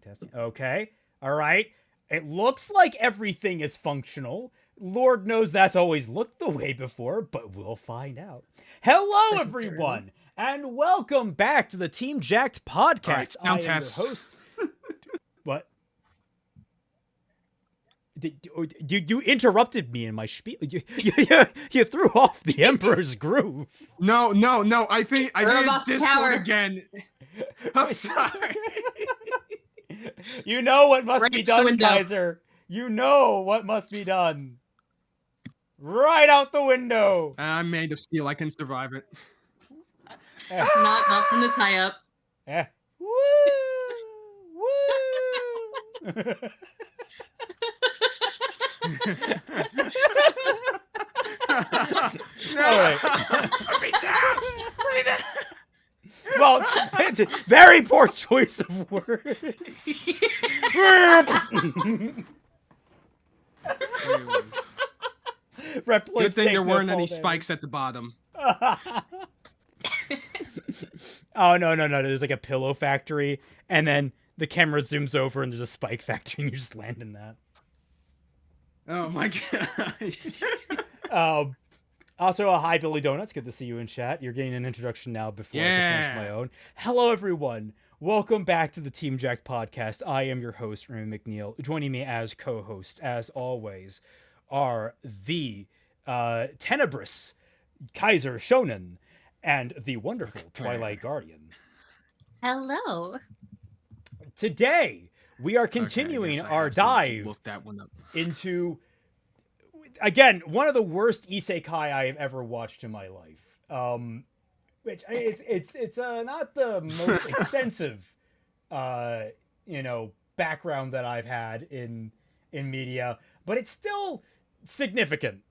Testing. Okay. All right. It looks like everything is functional. Lord knows that's always looked the way before, but we'll find out. Hello, everyone, and welcome back to the Team JYCT podcast. I am your host. What? You interrupted me in my spiel. You threw off the Emperor's Groove. No. I think it's Discord again. I'm sorry. You know what must be done, Kaiser. You know what must be done. Right out the window. I'm made of steel. I can survive it. Not from this high up. Woo! All right. Put me down. Well, it's a very poor choice of words. Good thing there weren't any spikes at the bottom. Oh, no. There's like a pillow factory, and then the camera zooms over, and there's a spike factory, and you just land in that. Oh, my God. Also, hi, Billy Donuts. Good to see you in chat. You're getting an introduction now before I can finish my own. Hello, everyone. Welcome back to the Team JYCT podcast. I am your host, Raymond McNeil. Joining me as co-host, as always, are the tenebrous Kaiser Shonen and the wonderful Twilight Guardian. Hello. Today, we are continuing our dive into... Again, one of the worst Isekai I have ever watched in my life. Which it's not the most extensive, background that I've had in media, but it's still significant.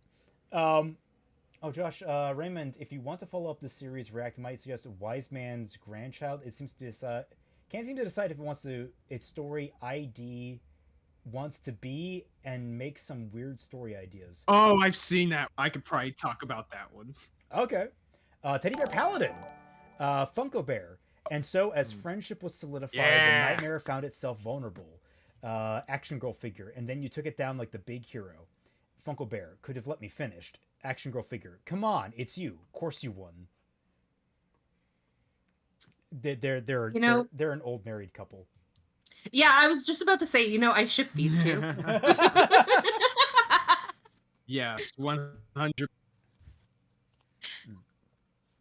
Josh, Raymond, if you want to follow up this series, React might suggest Wise Man's Grandchild. It seems to can't seem to decide if it wants to its story ID. Wants to be and make some weird story ideas. Oh, I've seen that. I could probably talk about that one. Okay. Teddy Bear Paladin, Funko Bear, And so, as friendship was solidified, the nightmare found itself vulnerable. Action girl figure, and then you took it down like the big hero. Funko Bear could have let me finish. Action girl figure, come on, it's you. Of course you won. They're an old married couple. Yeah, I was just about to say, I ship these two. Yes, 100.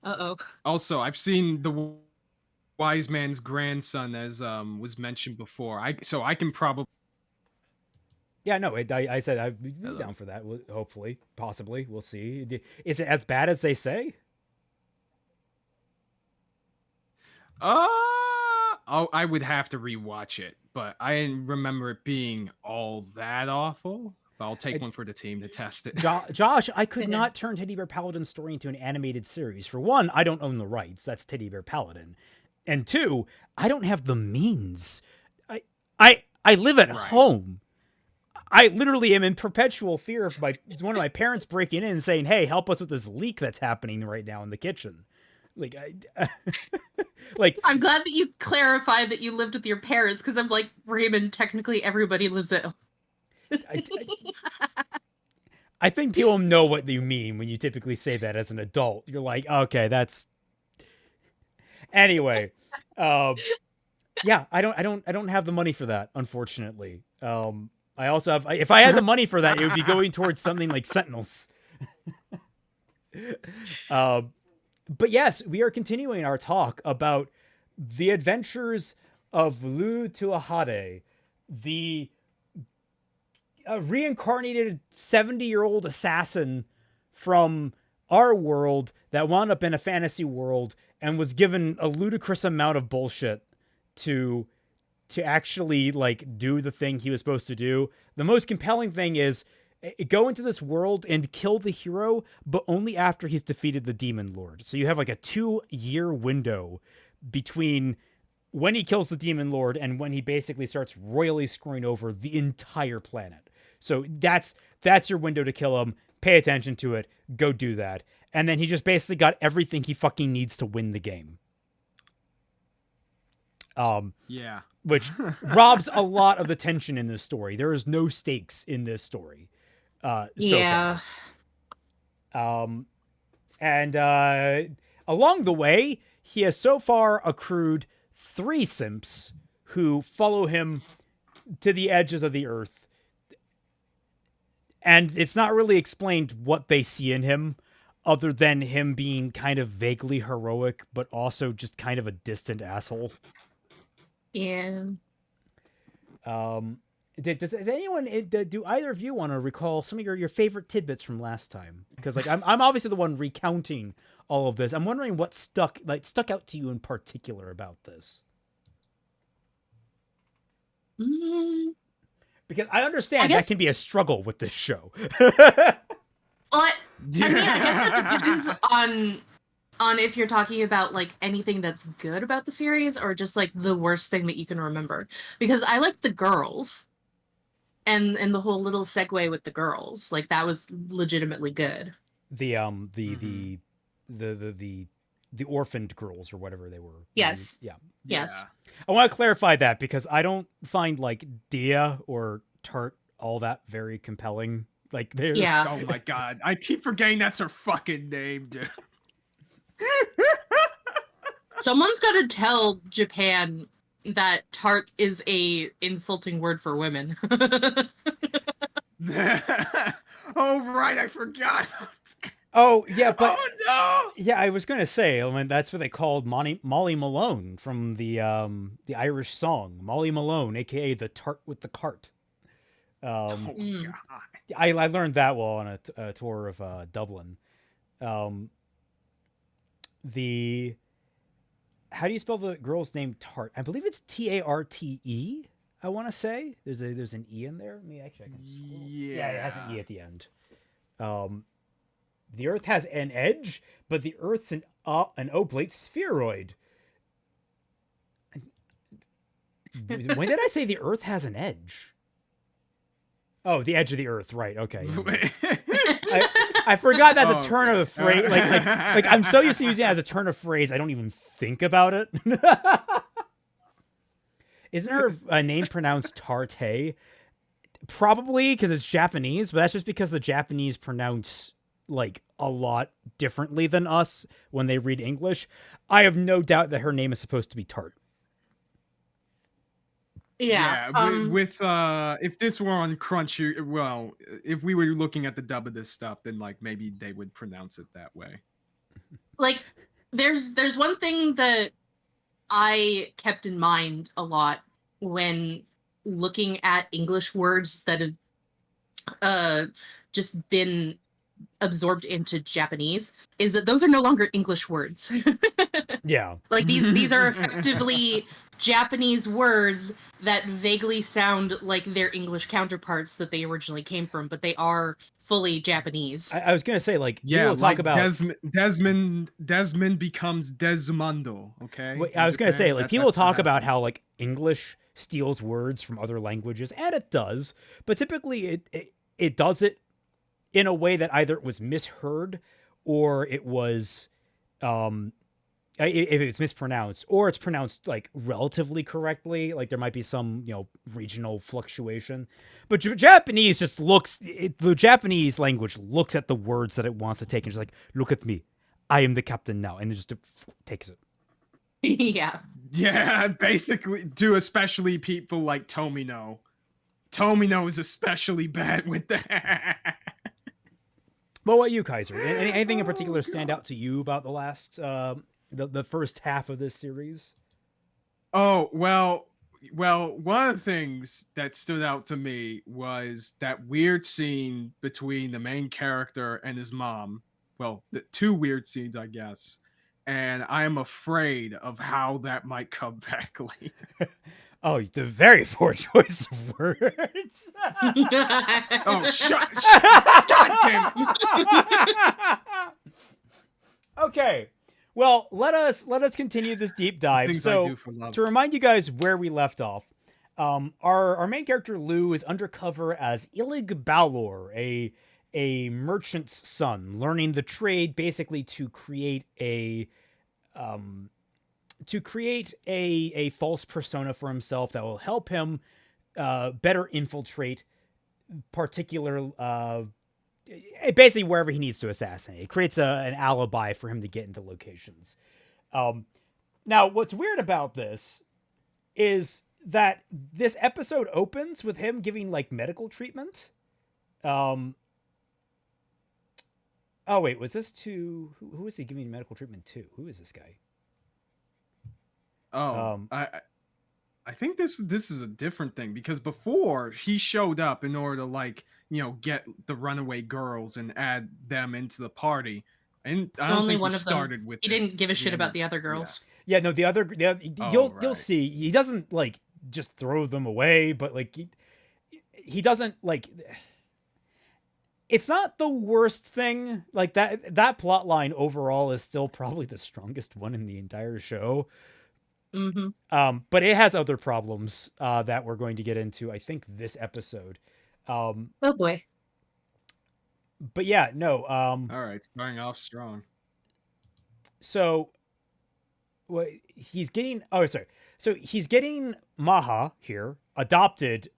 Uh-oh. Also, I've seen the wise man's grandson, as was mentioned before. I can probably. Yeah, no, I said I'd be down for that. Hopefully, possibly, we'll see. Is it as bad as they say? I would have to rewatch it, but I didn't remember it being all that awful. But I'll take one for the team to test it. Josh, I could not turn Teddy Bear Paladin's story into an animated series. For one, I don't own the rights. That's Teddy Bear Paladin. And two, I don't have the means. I live at home. I literally am in perpetual fear of one of my parents breaking in and saying, "Hey, help us with this leak that's happening right now in the kitchen." I'm glad that you clarified that you lived with your parents, because I'm like, Raymond, technically everybody lives at home. I think people know what you mean when you typically say that as an adult. You're like, okay, that's. Anyway, yeah, I don't have the money for that, unfortunately. I also have. If I had the money for that, it would be going towards something like Sentinels. But yes, we are continuing our talk about the adventures of Lu Tuahade, the reincarnated 70-year-old assassin from our world that wound up in a fantasy world and was given a ludicrous amount of bullshit to actually do the thing he was supposed to do. The most compelling thing is go into this world and kill the hero, but only after he's defeated the demon lord. So you have a 2-year window between when he kills the demon lord and when he basically starts royally screwing over the entire planet. So that's your window to kill him. Pay attention to it. Go do that. And then he just basically got everything he fucking needs to win the game. Yeah. Which robs a lot of the tension in this story. There is no stakes in this story. So far. And along the way, he has so far accrued 3 simps who follow him to the edges of the earth. And it's not really explained what they see in him, other than him being kind of vaguely heroic, but also just kind of a distant asshole. Yeah. Does anyone, do either of you want to recall some of your favorite tidbits from last time? Because I'm obviously the one recounting all of this. I'm wondering what stuck out to you in particular about this. Because I understand that can be a struggle with this show. Well, I mean, I guess that depends on if you're talking about anything that's good about the series or just the worst thing that you can remember. Because I like the girls, and the whole little segue with the girls, that was legitimately good. The orphaned girls or whatever they were. Yes. Yeah. Yes. I want to clarify that because I don't find Dia or Tart all that very compelling. Yeah. Oh my god, I keep forgetting that's her fucking name, dude. Someone's got to tell Japan that tart is a insulting word for women. Oh right, I forgot. Oh yeah, but oh no. Yeah, I was gonna say. I mean, that's what they called Molly Malone from the Irish song Molly Malone, aka the tart with the cart. God. I learned that while on a tour of Dublin. How do you spell the girl's name? Tart. I believe it's Tarte. I want to say there's an e in there. I can scroll. Yeah, it has an e at the end. The Earth has an edge, but the Earth's an oblate spheroid. When did I say the Earth has an edge? Oh, the edge of the Earth, right? Okay. I forgot that's a turn of the phrase. I'm so used to using it as a turn of phrase, I don't even think about it. Isn't her name pronounced Tarte? Probably because it's Japanese, but that's just because the Japanese pronounce like a lot differently than us when they read English. I have no doubt that her name is supposed to be Tart. Yeah. With if this were on Crunchy, well, if we were looking at the dub of this stuff, then like maybe they would pronounce it that way. Like, there's one thing that I kept in mind a lot when looking at English words that have just been absorbed into Japanese, is that those are no longer English words. Yeah. Like these are effectively Japanese words that vaguely sound like their English counterparts that they originally came from, but they are fully Japanese. I was gonna say, like, Yeah, people like talk about Desmond becomes Desmondo. Okay, I was gonna say, like, people talk about happens. how like English steals words from other languages, and it does, but typically it does it in a way that either it was misheard or it was if it's mispronounced or it's pronounced like relatively correctly, like there might be some, you know, regional fluctuation. But Japanese just the Japanese language looks at the words that it wants to take and just like, look at me, I am the captain now, and it just takes it. Yeah. Yeah, basically, to especially people like Tomino. Tomino is especially bad with that. Well, what you, Kaiser? Anything in particular stand out to you about the last the first half of this series? Oh, well, one of the things that stood out to me was that weird scene between the main character and his mom. Well, the two weird scenes, I guess. And I am afraid of how that might come back later. Oh, the very poor choice of words. Oh, shut! God damn it! Okay, well, let us continue this deep dive. Things I So, do for love. to remind you guys where we left off, our main character Lou is undercover as Ilig Balor, a merchant's son, learning the trade basically to create a false persona for himself that will help him better infiltrate particular basically wherever he needs to assassinate. It creates an alibi for him to get into locations. Now, what's weird about this is that this episode opens with him giving like medical treatment. Oh wait, was this to who is he giving medical treatment to? Who is this guy? Oh, I think this is a different thing, because before he showed up in order to, like, you know, get the runaway girls and add them into the party. And I don't Only think one we of started them. with He this. didn't give a shit Yeah, about the other girls. Yeah, no, you'll right. see. He doesn't like just throw them away, but like he doesn't like. It's not the worst thing. Like that plot line overall is still probably the strongest one in the entire show. Mm-hmm. But it has other problems that we're going to get into, I think, this episode. Oh boy. But yeah, no. All right, starting off strong. So, what he's getting? Oh, sorry. So he's getting Maha here adopted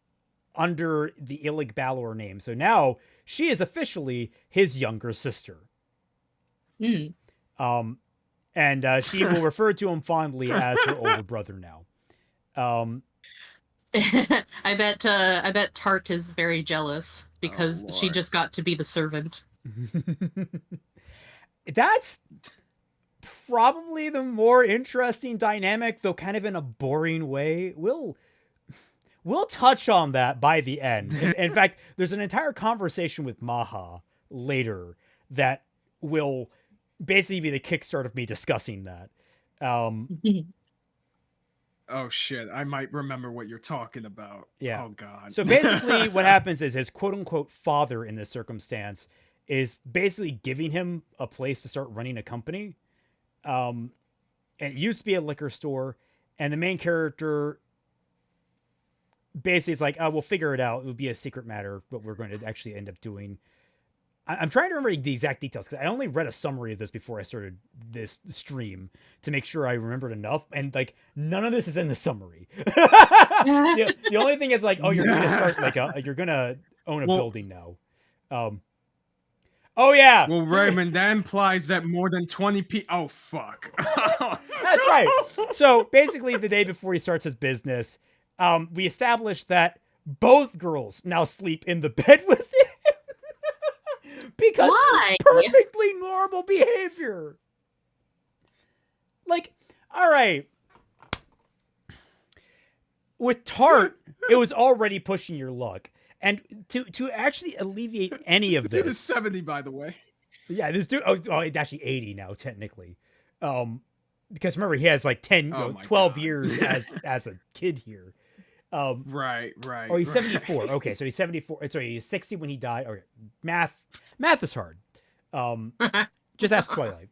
under the Ilig Balor name. So now she is officially his younger sister. Mm. And she will refer to him fondly as her older brother now. I bet Tart is very jealous because she Lord. just got to be the servant. That's probably the more interesting dynamic, though kind of in a boring way. We'll touch on that by the end. In fact, there's an entire conversation with Maha later that will basically be the kickstart of me discussing that. Oh shit, I might remember what you're talking about. Yeah. Oh god. So basically what happens is his quote unquote father in this circumstance is basically giving him a place to start running a company. And it used to be a liquor store, and the main character basically is like, oh, we'll figure it out. It'll be a secret matter, what we're going to actually end up doing. I'm trying to remember the exact details because I only read a summary of this before I started this stream to make sure I remembered enough, and like none of this is in the summary. The only thing is like, oh, you're gonna start like you're gonna own a building now. Oh yeah. Well, Raymond, that implies that more than 20 people. Oh fuck. That's right. So basically, the day before he starts his business, we established that both girls now sleep in the bed with him. Because Why? it's perfectly normal behavior. Like, all right. With Tart, it was already pushing your luck. And to actually alleviate any of this... Dude is 70, by the way. Yeah, this dude... Oh, it's actually 80 now, technically. Because remember, he has like 12 years as a kid here. Right. Oh, he's 74. Okay, so he's 74. Sorry, he's 60 when he died. Okay, math is hard. Just ask Twilight.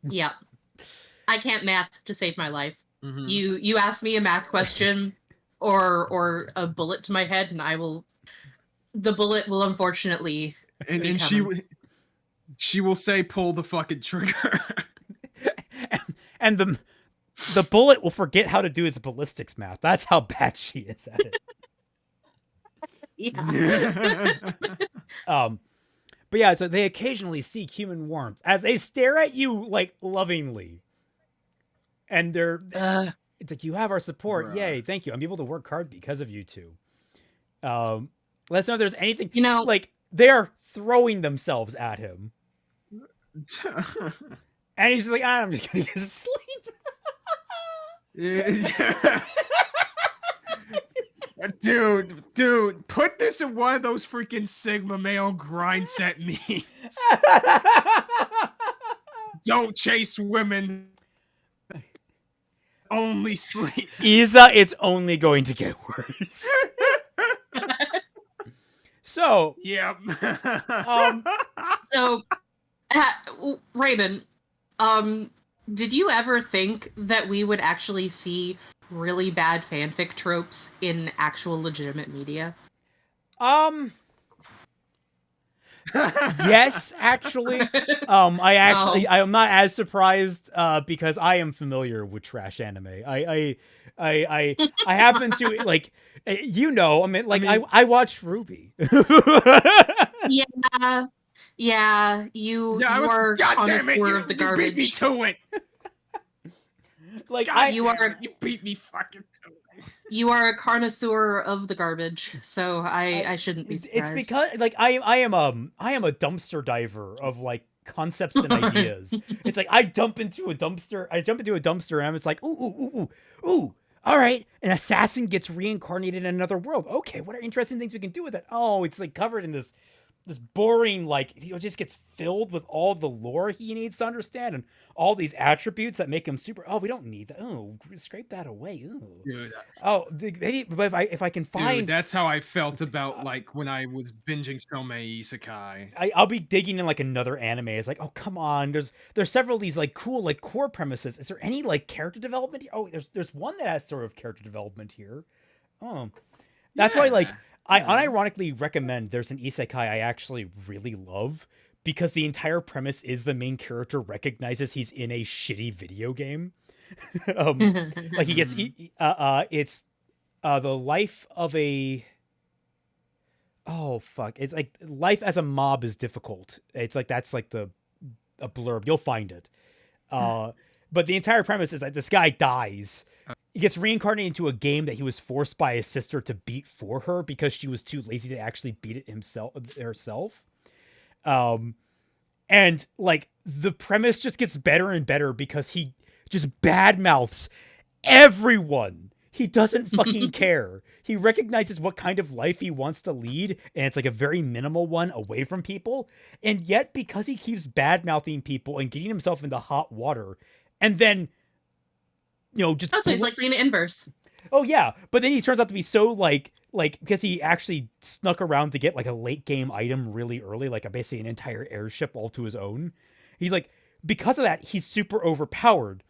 Yeah, I can't math to save my life. Mm-hmm. You ask me a math question or a bullet to my head, and the bullet will unfortunately. And she will say, "Pull the fucking trigger." and the bullet will forget how to do his ballistics math. That's how bad she is at it. Yeah. But yeah, so they occasionally seek human warmth as they stare at you like lovingly. And it's like, you have our support. Bruh. Yay, thank you. I'm able to work hard because of you two. Let's know if there's anything, like they're throwing themselves at him. And he's just like, I'm just gonna get to sleep. Yeah. Dude, put this in one of those freaking Sigma male grind set memes. Don't chase women. Only sleep. Isa, it's only going to get worse. So, yep. So, Raven, did you ever think that we would actually see really bad fanfic tropes in actual legitimate media? Yes, actually. I'm not as surprised because I am familiar with trash anime. I happen to like, I watched Ruby. Yeah, you are connoisseur of the garbage. You beat me to it. Like you beat me fucking to it. You are a connoisseur of the garbage, so I shouldn't be surprised. It's because like I am a dumpster diver of like concepts and ideas. It's like I jump into a dumpster and it's like ooh. All right, an assassin gets reincarnated in another world. Okay, what are interesting things we can do with it? Oh, it's like covered in this boring, like, just gets filled with all the lore he needs to understand and all these attributes that make him super. Oh, we don't need that. Oh, scrape that away. Ooh. Dude. Oh, maybe, but if I can find. Dude, that's how I felt about like when I was binging so many isekai. I'll be digging in like another anime. It's like, oh come on. There's several of these like cool like core premises. Is there any like character development here? Oh, there's one that has sort of character development here. Oh, that's why like. I unironically recommend there's an isekai I actually really love because the entire premise is the main character recognizes he's in a shitty video game. Like he gets it's the life of a it's like life as a mob is difficult. It's like that's like a blurb. You'll find it. But the entire premise is that this guy dies. He gets reincarnated into a game that he was forced by his sister to beat for her because she was too lazy to actually beat it herself. And like the premise just gets better and better because he just badmouths everyone. He doesn't fucking care. He recognizes what kind of life he wants to lead, and it's like a very minimal one away from people. And yet, because he keeps badmouthing people and getting himself into hot water, and then just so he's like the inverse. Oh yeah, but then he turns out to be so like because he actually snuck around to get like a late game item really early, like basically an entire airship all to his own. He's like, because of that, he's super overpowered.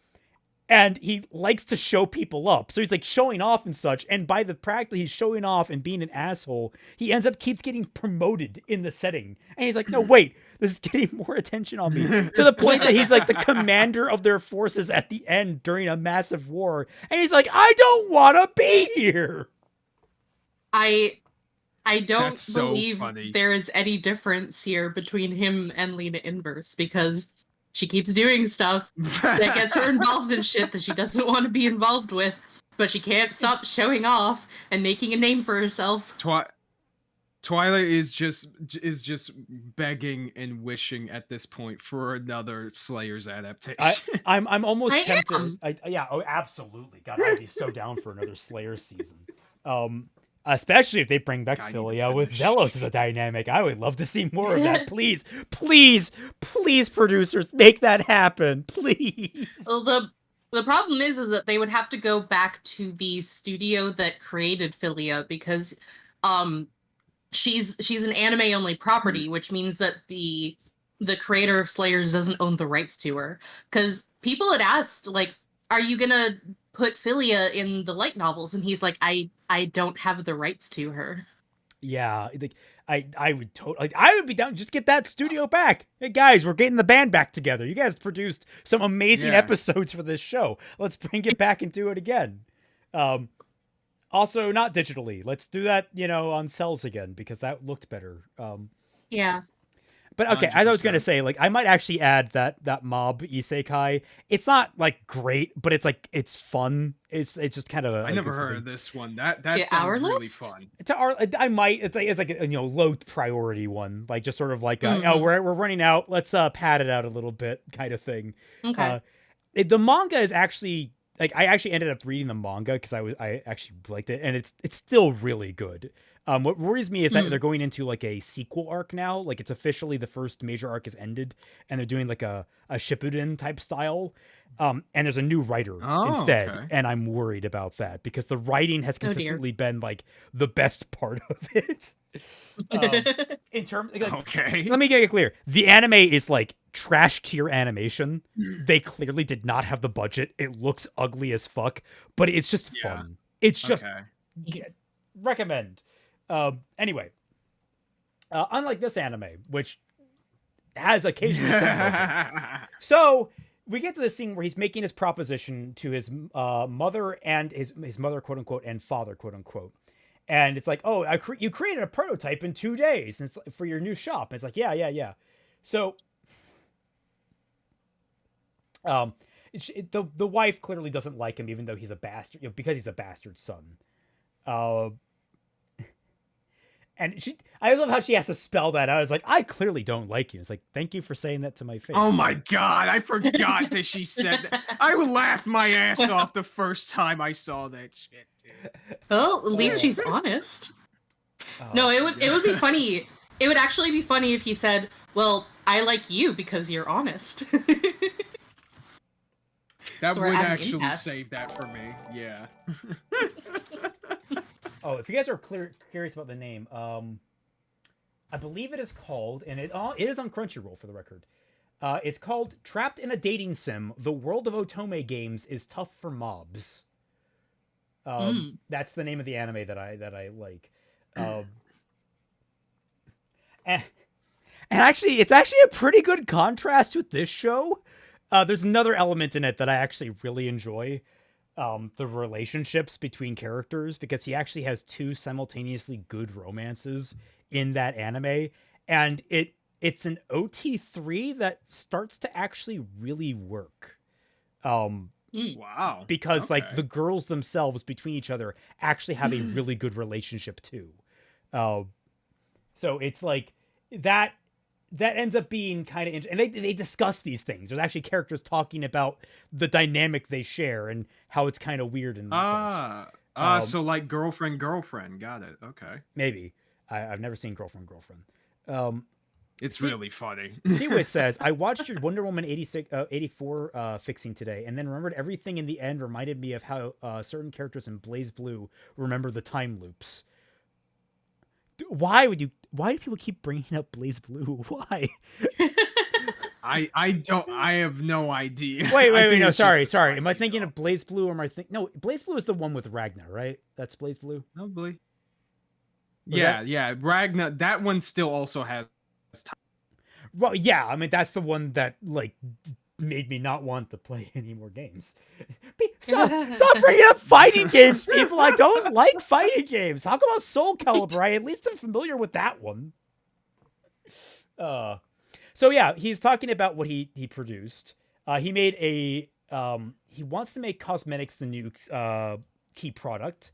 And he likes to show people up. So he's like showing off and such. And by the practice he's showing off and being an asshole, he keeps getting promoted in the setting. And he's like, no, wait, this is getting more attention on me. To the point that he's like the commander of their forces at the end during a massive war. And he's like, I don't want to be here. I don't That's so believe funny. there is any difference here between him and Lena Inverse, because she keeps doing stuff that gets her involved in shit that she doesn't want to be involved with, but she can't stop showing off and making a name for herself. Twilight is just begging and wishing at this point for another Slayers adaptation. I'm almost I tempted. am. Yeah, oh, absolutely. God, I'd be so down for another Slayer season. Especially if they bring back I need to Philia with finish. Zelos as a dynamic. I would love to see more of that. Please, please, please, producers, make that happen. Please. Well, the problem is that they would have to go back to the studio that created Philia, because she's an anime only property, which means that the creator of Slayers doesn't own the rights to her. Because people had asked, like, are you gonna put Philia in the light novels? And he's like, I don't have the rights to her. Yeah, like I would totally, like, I would be down. Just get that studio back. Hey guys, we're getting the band back together. You guys produced some amazing episodes for this show. Let's bring it back and do it again. Also not digitally. Let's do that, on cells again, because that looked better. Yeah. But okay, as I was 100%. gonna say, like, I might actually add that mob Isekai. It's not like great, but it's fun. It's just kind of. I never heard of this one. That To sounds our really list? fun. I might. It's like a low priority one, like just sort of like Mhm. we're running out. Let's pad it out a little bit, kind of thing. Okay. The manga is actually like, I actually ended up reading the manga because I actually liked it, and it's still really good. What worries me is that they're going into like a sequel arc now. Like, it's officially the first major arc has ended, and they're doing like a Shippuden type style. And there's a new writer instead, okay. and I'm worried about that because the writing has consistently been like the best part of it. In terms, like, Okay. let me get it clear: the anime is like trash tier animation. They clearly did not have the budget. It looks ugly as fuck, but it's just fun. It's just recommend. Anyway, unlike this anime, which has occasionally some budget. So we get to the scene where he's making his proposition to his mother and his mother, quote unquote, and father, quote unquote. And it's like, oh, you created a prototype in 2 days and it's for your new shop. And it's like, yeah. So, the wife clearly doesn't like him, even though he's a bastard, because he's a bastard son. And I love how she has to spell that out. I was like, I clearly don't like you. It's like, thank you for saying that to my face. Oh my god, I forgot that she said that. I laughed my ass off the first time I saw that shit, dude. Well, at least she's honest. No, it would be funny. It would actually be funny if he said, well, I like you because you're honest. That So would we're adding actually impasse. save that for me. Yeah. Oh, if you guys are curious about the name, I believe it is called, and it is on Crunchyroll for the record. It's called Trapped in a Dating Sim. The World of Otome Games is Tough for Mobs. That's the name of the anime that I like. And actually, it's actually a pretty good contrast with this show. There's another element in it that I actually really enjoy. The relationships between characters, because he actually has 2 simultaneously good romances in that anime, and it's an OT3 that starts to actually really work. Wow. Because like the girls themselves between each other actually have a really good relationship too. So it's like that ends up being kind of and they discuss these things. There's actually characters talking about the dynamic they share and how it's kind of weird and such. So like girlfriend. Got it. Okay. Maybe. I've never seen girlfriend. It's really funny. Seawit says, I watched your Wonder Woman 84 fixing today, and then remembered everything in the end reminded me of how certain characters in Blaze Blue remember the time loops. Why do people keep bringing up Blaze Blue? Why? I have no idea. Wait, I think no, it's just sorry. a Am I spiky thinking dog. of Blaze Blue or am I no, Blaze Blue is the one with Ragnar, right? That's Blaze Blue? Probably. Was Yeah. Ragnar, that one still also has Well, yeah, I mean that's the one that like made me not want to play any more games. Stop bringing up fighting games, people. I don't like fighting games. How about Soul Calibur? I at least am familiar with that one. So yeah, he's talking about what he produced. He made a he wants to make cosmetics the new key product.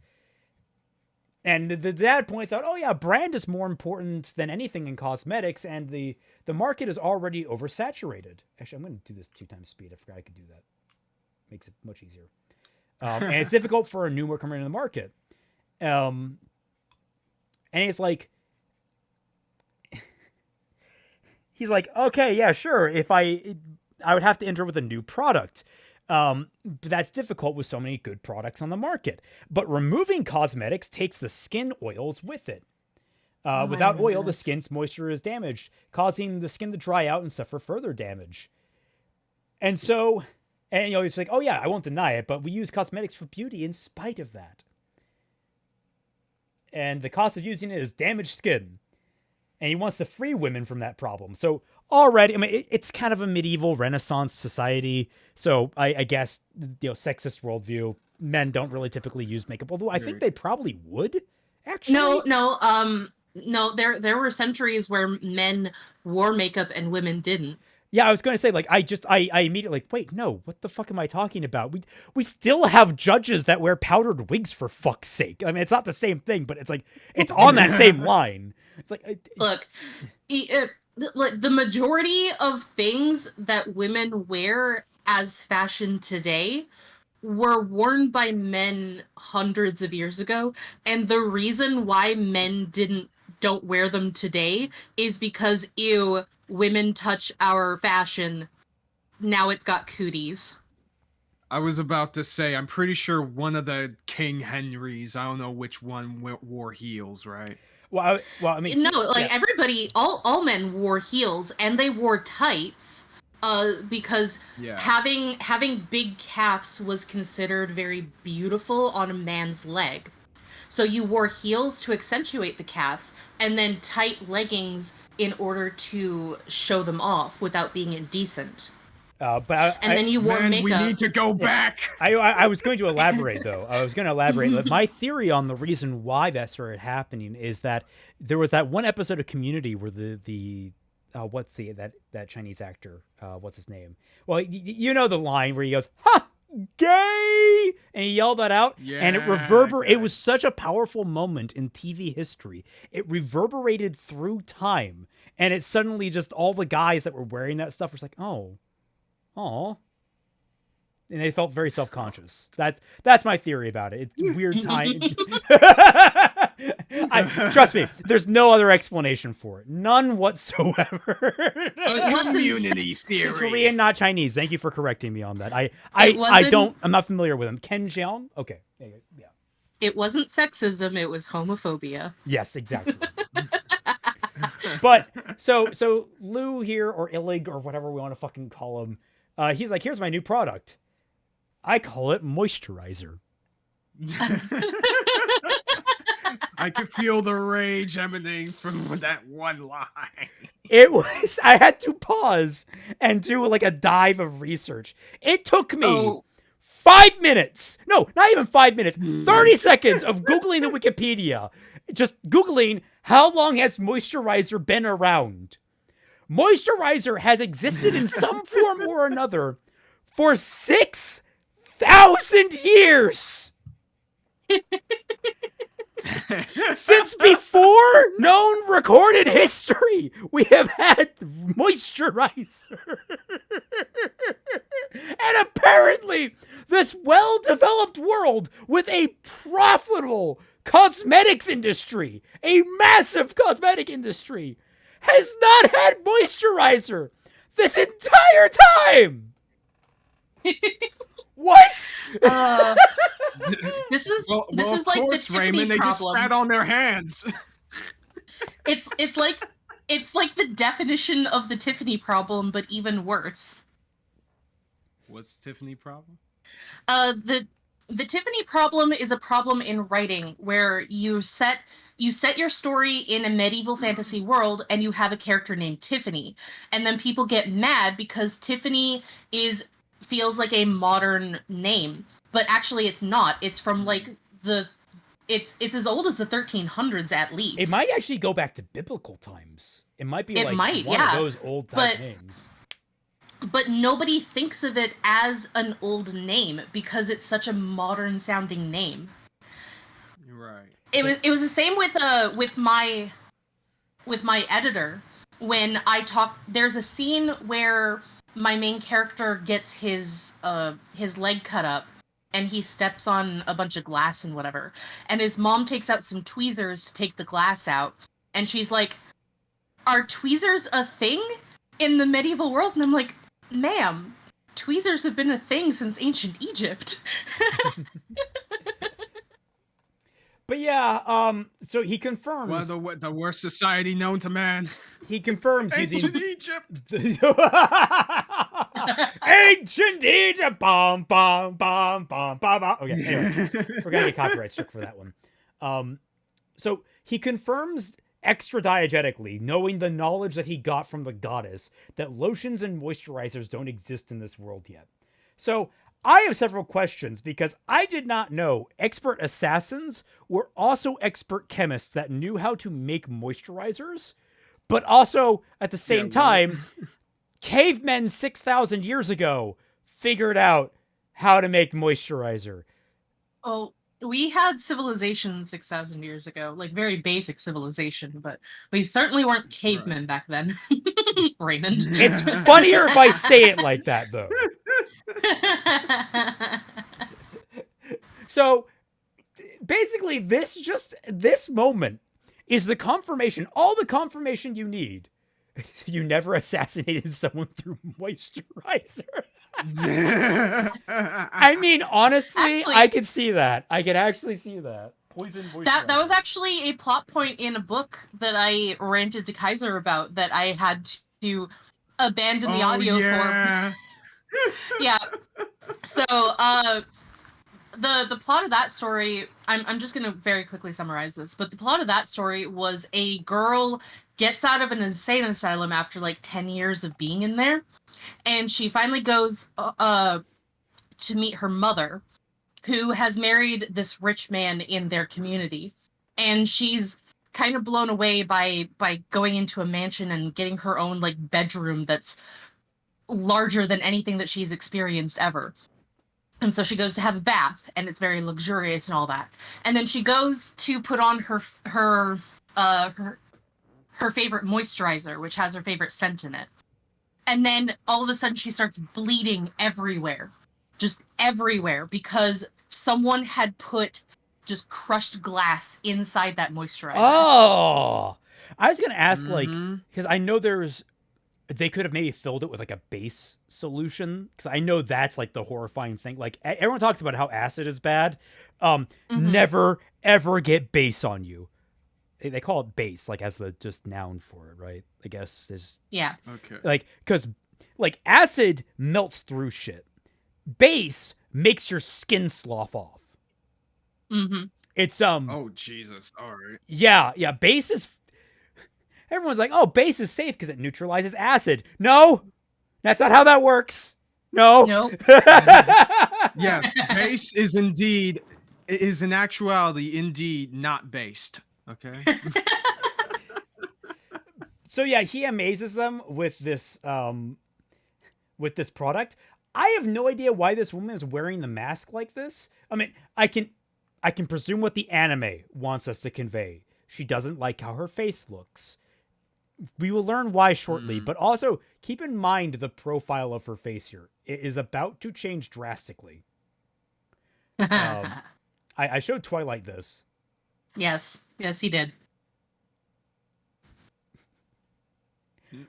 And the dad points out, oh yeah, brand is more important than anything in cosmetics, and the market is already oversaturated. Actually, I'm going to do this 2x speed. I forgot I could do that. Makes it much easier. And it's difficult for a newer coming into the market. And he's like, okay, yeah, sure. If I would have to enter with a new product. But that's difficult with so many good products on the market. But removing cosmetics takes the skin oils with it. Without oil, the skin's moisture is damaged, causing the skin to dry out and suffer further damage. And so, and it's like, oh yeah, I won't deny it, but we use cosmetics for beauty in spite of that. And the cost of using it is damaged skin. And he wants to free women from that problem. So already, I mean, it's kind of a medieval Renaissance society. So I guess, sexist worldview, men don't really typically use makeup. Although I think they probably would, actually. No, there were centuries where men wore makeup and women didn't. Yeah, I was going to say, like, I immediately, like, wait, no, what the fuck am I talking about? We still have judges that wear powdered wigs, for fuck's sake. I mean, it's not the same thing, but it's like, it's on that same line. It's like, look, like the majority of things that women wear as fashion today were worn by men hundreds of years ago, and the reason why men don't wear them today is because women touch our fashion, now it's got cooties. I was about to say, I'm pretty sure one of the King Henrys, I don't know which one, wore heels, right? Well, I mean, no, like everybody, all men wore heels, and they wore tights, because having big calves was considered very beautiful on a man's leg. So you wore heels to accentuate the calves, and then tight leggings in order to show them off without being indecent. Then you wore makeup. We need to go back. I was going to elaborate, though. I was going to elaborate. My theory on the reason why that started happening is that there was that one episode of Community where what's that Chinese actor? What's his name? Well, you know the line where he goes, "Ha, gay!" and he yelled that out, and it reverberated. It was such a powerful moment in TV history. It reverberated through time, and it suddenly just all the guys that were wearing that stuff was like, oh. And they felt very self-conscious. That's my theory about it. It's weird time. Trust me, there's no other explanation for it. None whatsoever. Community theory. Korean, not Chinese. Thank you for correcting me on that. I'm not familiar with him. Ken Jeong? Okay. Yeah. It wasn't sexism, it was homophobia. Yes, exactly. But so Lou here, or Illig, or whatever we want to fucking call him, he's like, here's my new product. I call it moisturizer. I could feel the rage emanating from that one line. I had to pause and do like a dive of research. It took me 5 minutes. No, not even 5 minutes. 30 seconds of Googling the Wikipedia. Just Googling, how long has moisturizer been around? Moisturizer has existed in some form or another for 6,000 years. Since before known recorded history, we have had moisturizer. And apparently, this well-developed world with a profitable cosmetics industry, a massive cosmetic industry, has not had moisturizer this entire time. What? This is of like course, the Tiffany Raymond, they problem. just spat on their hands. It's like It's like the definition of the Tiffany problem, but even worse. What's the Tiffany problem? The Tiffany problem is a problem in writing where you set your story in a medieval fantasy world and you have a character named Tiffany, and then people get mad because Tiffany feels like a modern name, but actually it's not. It's from like it's as old as the 1300s at least. It might actually go back to biblical times. It might be one of those old type names. But nobody thinks of it as an old name because it's such a modern sounding name. Right. It was the same with my editor when I talk. There's a scene where my main character gets his leg cut up and he steps on a bunch of glass and whatever, and his mom takes out some tweezers to take the glass out, and she's like, "Are tweezers a thing in the medieval world?" And I'm like, "Ma'am, tweezers have been a thing since ancient Egypt." But yeah, so he confirms. Well, the worst society known to man. He confirms Ancient using Egypt. Ancient Egypt. Bum bum bum bum bum. Okay, anyway, we're gonna get copyright struck for that one. So he confirms extra diegetically, knowing the knowledge that he got from the goddess, that lotions and moisturizers don't exist in this world yet. So I have several questions because I did not know expert assassins were also expert chemists that knew how to make moisturizers, but also at the same time, cavemen 6,000 years ago figured out how to make moisturizer. Oh, we had civilization 6,000 years ago, like very basic civilization, but we certainly weren't cavemen back then. Raymond. It's funnier if I say it like that, though. So basically, this moment is the confirmation, all the confirmation you need. You never assassinated someone through moisturizer. I mean, honestly, I could see that. I could actually see that. Poison moisturizer. That was actually a plot point in a book that I ranted to Kaiser about that I had to abandon the audio for. Yeah. So, the plot of that story, I'm just gonna very quickly summarize this, but the plot of that story was a girl gets out of an insane asylum after like 10 years of being in there, and she finally goes to meet her mother, who has married this rich man in their community, and she's kind of blown away by going into a mansion and getting her own like bedroom that's larger than anything that she's experienced ever. And so she goes to have a bath, and it's very luxurious and all that. And then she goes to put on her favorite moisturizer, which has her favorite scent in it. And then all of a sudden she starts bleeding everywhere. Just everywhere, because someone had put just crushed glass inside that moisturizer. Oh! I was going to ask, like, because I know they could have maybe filled it with like a base solution, because I know that's like the horrifying thing. Like everyone talks about how acid is bad. Never ever get base on you. They call it base, like as the just noun for it, right? I guess is Okay. Like because like acid melts through shit. Base makes your skin slough off. It's Oh Jesus! All right. Yeah. Base is. Everyone's like, oh, base is safe because it neutralizes acid. No, that's not how that works. No. Nope. Yeah, base is in actuality indeed not based. Okay. So yeah, he amazes them with this product. I have no idea why this woman is wearing the mask like this. I mean, I can presume what the anime wants us to convey. She doesn't like how her face looks. We will learn why shortly, but also keep in mind the profile of her face here. It is about to change drastically. I showed Twilight this. Yes, he did.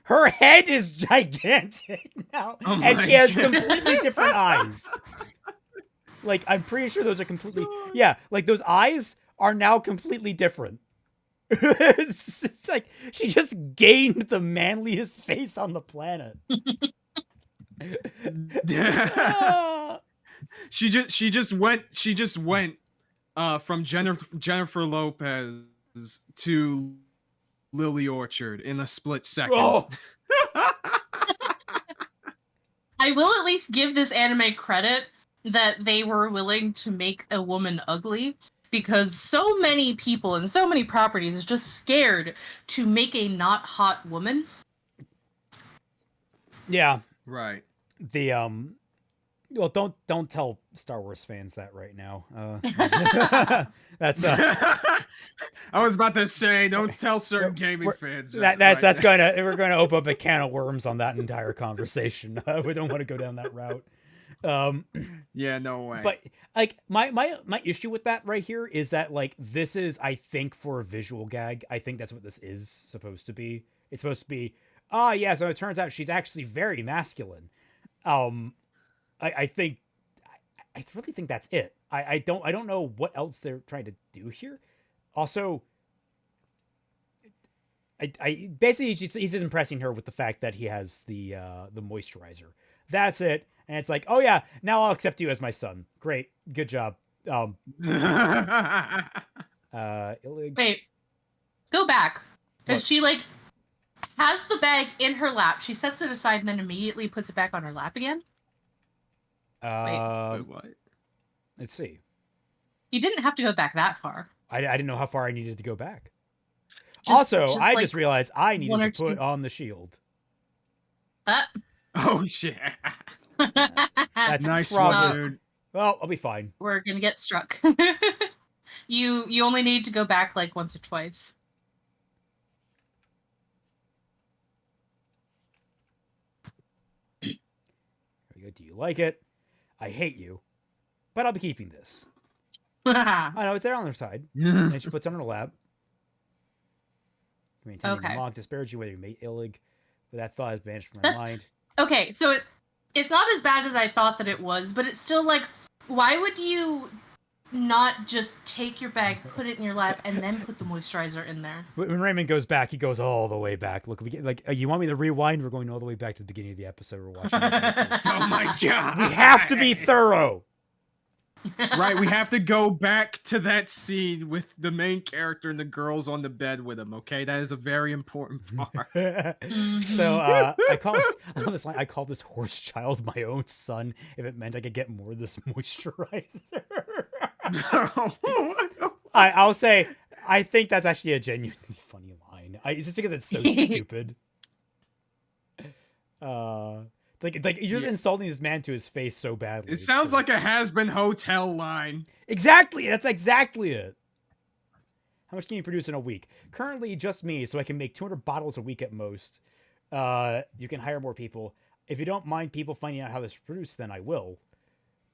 Her head is gigantic now, and she has completely different eyes. Like, I'm pretty sure those are completely... Yeah, like, those eyes are now completely different. It's like she just gained the manliest face on the planet. She just went from Jennifer Lopez to Lily Orchard in a split second. Oh. I will at least give this anime credit that they were willing to make a woman ugly, because so many people and so many properties are just scared to make a not hot woman. Yeah. Right. The well, don't tell Star Wars fans that right now. That's I was about to say, don't tell certain gaming fans. That's gonna, we're gonna open up a can of worms on that entire conversation. We don't want to go down that route. Yeah, no way. But like my issue with that right here is that like this is, I think, for a visual gag. I think that's what this is supposed to be. It's supposed to be, yeah, so it turns out she's actually very masculine. I think I really think that's it. I don't know what else they're trying to do here. Also, I basically he's just impressing her with the fact that he has the moisturizer. That's it. And it's like, oh yeah, now I'll accept you as my son. Great, good job. Wait, go back. Because she like has the bag in her lap. She sets it aside and then immediately puts it back on her lap again. Wait, what? Let's see. You didn't have to go back that far. I didn't know how far I needed to go back. Just I like just realized I needed to put two. on the shield. Oh shit! That's nice probably, one, dude. Well, I'll be fine. We're gonna get struck. You only need to go back like once or twice. There we go. Do you like it? I hate you, but I'll be keeping this. I know it's there on her side, and she puts it on her lap. Maintain Okay. your mock disparage you whether you mate illig, but that thought is banished from my mind. Okay, so it's not as bad as I thought that it was, but it's still like, why would you not just take your bag, put it in your lap, and then put the moisturizer in there? When Raymond goes back, he goes all the way back. Look, we get, like, you want me to rewind? We're going all the way back to the beginning of the episode we're watching. Oh my god! We have to be thorough. Right, we have to go back to that scene with the main character and the girls on the bed with him. Okay, that is a very important part. So I love this line. I call this horse child my own son if it meant I could get more of this moisturizer. I'll say I think that's actually a genuinely funny line. It's just because it's so stupid. Like you're just insulting this man to his face so badly. It sounds like a has-been hotel line. Exactly. That's exactly it. How much can you produce in a week? Currently, just me, so I can make 200 bottles a week at most. You can hire more people. If you don't mind people finding out how this is produced, then I will.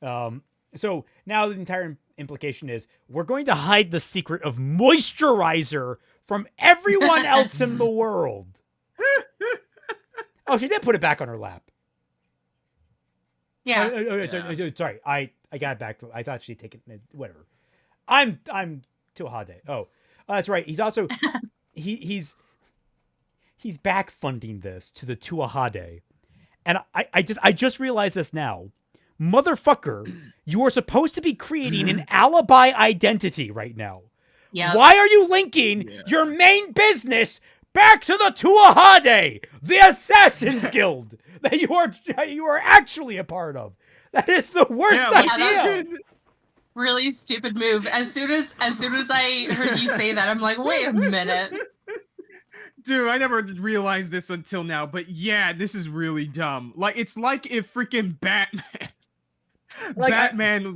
So now the entire implication is we're going to hide the secret of moisturizer from everyone else in the world. Oh, she did put it back on her lap. Yeah. Sorry, I got it back. I thought she'd taken it. Whatever. I'm Tuahade. Oh, that's right. He's also he's back funding this to the Tuahade, and I just realized this now, motherfucker. You are supposed to be creating an alibi identity right now. Yeah. Why are you linking your main business back to the Tuahade, the Assassin's Guild that you are actually a part of? That is the worst idea. Really stupid move. As soon as I heard you say that, I'm like, wait a minute. Dude, I never realized this until now, but yeah, this is really dumb. Like, it's like if freaking Batman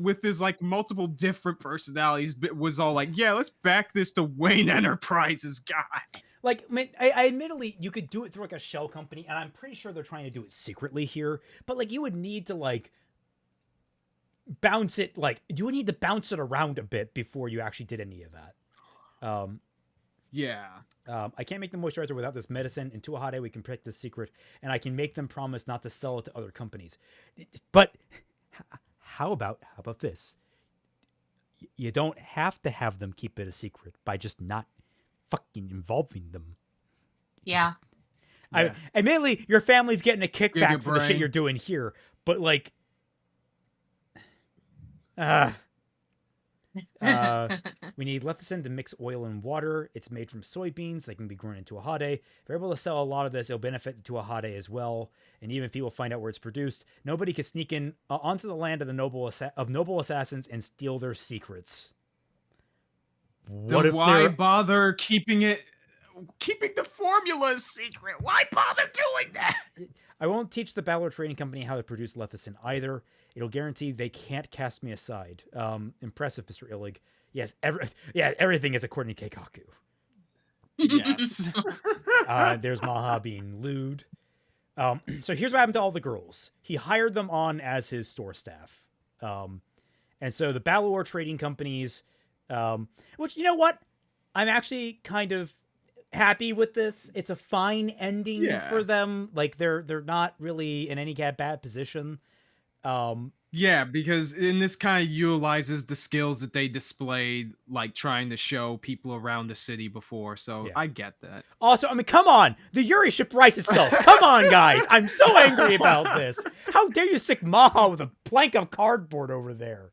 with his like multiple different personalities was all like, yeah, let's back this to Wayne Enterprises guy. Like, I admittedly, you could do it through like a shell company, and I'm pretty sure they're trying to do it secretly here. But like, you would need to like bounce it around a bit before you actually did any of that. Yeah. I can't make the moisturizer without this medicine. In Tuahade, we can protect the secret, and I can make them promise not to sell it to other companies. But how about this? You don't have to have them keep it a secret by just not fucking involving them. Yeah. Admittedly, your family's getting a kickback for the shit brain. you're doing here, but like, we need lecithin to mix oil and water. It's made from soybeans. They can be grown into ahade. If we're able to sell a lot of this, it'll benefit to ahade as well. And even if people find out where it's produced, nobody can sneak in onto the land of the noble assassins and steal their secrets. What if why bother keeping the formula a secret? Why bother doing that? I won't teach the Balor Trading Company how to produce lecithin either. It'll guarantee they can't cast me aside. Impressive, Mr. Illig. Yes, everything is according to Keikaku. Yes. There's Maha being lewd. So here's what happened to all the girls. He hired them on as his store staff. And so the Balor Trading Companies, which, you know what? I'm actually kind of happy with this. It's a fine ending for them. Like, they're not really in any bad position. Yeah, because in this kind of utilizes the skills that they displayed, like trying to show people around the city before. So I get that. Also, I mean, come on, the Yuri ship writes itself. Come on, guys, I'm so angry about this. How dare you stick Maha with a plank of cardboard over there?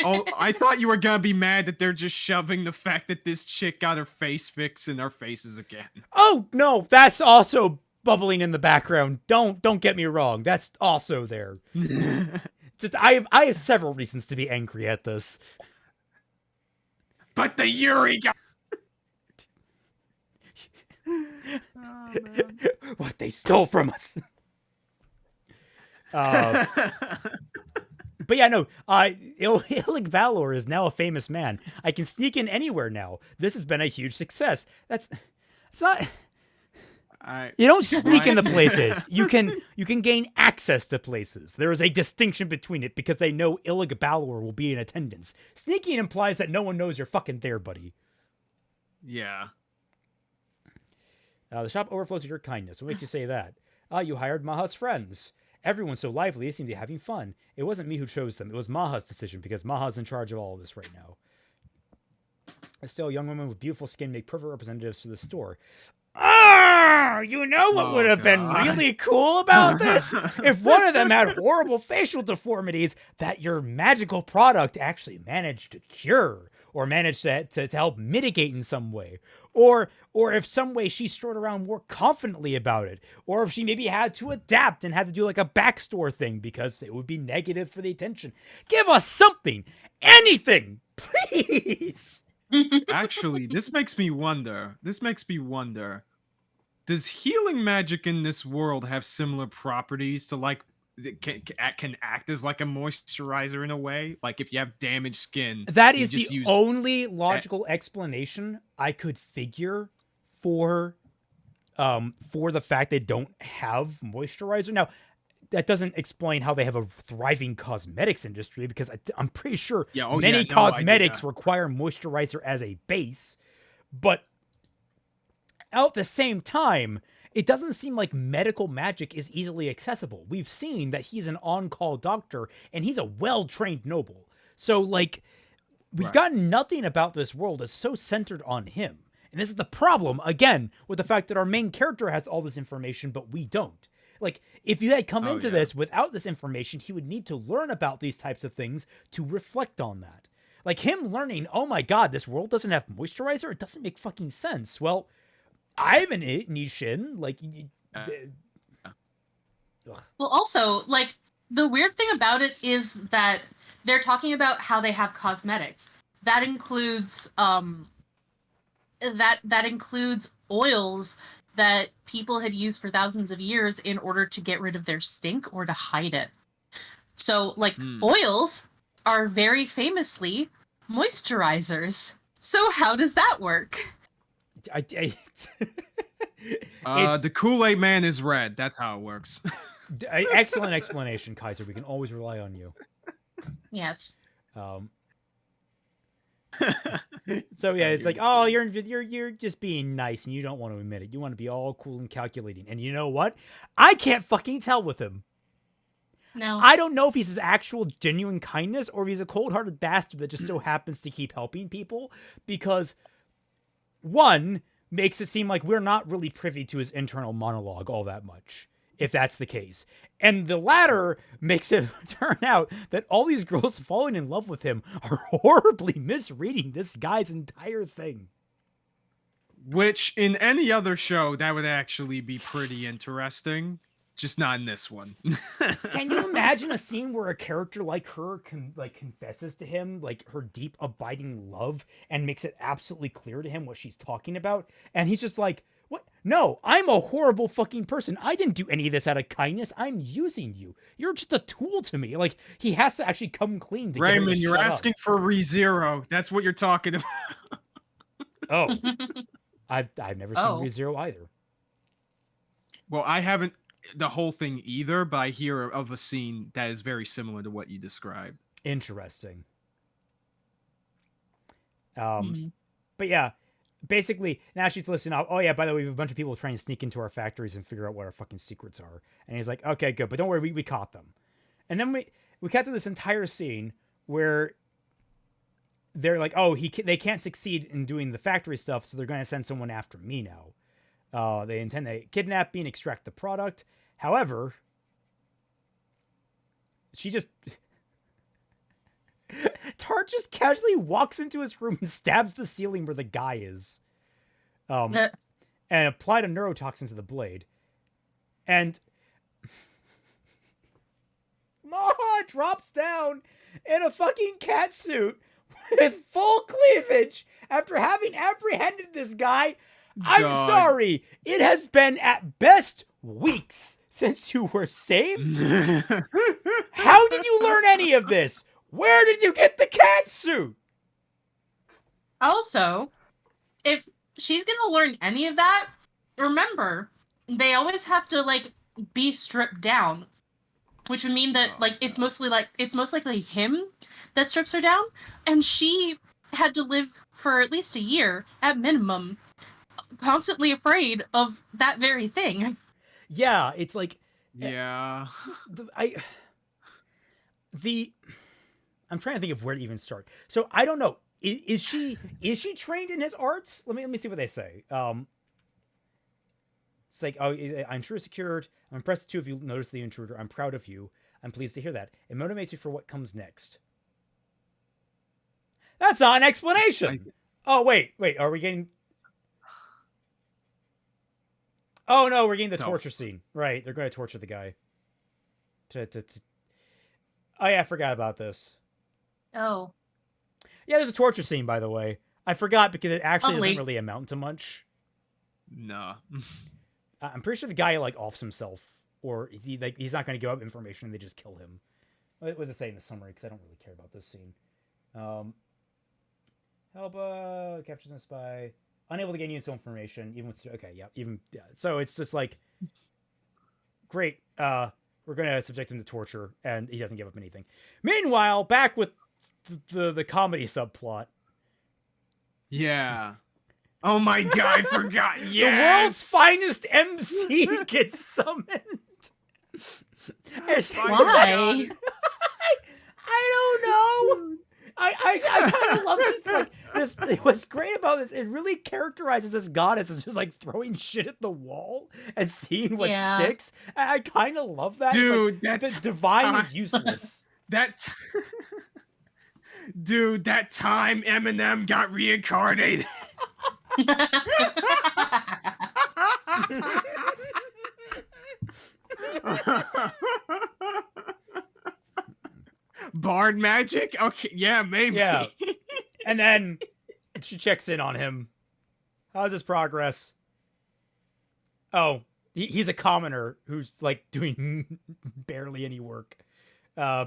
Oh, I thought you were gonna be mad that they're just shoving the fact that this chick got her face fixed in our faces again. Oh no, that's also bubbling in the background. Don't get me wrong. That's also there. Just I have several reasons to be angry at this. But the Yuri got what they stole from us. But yeah, no, Illig Valor is now a famous man. I can sneak in anywhere now. This has been a huge success. It's not... You don't sneak into places. You can gain access to places. There is a distinction between it because they know Illig Valor will be in attendance. Sneaking implies that no one knows you're fucking there, buddy. Yeah. The shop overflows with your kindness. What makes you say that? You hired Maha's friends. Everyone's so lively, they seem to be having fun. It wasn't me who chose them. It was Maha's decision, because Maha's in charge of all of this right now. Still, young women with beautiful skin make perfect representatives for the store. You know what would have been really cool about this? If one of them had horrible facial deformities that your magical product actually managed to cure, or managed to help mitigate in some way. Or if some way she strode around more confidently about it. Or if she maybe had to adapt and had to do like a backstore thing because it would be negative for the attention. Give us something! Anything! Please! Actually, this makes me wonder. Does healing magic in this world have similar properties to, like, can act as like a moisturizer in a way? Like if you have damaged skin. That is the only logical explanation I could figure for the fact they don't have moisturizer. Now, that doesn't explain how they have a thriving cosmetics industry, because I'm pretty sure many cosmetics require moisturizer as a base. But at the same time, it doesn't seem like medical magic is easily accessible. We've seen that he's an on-call doctor, and he's a well-trained noble. So, like, we've gotten nothing about this world that's so centered on him. And this is the problem, again, with the fact that our main character has all this information, but we don't. Like, if you had come into this without this information, he would need to learn about these types of things to reflect on that. Like, him learning, oh my god, this world doesn't have moisturizer? It doesn't make fucking sense. Well, I have an Nishin, like... Well, also, like, the weird thing about it is that they're talking about how they have cosmetics. That includes, that includes oils that people had used for thousands of years in order to get rid of their stink or to hide it. So, like, oils are very famously moisturizers. So how does that work? The Kool-Aid Man is red. That's how it works. Excellent explanation, Kaiser. We can always rely on you. Yes. So yeah, it's like, oh, you're just being nice and you don't want to admit it. You want to be all cool and calculating. And you know what? I can't fucking tell with him. No. I don't know if he's his actual genuine kindness or if he's a cold-hearted bastard that just so happens to keep helping people, because one makes it seem like we're not really privy to his internal monologue all that much, if that's the case. And the latter makes it turn out that all these girls falling in love with him are horribly misreading this guy's entire thing. Which, in any other show, that would actually be pretty interesting. Just not in this one. Can you imagine a scene where a character like her confesses to him like her deep abiding love and makes it absolutely clear to him what she's talking about, and he's just like, what? No, I'm a horrible fucking person. I didn't do any of this out of kindness. I'm using you. You're just a tool to me. Like, he has to actually come clean to Raymond, get her to you're shut asking up. for ReZero. That's what you're talking about. Oh. I've never seen ReZero either. Well, I haven't the whole thing either, but I hear of a scene that is very similar to what you described. Interesting. But yeah, basically now she's listening. Oh yeah, by the way, we have a bunch of people trying to sneak into our factories and figure out what our fucking secrets are. And he's like, okay, good, but don't worry, we caught them. And then we cut to this entire scene where they're like, oh, they can't succeed in doing the factory stuff, so they're going to send someone after me now. They intend to kidnap me and extract the product. However, she just... Tart just casually walks into his room and stabs the ceiling where the guy is. And applied a neurotoxin to the blade. And Maha drops down in a fucking cat suit with full cleavage after having apprehended this guy. I'm sorry. It has been at best weeks since you were saved. How did you learn any of this? Where did you get the cat suit? Also, if she's gonna learn any of that, remember, they always have to like be stripped down. Which would mean that it's most likely him that strips her down. And she had to live for at least a year at minimum, constantly afraid of that very thing. Yeah, it's like, yeah. I'm trying to think of where to even start. So I don't know. Is she trained in his arts? Let me see what they say. It's like, oh, I'm sure secured. I'm impressed too if you notice the intruder. I'm proud of you. I'm pleased to hear that. It motivates you for what comes next. That's not an explanation. Oh, wait. Are we getting... Oh, no, we're getting the torture scene. Right, they're going to torture the guy. Oh, yeah, I forgot about this. Oh. Yeah, there's a torture scene, by the way. I forgot because it actually doesn't really amount to much. No. I'm pretty sure the guy, offs himself. Or he's not going to give up information and they just kill him. What does it say in the summary? Because I don't really care about this scene. Help, captures a spy. Unable to gain useful information, even with... Okay, yeah, So it's just like... Great, we're going to subject him to torture, and he doesn't give up anything. Meanwhile, back with the comedy subplot. Yeah. Oh my god, I forgot. Yes! The world's finest MC gets summoned. Why? I don't know. I kind of love this. What's great about this, it really characterizes this goddess as just throwing shit at the wall and seeing what sticks. I kind of love that. Dude, the divine is useless. Dude, that time Eminem got reincarnated. Bard magic? Okay, yeah, maybe. Yeah. And then she checks in on him. How's his progress? Oh, he's a commoner who's doing barely any work.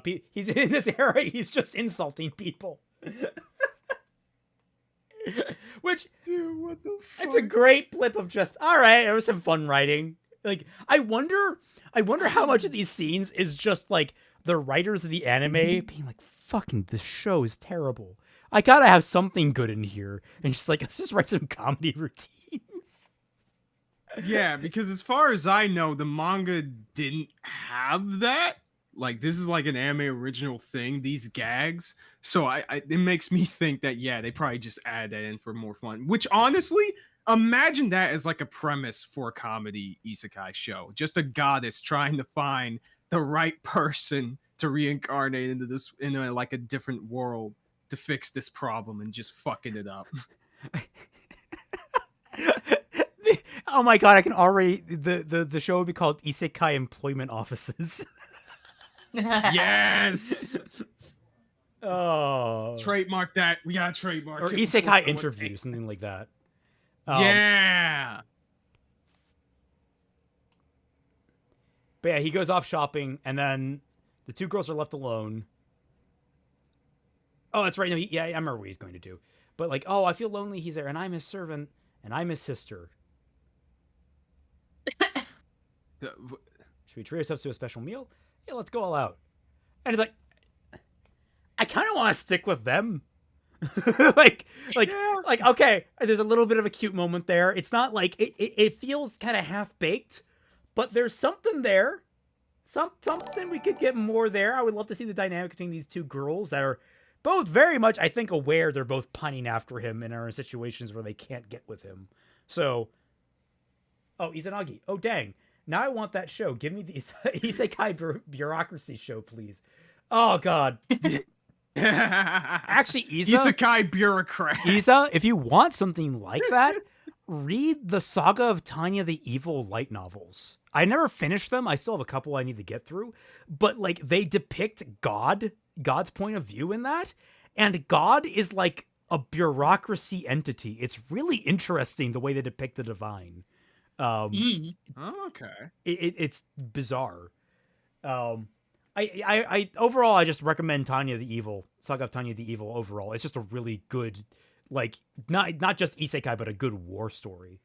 He's in this era, he's just insulting people. Which, dude, what the fuck? It's a great blip of just, all right, there was some fun writing. I wonder how much of these scenes is just the writers of the anime being fucking, this show is terrible. I gotta have something good in here. And just let's just write some comedy routines. Yeah, because as far as I know, the manga didn't have that. like this is like an anime original thing, these gags. So it makes me think that yeah, they probably just add that in for more fun. Which honestly, imagine that as like a premise for a comedy isekai show. Just a goddess trying to find the right person to reincarnate into like a different world to fix this problem and just fucking it up. Oh my god, I can already the show would be called Isekai Employment Offices. Yes. Oh. Trademark that. We gotta trademark Or it Isekai before Interview, something like that. Yeah. But yeah, he goes off shopping, and then the two girls are left alone. Oh, that's right. No, I remember what he's going to do. But like, oh, I feel lonely. He's there, and I'm his servant, and I'm his sister. Should we treat ourselves to a special meal? Yeah, let's go all out. And it's like, I kind of want to stick with them. like, okay, there's a little bit of a cute moment there. It's not like it feels kind of half baked, but there's something there. Something we could get more there. I would love to see the dynamic between these two girls that are both very much, I think, aware they're both pining after him and are in situations where they can't get with him. So, oh, Izanagi. Oh, dang. Now I want that show. Give me the Isekai bureaucracy show, please. Oh, God. Actually, Isekai bureaucrat. Isa, if you want something like that, read the Saga of Tanya the Evil light novels. I never finished them. I still have a couple I need to get through. But, like, they depict God's point of view in that. And God is like a bureaucracy entity. It's really interesting the way they depict the divine. Okay. It's bizarre. I overall, I just recommend Tanya the Evil, Saga of Tanya the Evil overall. It's just a really good, like, not just isekai, but a good war story.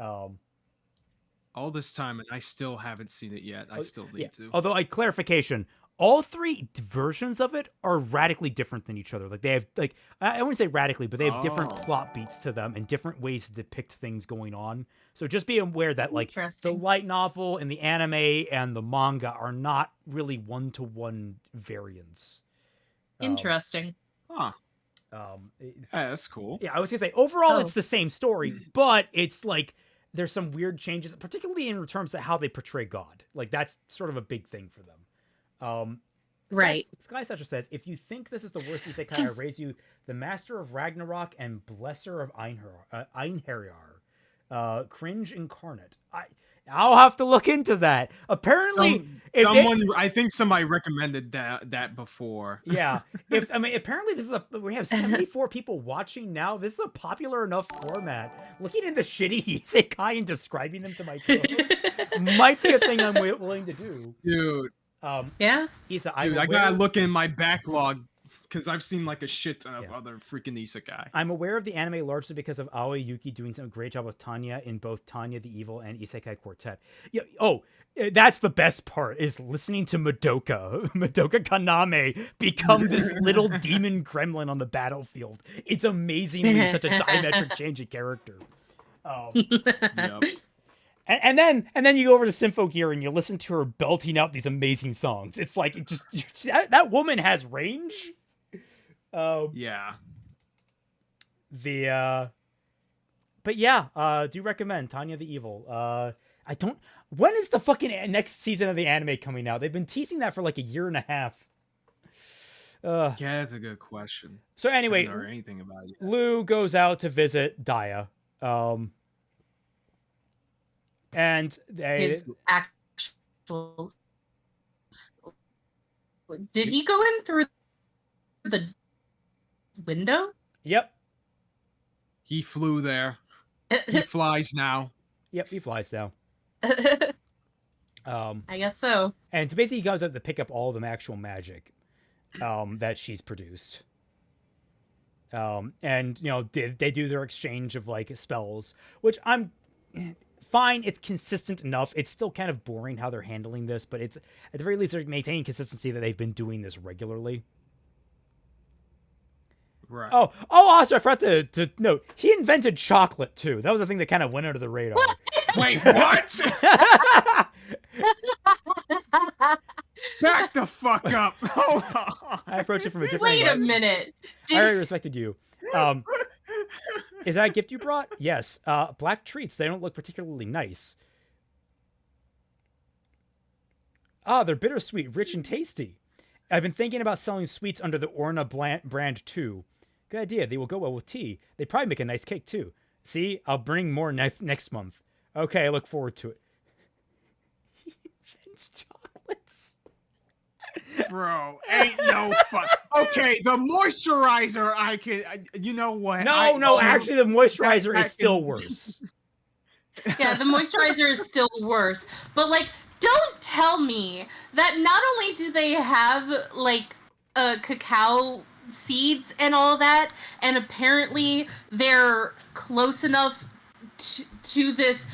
All this time, and I still haven't seen it yet. I still need to. Although, clarification, all three versions of it are radically different than each other. Like, they have, like, I wouldn't say radically, but they have different plot beats to them and different ways to depict things going on. So just be aware that, like, the light novel and the anime and the manga are not really one-to-one variants. Interesting. That's cool. Yeah, I was gonna say, overall, it's the same story, but it's, like, there's some weird changes, particularly in terms of how they portray God. Like, that's sort of a big thing for them. Right. Sky Satcher says, if you think this is the worst isekai, I raise you the Master of Ragnarok and Blesser of Einherjar. Cringe incarnate. I'll have to look into that. Apparently, I think somebody recommended that before. Yeah. Apparently we have 74 people watching now. This is a popular enough format. Looking at the shitty isekai and describing them to my co-hosts might be a thing I'm willing to do. Dude. Yeah. Isa, I gotta look in my backlog because I've seen like a shit ton of other freaking isekai. I'm aware of the anime largely because of Aoi Yuki doing a great job with Tanya in both Tanya the Evil and Isekai Quartet. Yeah. Oh, that's the best part, is listening to Madoka Kaname become this little demon gremlin on the battlefield. It's amazingly such a diametric change of character. Yep. And then you go over to Symphogear and you listen to her belting out these amazing songs. It's like, that woman has range. Yeah. But yeah, do recommend Tanya the Evil. When is the fucking next season of the anime coming out? They've been teasing that for like a year and a half. Yeah, that's a good question. So anyway, I haven't heard anything about it. Lou goes out to visit Daya. And his actual. Did he go in through the window? Yep. He flew there. He flies now. Yep, he flies now. I guess so. And basically, he goes out to pick up all the actual magic that she's produced. And you know, they do their exchange of like spells, which I'm fine. It's consistent enough. It's still kind of boring how they're handling this, but it's at the very least they're maintaining consistency that they've been doing this regularly. Right. Oh, also I forgot to note, he invented chocolate too. That was the thing that kind of went under the radar. Wait, what? Back the fuck up. Hold on. I approach it from a different Wait a angle. minute. I already respected you. Is that a gift you brought? Yes. Black treats. They don't look particularly nice. Ah, they're bittersweet, rich, and tasty. I've been thinking about selling sweets under the Orna brand too. Good idea. They will go well with tea. They probably make a nice cake too. See, I'll bring more next month. Okay, I look forward to it. Vince chocolates. Bro, ain't no fuck. Okay, the moisturizer, I can. You know what? No. Actually, the moisturizer is still worse. Yeah, the moisturizer is still worse. But like, don't tell me that not only do they have like cacao seeds and all that, and apparently they're close enough to this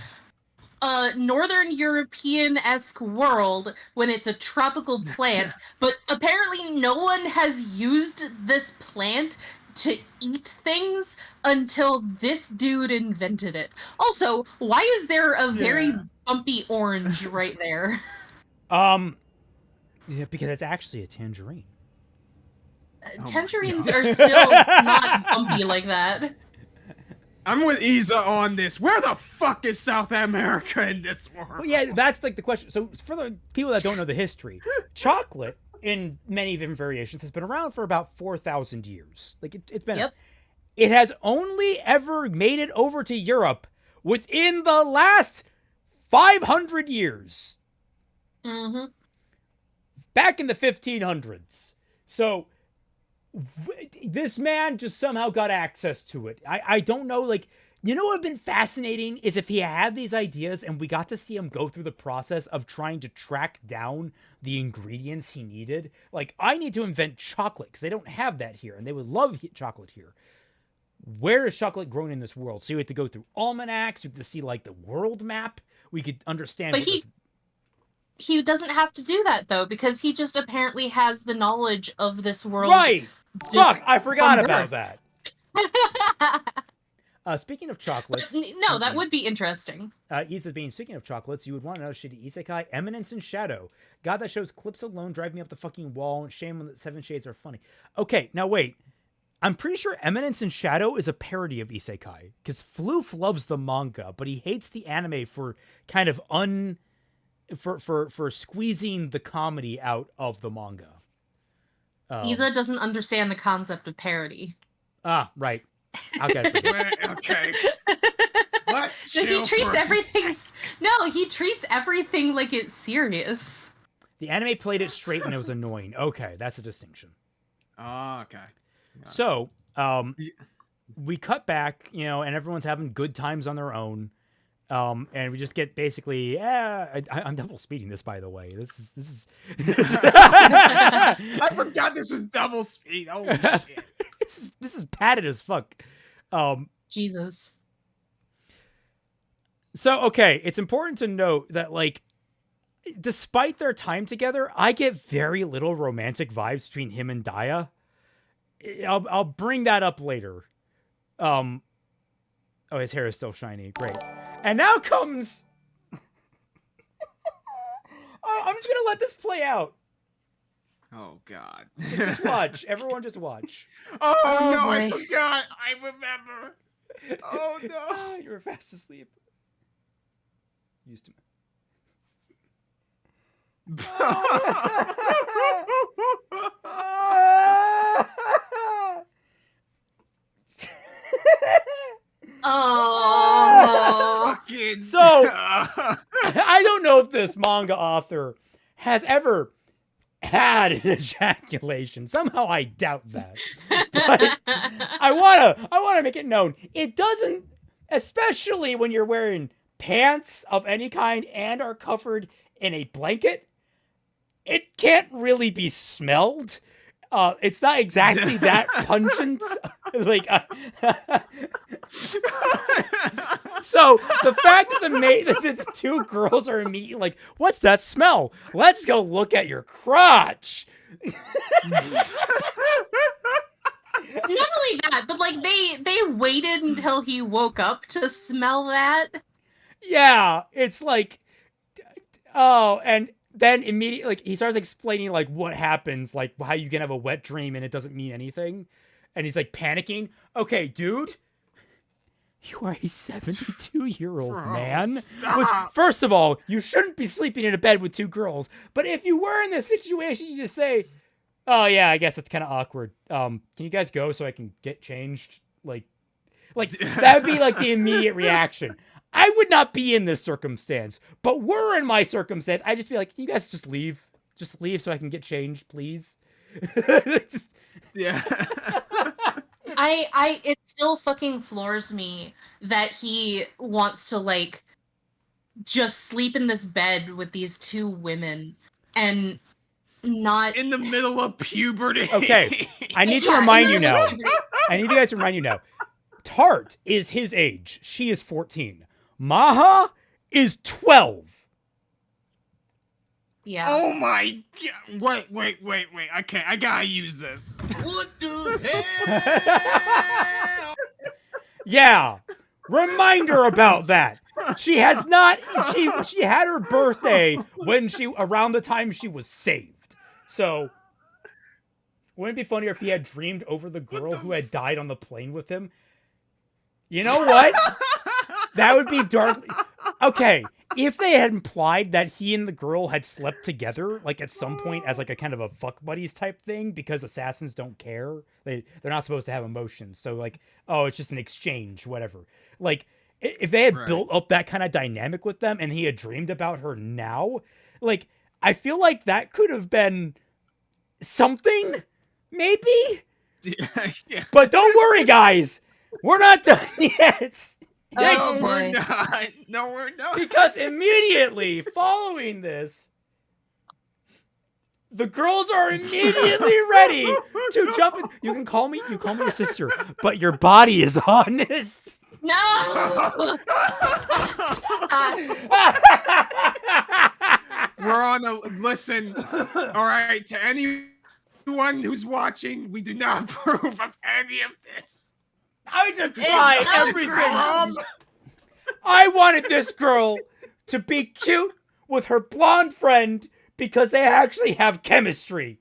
Northern European-esque world when it's a tropical plant, but apparently no one has used this plant to eat things until this dude invented it. Also, why is there a very bumpy orange right there? Yeah, because it's actually a tangerine. Tangerines are still not bumpy like that. I'm with Isa on this. Where the fuck is South America in this world? Well, yeah, that's like the question. So for the people that don't know the history, chocolate in many different variations has been around for about 4,000 years. Like it's been. Yep. It has only ever made it over to Europe within the last 500 years. Mm-hmm. Back in the 1500s. So this man just somehow got access to it. I don't know, like, you know what would have been fascinating is if he had these ideas and we got to see him go through the process of trying to track down the ingredients he needed. Like, I need to invent chocolate because they don't have that here, and they would love chocolate here. Where is chocolate grown in this world? So you have to go through almanacs, you have to see, like, the world map. We could understand. But he doesn't have to do that, though, because he just apparently has the knowledge of this world. Right! Fuck, I forgot about that. Speaking of chocolates... No, that would be interesting. Isa's being, speaking of chocolates, you would want to know shitty Isekai, Eminence and Shadow. God, that shows clips alone drive me up the fucking wall, and shame that 7 Shades are funny. Okay, now wait. I'm pretty sure Eminence and Shadow is a parody of Isekai, because Floof loves the manga, but he hates the anime for kind of for squeezing the comedy out of the manga. Isa doesn't understand the concept of parody. Ah, right. I'll get it. Okay. Let's So he treats first. everything. No, he treats everything like it's serious. The anime played it straight and it was annoying. Okay, that's a distinction. Oh, okay. So, we cut back, and everyone's having good times on their own. And we just get basically, I'm double speeding this, by the way. This is. I forgot this was double speed. Holy shit. This is padded as fuck. Jesus. So, okay, it's important to note that, like, despite their time together, I get very little romantic vibes between him and Daya. I'll bring that up later. Oh, his hair is still shiny. Great. And now comes... I'm just going to let this play out. Oh, God. Just watch. Everyone just watch. Oh, no, boy. I forgot. I remember. Oh, no. You were fast asleep. Used to... Oh. Fucking... So, I don't know if this manga author has ever had an ejaculation. Somehow I doubt that. But I wanna make it known. It doesn't, especially when you're wearing pants of any kind and are covered in a blanket, it can't really be smelled. It's not exactly that pungent. Like, so the fact that the two girls are immediately like, "What's that smell? Let's go look at your crotch." Not only that, but like they waited until he woke up to smell that. Yeah, it's like, oh, and then immediately, like, he starts explaining, like, what happens, like, how you can have a wet dream and it doesn't mean anything. And he's, like, panicking. Okay, dude, you are a 72-year-old Bro, man. stop. Which, first of all, you shouldn't be sleeping in a bed with two girls. But if you were in this situation, you just say, oh, yeah, I guess it's kind of awkward. Can you guys go so I can get changed? Like, that would be, like, the immediate reaction. I would not be in this circumstance, but were in my circumstance, I'd just be like, can you guys just leave? Just leave so I can get changed, please? Yeah. It still fucking floors me that he wants to, like, just sleep in this bed with these two women and not In the middle of puberty. Okay, I need to remind you now. I need you guys to remind you now. Tart is his age. She is 14. Maha is 12. Yeah. Oh my god. Wait. Okay, I gotta use this. What the hell? Yeah. Reminder about that. She has not she had her birthday when around the time she was saved. So wouldn't it be funnier if he had dreamed over the girl who had died on the plane with him? You know what? That would be dark. Okay, if they had implied that he and the girl had slept together, like at some point as like a kind of a fuck buddies type thing, because assassins don't care. They're not supposed to have emotions. So like, oh, it's just an exchange, whatever. Like, if they had built up that kind of dynamic with them and he had dreamed about her now, like, I feel like that could have been something, maybe? Yeah. But don't worry, guys. We're not done yet. No, Oh, we're boy. not. No, we're not. Because immediately following this, the girls are immediately ready to jump in. You call me your sister, but your body is honest. No. We're on a listen. All right, to anyone who's watching, we do not approve of any of this. I just tried It's not everything. wrong. I wanted this girl to be cute with her blonde friend because they actually have chemistry.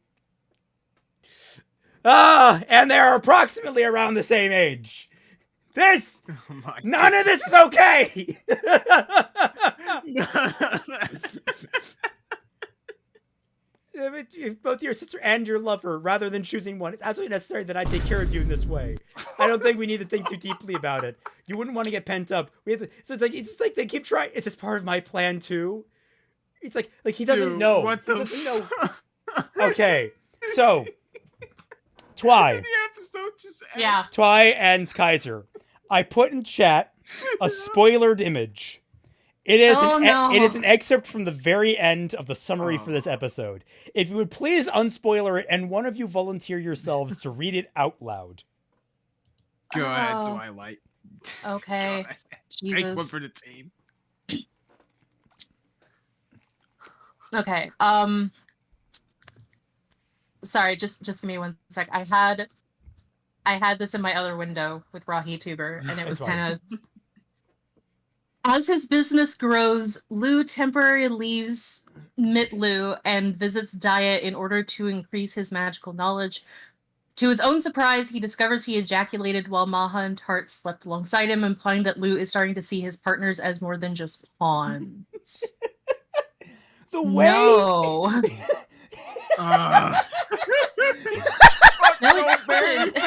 And they're approximately around the same age. None of this is okay. If both your sister and your lover, rather than choosing one, it's absolutely necessary that I take care of you in this way. I don't think we need to think too deeply about it. You wouldn't want to get pent up. So it's just like they keep trying. It's just part of my plan too. It's like he doesn't know. What the? He doesn't know. Okay, so Twi. The episode just ended. Yeah. Twi and Kaiser. I put in chat a spoilered image. It is it is an excerpt from the very end of the summary for this episode. If you would please unspoiler it, and one of you volunteer yourselves to read it out loud. Go ahead, Oh. Twilight. Okay. Go ahead. Jesus. Take one for the team. Okay. Sorry, just give me one sec. I had this in my other window with Rahi Tuber, and it was That's fine. kind of. As his business grows, Lu temporarily leaves Mitlu and visits Daya in order to increase his magical knowledge. To his own surprise, he discovers he ejaculated while Maha and Tart slept alongside him, implying that Lu is starting to see his partners as more than just pawns. The way No. No, it doesn't.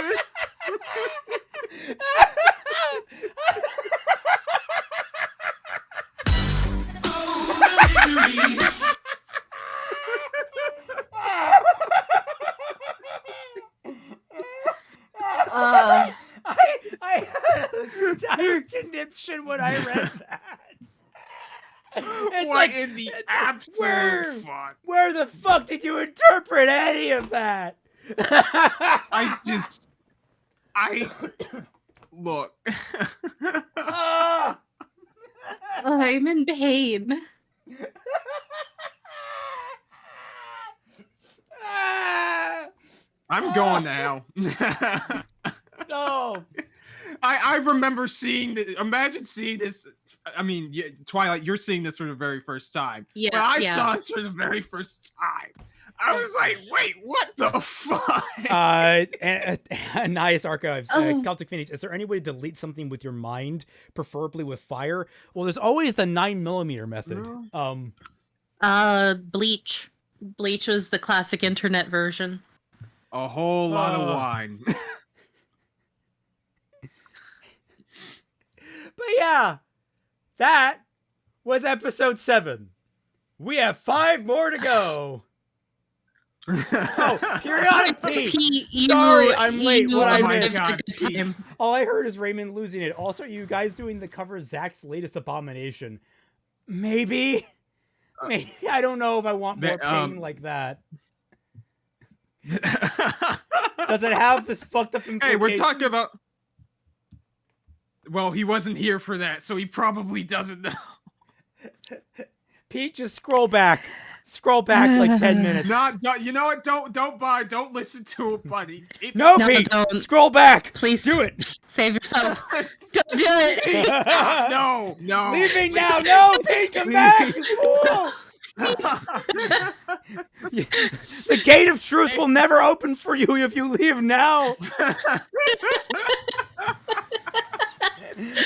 I had an entire conniption when I read that. It's What like, in the where- absolute fuck? Where the fuck did you interpret any of that? Look. Ah! I'm in pain. Ah! I'm going to hell. No. I remember seeing the. Imagine seeing this. I mean, Twilight, you're seeing this for the very first time. Yeah, But I yeah. saw this for the very first time. I was like, wait, what the fuck? Nice Archives, Oh. Celtic Phoenix. Is there any way to delete something with your mind, preferably with fire? Well, there's always the 9mm method. Bleach. Bleach was the classic internet version. A whole lot of wine. But yeah, that was episode 7. We have 5 more to go. Oh, periodic Pete. Pete, Sorry, I'm late. What I arrived missed. at a good Pete. time. All I heard is Raymond losing it. Also, you guys doing the cover of Zach's latest Abomination. Maybe. Maybe. I don't know if I want more pain like that. Does it have this fucked up implications? Hey, we're talking about. Well, he wasn't here for that, so he probably doesn't know. Pete, just scroll back. Scroll back like 10 minutes. Don't, you know what? Don't listen to it, buddy. No, No, Pete, don't. scroll back. Please Do it. save yourself. Don't do it. No. Leave me now. No, Pete, come back. You fool. The gate of truth will never open for you if you leave now.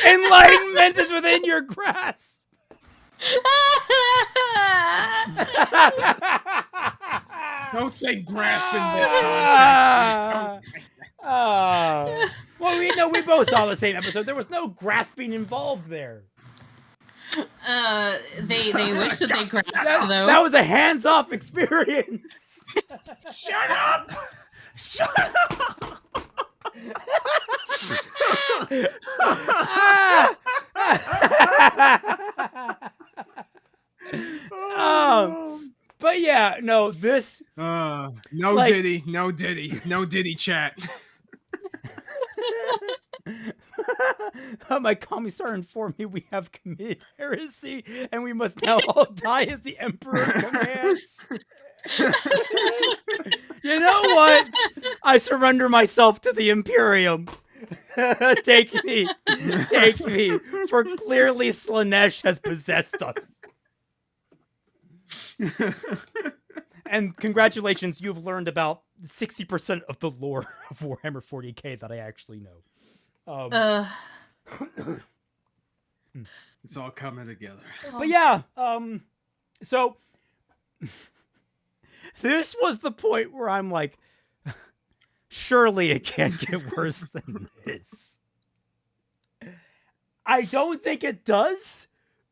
Enlightenment is within your grasp. Don't say grasp in this context. Well, we both saw the same episode. There was no grasping involved there. They wish that they grasped though. That was a hands-off experience. Shut up! Shut up! But yeah, no, this No like- Diddy chat. My commissar informed me we have committed heresy and we must now all die as the Emperor commands. You know what? I surrender myself to the Imperium. Take me, for clearly Slanesh has possessed us. And congratulations, you've learned about 60% of the lore of Warhammer 40k that I actually know. It's all coming together. But yeah, so this was the point where I'm like, surely it can't get worse than this. I don't think it does,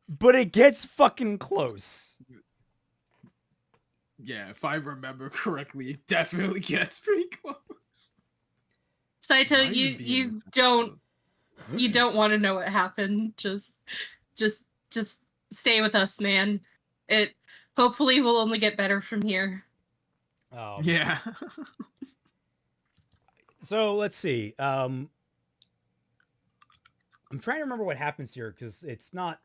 but it gets fucking close. Yeah, if I remember correctly, it definitely gets pretty close. Saito, Why are you you being don't want to know what happened. Just stay with us, man. It hopefully will only get better from here. Yeah. So let's see. I'm trying to remember what happens here because it's not.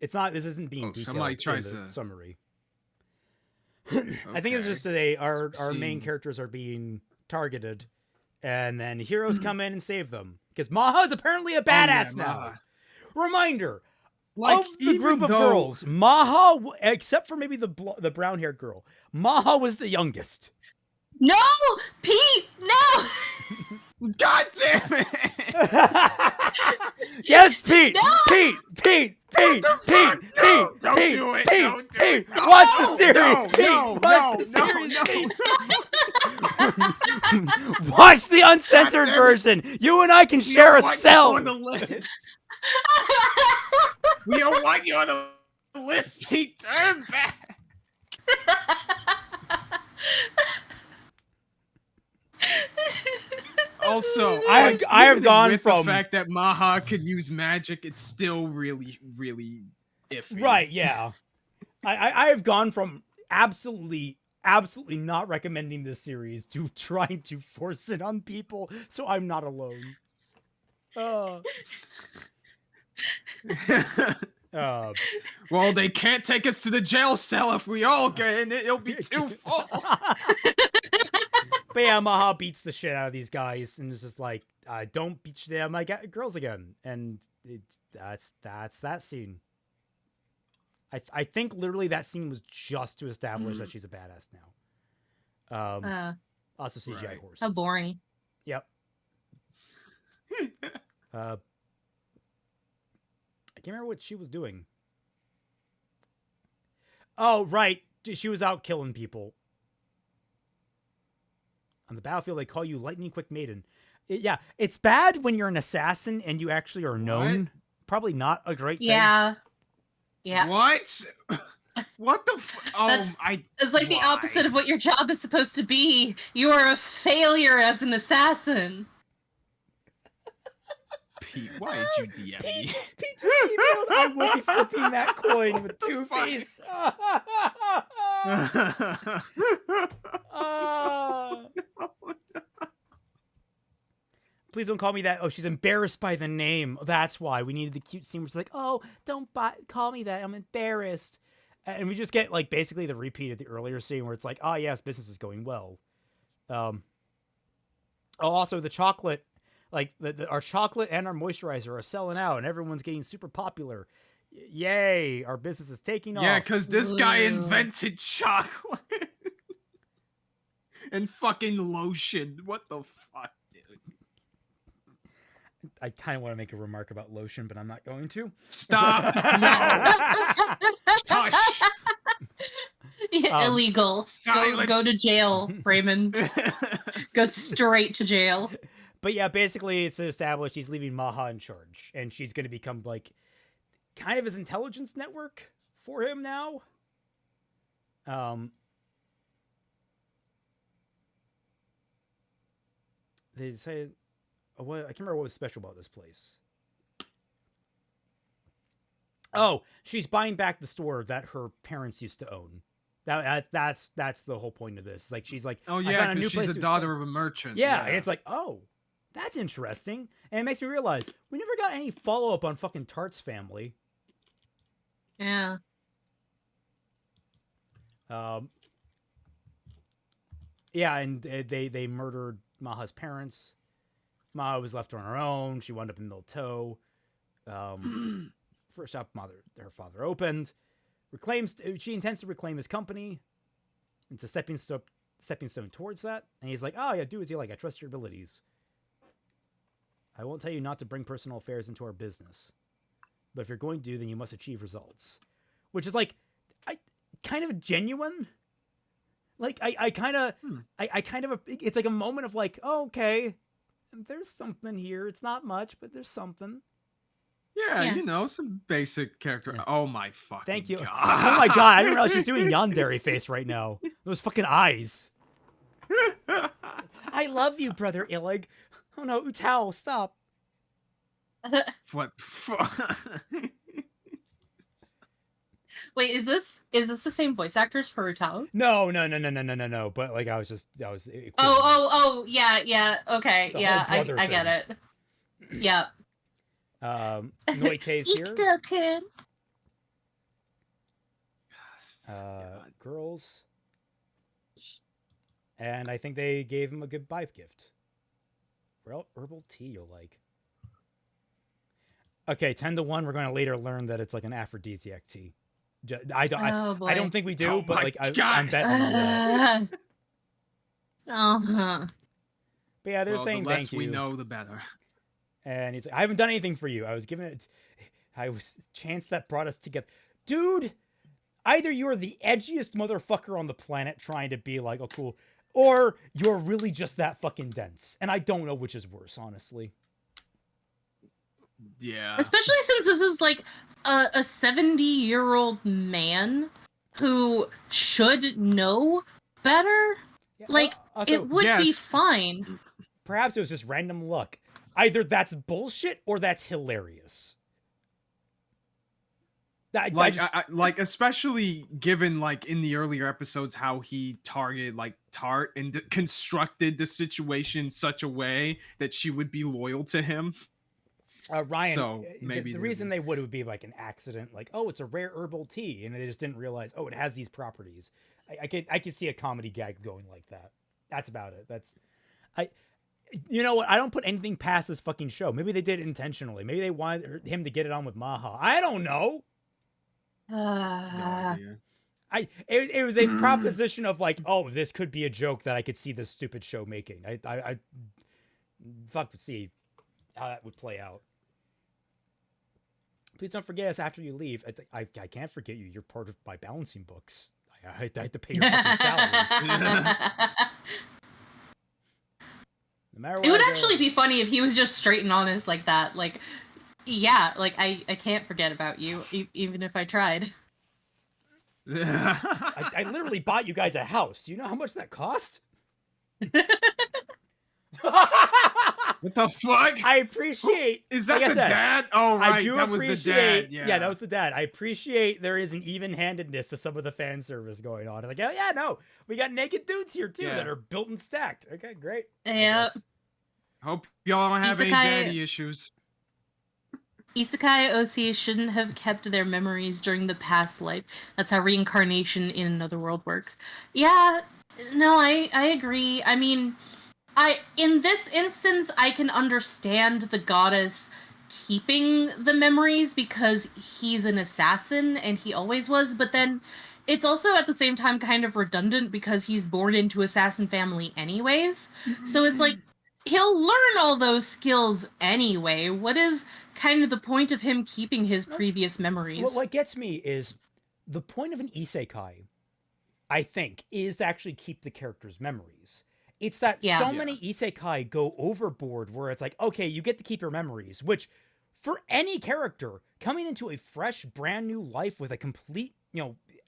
This isn't being detailed somebody in tries the to- summary. I think it's just today our main characters are being targeted, and then heroes come in and save them because Maha is apparently a badass now. Maha. Reminder. Like, Of the group of girls, Maha, except for maybe the brown-haired girl, Maha was the youngest. No, Pete, no. God damn it! Yes, Pete! No! Pete! Don't do it! Don't do it! No! Watch the series, No! Pete! No! Watch the No! series, Pete! Watch the uncensored version! You and I can share a cell! On the list. We don't want you on the list, Pete. Turn back. Also, I have even gone with from- the fact that Maha could use magic, it's still really, really iffy. Right, yeah. I have gone from absolutely not recommending this series to trying to force it on people so I'm not alone. Well, they can't take us to the jail cell if we all get in it. It'll be too full. But yeah, Maha beats the shit out of these guys and is just like, don't beat shit out of my girls again. And that's that scene. I think literally that scene was just to establish that she's a badass now. Also CGI Right. horses. How boring. Yep. I can't remember what she was doing. Oh, right. She was out killing people. On the battlefield, they call you Lightning Quick Maiden. Yeah, it's bad when you're an assassin and you actually are known. What? Probably not a great thing. Yeah. Yeah. What? What the? It's like the opposite of what your job is supposed to be. You are a failure as an assassin. Pete, why did you DM me? Pete emailed, I will be flipping that coin with Two-Face. Please don't call me that. Oh, she's embarrassed by the name. That's why. We needed the cute scene where she's like, oh, don't call me that. I'm embarrassed. And we just get, like, basically the repeat of the earlier scene where it's like, oh, yes, business is going well. Also, the chocolate, like, our chocolate and our moisturizer are selling out, and everyone's getting super popular. Yay, our business is taking off. Yeah, because this guy invented chocolate. And fucking lotion. What the fuck, dude? I kind of want to make a remark about lotion, but I'm not going to. Stop. No. Hush. Illegal. Go to jail, Raymond. Go straight to jail. But yeah, basically it's established he's leaving Maha in charge, and she's going to become like kind of his intelligence network for him now. They say, I can't remember what was special about this place. Oh, she's buying back the store that her parents used to own. That's the whole point of this. Like she's like, oh yeah, because she's a daughter of a merchant. Yeah, and it's like, oh, that's interesting, and it makes me realize we never got any follow up on fucking Tart's family. Yeah. Yeah, and they murdered Maha's parents. Maha was left on her own. She wound up in Milto. First shop her father opened. She intends to reclaim his company. It's a stepping stone towards that. And he's like, oh yeah, do as you like. I trust your abilities. I won't tell you not to bring personal affairs into our business. But if you're going to, then you must achieve results. Which is like, kind of genuine. Like I kind of, it's like a moment of like, oh, okay, there's something here. It's not much, but there's something. Yeah, you know, some basic character. Yeah. Oh my fucking Thank you. God. Oh my God, I didn't realize she's doing yandere face right now. Those fucking eyes. I love you, brother Illig. Oh no, Utao, stop. What? Wait, is this the same voice actors for Utao? No. But like, I was. Oh, yeah. Okay, yeah, I get it. Yeah. Noite's here. Girls. And I think they gave him a goodbye gift. Well, herbal tea you'll like. Okay, 10-1. We're going to later learn that it's like an aphrodisiac tea. I don't think we do, but like I'm betting on that. Uh-huh. But yeah, they're saying the less thank you. we know, the better. And he's like, I haven't done anything for you. I was given it. I was chance that brought us together. Dude, either you're the edgiest motherfucker on the planet trying to be like, oh, cool, or you're really just that fucking dense. And I don't know which is worse, honestly. Yeah. Especially since this is like a 70-year-old man who should know better. Yeah, like, also, it would be fine. Perhaps it was just random luck. Either that's bullshit or that's hilarious. Like especially given like in the earlier episodes how he targeted like Tart and constructed the situation in such a way that she would be loyal to him. Ryan, so maybe the reason they would be like an accident, like, oh, it's a rare herbal tea, and they just didn't realize, oh, it has these properties. I could see a comedy gag going like that. That's about it. You know what? I don't put anything past this fucking show. Maybe they did it intentionally. Maybe they wanted him to get it on with Maha. I don't know. No idea. It was a proposition of like, oh, this could be a joke that I could see this stupid show making. I fuck to see how that would play out. Please don't forget us after you leave. I can't forget you. You're part of my balancing books. I have to pay your fucking salaries. No matter what It would actually be funny if he was just straight and honest like that. Like, yeah, like I can't forget about you, even if I tried. I literally bought you guys a house. You know how much that cost? What the fuck? I appreciate. Is that like I the said, dad? Oh, right. I do that was the dad. Yeah. That was the dad. I appreciate there is an even-handedness to some of the fan service going on. Like, oh yeah, no, we got naked dudes here too that are built and stacked. Okay, great. Yeah. Hope y'all don't have any Isekai- daddy issues. Isekai OC shouldn't have kept their memories during the past life. That's how reincarnation in another world works. Yeah, no, I agree. I mean, in this instance, I can understand the goddess keeping the memories because he's an assassin and he always was, but then it's also at the same time kind of redundant because he's born into assassin family anyways. So it's like, he'll learn all those skills anyway. What is kind of the point of him keeping his previous memories? What gets me is the point of an isekai, I think, is to actually keep the character's memories. It's that many isekai go overboard where it's like, okay, you get to keep your memories, which for any character coming into a fresh, brand new life with a complete,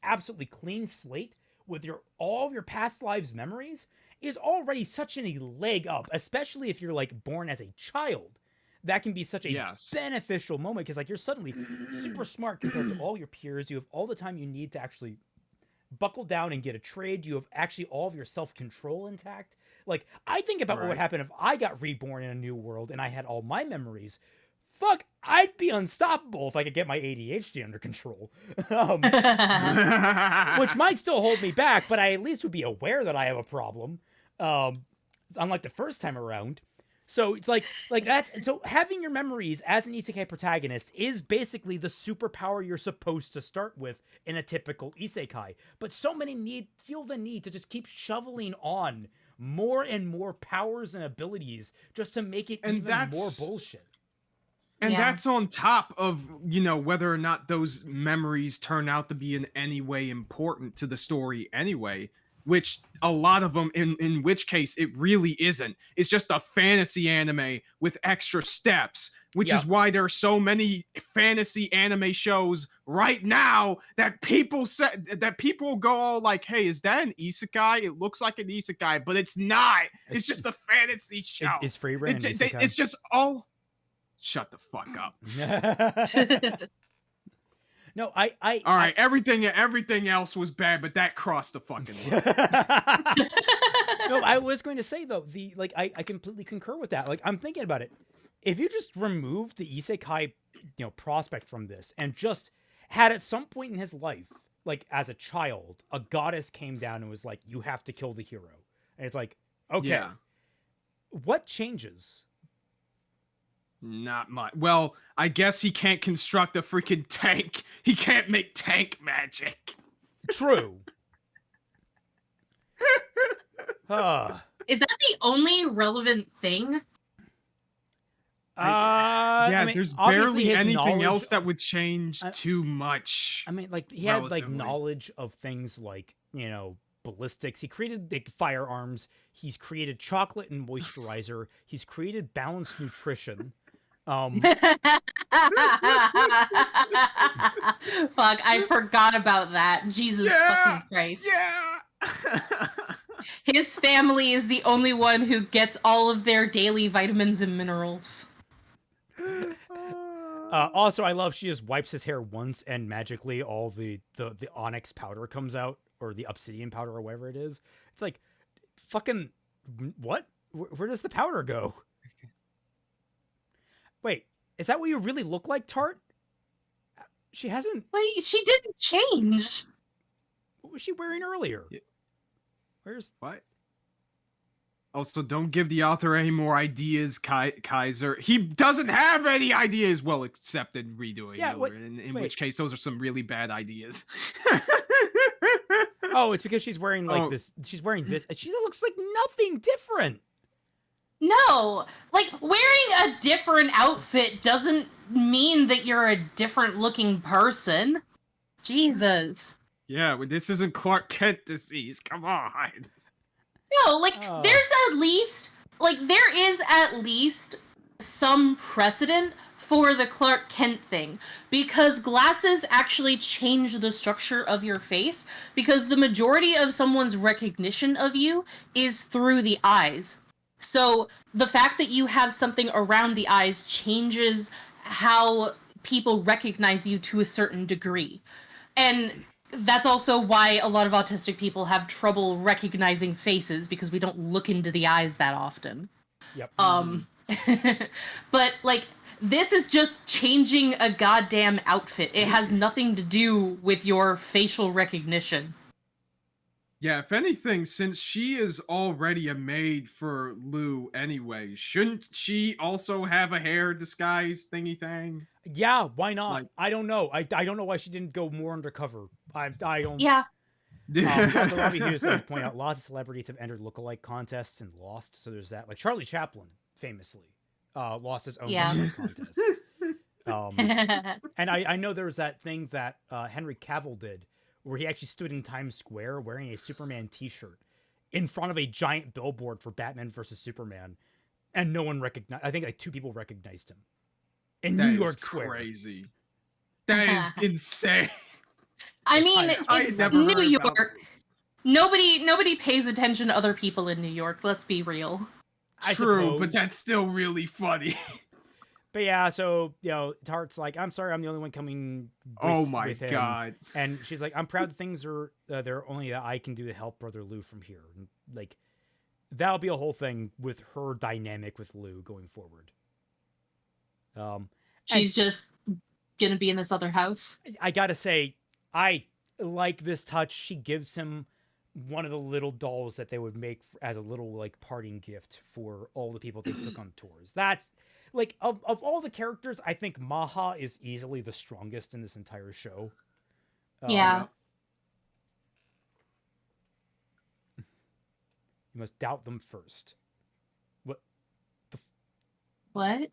absolutely clean slate with all of your past lives' memories is already such a leg up, especially if you're like born as a child. That can be such a beneficial moment because like you're suddenly super smart compared to all your peers. You have all the time you need to actually buckle down and get a trade. You have actually all of your self-control intact. Like, I think about what would happen if I got reborn in a new world and I had all my memories. Fuck, I'd be unstoppable if I could get my ADHD under control. Which might still hold me back, but I at least would be aware that I have a problem. Unlike the first time around. So it's like that's so having your memories as an isekai protagonist is basically the superpower you're supposed to start with in a typical isekai. But so many feel the need to just keep shoveling on more and more powers and abilities just to make it even more bullshit. And that's on top of, whether or not those memories turn out to be in any way important to the story anyway. Which a lot of them, in which case it really isn't. It's just a fantasy anime with extra steps, which is why there are so many fantasy anime shows right now that people go all like, "Hey, is that an isekai? It looks like an isekai, but it's not. It's just a fantasy show." It's free reign. It's just all. Shut the fuck up. No, all right, everything else was bad, but that crossed the fucking line. No, I was going to say though, I completely concur with that. Like, I'm thinking about it. If you just remove the isekai, prospect from this and just had at some point in his life, like as a child, a goddess came down and was like, "You have to kill the hero," and it's like, okay, what changes? Not much. Well, I guess he can't construct a freaking tank. He can't make tank magic. True. Is that the only relevant thing? There's barely anything else that would change too much. I mean, like, he had like knowledge of things like, ballistics. He created like firearms. He's created chocolate and moisturizer. He's created balanced nutrition. Fuck, I forgot about that. Jesus fucking Christ. Yeah. His family is the only one who gets all of their daily vitamins and minerals. Also, I love she just wipes his hair once and magically all the onyx powder comes out, or the obsidian powder, or whatever it is. It's like, fucking, what? Where does the powder go? Wait, is that what you really look like, Tart? She hasn't... Wait, she didn't change. What was she wearing earlier? Yeah. Where's... What? Also, don't give the author any more ideas, Kaiser. He doesn't have any ideas. Well, except in redoing Yeah, Miller, in which case those are some really bad ideas. Oh, it's because she's wearing like Oh. this. She's wearing this, and she looks like nothing different. No, like wearing a different outfit doesn't mean that you're a different looking person. Jesus. Yeah, well, this isn't Clark Kent disease. Come on. No, like Oh. there is at least some precedent for the Clark Kent thing, because glasses actually change the structure of your face, because the majority of someone's recognition of you is through the eyes. So the fact that you have something around the eyes changes how people recognize you to a certain degree. And that's also why a lot of autistic people have trouble recognizing faces, because we don't look into the eyes that often. Yep. But like, this is just changing a goddamn outfit. It has nothing to do with your facial recognition. Yeah, if anything, since she is already a maid for Lou anyway, shouldn't she also have a hair disguise thingy thing? Yeah, why not? Like- I don't know. I don't know why she didn't go more undercover. I don't. Yeah. Also, Robbie Hughes likes to point out lots of celebrities have entered lookalike contests and lost. So there's that. Like Charlie Chaplin, famously, lost his own Yeah. lookalike contest. And I know there was that thing that Henry Cavill did, where he actually stood in Times Square wearing a Superman T-shirt in front of a giant billboard for Batman versus Superman, and no one recognized. I think like 2 people recognized him in That New is York Square. crazy. That is insane. I mean, I it's never New heard about York. Nobody pays attention to other people in New York. Let's be real. I True, suppose. but that's still really funny. But yeah, so Tart's like, I'm sorry, I'm the only one coming. Oh my with him. god. And she's like, I'm proud that things are there are only that I can do to help Brother Lou from here. And like, that'll be a whole thing with her dynamic with Lou going forward. She's just gonna be in this other house. I gotta say, I like this touch. She gives him one of the little dolls that they would make as a little like parting gift for all the people they took on tours. That's like of all the characters, I think Maha is easily the strongest in this entire show. Yeah. You must doubt them first. What?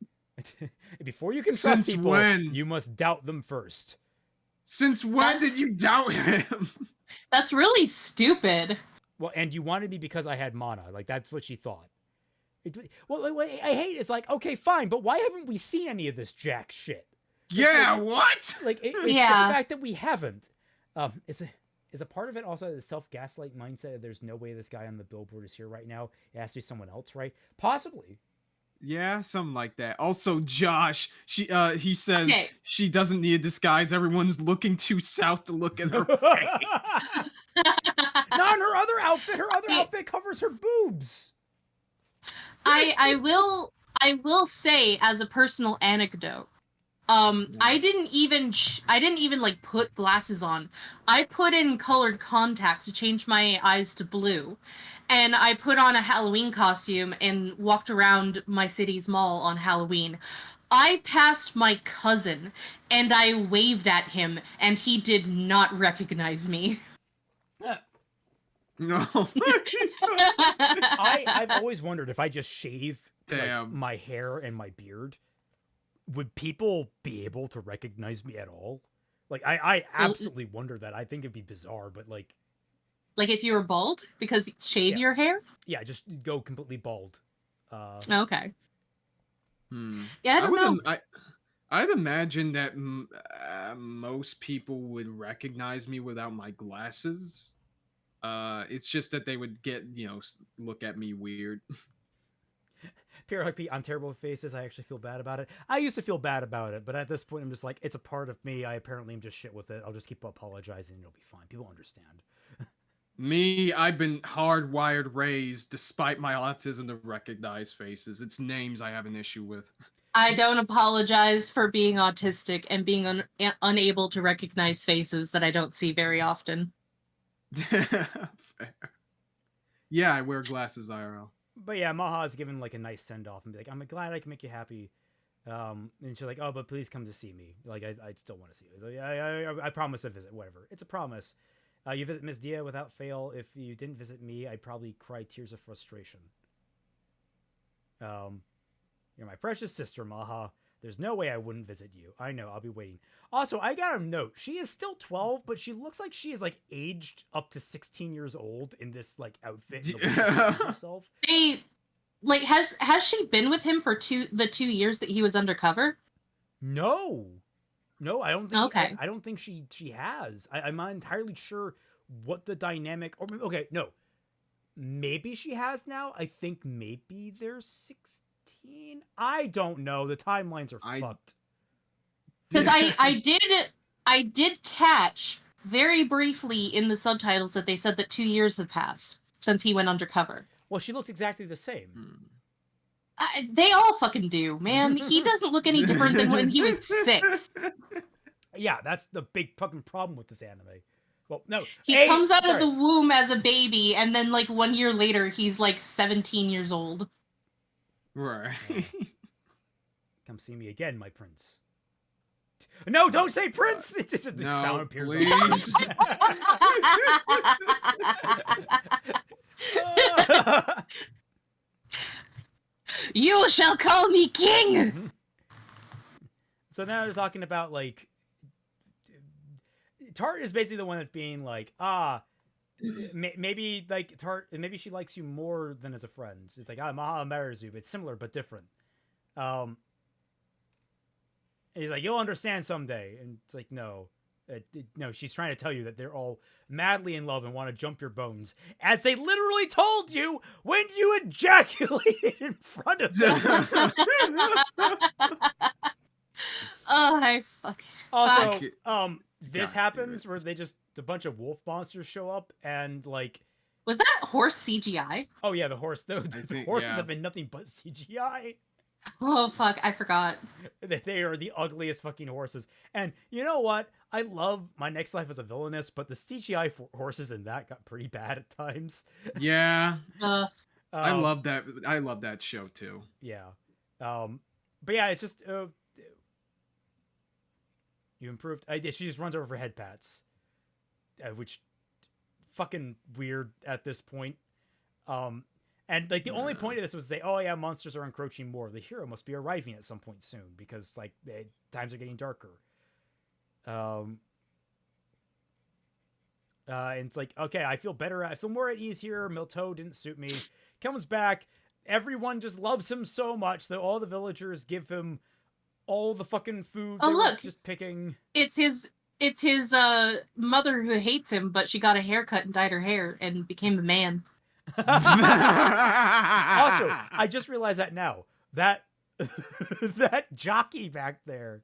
Before you can trust Since people, when? you must doubt them first. Since when did That's- you doubt him? That's really stupid. Well, and you wanted me because I had mana. Like, that's what she thought. What I hate is like, okay, fine, but why haven't we seen any of this jack shit? Yeah, what? Like, it's Yeah. the fact that we haven't. Is a part of it also the self-gaslight mindset that there's no way this guy on the billboard is here right now? It has to be someone else, right? Possibly. Yeah, something like that. Also, Josh, he says Okay. she doesn't need a disguise. Everyone's looking too south to look at her face. Not in her other outfit. Her other outfit covers her boobs. I will say, as a personal anecdote, I didn't even like put glasses on. I put in colored contacts to change my eyes to blue, and I put on a Halloween costume and walked around my city's mall on Halloween. I passed my cousin and I waved at him, and he did not recognize me. No. I've always wondered if I just shave like, Damn. my hair and my beard, would people be able to recognize me at all? Like, I absolutely wonder that. I think it'd be bizarre, but like, Like if you were bald, because shave Yeah. your hair? yeah, just go completely bald. Okay. Hmm. Yeah, I don't know. I'd imagine that most people would recognize me without my glasses. It's just that they would get, look at me weird. Periodically, I'm terrible with faces. I actually feel bad about it. I used to feel bad about it, but at this point, I'm just like, it's a part of me. I apparently am just shit with it. I'll just keep apologizing and it'll be fine. People understand. Me, I've been hardwired raised, despite my autism, to recognize faces. It's names I have an issue with. I don't apologize for being autistic and being unable to recognize faces that I don't see very often. Fair. Yeah, I wear glasses IRL. But yeah, Maha's given like a nice send off and be like, I'm glad I can make you happy. And she's like, oh, but please come to see me. Like, I still want to see you. So, yeah, I promise to visit. Whatever. It's a promise. You visit Miss Dia without fail. If you didn't visit me, I'd probably cry tears of frustration. You're my precious sister, Maha. There's no way I wouldn't visit you. I know, I'll be waiting. Also, I got a note. She is still 12, but she looks like she is like aged up to 16 years old in this like outfit. The way she carries herself. Like has she been with him for the 2 years that he was undercover? No, I don't think. Okay. I don't think she has. I'm not entirely sure what the dynamic. Or okay, no, maybe she has now. I think maybe they're 16. I don't know. The timelines are fucked. Because I did catch very briefly in the subtitles that they said that 2 years have passed since he went undercover. Well, she looks exactly the same. They all fucking do, man. He doesn't look any different than when he was 6. Yeah, that's the big fucking problem with this anime. Well, no. He comes out of the womb as a baby, and then like 1 year later, he's like 17 years old. Right. Come see me again, my prince. No, don't say prince! It's just the crown appears. Please. You shall call me king! So now they're talking about, like... Tart is basically the one that's being like, maybe, like, Tart... Maybe she likes you more than as a friend. It's like, Maha marries you, but it's similar but different. And he's like, you'll understand someday. And it's like, no. No, she's trying to tell you that they're all madly in love and want to jump your bones, as they literally told you when you ejaculated in front of them. I fuck. Also, this happens where they just a bunch of wolf monsters show up and like. Was that horse CGI? Oh yeah, the horse. The horses have been nothing but CGI. Oh fuck, I forgot. They are the ugliest fucking horses. And you know what? I love My Next Life as a Villainess, but the CGI horses in that got pretty bad at times. Yeah. I love that. I love that show too. Yeah. But yeah, it's just you improved. She just runs over for head pats, which fucking weird at this point. And like the only point of this was to say, oh yeah, monsters are encroaching more. The hero must be arriving at some point soon because like times are getting darker. And it's like, okay, I feel better. I feel more at ease here. Milto didn't suit me. Comes back. Everyone just loves him so much that all the villagers give him all the fucking food. Oh look, just picking. It's his mother who hates him, but she got a haircut and dyed her hair and became a man. Also, I just realized that now. That that jockey back there.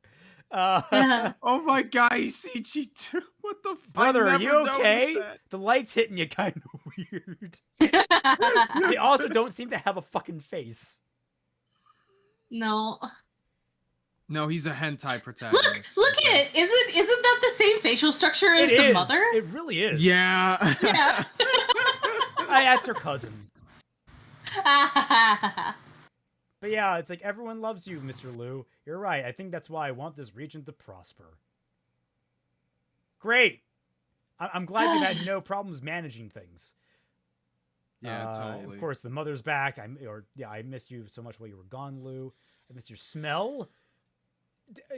Oh my god, CG2. What the fuck? Brother, are you okay? The light's hitting you kind of weird. They also don't seem to have a fucking face. No. No, he's a hentai protagonist. Look at it. Isn't that the same facial structure as the mother? It really is. Yeah. Yeah. That's her cousin. But yeah, it's like everyone loves you, Mr. Liu. You're right. I think that's why I want this region to prosper. Great. I'm glad you had no problems managing things. Yeah, totally. Of course, the mother's back. I missed you so much while you were gone, Lou. I missed your smell.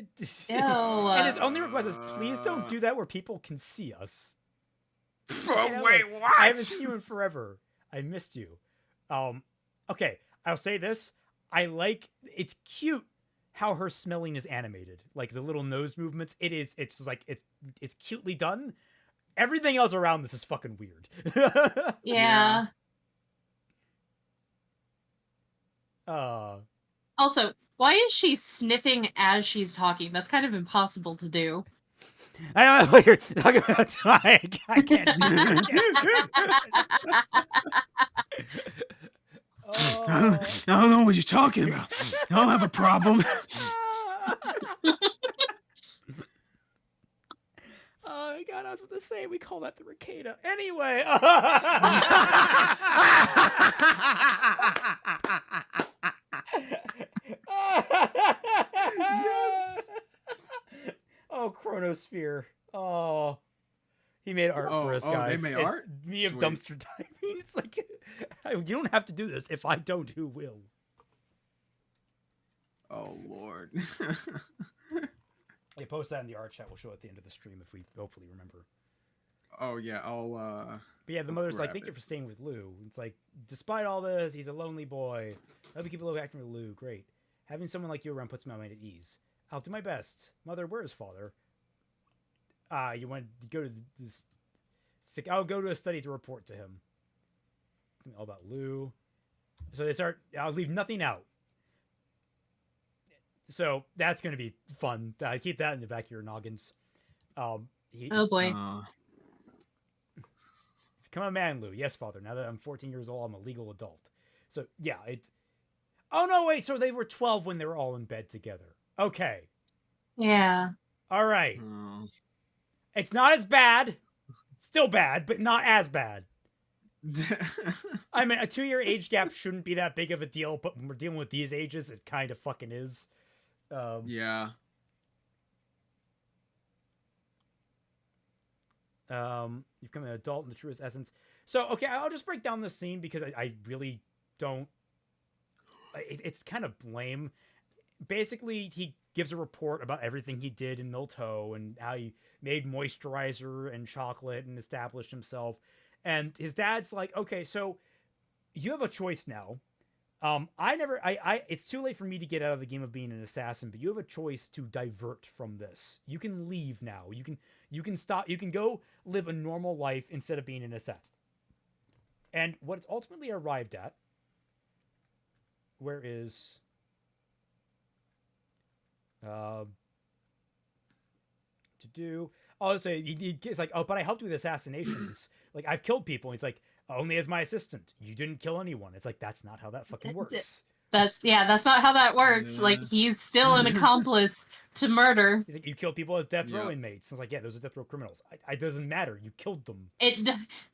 Ew. And his only request is, please don't do that where people can see us. Wait, what? I haven't seen you in forever. I missed you. Okay, I'll say this. It's cute how her smelling is animated. Like the little nose movements. It's cutely done. Everything else around this is fucking weird. Yeah. Also, why is she sniffing as she's talking? That's kind of impossible to do. I don't know what you're talking about. I can't do this. I don't know what you're talking about. I don't have a problem. Oh god, I was about to say we call that the Ricada. Anyway. Yes. Oh, Chronosphere. Oh, he made art for us, they guys. made It's art? me of Sweet. dumpster diving. It's like, you don't have to do this. If I don't, who will? Oh Lord. Yeah, post that in the art chat. We'll show it at the end of the stream if we hopefully remember. Oh yeah, I'll But yeah, the I'll mother's like, grab thank you it. for staying with Lou. It's like, despite all this, he's a lonely boy. Other people acting with Lou. Great. Having someone like you around puts my mind at ease. I'll do my best. Mother, where is father? You want to go to this? I'll go to a study to report to him. All about Lou. So they start. I'll leave nothing out. So that's going to be fun. Keep that in the back of your noggins. Oh boy. Come on, man, Lou. Yes, father. Now that I'm 14 years old, I'm a legal adult. So yeah, it. Oh no, wait. So they were 12 when they were all in bed together. Okay. Yeah. All right. Oh. It's not as bad. Still bad, but not as bad. I mean, a 2-year age gap shouldn't be that big of a deal, but when we're dealing with these ages, it kind of fucking is. Yeah. You become an adult in the truest essence. So, okay, I'll just break down this scene because I really don't. It's kind of lame. Basically, he gives a report about everything he did in Milto and how he made moisturizer and chocolate and established himself. And his dad's like, okay, so you have a choice now. It's too late for me to get out of the game of being an assassin, but you have a choice to divert from this. You can leave now. You can stop. You can go live a normal life instead of being an assassin. And what it's ultimately arrived at, where is, to do. Oh, so it's like, oh, but I helped with assassinations. Like, I've killed people. It's like, only as my assistant. You didn't kill anyone. It's like, that's not how that fucking works. That's not how that works. Like, he's still an accomplice to murder. He's like, you killed people as death row inmates. It's like, yeah, those are death row criminals. It doesn't matter. You killed them. It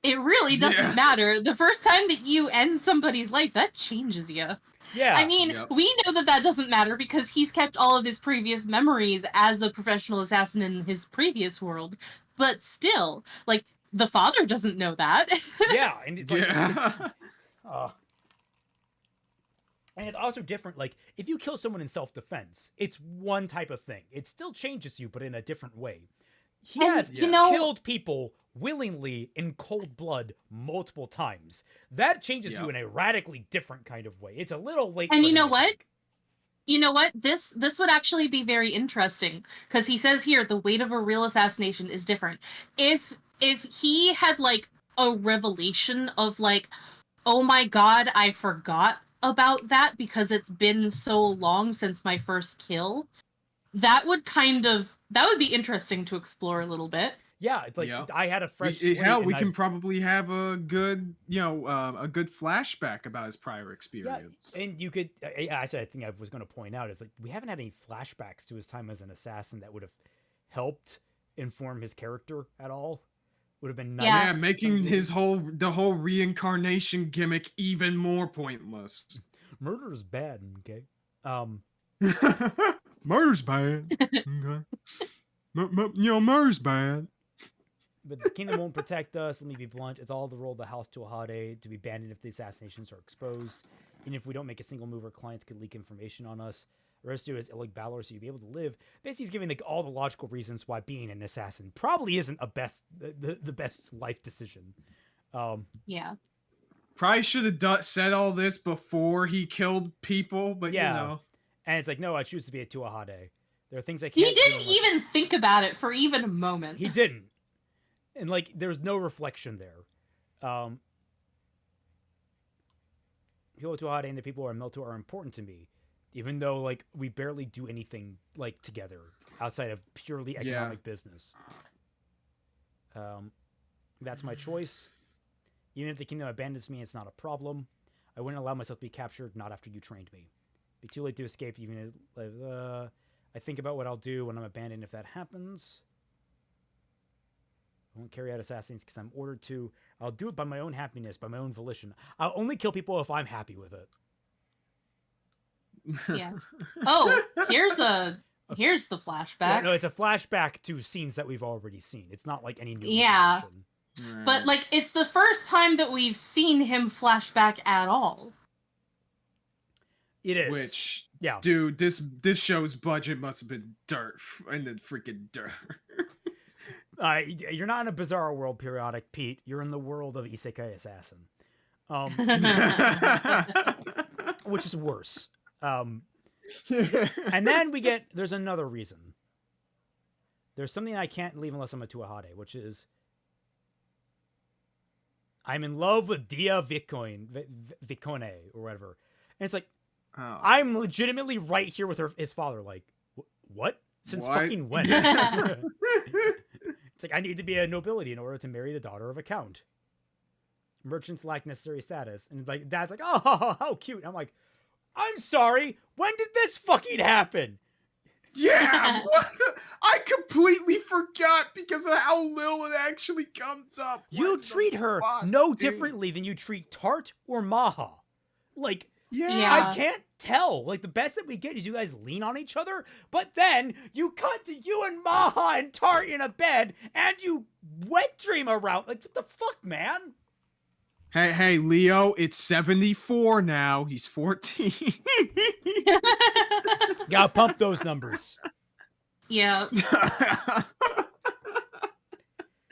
really doesn't matter. The first time that you end somebody's life, that changes you. Yeah. I mean, we know that doesn't matter because he's kept all of his previous memories as a professional assassin in his previous world. But still, like, the father doesn't know that. Yeah, and it's like, and it's also different. Like, if you kill someone in self-defense, it's one type of thing. It still changes you, but in a different way. He has killed people willingly in cold blood multiple times. That changes you in a radically different kind of way. It's a little late. And you know what? You know what? This would actually be very interesting because he says here the weight of a real assassination is different. If he had like a revelation of like, oh my god, I forgot about that because it's been so long since my first kill, that would be interesting to explore a little bit. Yeah, it's like I had a fresh. We can probably have a good, a good flashback about his prior experience. Yeah, and you could actually, I think I was going to point out is like we haven't had any flashbacks to his time as an assassin that would have helped inform his character at all. Would have been nice. Yeah, making the whole reincarnation gimmick even more pointless. Murder is bad, okay? Murder's bad. Okay. Murder's bad. But the kingdom won't protect us. Let me be blunt. It's all the role of the house to Ahade to be abandoned if the assassinations are exposed. And if we don't make a single move, our clients could leak information on us. Aristo is Illig Balor, so you'll be able to live. Basically, he's giving like all the logical reasons why being an assassin probably isn't the best life decision. Yeah. Probably should have said all this before he killed people, but you know. And it's like, no, I choose to be a Tuahade. There are things I can't. He didn't even think about it for even a moment. He didn't. And like, there's no reflection there. People Tuahade and the people who are Milto are important to me, even though like we barely do anything like together outside of purely economic business. That's my choice. Even if the kingdom abandons me, it's not a problem. I wouldn't allow myself to be captured, not after you trained me. Be too late to escape, even if, I think about what I'll do when I'm abandoned if that happens. I won't carry out assassins because I'm ordered to. I'll do it by my own happiness, by my own volition. I'll only kill people if I'm happy with it. Yeah. Oh, here's the flashback. Yeah, no, it's a flashback to scenes that we've already seen. It's not like any new Yeah. information. But like, it's the first time that we've seen him flashback at all. It is. Which, yeah, dude, this show's budget must have been dirt in the freaking dirt. You're not in a bizarre world periodic, Pete. You're in the world of Isekai Assassin. Which is worse. And then there's another reason. There's something I can't leave unless I'm a Tuahade, which is I'm in love with Dia Vicone or whatever. And it's like, I'm legitimately right here with his father. Like, what? Since fucking when? It's like, I need to be a nobility in order to marry the daughter of a count. Merchants lack necessary status. And like, dad's like, oh, how cute. And I'm like, I'm sorry. When did this fucking happen? Yeah, what? I completely forgot because of how little it actually comes up. You treat her no differently than you treat Tart or Maha. Like, Yeah. I can't tell. Like, the best that we get is you guys lean on each other, but then you cut to you and Maha and Tart in a bed, and you wet dream around. Like, what the fuck, man? Hey, Leo, it's 74 now. He's 14. Gotta pump those numbers. Yeah.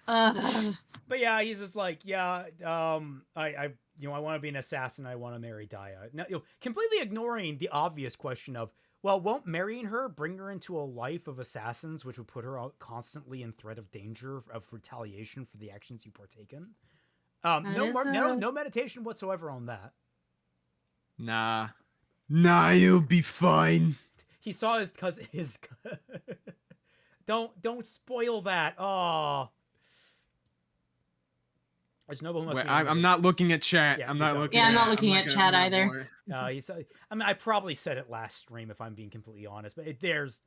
But yeah, he's just like, I want to be an assassin. I want to marry Daya. Now, completely ignoring the obvious question of, well, won't marrying her bring her into a life of assassins, which would put her out constantly in threat of danger of retaliation for the actions you partake in? No meditation whatsoever on that. Nah, you'll be fine. He saw his cousin. Don't spoil that. Oh. There's no one. I'm not looking at chat. Yeah, I'm not looking. Yeah, I'm at, not looking at chat either. He said. I mean, I probably said it last stream if I'm being completely honest, but there's.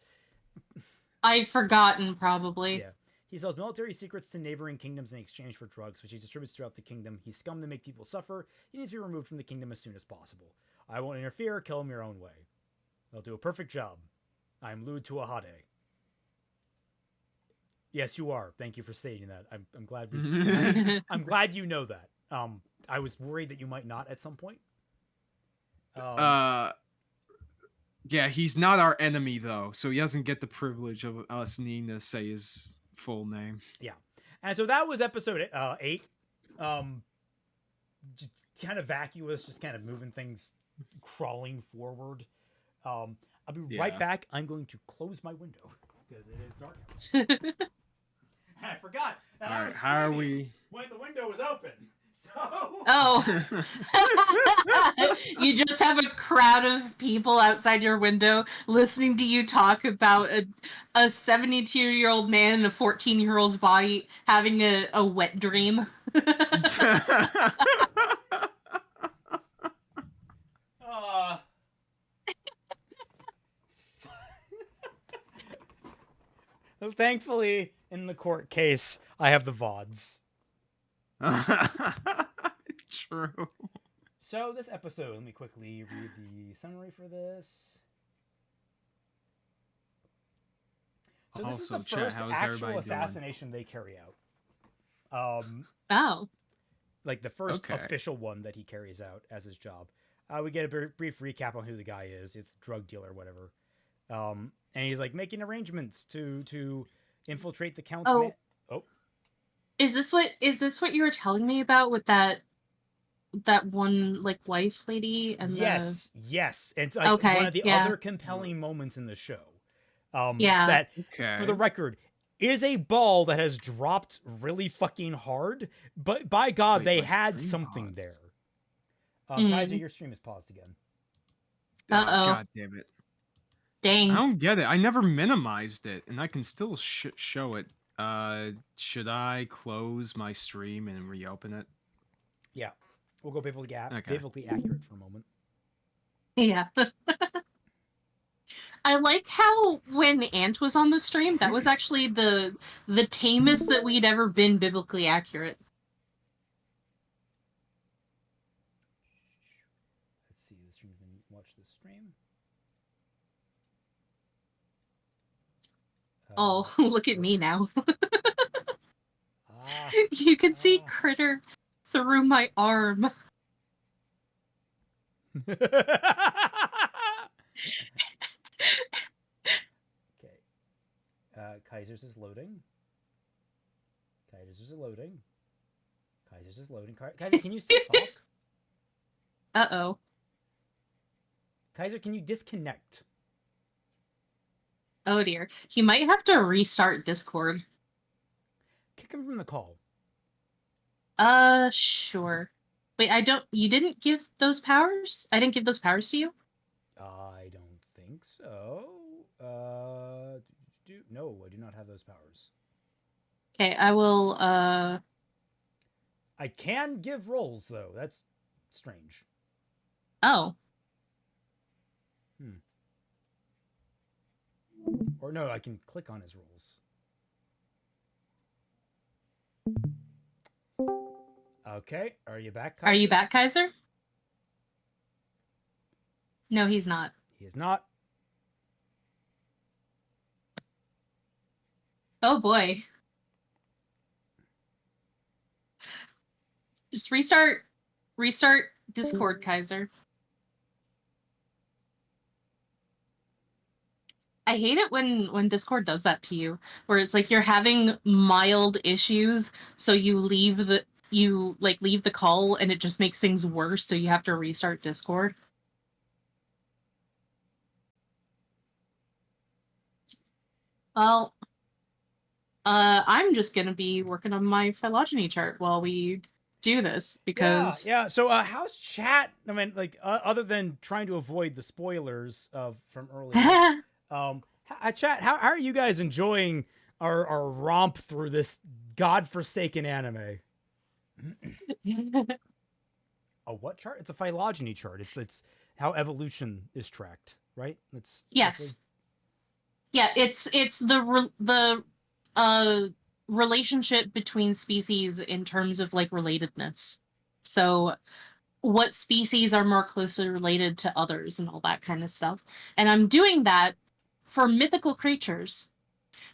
I've forgotten probably. Yeah. He sells military secrets to neighboring kingdoms in exchange for drugs, which he distributes throughout the kingdom. He's scum to make people suffer. He needs to be removed from the kingdom as soon as possible. I won't interfere. Kill him your own way. They'll do a perfect job. I'm Lewd Tuahade. Yes, you are. Thank you for stating that. I'm glad. I'm glad you know that. I was worried that you might not at some point. Yeah, he's not our enemy though, so he doesn't get the privilege of us needing to say his full name. Yeah, and so that was episode 8. Just kind of vacuous, just kind of moving things, crawling forward. I'll be right back. I'm going to close my window because it is dark out. I forgot that I was how are we? when the window was open. So. Oh. You just have a crowd of people outside your window listening to you talk about a 72-year-old man in a 14-year-old's body having a wet dream. Thankfully, in the court case, I have the VODs. True. So this episode, let me quickly read the summary for this. So this is the first actual assassination they carry out. Oh. Like the first official one that he carries out as his job. We get a brief recap on who the guy is. It's a drug dealer or whatever. And he's like making arrangements to infiltrate the count's Is this what you were telling me about with that one like wife lady and yes. It's like one of the other compelling moments in the show. That for the record is a ball that has dropped really fucking hard, but by God, they had something there. Kaiser, your stream is paused again. God damn it. Dang. I don't get it. I never minimized it, and I can still show it. Should I close my stream and reopen it? Yeah. We'll go biblically accurate for a moment. Yeah. I like how when Ant was on the stream, that was actually the tamest that we'd ever been biblically accurate. Let's see. The stream. Watch the stream. Oh, look at me now. Ah, You can see Critter through my arm. okay. Kaiser's is loading. Kaiser's is loading. Kaiser's is loading. Kaiser, can you still talk? Uh-oh. Kaiser, can you disconnect? Oh dear. He might have to restart Discord. Kick him from the call. Sure. Wait, you didn't give those powers? I didn't give those powers to you? I don't think so. No, I do not have those powers. Okay, I will, I can give rolls, though. That's strange. Oh. Or no, I can click on his rolls. Okay, are you back, Kaiser? Are you back, Kaiser? No, he's not. He is not. Oh boy. Just restart Discord, Kaiser. I hate it when Discord does that to you, where it's like you're having mild issues, so you leave the call and it just makes things worse, so you have to restart Discord. Well, I'm just gonna be working on my phylogeny chart while we do this because yeah. So how's chat? I mean, like other than trying to avoid the spoilers from earlier. Chat, how are you guys enjoying our romp through this godforsaken anime? A what chart? It's a phylogeny chart. It's how evolution is tracked, right? It's yes. Yeah, it's the relationship between species in terms of like relatedness. So what species are more closely related to others and all that kind of stuff. And I'm doing that for mythical creatures,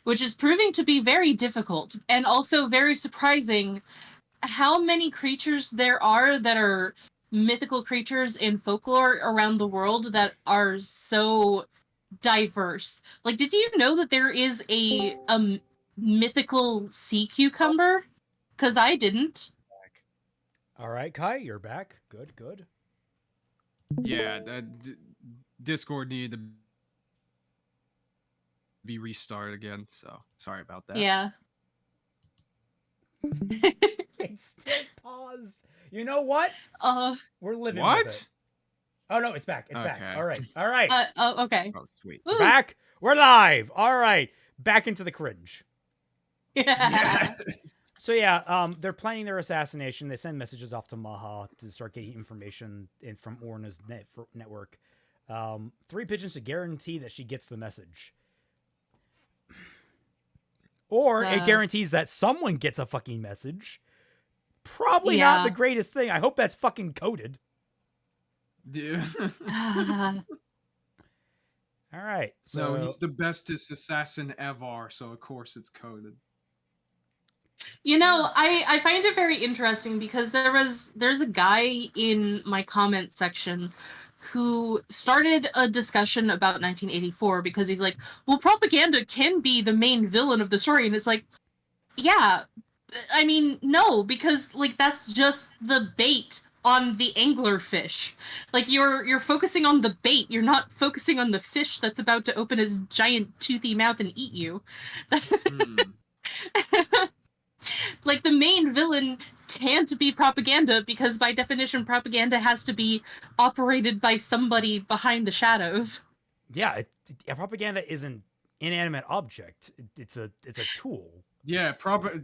which is proving to be very difficult and also very surprising how many creatures there are that are mythical creatures in folklore around the world that are so diverse. Like, did you know that there is a mythical sea cucumber? Because I didn't. All right, Kai, you're back. Good. Yeah, Discord needed to be restarted again, so sorry about that. Yeah. It's still paused. You know what? We're living what? with it. Oh no, it's back. It's back. All right. Okay. Oh, sweet. We're back. We're live. All right. Back into the cringe. Yeah. So yeah, they're planning their assassination. They send messages off to Maha to start getting information from Orna's network. 3 pigeons to guarantee that she gets the message. Or it guarantees that someone gets a fucking message. Probably not the greatest thing. I hope that's fucking coded. Yeah. All right. So no, he's the bestest assassin ever, so of course it's coded. You know, I find it very interesting because there's a guy in my comment section who started a discussion about 1984 because he's like, well, propaganda can be the main villain of the story. And it's like, yeah, I mean, no, because like that's just the bait on the anglerfish. Like you're focusing on the bait. You're not focusing on the fish that's about to open his giant toothy mouth and eat you. Like the main villain can't be propaganda because by definition propaganda has to be operated by somebody behind the shadows. Yeah, propaganda isn't inanimate object. It's a tool. Yeah,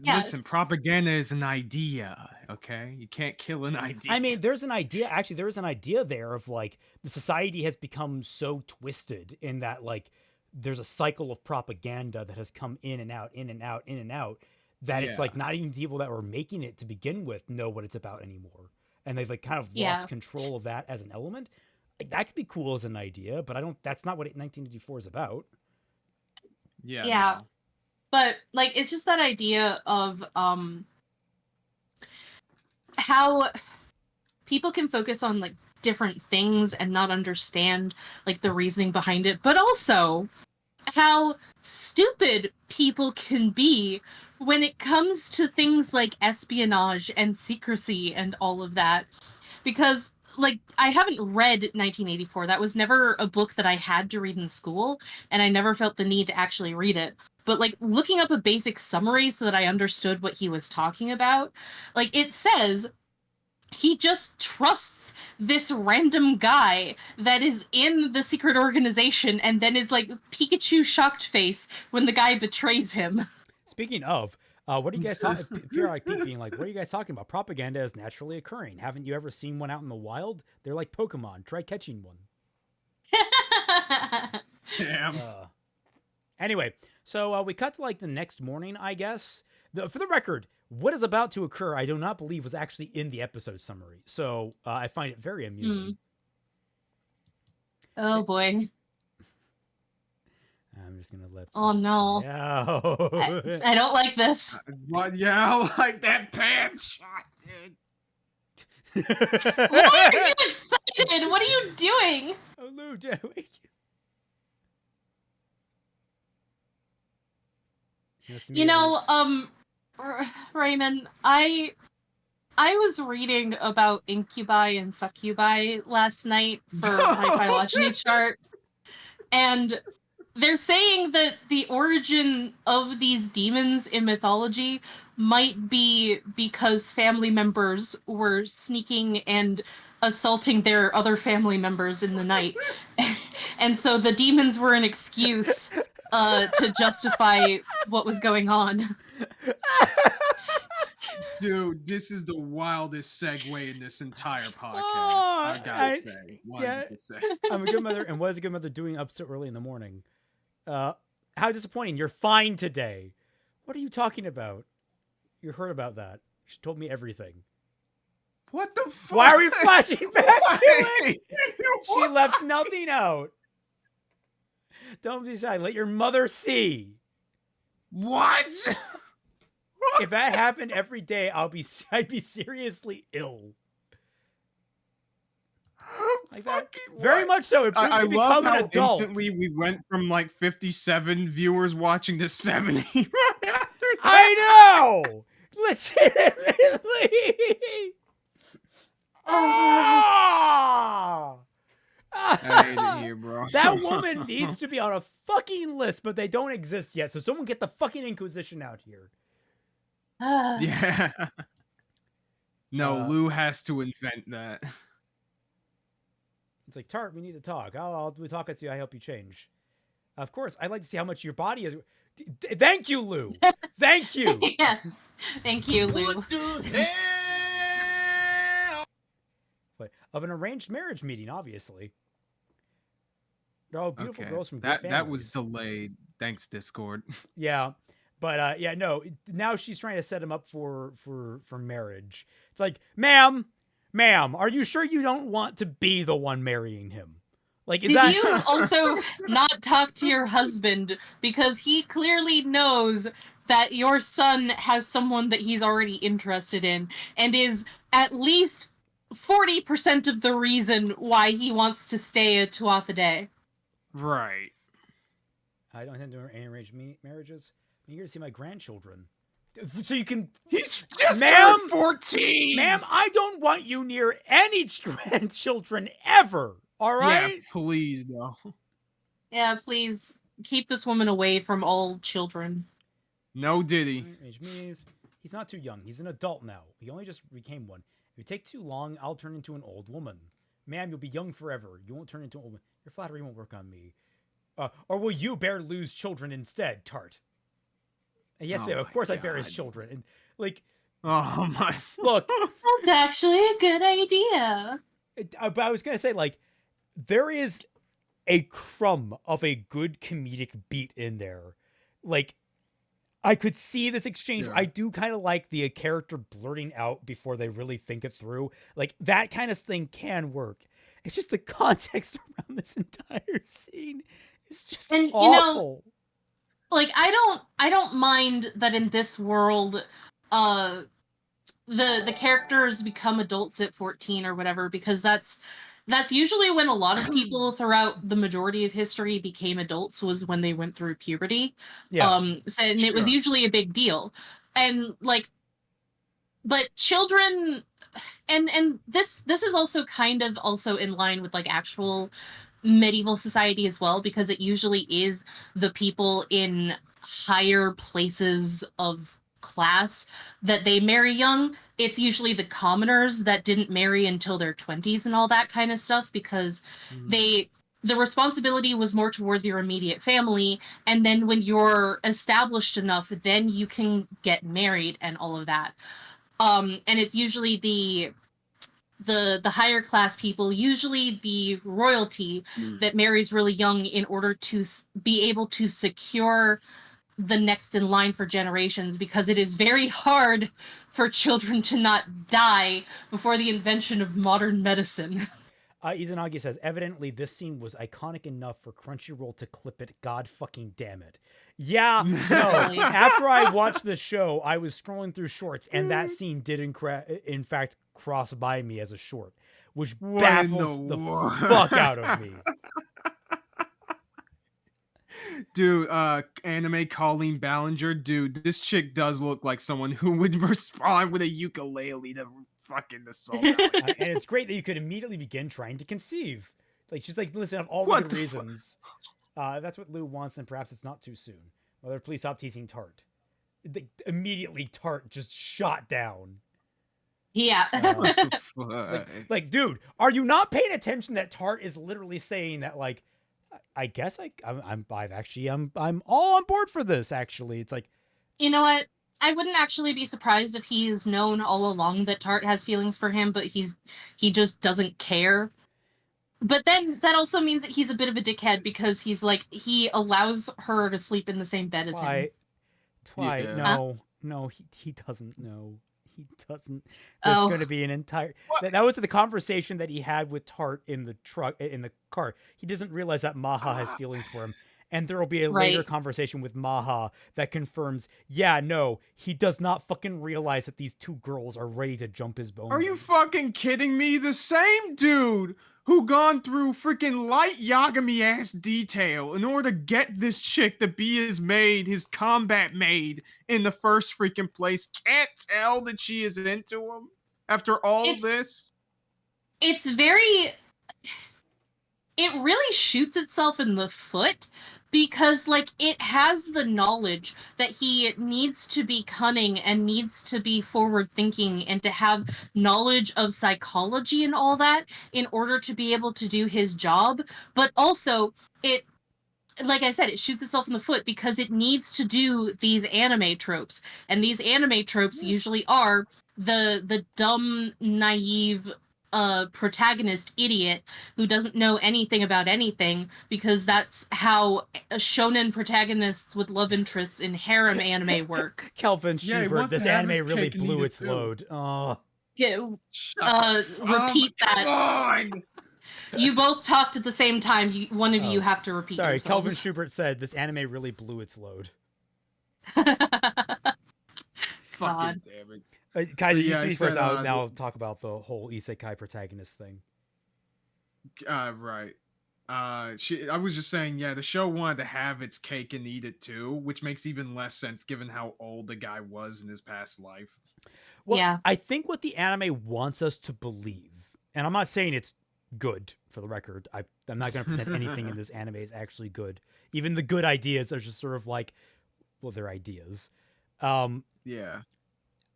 listen, propaganda is an idea, okay? You can't kill an idea. I mean, there's an idea. Actually, there is an idea there of like the society has become so twisted in that like there's a cycle of propaganda that has come in and out, in and out, in and out. That it's like not even people that were making it to begin with know what it's about anymore, and they've like kind of lost control of that as an element. Like, that could be cool as an idea, but I don't. That's not what 1984 is about. Yeah. Yeah. No. But like it's just that idea of how people can focus on like different things and not understand like the reasoning behind it, but also how stupid people can be when it comes to things like espionage and secrecy and all of that. Because like I haven't read 1984. That was never a book that I had to read in school, and I never felt the need to actually read it. But like looking up a basic summary so that I understood what he was talking about, like it says he just trusts this random guy that is in the secret organization and then is like Pikachu shocked face when the guy betrays him. Speaking of, what are you guys talking? Periodic Pete being like, what are you guys talking about? Propaganda is naturally occurring. Haven't you ever seen one out in the wild? They're like Pokemon. Try catching one. Damn. Anyway, so we cut to like the next morning, I guess. For the record, what is about to occur, I do not believe was actually in the episode summary. So I find it very amusing. Oh boy. I'm just going to let Oh no. I don't like this. What? Yeah, I like that pan shot, dude. Why are you excited? What are you doing? Oh, Lou, Joey. You know, Raymond, I was reading about incubi and succubi last night for my phylogeny chart, and they're saying that the origin of these demons in mythology might be because family members were sneaking and assaulting their other family members in the night. And so the demons were an excuse to justify what was going on. Dude, this is the wildest segue in this entire podcast. Oh, I gotta say. 100%. I'm a good mother, and what is a good mother doing up so early in the morning? How disappointing. You're fine today. What are you talking about? You heard about that. She told me everything. What the fuck? Why are we flashing back to it? She left nothing out. Don't be shy. Let your mother see. What? If that happened every day, I'd be seriously ill. Like that. Very much so. I love how adult. instantly we went from like 57 viewers watching to 70. I know. Legitimately. Oh! I hate it here, bro. That woman needs to be on a fucking list, but they don't exist yet. So someone get the fucking Inquisition out here. Yeah. No, Lou has to invent that. It's like, Tart, we need to talk. I'll talk with you. I help you change. Of course, I'd like to see how much your body is. Thank you, Lou. Thank you. Yeah. Thank you, Lou. What the hell? But of an arranged marriage meeting, obviously. They're all beautiful girls from good families. That was delayed. Thanks, Discord. Yeah. But yeah, no. Now she's trying to set him up for marriage. It's like, ma'am, are you sure you don't want to be the one marrying him? Like, Did you also not talk to your husband because he clearly knows that your son has someone that he's already interested in and is at least 40% of the reason why he wants to stay at Tuatha Dé. Right. I don't intend to do any arranged marriages. I'm here to see my grandchildren. So you can... He's just ma'am, turned 14! Ma'am, I don't want you near any grandchildren ever, all right? Yeah, please, no. Yeah, please keep this woman away from all children. No Diddy. He's not too young. He's an adult now. He only just became one. If you take too long, I'll turn into an old woman. Ma'am, you'll be young forever. You won't turn into an old woman. Your flattery won't work on me. or will you bear Lou's children instead, Tart? And yes, Oh ma'am, of my course I bear his God. children. And like, Oh my. look, That's actually a good idea. but I was gonna say, like, there is a crumb of a good comedic beat in there. Like, I could see this exchange. Yeah. I do kind of like the character blurting out before they really think it through. Like, that kind of thing can work. It's just the context around this entire scene is just And, awful. Like, I don't mind that in this world, the characters become adults at 14 or whatever, because that's usually when a lot of people throughout the majority of history became adults, was when they went through puberty. Yeah. And it was Sure. usually a big deal. And like, but children, and this is also kind of also in line with like actual medieval society as well, because it usually is the people in higher places of class that they marry young. It's usually the commoners that didn't marry until their 20s and all that kind of stuff, because the responsibility was more towards your immediate family, and then when you're established enough, then you can get married and all of that. And it's usually the higher class people, usually the royalty, that marries really young in order to be able to secure the next in line for generations, because it is very hard for children to not die before the invention of modern medicine. Izanagi says, evidently this scene was iconic enough for Crunchyroll to clip it. God fucking damn it. Yeah, no. After I watched the show, I was scrolling through shorts, and that scene did in fact cross by me as a short, which baffles the fuck out of me. Dude, anime Colleen Ballinger, dude, this chick does look like someone who would respond with a ukulele to fucking assault. And it's great that you could immediately begin trying to conceive. Like, she's like, listen, of all the What good the reasons, that's what Lou wants, and perhaps it's not too soon. Mother, please stop teasing Tart. Immediately, Tart just shot down. Yeah. Like, dude, are you not paying attention that Tart is literally saying that, like, I guess I'm all on board for this, actually. It's like, You know what? I wouldn't actually be surprised if he's known all along that Tart has feelings for him, but he just doesn't care. But then that also means that he's a bit of a dickhead, because he's like, he allows her to sleep in the same bed as him. Twilight, Yeah. no, he doesn't know. He doesn't. There's going to be an entire. That was the conversation that he had with Tart in the car. He doesn't realize that Maha has feelings for him, and there will be a later conversation with Maha that confirms, yeah, no, he does not fucking realize that these two girls are ready to jump his bones. Are you fucking kidding me? The same dude who gone through freaking light Yagami ass detail in order to get this chick to be his maid, his combat maid in the first freaking place, can't tell that she is into him after all this? It's very... It really shoots itself in the foot, because like, it has the knowledge that he needs to be cunning and needs to be forward thinking and to have knowledge of psychology and all that in order to be able to do his job. But also, it, like I said, it shoots itself in the foot because it needs to do these anime tropes, and these anime tropes usually are the dumb, naive protagonist idiot who doesn't know anything about anything, because that's how shonen protagonists with love interests in harem anime work. Kelvin Schubert, this anime really blew its too. load. Oh. Repeat that. On. You both talked at the same time. One of you have to repeat. Sorry, yourselves. Kelvin Schubert said this anime really blew its load. Fucking damn it. Kaiser, you Yeah, speak I first. said, Now I'll talk about the whole isekai protagonist thing. Right. I was just saying, yeah, the show wanted to have its cake and eat it too, which makes even less sense given how old the guy was in his past life. Well, yeah. I think what the anime wants us to believe, and I'm not saying it's good, for the record. I'm not going to pretend anything in this anime is actually good. Even the good ideas are just sort of like, well, they're ideas. Yeah.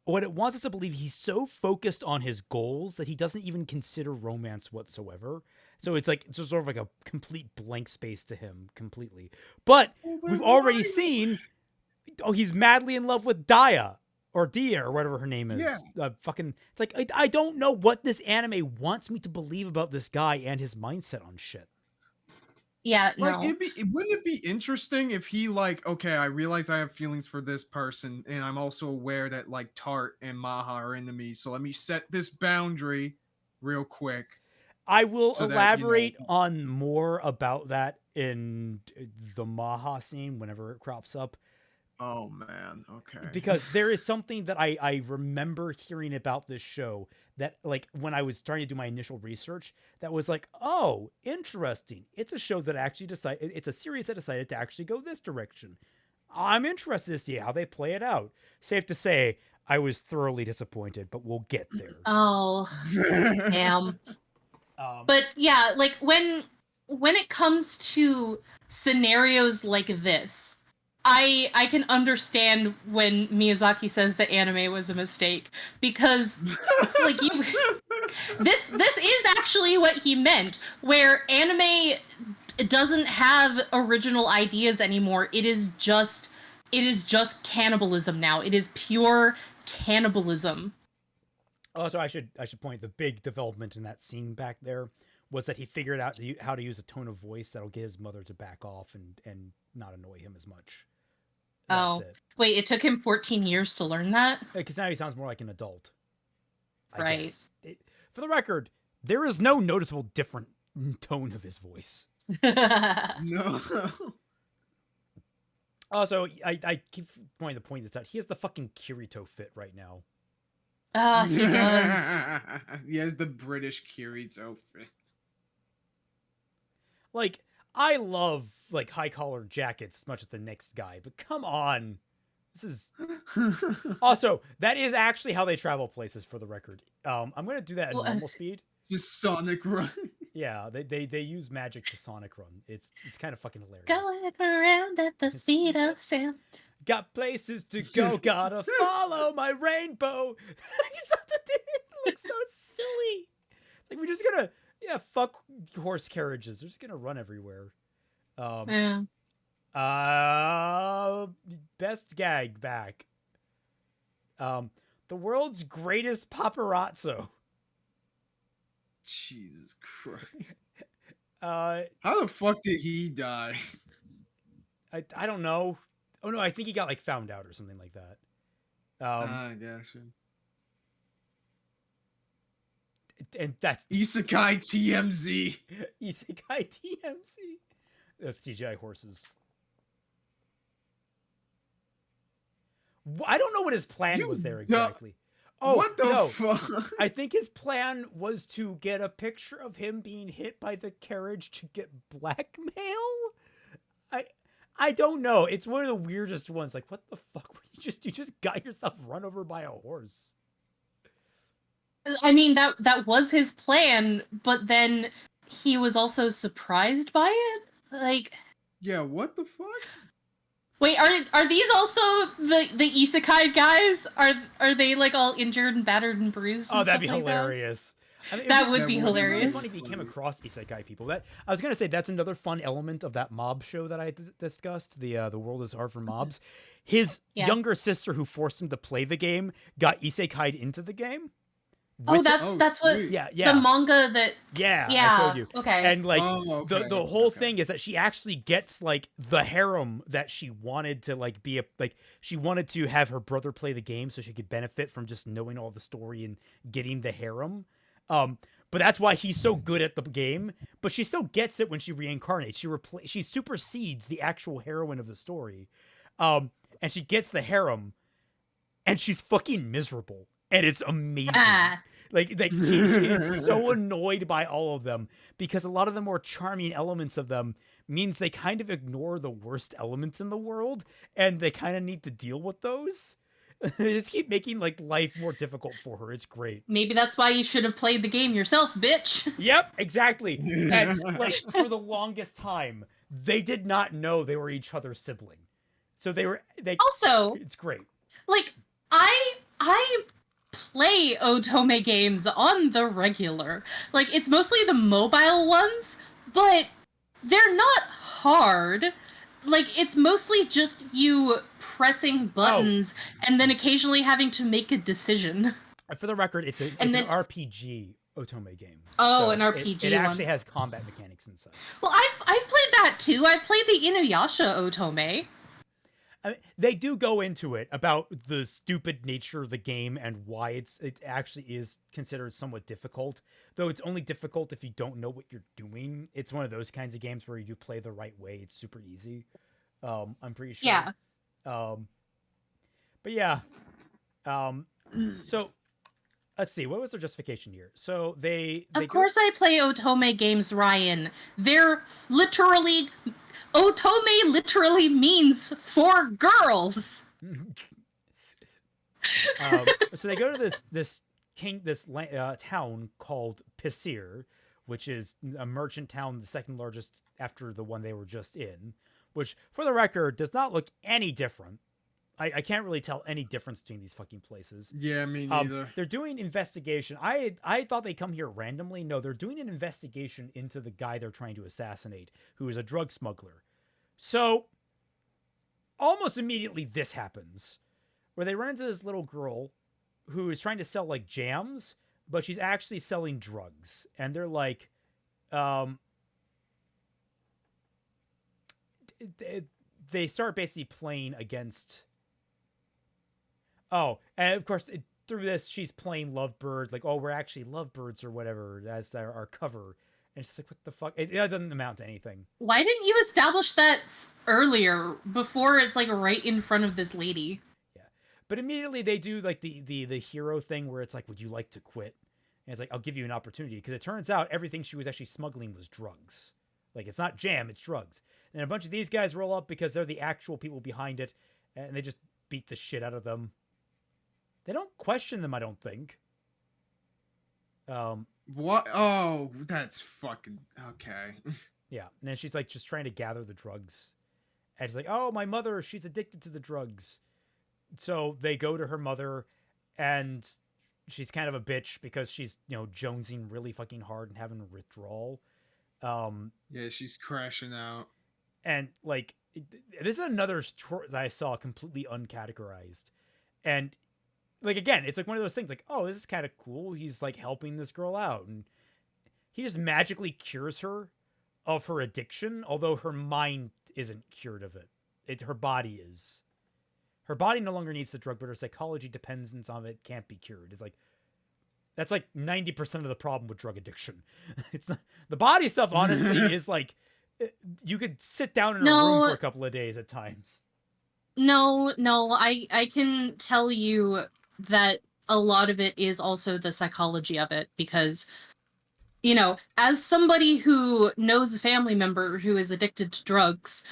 what it wants us to believe, he's so focused on his goals that he doesn't even consider romance whatsoever. So it's like it's just sort of like a complete blank space to him completely. But we've already seen, he's madly in love with Dia or whatever her name is. Yeah. It's like I don't know what this anime wants me to believe about this guy and his mindset on shit. Yeah, Like, no. wouldn't it be interesting if he, like, okay, I realize I have feelings for this person, and I'm also aware that, like, Tart and Maha are into me, so let me set this boundary real quick. I will So that, elaborate on more about that in the Maha scene whenever it crops up. Oh, man, okay. Because there is something that I remember hearing about this show that, like, when I was trying to do my initial research, that was like, oh, interesting. It's a show that actually it's a series that decided to actually go this direction. I'm interested to see how they play it out. Safe to say, I was thoroughly disappointed, but we'll get there. Oh, damn. But yeah, like when it comes to scenarios like this, I can understand when Miyazaki says the anime was a mistake, because like this is actually what he meant, where anime doesn't have original ideas anymore. It is just cannibalism now. It is pure cannibalism. Also, I should point, the big development in that scene back there was that he figured out how to use a tone of voice that'll get his mother to back off and not annoy him as much. That's it. Wait, it took him 14 years to learn that? Because now he sounds more like an adult. Right. For the record, there is no noticeable different tone of his voice. No. Also, I keep pointing the point that's out. He has the fucking Kirito fit right now. He does. He has the British Kirito fit. Like, I love, like, high-collar jackets as much as the next guy, but come on. This is... Also, that is actually how they travel places, for the record. I'm going to do that at normal speed. Just Sonic Run. Yeah, they use magic to Sonic Run. It's kind of fucking hilarious. Going around at the speed of sound. Got places to go, gotta follow my rainbow. I just thought that it looks so silly. Like, we're just gonna, fuck horse carriages. They're just gonna run everywhere. Yeah. Best gag back. The world's greatest paparazzo. Jesus Christ. How the fuck did he die? I don't know. Oh no, I think he got, like, found out or something like that. Yeah, sure. And that's Isekai TMZ. Isekai TMZ. CGI horses. I don't know what his plan was there exactly. Oh, what the fuck? I think his plan was to get a picture of him being hit by the carriage to get blackmail. I don't know. It's one of the weirdest ones. Like, what the fuck? You just got yourself run over by a horse. I mean, that was his plan, but then he was also surprised by it. Like, yeah, what the fuck? Wait, are these also the Isekai guys? Are they, like, all injured and battered and bruised? And that'd be like hilarious. I mean, that would be hilarious. It would be funny if he came across Isekai people. I was gonna say that's another fun element of that mob show that I discussed. The world is hard for mobs. His younger sister, who forced him to play the game, got Isekai'd into the game. That's what the manga that I showed you. Okay. And like the whole thing is that she actually gets like the harem that she wanted to like be she wanted to have her brother play the game so she could benefit from just knowing all the story and getting the harem. But that's why he's so good at the game, but she still gets it when she reincarnates. She supersedes the actual heroine of the story. And she gets the harem and she's fucking miserable. And it's amazing. Like she's so annoyed by all of them because a lot of the more charming elements of them means they kind of ignore the worst elements in the world, and they kind of need to deal with those. They just keep making like life more difficult for her. It's great. Maybe that's why you should have played the game yourself, bitch. Yep, exactly. And like for the longest time, they did not know they were each other's sibling. So they also, it's great. Like I I play otome games on the regular. Like, it's mostly the mobile ones, but they're not hard. Like, it's mostly just you pressing buttons and then occasionally having to make a decision. For the record, it's an RPG otome game. Oh, so an RPG It actually one. has combat mechanics inside. Well, I've played that too. I played the Inuyasha otome. I mean, they do go into it about the stupid nature of the game and why it actually is considered somewhat difficult. Though it's only difficult if you don't know what you're doing. It's one of those kinds of games where you play the right way. It's super easy. I'm pretty sure. Yeah. But yeah. So let's see. What was their justification here? So Of course I play otome games, Ryan. They're literally... Otome literally means for girls. So they go to this town called Pisir, which is a merchant town, the second largest after the one they were just in, which, for the record, does not look any different. I can't really tell any difference between these fucking places. Yeah, me neither. They're doing investigation. I thought they'd come here randomly. No, they're doing an investigation into the guy they're trying to assassinate, who is a drug smuggler. So, almost immediately this happens, where they run into this little girl who is trying to sell, like, jams, but she's actually selling drugs. And they're like, they start basically playing against... Oh, and of course, through this, she's playing Lovebird, like, oh, we're actually lovebirds or whatever, as our cover. And it's like, what the fuck? It doesn't amount to anything. Why didn't you establish that earlier, before it's, like, right in front of this lady? Yeah. But immediately they do, like, the hero thing where it's like, would you like to quit? And it's like, I'll give you an opportunity. Because it turns out everything she was actually smuggling was drugs. Like, it's not jam, it's drugs. And a bunch of these guys roll up because they're the actual people behind it. And they just beat the shit out of them. They don't question them, I don't think. What? Oh, that's fucking okay. Yeah, and then she's like just trying to gather the drugs, and she's like, "Oh, my mother, she's addicted to the drugs." So they go to her mother, and she's kind of a bitch because she's jonesing really fucking hard and having a withdrawal. Yeah, she's crashing out. And like, this is another story that I saw completely uncategorized, and like, again, it's like one of those things like, oh, this is kind of cool. He's like helping this girl out, and he just magically cures her of her addiction, although her mind isn't cured of it. Her body is. Her body no longer needs the drug, but her psychology dependence on it can't be cured. It's like, that's like 90% of the problem with drug addiction. It's not, the body stuff, honestly, is like, you could sit down in a room for a couple of days at times. No, I can tell you that a lot of it is also the psychology of it, because, as somebody who knows a family member who is addicted to drugs,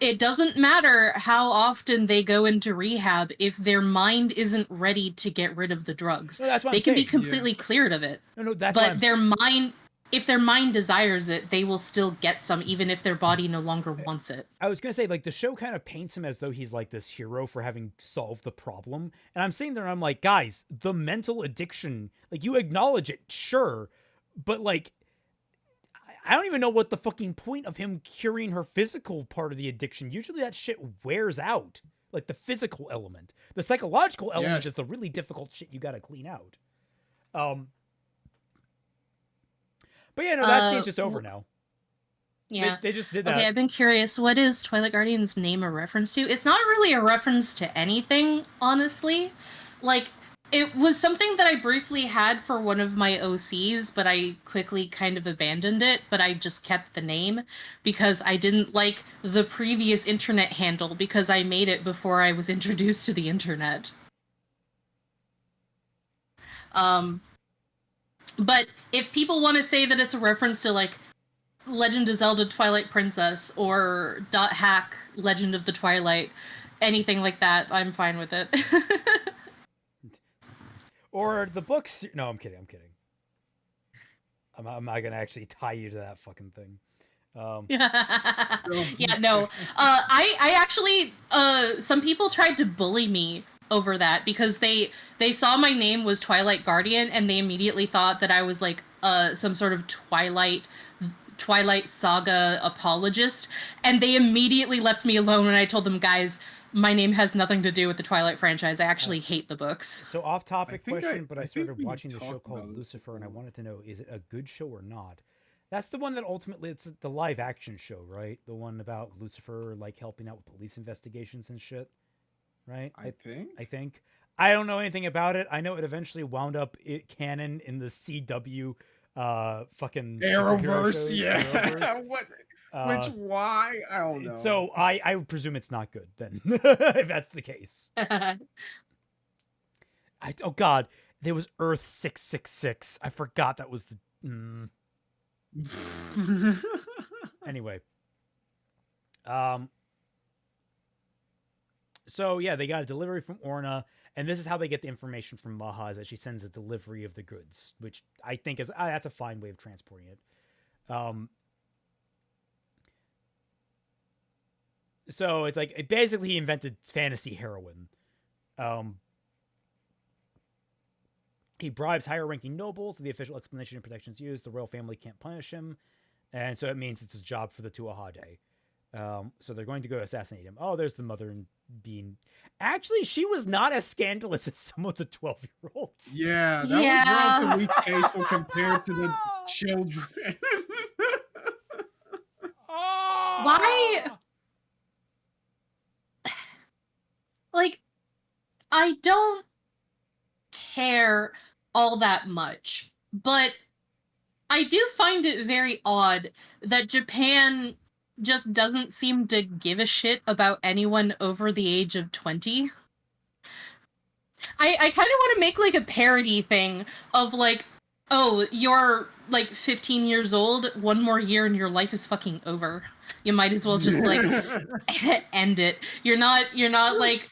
it doesn't matter how often they go into rehab if their mind isn't ready to get rid of the drugs. No, that's what they I'm can be saying. completely cleared of it. No, that's but their mind... If their mind desires it, they will still get some, even if their body no longer wants it. I was going to say, like, the show kind of paints him as though he's, like, this hero for having solved the problem. And I'm sitting there and I'm like, guys, the mental addiction, like, you acknowledge it, sure. But, like, I don't even know what the fucking point of him curing her physical part of the addiction. Usually that shit wears out. Like, the physical element. The psychological element is the really difficult shit you got to clean out. But yeah, no, that scene's just over now. Yeah. They just did that. Okay, I've been curious. What is Twilight Guardian's name a reference to? It's not really a reference to anything, honestly. Like, it was something that I briefly had for one of my OCs, but I quickly kind of abandoned it, but I just kept the name because I didn't like the previous internet handle because I made it before I was introduced to the internet. But if people want to say that it's a reference to, like, Legend of Zelda Twilight Princess or .hack Legend of the Twilight, anything like that, I'm fine with it. Or the books. No, I'm kidding. I'm not going to actually tie you to that fucking thing. Yeah, no. I actually, some people tried to bully me over that because they saw my name was Twilight Guardian and they immediately thought that I was like some sort of Twilight Saga apologist, and they immediately left me alone when I told them, guys, my name has nothing to do with the Twilight franchise. I actually hate the books. So off-topic question, but I think started we watching the show talked called about this Lucifer, and I before. wanted to know, is it a good show or not? That's the one that ultimately, it's the live-action show, right? The one about Lucifer, like, helping out with police investigations and shit, right? I think. I think. I don't know anything about it. I know it eventually wound up canon in the CW fucking superhero Arrowverse, shows, yeah. Arrowverse. What? Uh, Why? I don't know. So I would presume it's not good then, if that's the case. Oh God, there was Earth 666. I forgot that was the. Anyway. So yeah, they got a delivery from Orna, and this is how they get the information from Maha, is that she sends a delivery of the goods, which I think is that's a fine way of transporting it. So it's like basically he invented fantasy heroin. He bribes higher-ranking nobles. The official explanation and protections used. The royal family can't punish him, and so it means it's his job for the Tuahade. So they're going to go assassinate him. Oh, there's the mother and being. Actually, she was not as scandalous as some of the 12-year-olds. Yeah, that was relatively tasteful compared to the children. Why? Like, I don't care all that much, but I do find it very odd that Japan just doesn't seem to give a shit about anyone over the age of 20. I kind of want to make like a parody thing of like, oh, you're like 15 years old, one more year and your life is fucking over. You might as well just like end it. You're not like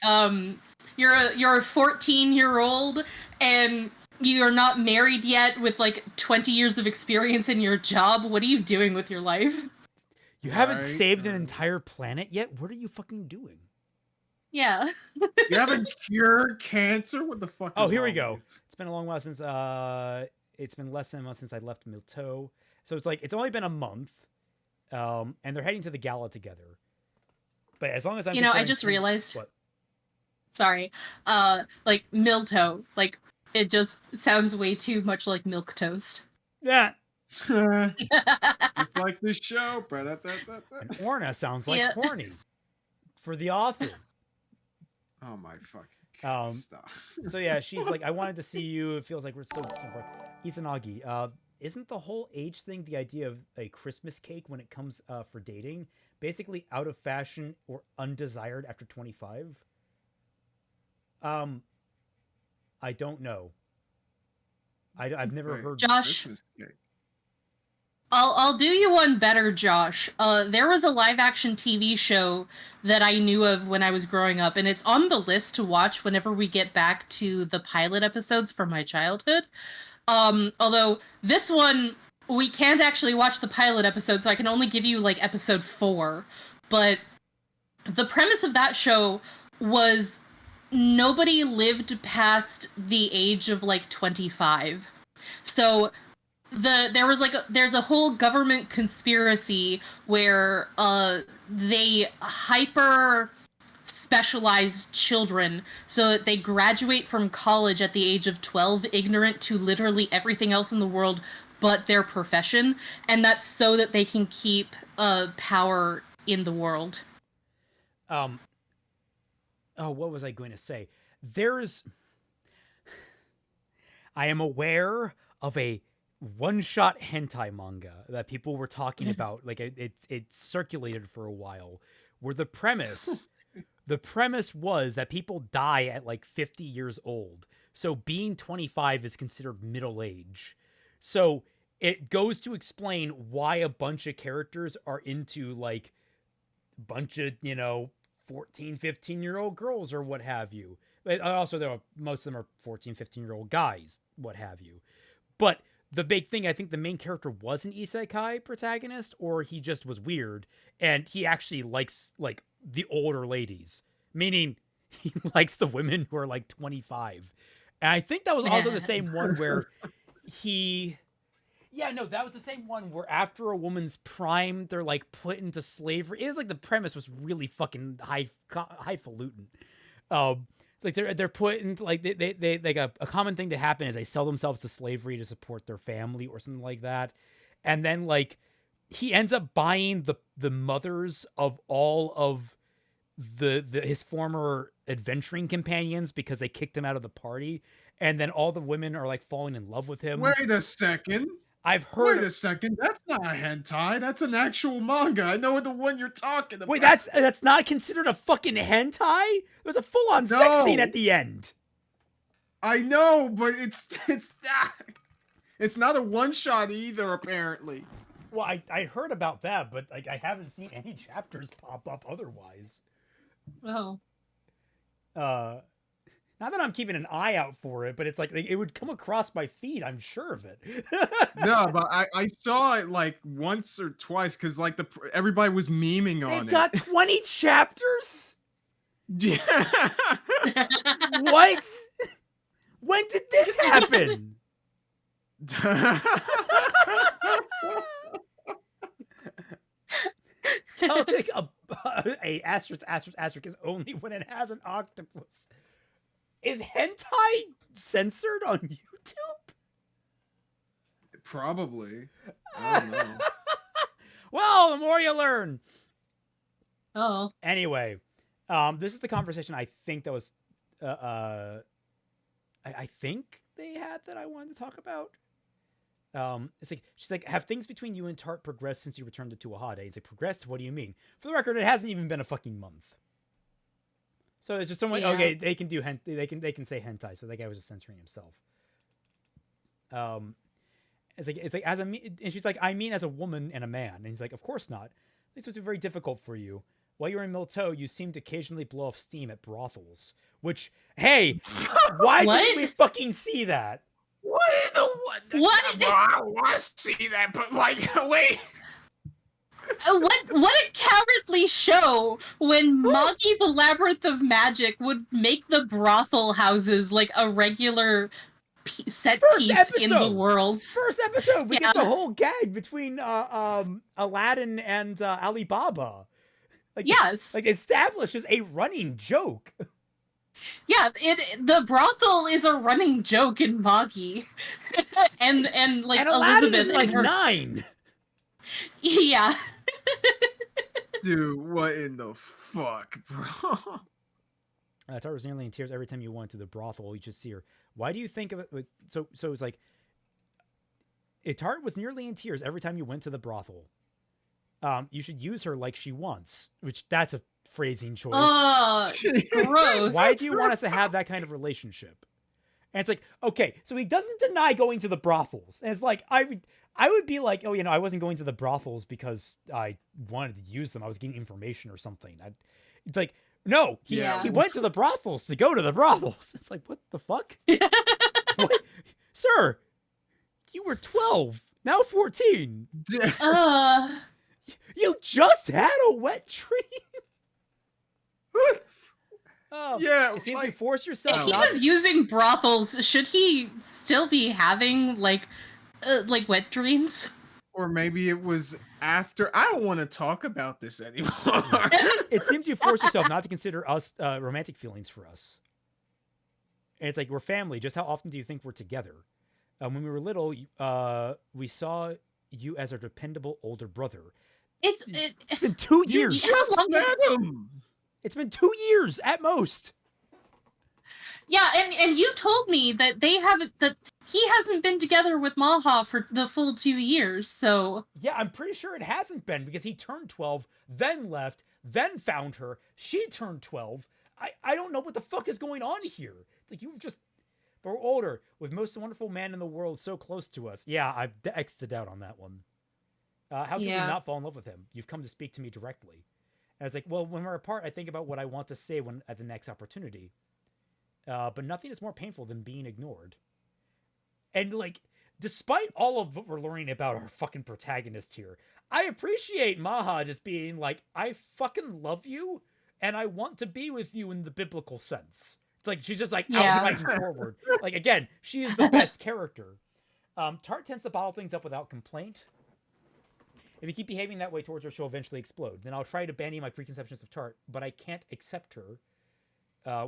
you're a 14-year-old and you're not married yet with like 20 years of experience in your job. What are you doing with your life? You haven't saved an entire planet yet? What are you fucking doing? Yeah. You haven't cured cancer? What the fuck? Oh, here we go. It's been a long while since it's been less than a month since I left Milto. So it's like it's only been a month. And they're heading to the gala together. But as long as I'm I just realized. What? Sorry. Like Milto, like it just sounds way too much like milk toast. Yeah. It's like this show. And Orna sounds like horny for the author. Oh my fucking stop. So yeah, she's like, I wanted to see you. It feels like we're so simple. Izanagi, isn't the whole age thing the idea of a Christmas cake when it comes for dating basically out of fashion or undesired after 25? I don't know. I've never heard. Josh, I'll do you one better, Josh. There was a live-action TV show that I knew of when I was growing up, and it's on the list to watch whenever we get back to the pilot episodes from my childhood. Although this one, we can't actually watch the pilot episode, so I can only give you, like, episode 4. But the premise of that show was nobody lived past the age of, like, 25. So there's a whole government conspiracy where they hyper specialize children so that they graduate from college at the age of 12 ignorant to literally everything else in the world but their profession, and that's so that they can keep power in the world. Oh, what was I going to say? I am aware of a one-shot hentai manga that people were talking about, like it circulated for a while, where the premise was that people die at like 50 years old, so being 25 is considered middle age. So it goes to explain why a bunch of characters are into like a bunch of 14 15-year-old girls or what have you. But also most of them are 14 15-year-old guys, what have you. But the big thing, I think the main character was an Isekai protagonist, or he just was weird, and he actually likes, like, the older ladies. Meaning, he likes the women who are like 25. And I think that was also the same one where that was the same one where after a woman's prime, they're like put into slavery. It was like the premise was really fucking highfalutin. Like they're put into like they like a common thing to happen is they sell themselves to slavery to support their family or something like that, and then like he ends up buying the mothers of all of his former adventuring companions because they kicked him out of the party, and then all the women are like falling in love with him. Wait a second. I've heard. Wait a second. That's not a hentai. That's an actual manga. I know the one you're talking about. Wait, that's not considered a fucking hentai? There's a full-on sex scene at the end. I know, but it's not a one-shot either, apparently. Well, I heard about that, but like I haven't seen any chapters pop up otherwise. Oh. Not that I'm keeping an eye out for it, but it's like it would come across my feed. I'm sure of it. No, but I saw it like once or twice because like everybody was memeing on it. They've got 20 chapters. Yeah. What? When did this happen? Celtic a asterisk is only when it has an octopus. Is hentai censored on YouTube? Probably. I don't know. Well, the more you learn. Oh. Anyway, this is the conversation I think that was, I think they had that I wanted to talk about. It's like she's like, have things between you and Tart progressed since you returned to Tuahade? It's like, progressed? What do you mean? For the record, it hasn't even been a fucking month. So it's just someone. Okay, they can do they can say hentai. So that guy was just censoring himself. It's like as and she's like, I mean as a woman and a man, and he's like, of course not. This was very difficult for you. While you were in Milteau, you seemed to occasionally blow off steam at brothels. Which, hey, why didn't we fucking see that? What? I want to see that, but like, wait. What a cowardly show when Magi the Labyrinth of Magic would make the brothel houses like a regular set piece in the world. First episode, we get the whole gag between Aladdin and Alibaba. Like, yes. Like establishes a running joke. Yeah, the brothel is a running joke in Magi. and like and Aladdin Elizabeth is like and her... 9. Yeah. Dude, what in the fuck, bro? Tara was nearly in tears every time you went to the brothel. You just see her. Why do you think of it? So it's like, Tart was nearly in tears every time you went to the brothel. You should use her like she wants, which that's a phrasing choice. Gross. Why do you want us to have that kind of relationship? And it's like, okay, so he doesn't deny going to the brothels. And it's like, I would be like, oh, I wasn't going to the brothels because I wanted to use them. I was getting information or something. It's like, no, he went to the brothels to go to the brothels. It's like, what the fuck? What? Sir, you were 12, now 14. You just had a wet dream. Yeah, it seems you force yourself. If he was using brothels, should he still be having like wet dreams? Or maybe it was after. I don't want to talk about this anymore. It seems you force yourself not to consider us romantic feelings for us. And it's like, we're family. Just how often do you think we're together? When we were little, we saw you as our dependable older brother. It's been 2 years. How long It's been 2 years at most. Yeah, and you told me that he hasn't been together with Maha for the full 2 years, so... Yeah, I'm pretty sure it hasn't been, because he turned 12, then left, then found her, she turned 12. I don't know what the fuck is going on here. It's like, you've just... But we're older, with most wonderful man in the world so close to us. Yeah, I've X'd out on that one. How can we not fall in love with him? You've come to speak to me directly. And it's like, well, when we're apart, I think about what I want to say at the next opportunity. But nothing is more painful than being ignored. And, like, despite all of what we're learning about our fucking protagonist here, I appreciate Maha just being like, I fucking love you, and I want to be with you in the biblical sense. It's like she's just like Yeah. out fighting forward. Like again, she is the best character. Tart tends to bottle things up without complaint. If you keep behaving that way towards her, she'll eventually explode. Then I'll try to bandy my preconceptions of Tart, but I can't accept her.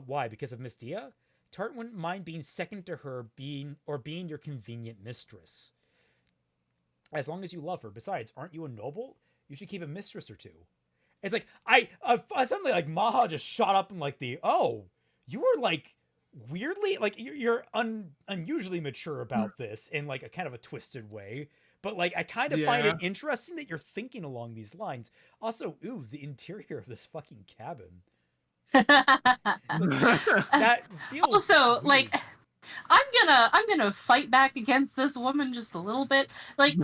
Why? Because of Miss Dia? Tart wouldn't mind being second to her, being your convenient mistress. As long as you love her. Besides, aren't you a noble? You should keep a mistress or two. It's like suddenly like Maha just shot up and like you were like weirdly like you're unusually mature about this in like a kind of a twisted way. But like I kind of find it interesting that you're thinking along these lines. Also, the interior of this fucking cabin. That feels Also, weird. like, I'm gonna fight back against this woman just a little bit. Like,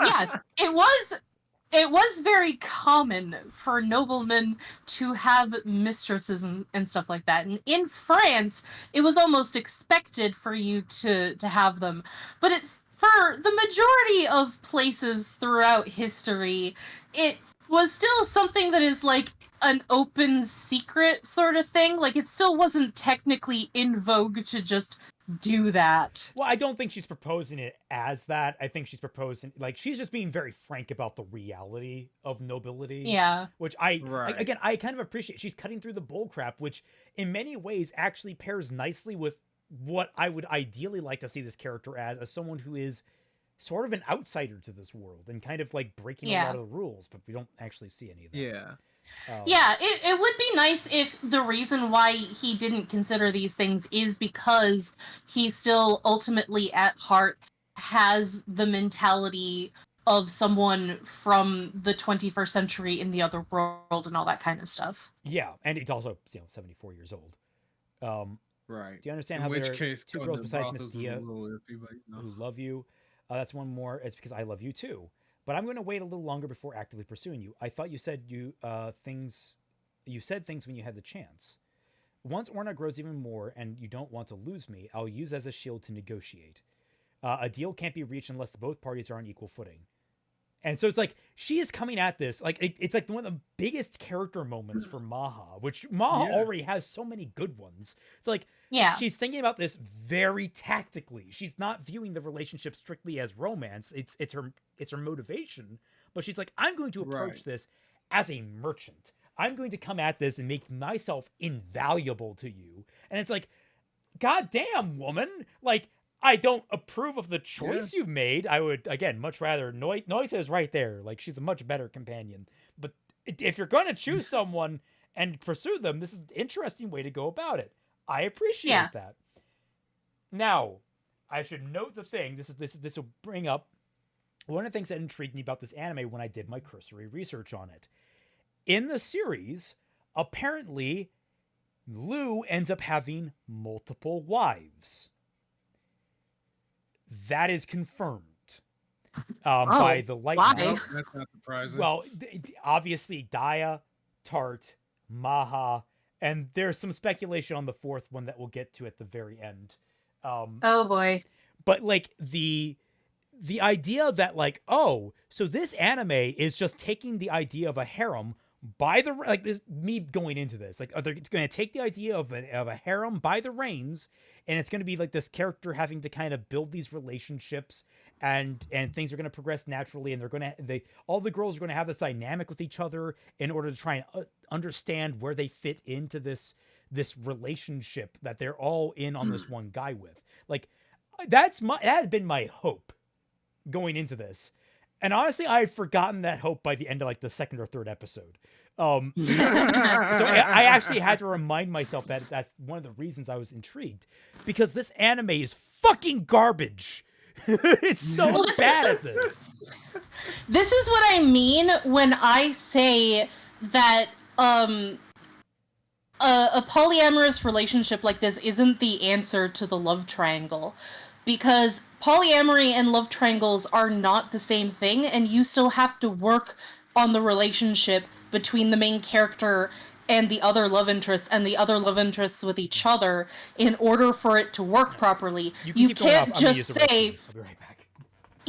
yes, it was very common for noblemen to have mistresses and stuff like that. And in France, it was almost expected for you to have them. But it's for the majority of places throughout history, it was still something that is like an open secret sort of thing. Like, it still wasn't technically in vogue to just do that. Well, I don't think she's proposing it as that. I think she's proposing like she's just being very frank about the reality of nobility. Yeah. Which I kind of appreciate. She's cutting through the bullcrap, which in many ways actually pairs nicely with what I would ideally like to see this character as someone who is sort of an outsider to this world and kind of like breaking a lot of the rules, but we don't actually see any of that. Yeah. Yeah, it would be nice if the reason why he didn't consider these things is because he still ultimately at heart has the mentality of someone from the 21st century in the other world and all that kind of stuff. Yeah, and he's also 74 years old. Right. Do you understand In how which there are case, two going girls to besides Miss brothels is a Dia little iffy, but, you know. who love you? That's one more. It's because I love you too. But I'm going to wait a little longer before actively pursuing you. I thought you said things. You said things when you had the chance. Once Orna grows even more and you don't want to lose me, I'll use as a shield to negotiate. A deal can't be reached unless both parties are on equal footing. And so it's like she is coming at this like it's like one of the biggest character moments for Maha, which Maha already has so many good ones. It's like she's thinking about this very tactically. She's not viewing the relationship strictly as romance. It's her motivation, but she's like, I'm going to approach this as a merchant. I'm going to come at this and make myself invaluable to you. And it's like, goddamn, woman, like I don't approve of the choice you've made. I would, again, much rather... Noita is right there. Like, she's a much better companion. But if you're going to choose someone and pursue them, this is an interesting way to go about it. I appreciate that. Now, I should note the thing. This will bring up one of the things that intrigued me about this anime when I did my cursory research on it. In the series, apparently, Lou ends up having multiple wives. That is confirmed by the light. Why? That's not surprising. Well, obviously, Dia, Tart, Maha, and there's some speculation on the fourth one that we'll get to at the very end. Oh boy! But like the idea that like, oh, so this anime is just taking the idea of a harem by the like this, me going into this like it's going to take the idea of a harem by the reins, and it's going to be like this character having to kind of build these relationships, and things are going to progress naturally, and all the girls are going to have this dynamic with each other in order to try and understand where they fit into this relationship that they're all in on this one guy with. Like that had been my hope going into this. And honestly, I had forgotten that hope by the end of like the second or third episode. So I actually had to remind myself that that's one of the reasons I was intrigued, because this anime is fucking garbage. It's so bad at this. This is what I mean when I say that a polyamorous relationship like this isn't the answer to the love triangle. Because polyamory and love triangles are not the same thing, and you still have to work on the relationship between the main character and the other love interests and the other love interests with each other in order for it to work properly. You can't just say... I'll be right back.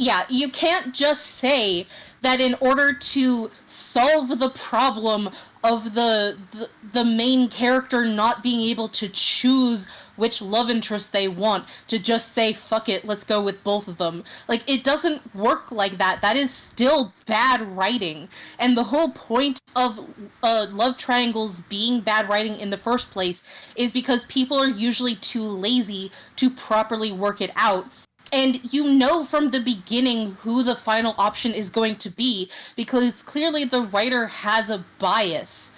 Yeah, you can't just say that in order to solve the problem of the main character not being able to choose which love interest they want, to just say fuck it, let's go with both of them. Like, it doesn't work like that. That is still bad writing. And the whole point of love triangles being bad writing in the first place is because people are usually too lazy to properly work it out. And you know from the beginning who the final option is going to be, because clearly the writer has a bias.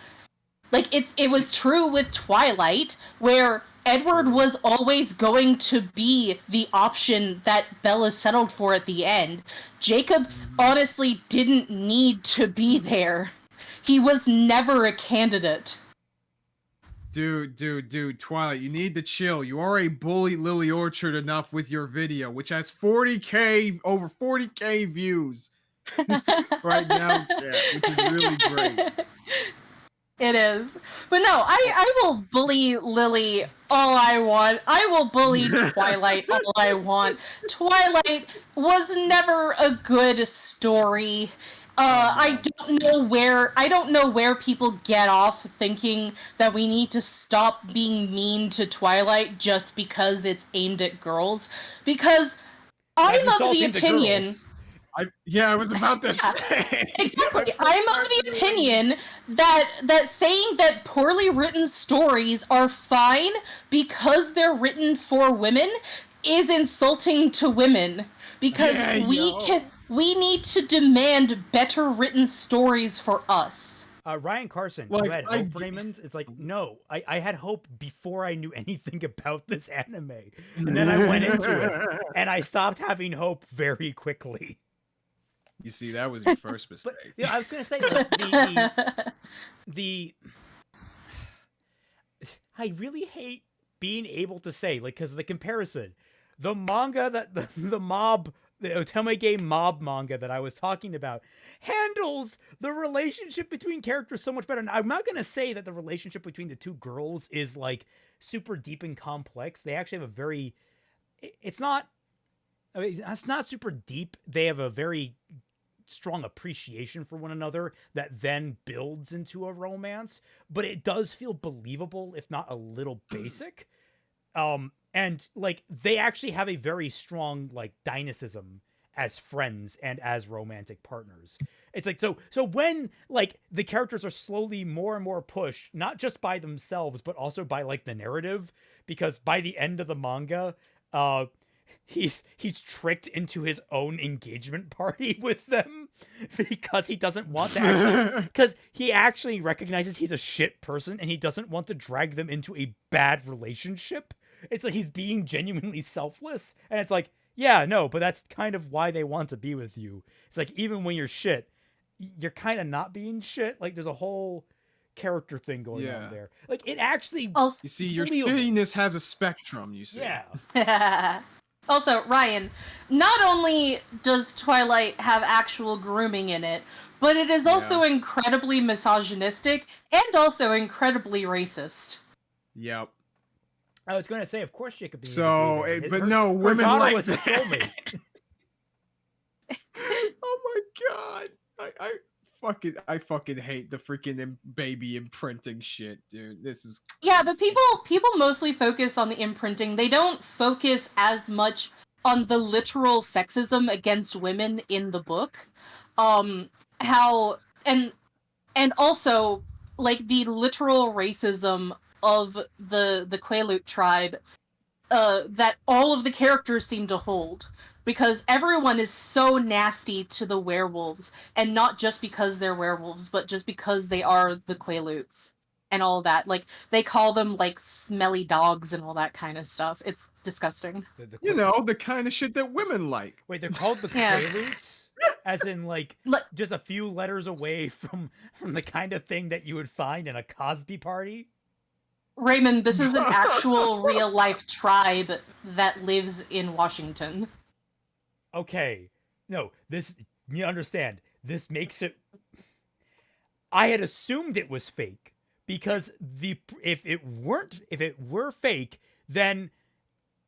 Like, it was true with Twilight, where Edward was always going to be the option that Bella settled for at the end. Jacob honestly didn't need to be there. He was never a candidate. Dude, Twilight, you need to chill. You already bullied Lily Orchard enough with your video, which has over 40K views right now, which is really great. It is. But no, I will bully Lily all I want. I will bully Twilight all I want. Twilight was never a good story. I don't know where people get off thinking that we need to stop being mean to Twilight just because it's aimed at girls. Because I'm of the opinion. I was about to say. Exactly. I'm of the opinion that saying that poorly written stories are fine because they're written for women is insulting to women. Because we need to demand better written stories for us. Ryan Carson, you had hope, Raymond? It's like, no, I had hope before I knew anything about this anime. And then I went into it, and I stopped having hope very quickly. You see, that was your first mistake. But, yeah, I was going to say, like, I really hate being able to say, like, because of the comparison. The manga that the Otome Game mob manga that I was talking about handles the relationship between characters so much better. And I'm not going to say that the relationship between the two girls is like super deep and complex. They actually have a very, it's not super deep. They have a very strong appreciation for one another that then builds into a romance, but it does feel believable, if not a little basic. And like they actually have a very strong like dynamism as friends and as romantic partners. It's like so when like the characters are slowly more and more pushed, not just by themselves, but also by like the narrative, because by the end of the manga, he's tricked into his own engagement party with them because he doesn't want to actually, because he actually recognizes he's a shit person and he doesn't want to drag them into a bad relationship. It's like he's being genuinely selfless, and it's like, yeah, no, but that's kind of why they want to be with you. It's like, even when you're shit, you're kind of not being shit. Like, there's a whole character thing going on there. Like, it actually... Also, you see, your shittiness has a spectrum, you see. Yeah. Also, Ryan, not only does Twilight have actual grooming in it, but it is also incredibly misogynistic and also incredibly racist. Yep. I was going to say, of course, Jacob. So, women like was a soulmate. Oh my god, I fucking hate the freaking baby imprinting shit, dude. This is yeah, but people mostly focus on the imprinting. They don't focus as much on the literal sexism against women in the book. How and also like the literal racism of the Quaalude tribe that all of the characters seem to hold, because everyone is so nasty to the werewolves, and not just because they're werewolves, but just because they are the Quaaludes and all that. Like, they call them like smelly dogs and all that kind of stuff. It's disgusting. The kind of shit that women like. Wait, they're called the Quaaludes? As in, like, just a few letters away from the kind of thing that you would find in a Cosby party? Raymond, this is an actual real-life tribe that lives in Washington. Okay. No, you understand, this makes it... I had assumed it was fake, because if it were fake, then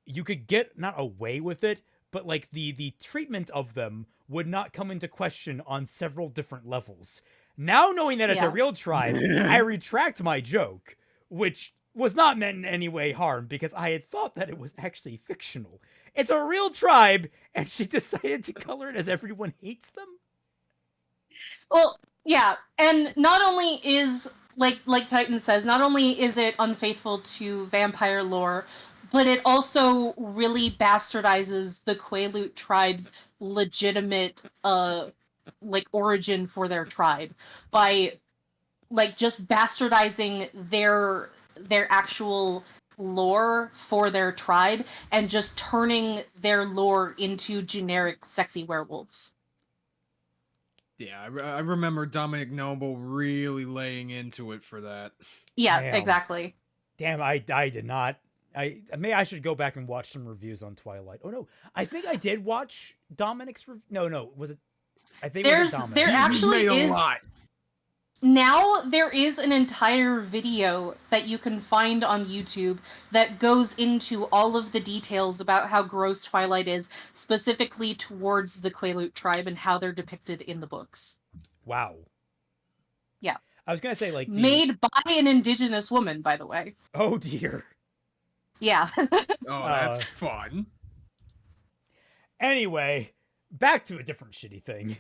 you could get, not away with it, but like the treatment of them would not come into question on several different levels. Now knowing that it's a real tribe, I retract my joke, which was not meant in any way harm because I had thought that it was actually fictional. It's a real tribe, and she decided to color it as everyone hates them. Well, yeah, and not only is like Titan says, not only is it unfaithful to vampire lore, but it also really bastardizes the Quaalude tribe's legitimate like origin for their tribe by like just bastardizing their actual lore for their tribe and just turning their lore into generic sexy werewolves. Yeah, I remember Dominic Noble really laying into it for that. Yeah, Damn. exactly. Damn, I did not. I should go back and watch some reviews on Twilight. Oh no, I think I did watch Dominic's No, was it? I think it was Dominic. There actually made a is lot. Now there is an entire video that you can find on YouTube that goes into all of the details about how gross Twilight is, specifically towards the Quaalude tribe and how they're depicted in the books. Wow. Yeah. I was gonna say like made by an indigenous woman, by the way. Oh dear. Yeah. Oh, that's fun. Anyway, back to a different shitty thing.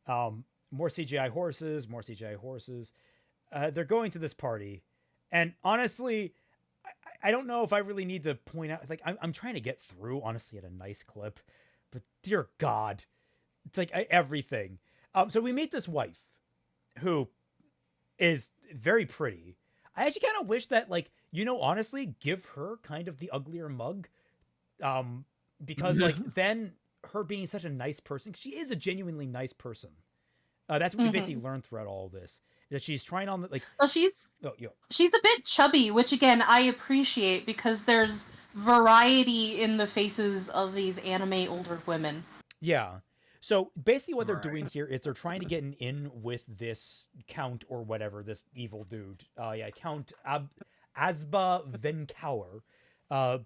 More CGI horses. They're going to this party, and honestly, I don't know if I really need to point out. Like, I'm trying to get through honestly at a nice clip, but dear God, it's like everything. So we meet this wife, who is very pretty. I actually kind of wish that, like, honestly, give her kind of the uglier mug, because like then her being such a nice person, 'cause she is a genuinely nice person. That's what we basically learned throughout all of this. That she's trying on the like. Well, she's a bit chubby, which again I appreciate because there's variety in the faces of these anime older women. Yeah. So basically, what they're doing here is they're trying to get an in with this count or whatever, this evil dude. Count Asba Venkauer,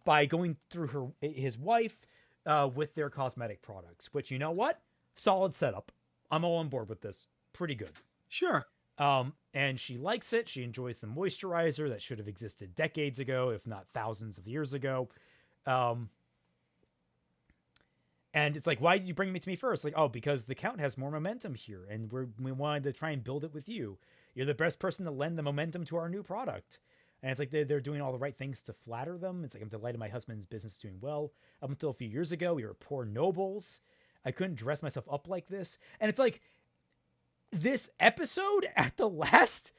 by going through his wife, with their cosmetic products. Which, you know what? Solid setup. I'm all on board with this. Pretty good. Sure. And she likes it. She enjoys the moisturizer that should have existed decades ago, if not thousands of years ago. And it's like, why did you bring me to me first? Like, oh, because the Count has more momentum here, and we wanted to try and build it with you. You're the best person to lend the momentum to our new product. And it's like they're doing all the right things to flatter them. It's like, I'm delighted my husband's business is doing well. Up until a few years ago, we were poor nobles. I couldn't dress myself up like this. And it's like, this episode at the last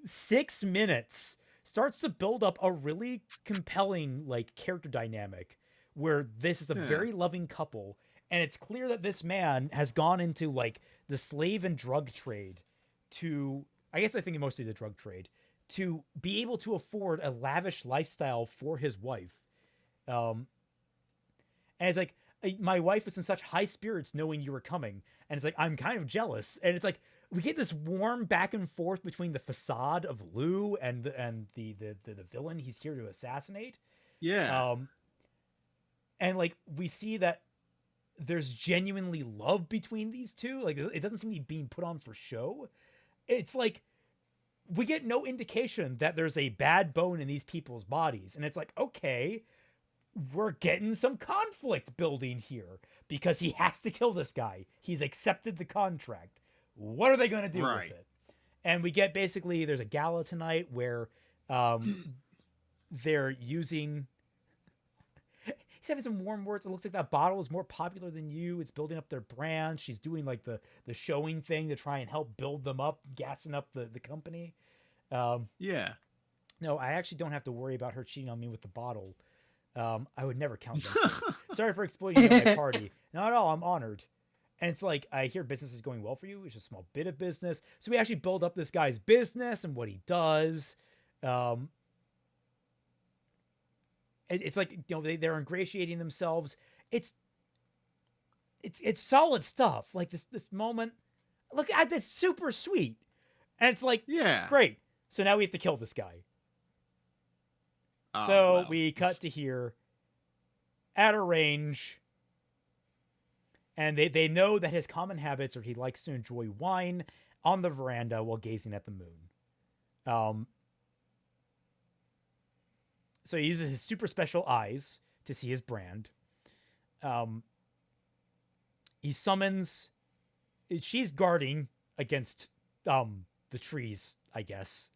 6 minutes starts to build up a really compelling like character dynamic where this is a very loving couple, and it's clear that this man has gone into like the slave and drug trade to, I think mostly the drug trade, to be able to afford a lavish lifestyle for his wife. And it's like, my wife was in such high spirits knowing you were coming, and it's like, I'm kind of jealous. And it's like, we get this warm back and forth between the facade of Lou and the villain he's here to assassinate. Yeah. And like, we see that there's genuinely love between these two. Like, it doesn't seem to be being put on for show. It's like, we get no indication that there's a bad bone in these people's bodies. And it's like, okay, we're getting some conflict building here because he has to kill this guy. He's accepted the contract. What are they going to do with it? And we get basically, there's a gala tonight where they're using, he's having some warm words. It looks like that bottle is more popular than you. It's building up their brand. She's doing like the showing thing to try and help build them up, gassing up the company. Yeah. No, I actually don't have to worry about her cheating on me with the bottle. I would never count them. Sorry for exploiting you at my party. Not at all. I'm honored. And it's like, I hear business is going well for you. It's a small bit of business. So we actually build up this guy's business and what he does. It's like, they're ingratiating themselves. It's solid stuff. Like this moment, look at this, super sweet. And it's like, yeah, great. So now we have to kill this guy. We cut to here at a range. And they know that his common habits are he likes to enjoy wine on the veranda while gazing at the moon. So he uses his super special eyes to see his brand. He summons... She's guarding against the trees, I guess.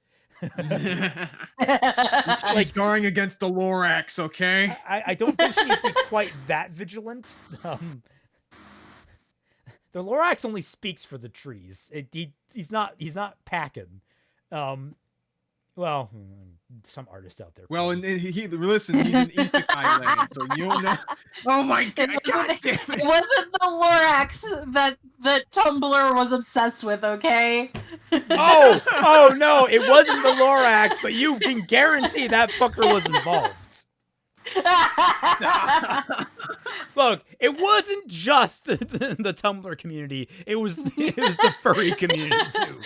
She's going against the Lorax, okay? I don't think she needs to be quite that vigilant. The Lorax only speaks for the trees. He's not packing. Well, some artists out there. Well, and he listen, he's in Isekai land, so you'll know. Oh my god! God damn it! It wasn't the Lorax that Tumblr was obsessed with, okay? Oh no, it wasn't the Lorax, but you can guarantee that fucker was involved. Look, it wasn't just the Tumblr community; it was the furry community too.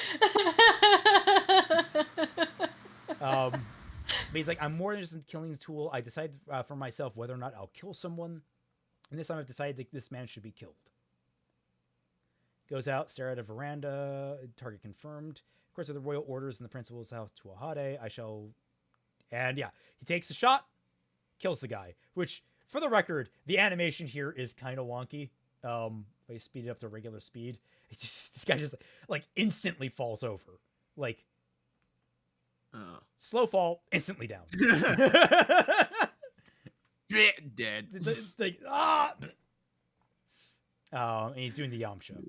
But he's like, I'm more interested in killing the tool. I decide for myself whether or not I'll kill someone. And this time I've decided that this man should be killed. Goes out, stare at a veranda, target confirmed. Of course, with the royal orders and the principal's house to Ahade, I shall... And yeah, he takes the shot, kills the guy. Which, for the record, the animation here is kind of wonky. They speed it up to regular speed. This guy just, like, instantly falls over. Like... slow fall, instantly down. Dead. And he's doing the Yamcha.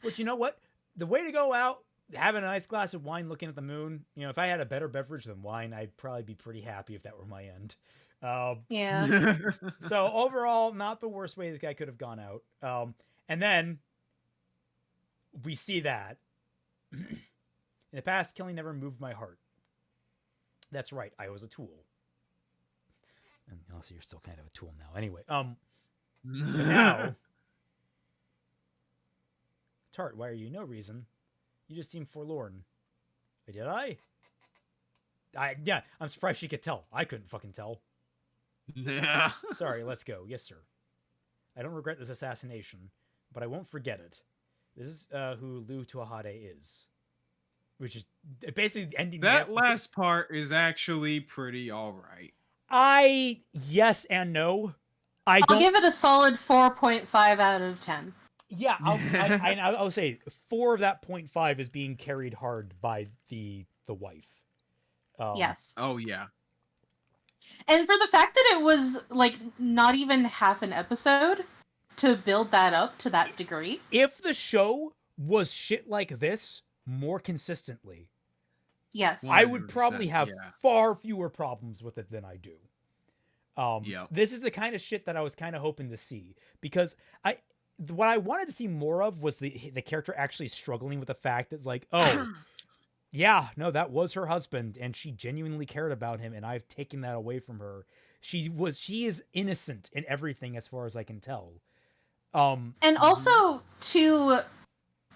But you know what? The way to go out, having a nice glass of wine, looking at the moon. You know, if I had a better beverage than wine, I'd probably be pretty happy if that were my end. Yeah. So overall, not the worst way this guy could have gone out. And then we see that. In the past, killing never moved my heart. That's right, I was a tool. And also, you're still kind of a tool now. Anyway, but now... Tart, why are you? No reason. You just seem forlorn. Did I? Yeah, I'm surprised she could tell. I couldn't fucking tell. Sorry, let's go. Yes, sir. I don't regret this assassination, but I won't forget it. This is who Lu Tuahade is. Which is basically ending that last part is actually pretty alright. Yes and no. I'll give it a solid 4.5 out of 10. Yeah, I'll say 4 of that 0.5 is being carried hard by the wife. Yes. Oh yeah. And for the fact that it was like not even half an episode to build that up to that degree. If the show was shit like this more consistently, yes, I would probably have far fewer problems with it than I do. This is the kind of shit that I was kind of hoping to see, because what I wanted to see more of was the character actually struggling with the fact that, like, oh yeah, no, that was her husband and she genuinely cared about him and I've taken that away from her. She is innocent in everything as far as I can tell. And also to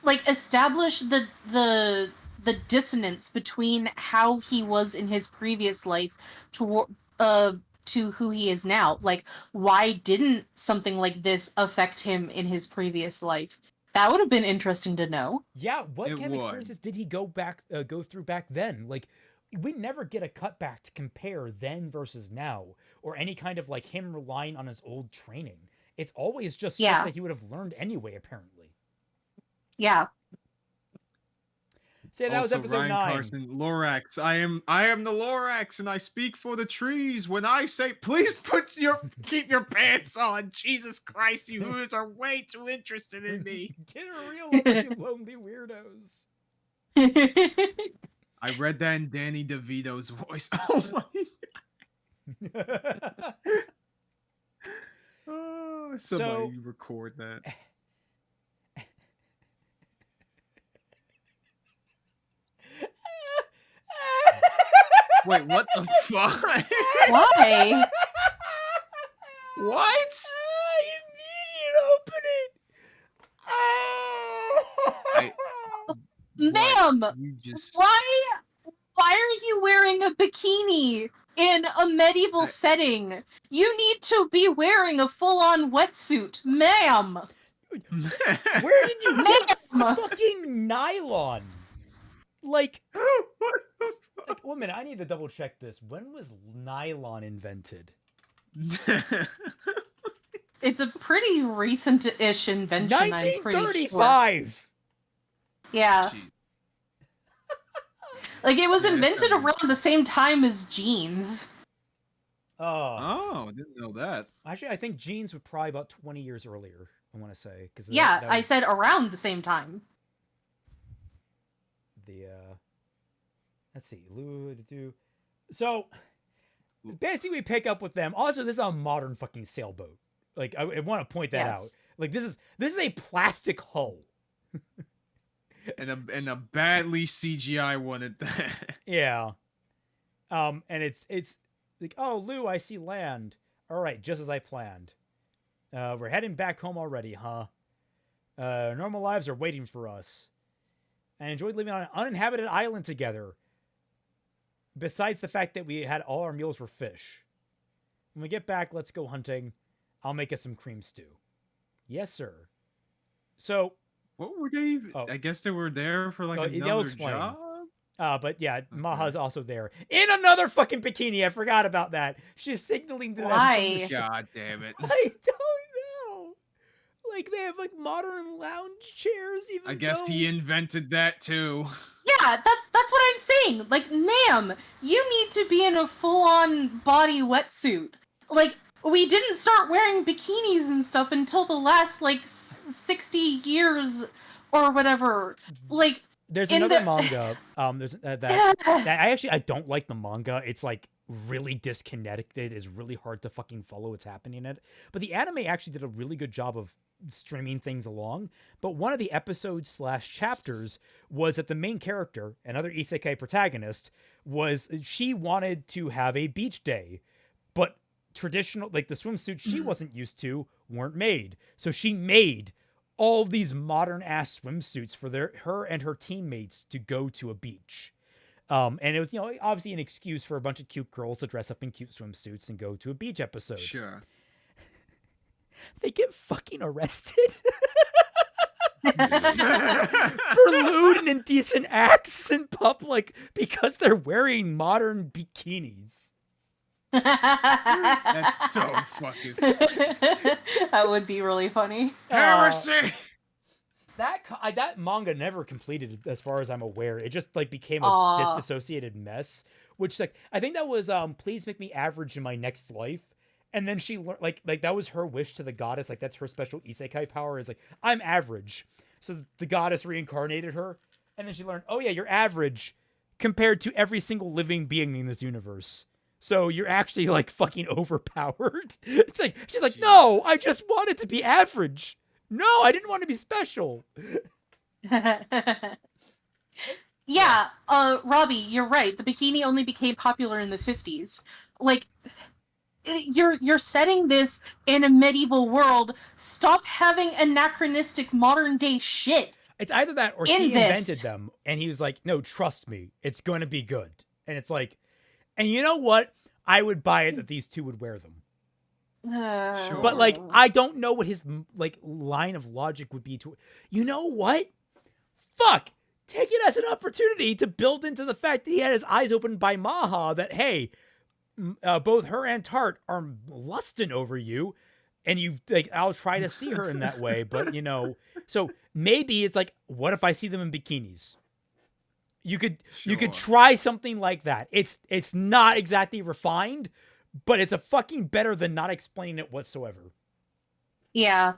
like establish the dissonance between how he was in his previous life to who he is now. Like, why didn't something like this affect him in his previous life? That would have been interesting to know. Yeah, what kind of experiences did he go through back then? Like, we never get a cutback to compare then versus now, or any kind of like him relying on his old training. It's always just shit that he would have learned anyway, apparently. Yeah. Say that was episode Ryan 9. Carson, Lorax. I am the Lorax, and I speak for the trees. When I say, please keep your pants on. Jesus Christ, you hoos are way too interested in me. Get a real life, you lonely weirdos. I read that in Danny DeVito's voice. Oh my. Oh, somebody record that. Wait, what the fuck? Why? What? Immediate opening. Ma'am, You just... why are you wearing a bikini in a medieval setting. You need to be wearing a full-on wetsuit, ma'am. Where did you get Ma'am. fucking nylon? Like, one minute, I need to double check this. When was nylon invented? It's a pretty recent-ish invention, I'm pretty sure. 1935! Yeah. Jeez. Like, it was Yeah, invented that's around the same time as jeans. Oh, I didn't know that. Actually, I think jeans were probably about 20 years earlier, I want to say. Yeah, that I was said around the same time. let's see. So, basically we pick up with them. Also, this is a modern fucking sailboat. Like, I want to point that out. Yes. Like, this is a plastic hull. And a badly CGI one at that. Yeah. And it's like, oh, Lou, I see land. All right, just as I planned. We're heading back home already, huh? Normal lives are waiting for us. I enjoyed living on an uninhabited island together. Besides the fact that we had all our meals were fish. When we get back, let's go hunting. I'll make us some cream stew. Yes, sir. So, What were they? Oh. I guess they were there for like They'll another explain. job. but yeah, Maha's also there. In another fucking bikini. I forgot about that. She's signaling to them. Why? God damn it! I don't know. Like, they have like modern lounge chairs. Even I guess he invented that too. Yeah, that's what I'm saying. Like, ma'am, you need to be in a full-on body wetsuit. Like, we didn't start wearing bikinis and stuff until the last, like, 60 years or whatever. Like, There's in another the- manga. There's that I don't like the manga. It's like really disconnected. It's really hard to fucking follow what's happening in it. But the anime actually did a really good job of streaming things along. But one of the episodes / chapters was that the main character, another isekai protagonist, she wanted to have a beach day, but traditional, like the swimsuits she wasn't used to weren't made. So she made all these modern ass swimsuits for her and her teammates to go to a beach. And it was, obviously an excuse for a bunch of cute girls to dress up in cute swimsuits and go to a beach episode. Sure. They get fucking arrested for lewd and indecent acts in public because they're wearing modern bikinis. That's so fucking that would be really funny. heresy. That manga never completed, as far as I'm aware. It just like became a Aw. disassociated mess, which like I think that was please make me average in my next life. And then she learned like that was her wish to the goddess. Like that's her special isekai power is like I'm average. So the goddess reincarnated her, and then she learned, oh yeah, you're average compared to every single living being in this universe. So you're actually like fucking overpowered. It's like she's like, no, I just wanted to be average. No, I didn't want to be special. Yeah, Robbie, you're right. The bikini only became popular in the 50s. Like, you're setting this in a medieval world. Stop having anachronistic modern day shit. It's either that or In he this. invented them and he was like, no, trust me, it's going to be good. And it's like, and you know what? I would buy it that these two would wear them. Sure. But like, I don't know what his like line of logic would be to, you know what? Fuck! Take it as an opportunity to build into the fact that he had his eyes opened by Maha that, hey, both her and Tart are lusting over you. And you like, I'll try to see her in that way, but so maybe it's like, what if I see them in bikinis? You could try something like that. It's not exactly refined, but it's a fucking better than not explaining it whatsoever. Yeah.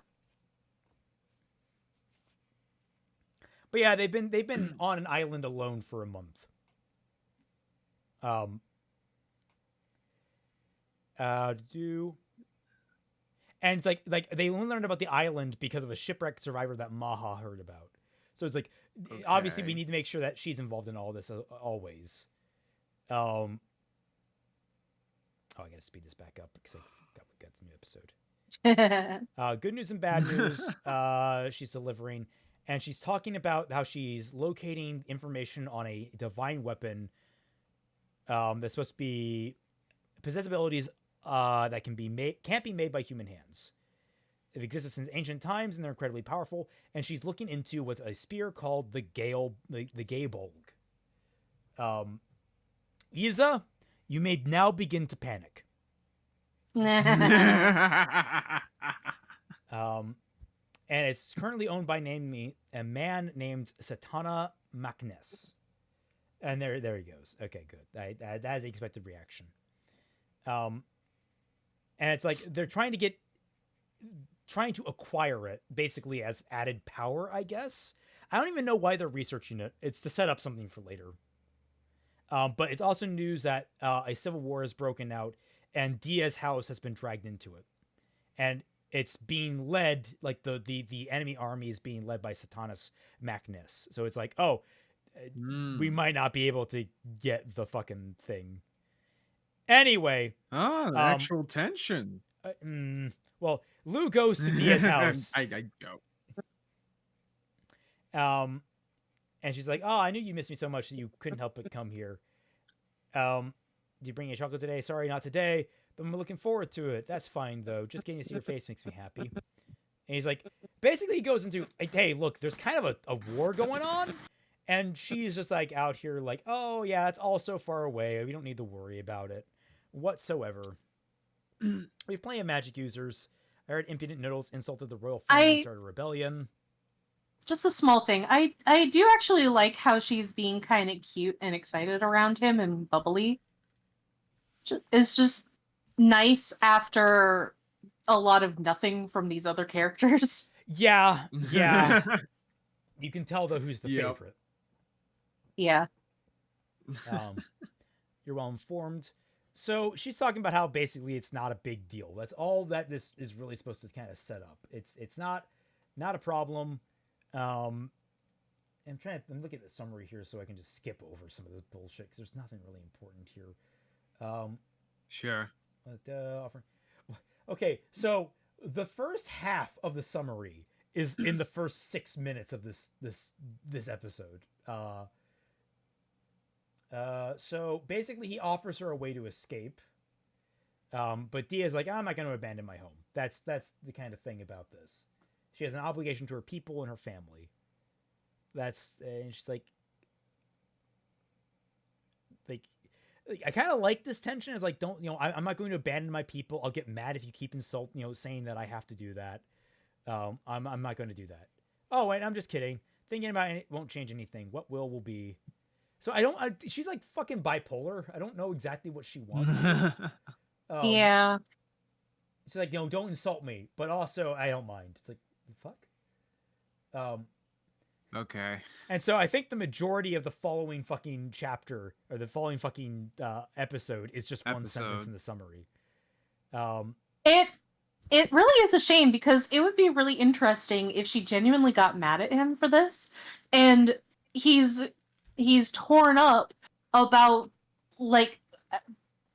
But yeah, they've been on an island alone for a month. And it's like they only learned about the island because of a shipwrecked survivor that Maha heard about. So it's like, obviously we need to make sure that she's involved in all this always. Oh, I gotta speed this back up because I got the new episode. Good news and bad news. She's delivering, and she's talking about how she's locating information on a divine weapon that's supposed to be possess abilities that can't be made by human hands. They've existed since ancient times, and they're incredibly powerful. And she's looking into what's a spear called the Gaebolg. Isa, you may now begin to panic. And it's currently owned by a man named Satana Maknes. And there he goes. Okay, good. That is the expected reaction. And it's like they're trying to acquire it basically as added power, I guess. I don't even know why they're researching it. It's to set up something for later. But it's also news that a civil war has broken out, and Dia's house has been dragged into it. And it's being led, like the enemy army is being led by Satanas Maknes. So it's like, we might not be able to get the fucking thing. Anyway. Oh, the actual tension. Well, Lou goes to Dia's house. I go. And she's like, "Oh, I knew you missed me so much that you couldn't help but come here. Did you bring a chocolate today? Sorry, not today, but I'm looking forward to it. That's fine, though. Just getting to see your face makes me happy." And he's like, basically he goes into, hey, look, there's kind of a war going on. And she's just like out here like, oh, yeah, it's all so far away. We don't need to worry about it whatsoever. We have plenty of magic users. I heard impudent noodles insulted the royal family and started a rebellion. Just a small thing. I do actually like how she's being kind of cute and excited around him and bubbly. It's just nice after a lot of nothing from these other characters. Yeah. You can tell, though, who's the favorite. Yeah. You're well informed. So she's talking about how basically it's not a big deal. That's all that this is really supposed to kind of set up. It's not a problem. I'm looking at the summary here so I can just skip over some of this bullshit because there's nothing really important here. Sure. Okay, so the first half of the summary is in the first 6 minutes of this episode. So basically he offers her a way to escape. But Dia's like, I'm not going to abandon my home. That's the kind of thing about this. She has an obligation to her people and her family. And she's like I kind of like this tension. It's like, I'm not going to abandon my people. I'll get mad if you keep saying that I have to do that. I'm not going to do that. Oh, wait, I'm just kidding. Thinking about it won't change anything. What will be. So she's like fucking bipolar. I don't know exactly what she wants. Yeah. She's like, don't insult me, but also I don't mind. It's like, fuck. Okay. And so I think the majority of the following fucking chapter or the following fucking episode is just one sentence in the summary. It really is a shame because it would be really interesting if she genuinely got mad at him for this, and he's torn up about like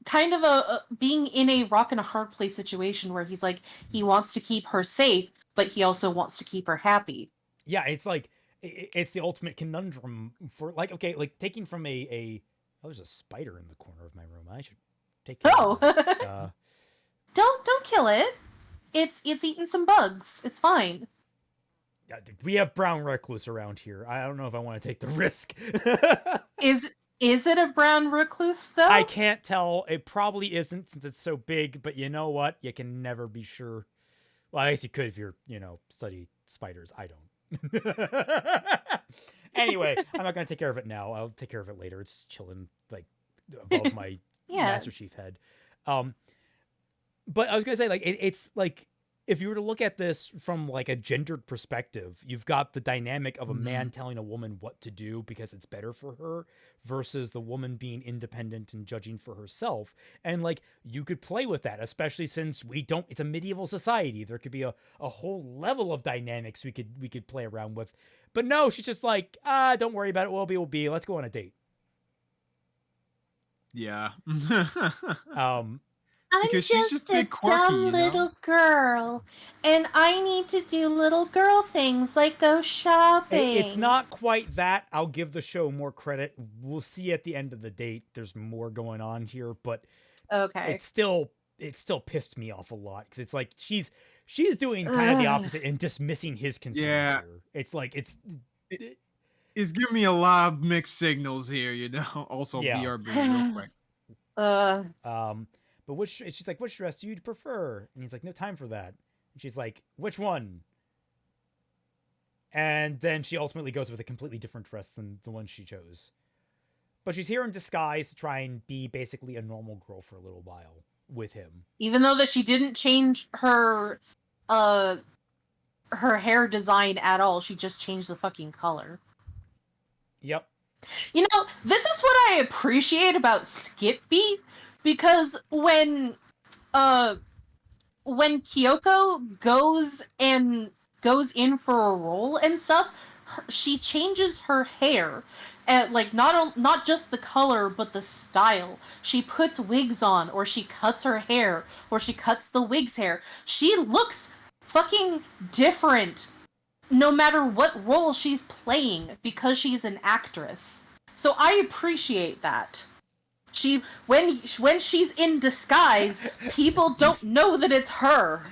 kind of a being in a rock and a hard place situation where he's like he wants to keep her safe, but he also wants to keep her happy. Yeah, it's like it's the ultimate conundrum for like, okay, like taking from there's a spider in the corner of my room. I should take care of it. Don't kill it. It's eating some bugs. It's fine. Yeah, we have brown recluse around here. I don't know if I want to take the risk. Is it a brown recluse though? I can't tell. It probably isn't since it's so big, but you know what? You can never be sure. Well, I guess you could if you're, study spiders. I don't. Anyway, I'm not going to take care of it now. I'll take care of it later. It's chilling like above my Master Chief head. But I was going to say, like, it's like, if you were to look at this from like a gendered perspective, you've got the dynamic of a man telling a woman what to do because it's better for her versus the woman being independent and judging for herself. And like, you could play with that, especially since it's a medieval society. There could be a whole level of dynamics we could play around with. But no, she's just like, don't worry about it. Will be. Let's go on a date. Yeah. I'm just a dumb little girl, and I need to do little girl things like go shopping. It's not quite that. I'll give the show more credit. We'll see at the end of the date. There's more going on here, but Okay. it still pissed me off a lot because it's like she's doing kind of the opposite and dismissing his concerns Yeah. here. It's like it's It's giving me a lot of mixed signals here, you know. Also, Yeah. BRB real quick. But she's like, which dress do you prefer? And he's like, no time for that. And she's like, which one? And then she ultimately goes with a completely different dress than the one she chose. But she's here in disguise to try and be basically a normal girl for a little while with him. Even though that she didn't change her hair design at all, she just changed the fucking color. Yep. You know, this is what I appreciate about Skip Beat, because when Kyoko goes in for a role and stuff, she changes her hair. And like not just the color but the style. She puts wigs on, or she cuts her hair, or she cuts the wig's hair. She looks fucking different no matter what role she's playing because she's an actress. So I appreciate that. When she's in disguise, people don't know that it's her.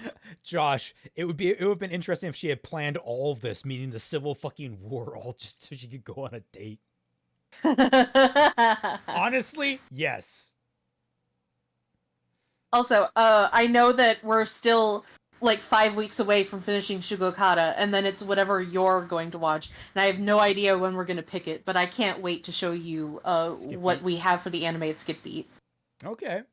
Josh, it would have been interesting if she had planned all of this, meaning the civil fucking war, all just so she could go on a date. Honestly, yes. Also, I know that we're still like 5 weeks away from finishing Shugokata, and then it's whatever you're going to watch. And I have no idea when we're going to pick it, but I can't wait to show you what we have for the anime of Skip Beat. Okay.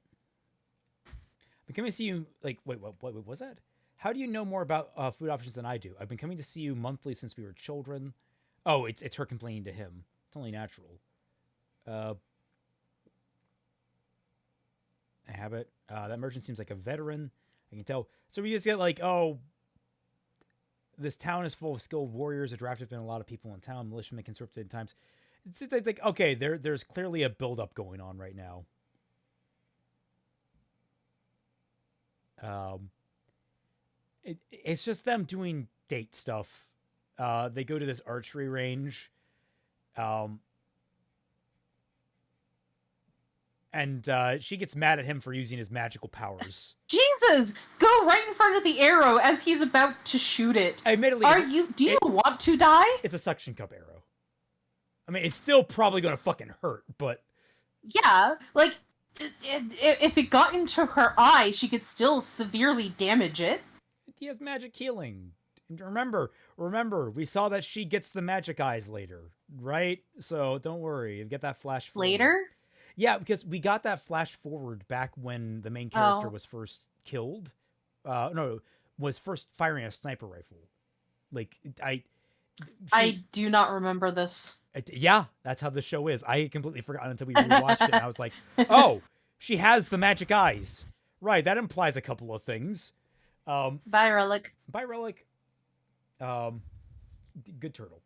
But can we see you, like, wait, what was that? How do you know more about food options than I do? I've been coming to see you monthly since we were children. Oh, it's her complaining to him. It's only natural. Habit. That merchant seems like a veteran. I can tell. So we just get like, oh, this town is full of skilled warriors. A draft has been a lot of people in town. Militiamen conscripted at times. It's like okay, there's clearly a buildup going on right now. It's just them doing date stuff. They go to this archery range. And she gets mad at him for using his magical powers. Jesus! Go right in front of the arrow as he's about to shoot it. Admittedly, Do you want to die? It's a suction cup arrow. I mean, it's still probably going to fucking hurt, but... Yeah, like, if it got into her eye, she could still severely damage it. He has magic healing. And remember, we saw that she gets the magic eyes later, right? So don't worry, you get that flash forward. Later? Yeah, because we got that flash forward back when the main character was first killed. Was first firing a sniper rifle. Like, I do not remember this. Yeah, that's how the show is. I had completely forgotten until we rewatched it, and I was like, oh, she has the magic eyes. Right, that implies a couple of things. Bye, Relic. Bye, Relic. Good turtle.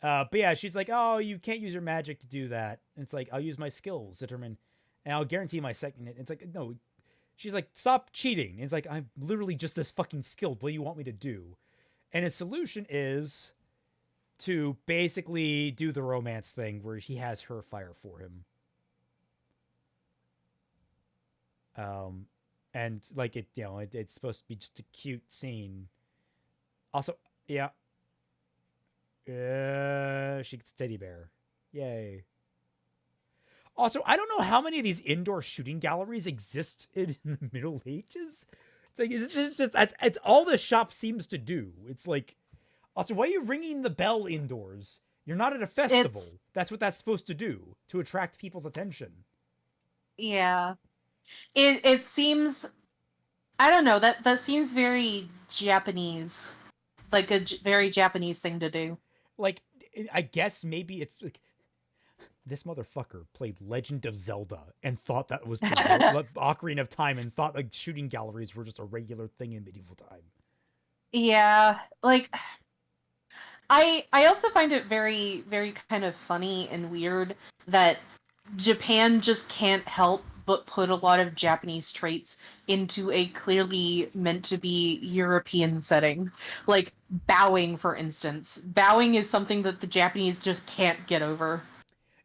But yeah, she's like, oh, you can't use your magic to do that. And it's like, I'll use my skills to determine, and I'll guarantee my second hit. It's like, no. She's like, stop cheating. And it's like, I'm literally just this fucking skilled. What do you want me to do? And his solution is to basically do the romance thing where he has her fire for him. And like it, you know, it's supposed to be just a cute scene. Also, yeah. She gets a teddy bear. Yay. Also, I don't know how many of these indoor shooting galleries exist in the Middle Ages. It's like, it's just, it's all the shop seems to do. It's like, also, why are you ringing the bell indoors? You're not at a festival. That's what that's supposed to do, to attract people's attention. Yeah. It seems, I don't know, that seems very Japanese. Like a very Japanese thing to do. Like, I guess maybe it's like, this motherfucker played Legend of Zelda and thought that was the Ocarina of Time and thought like shooting galleries were just a regular thing in medieval time. Yeah, like, I also find it very, very kind of funny and weird that Japan just can't help but put a lot of Japanese traits into a clearly meant to be European setting. Like bowing, for instance. Bowing is something that the Japanese just can't get over.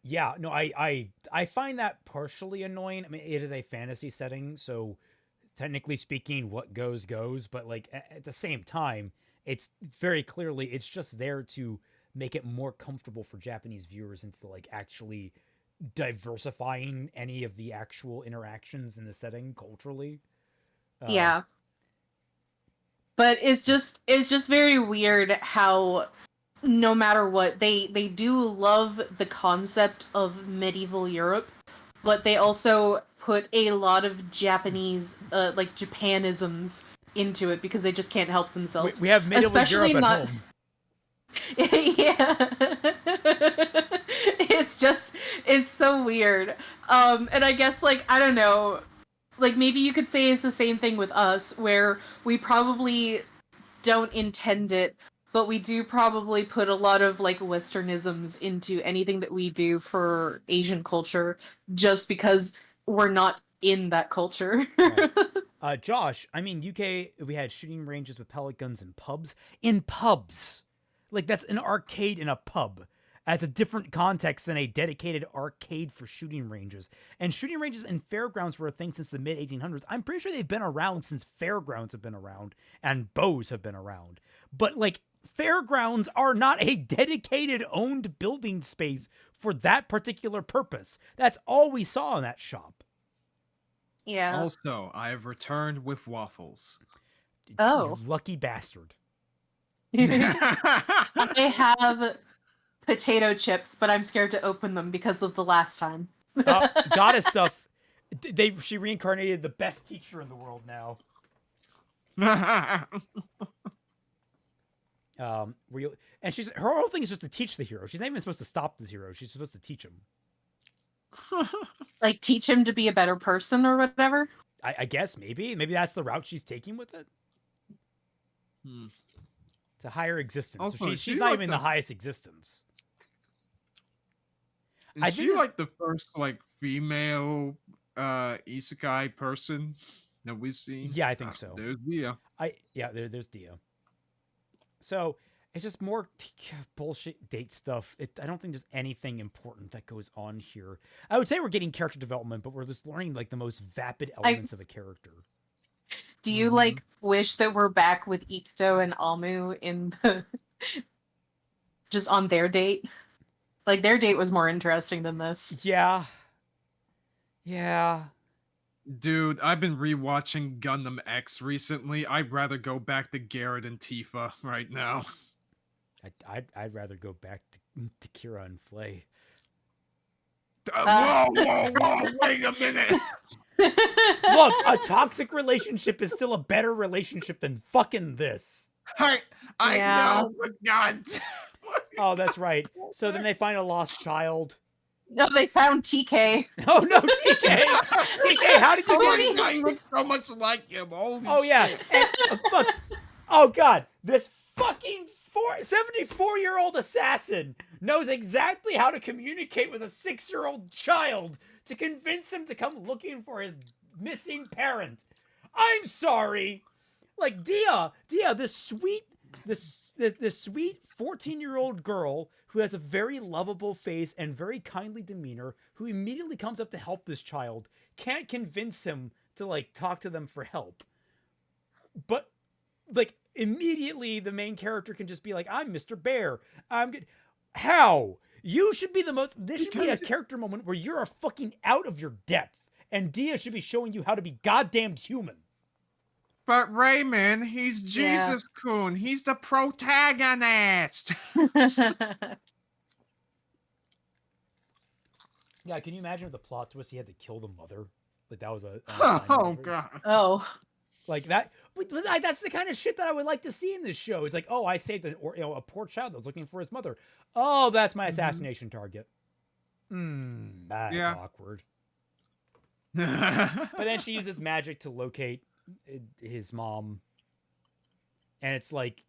Yeah, no, I find that partially annoying. I mean, it is a fantasy setting, so technically speaking, what goes goes. But like at the same time, it's very clearly it's just there to make it more comfortable for Japanese viewers into like actually diversifying any of the actual interactions in the setting culturally. Yeah. But it's just very weird how no matter what they do love the concept of medieval Europe, but they also put a lot of Japanese like Japanisms into it because they just can't help themselves. We have medieval Especially Europe not... at home. Yeah. It's so weird. And I guess like I don't know, like maybe you could say it's the same thing with us where we probably don't intend it, but we do probably put a lot of like Westernisms into anything that we do for Asian culture just because we're not in that culture. Right. Josh, I mean, UK, we had shooting ranges with pellet guns in pubs. In pubs! Like, that's an arcade in a pub. That's a different context than a dedicated arcade for shooting ranges. And shooting ranges and fairgrounds were a thing since the mid-1800s. I'm pretty sure they've been around since fairgrounds have been around and bows have been around. But, like, fairgrounds are not a dedicated owned building space for that particular purpose. That's all we saw in that shop. Yeah. Also, I have returned with waffles. Oh. You lucky bastard. I have potato chips, but I'm scared to open them because of the last time. Goddess stuff. She reincarnated the best teacher in the world now. And her whole thing is just to teach the hero. She's not even supposed to stop this hero. She's supposed to teach him. Like teach him to be a better person or whatever. I guess maybe that's the route she's taking with it. It's a higher existence. Also, so she's like not even the highest existence. Is she like the first like female isekai person that we've seen? Yeah, I think so. There's Dia. There's Dia. So it's just more bullshit date stuff. I don't think there's anything important that goes on here. I would say we're getting character development, but we're just learning like the most vapid elements of a character. Do you like wish that we're back with Ikto and Amu in the just on their date? Like their date was more interesting than this. Yeah. Dude, I've been rewatching Gundam X recently. I'd rather go back to Garrett and Tifa right now. I'd rather go back to Kira and Flay. Whoa, wait a minute. Look, a toxic relationship is still a better relationship than fucking this. I know, but God. Oh, that's right. So then they find a lost child. No, they found TK. Oh no, TK! TK, how did you get it? I look so much like him. Holy yeah. shit. And, fuck. Oh god, this fucking 74-year-old assassin knows exactly how to communicate with a 6-year-old child to convince him to come looking for his missing parent. I'm sorry. Like Dia, this sweet 14-year-old girl who has a very lovable face and very kindly demeanor, who immediately comes up to help this child, can't convince him to like talk to them for help. But like immediately the main character can just be like, I'm Mr. Bear. I'm good. How? You should be this should be a character moment where you're fucking out of your depth. And Dia should be showing you how to be goddamned human. But Raymond, he's Jesus Kun. He's the protagonist. Yeah, can you imagine the plot twist? He had to kill the mother. Like that was oh god. Oh. Like that. That's the kind of shit that I would like to see in this show. It's like, oh, I saved a poor child that was looking for his mother. Oh, that's my assassination target. That's awkward. But then she uses magic to locate his mom, and it's like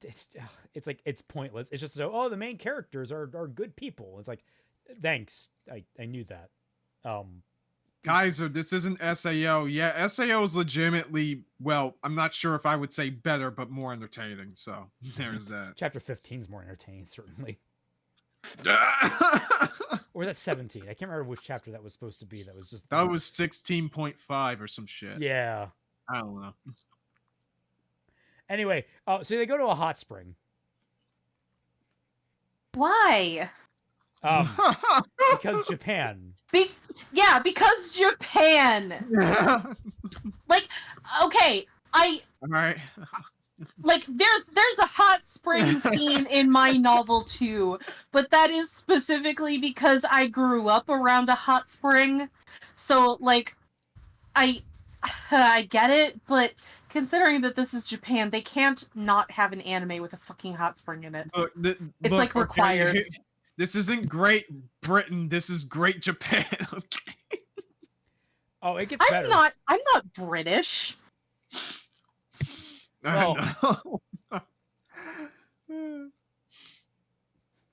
it's pointless. It's just so, oh, the main characters are good people. It's like, thanks, I knew that. Kaiser, this isn't SAO. Yeah, SAO is legitimately, well, I'm not sure if I would say better, but more entertaining. So there's that. Chapter 15 is more entertaining, certainly. Or was that 17? I can't remember which chapter that was supposed to be. That was just That was 16.5 or some shit. yeah. I don't know. Anyway, so they go to a hot spring. Why? Because Japan. Yeah, because Japan. Like, okay, All right. like there's a hot spring scene in my novel too, but that is specifically because I grew up around a hot spring. So like I get it, but considering that this is Japan, they can't not have an anime with a fucking hot spring in it. Look, It's like required. Okay, this isn't Great Britain. This is Great Japan. Okay. Oh, it gets better. I'm not British. I know.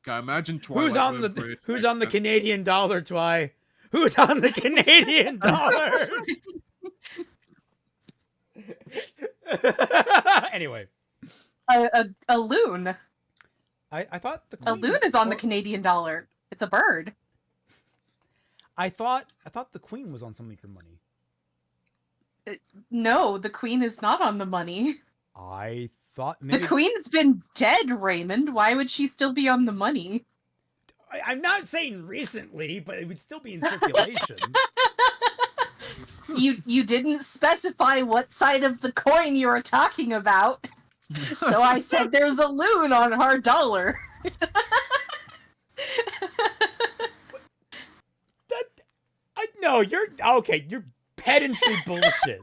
God, imagine Twilight. Who's on the Canadian dollar, Twy? Who's on the Canadian dollar? Anyway, A loon. I thought the A queen loon is on the Canadian dollar. It's a bird. I thought the queen was on some of your money. No, the queen is not on the money. I thought maybe The queen's been dead, Raymond. Why would she still be on the money? I'm not saying recently, but it would still be in circulation. You didn't specify what side of the coin you were talking about. So I said there's a loon on our dollar. No, you're okay. You're pedantry bullshit.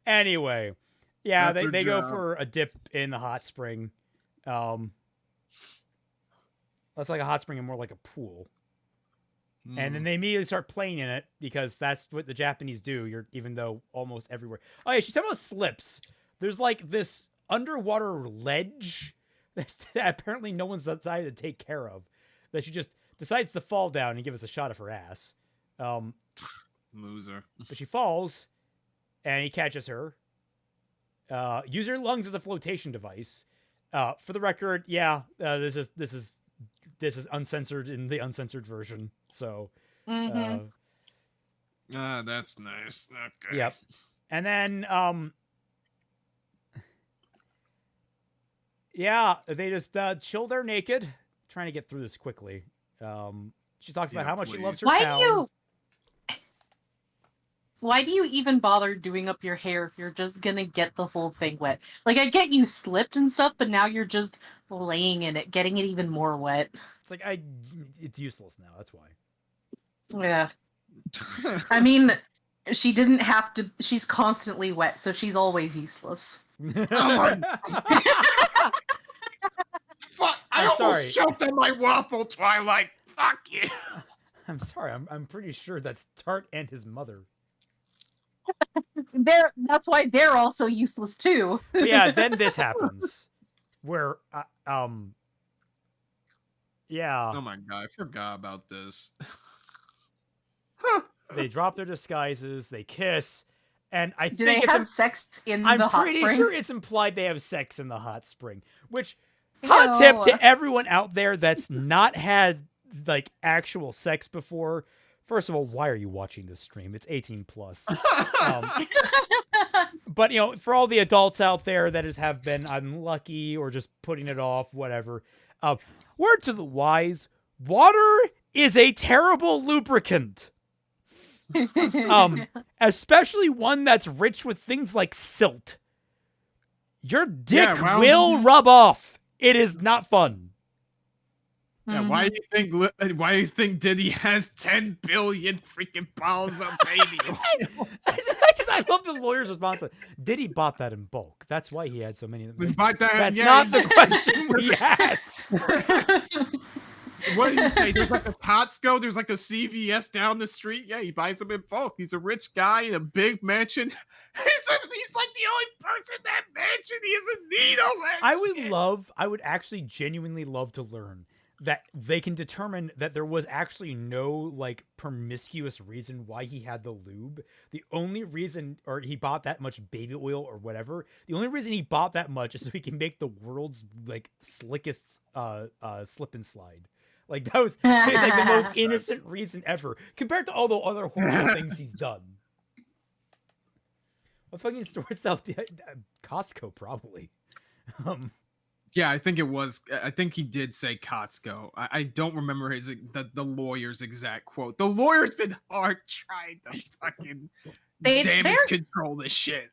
Anyway, yeah, That's her they go job. for a dip in the hot spring. Less like a hot spring and more like a pool. And then they immediately start playing in it because that's what the Japanese do. Even though almost everywhere. Oh yeah, she's talking about slips. There's like this underwater ledge that apparently no one's decided to take care of. That she just decides to fall down and give us a shot of her ass. Loser. But she falls, and he catches her. Use her lungs as a flotation device. For the record, yeah, this is uncensored in the uncensored version. So, Mhm. That's nice. Okay. yep. And then, yeah, they just chill there naked, trying to get through this quickly. She talks about Yeah, how much she please. loves her town. Why do you even bother doing up your hair if you're just gonna get the whole thing wet? Like, I get you slipped and stuff, but now you're just laying in it, getting it even more wet. It's like it's useless now. That's why. Yeah. I mean, she didn't have to. She's constantly wet, so she's always useless. my- Fuck! I I'm almost sorry. choked on my waffle, Twilight. Fuck you. I'm sorry. I'm pretty sure that's Tart and his mother. That's why they're also useless too. But yeah, then this happens, where yeah, Oh my god, I forgot about this. they drop their disguises, they kiss, and I Do they think have sex in I'm the hot pretty spring? sure it's implied they have sex in the hot spring. Which hot tip to everyone out there that's not had like actual sex before. First of all, why are you watching this stream? It's 18 plus. But for all the adults out there that have been unlucky or just putting it off, whatever. Word to the wise: water is a terrible lubricant. Especially one that's rich with things like silt. Your dick will rub off. It is not fun. Yeah, why do you think Diddy has 10 billion freaking bottles of baby oil? I love the lawyer's response. Diddy bought that in bulk. That's why he had so many of them. That's yeah, not the question we asked. What do you say? There's like a Costco, there's like a CVS down the street. Yeah, he buys them in bulk. He's a rich guy in a big mansion. He's like the only person in that mansion. He doesn't need all that shit. I would actually genuinely love to learn that they can determine that there was actually no like promiscuous reason why he had the lube. The only reason, or he bought that much baby oil or whatever, the only reason he bought that much is so he can make the world's like slickest slip and slide. Like that was it's like the most innocent reason ever compared to all the other horrible things he's done. What fucking store stuff? Costco probably. Yeah, I think it was. I think he did say Costco. I don't remember the lawyer's exact quote. The lawyer's been hard trying to fucking damage control this shit.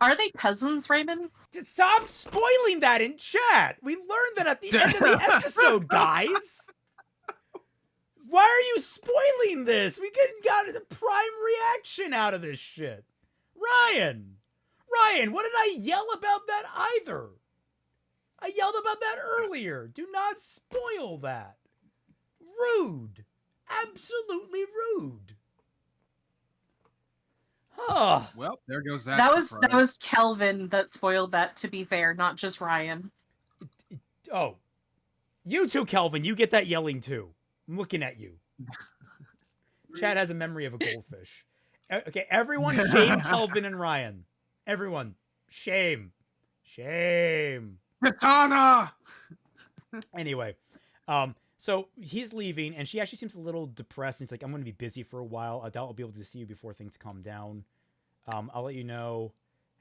Are they cousins, Raymond? Stop spoiling that in chat. We learned that at the end of the episode, guys. Why are you spoiling this? We got a prime reaction out of this shit. Ryan, what did I yell about that either? I yelled about that earlier. Do not spoil that. Rude. Absolutely rude. Huh. Well, there goes that. That was Kelvin that spoiled that, to be fair, not just Ryan. Oh. You too, Kelvin. You get that yelling too. I'm looking at you. Chad has a memory of a goldfish. Okay, everyone shame Kelvin and Ryan. Everyone. Shame. Katana! Anyway, so he's leaving, and she actually seems a little depressed. And she's like, "I'm going to be busy for a while. I doubt I'll be able to see you before things calm down. I'll let you know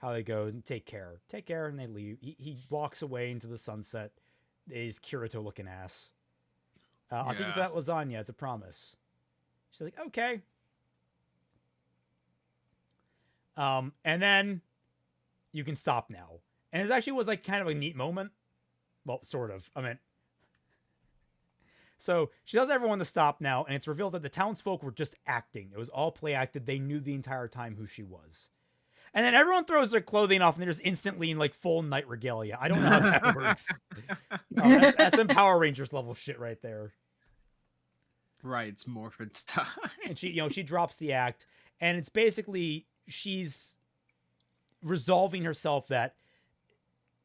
how they go. Take care." And they leave. He walks away into the sunset. His Kirito-looking ass. I'll take you for that lasagna. It's a promise. She's like, "Okay." And then you can stop now. And it actually was like kind of a neat moment. Well, sort of. I mean, so she tells everyone to stop now, and it's revealed that the townsfolk were just acting. It was all play acted. They knew the entire time who she was. And then everyone throws their clothing off, and they're just instantly in like full night regalia. I don't know how that works. That's some Power Rangers level shit right there. Right, it's Morphin time. And she drops the act, and it's basically she's resolving herself that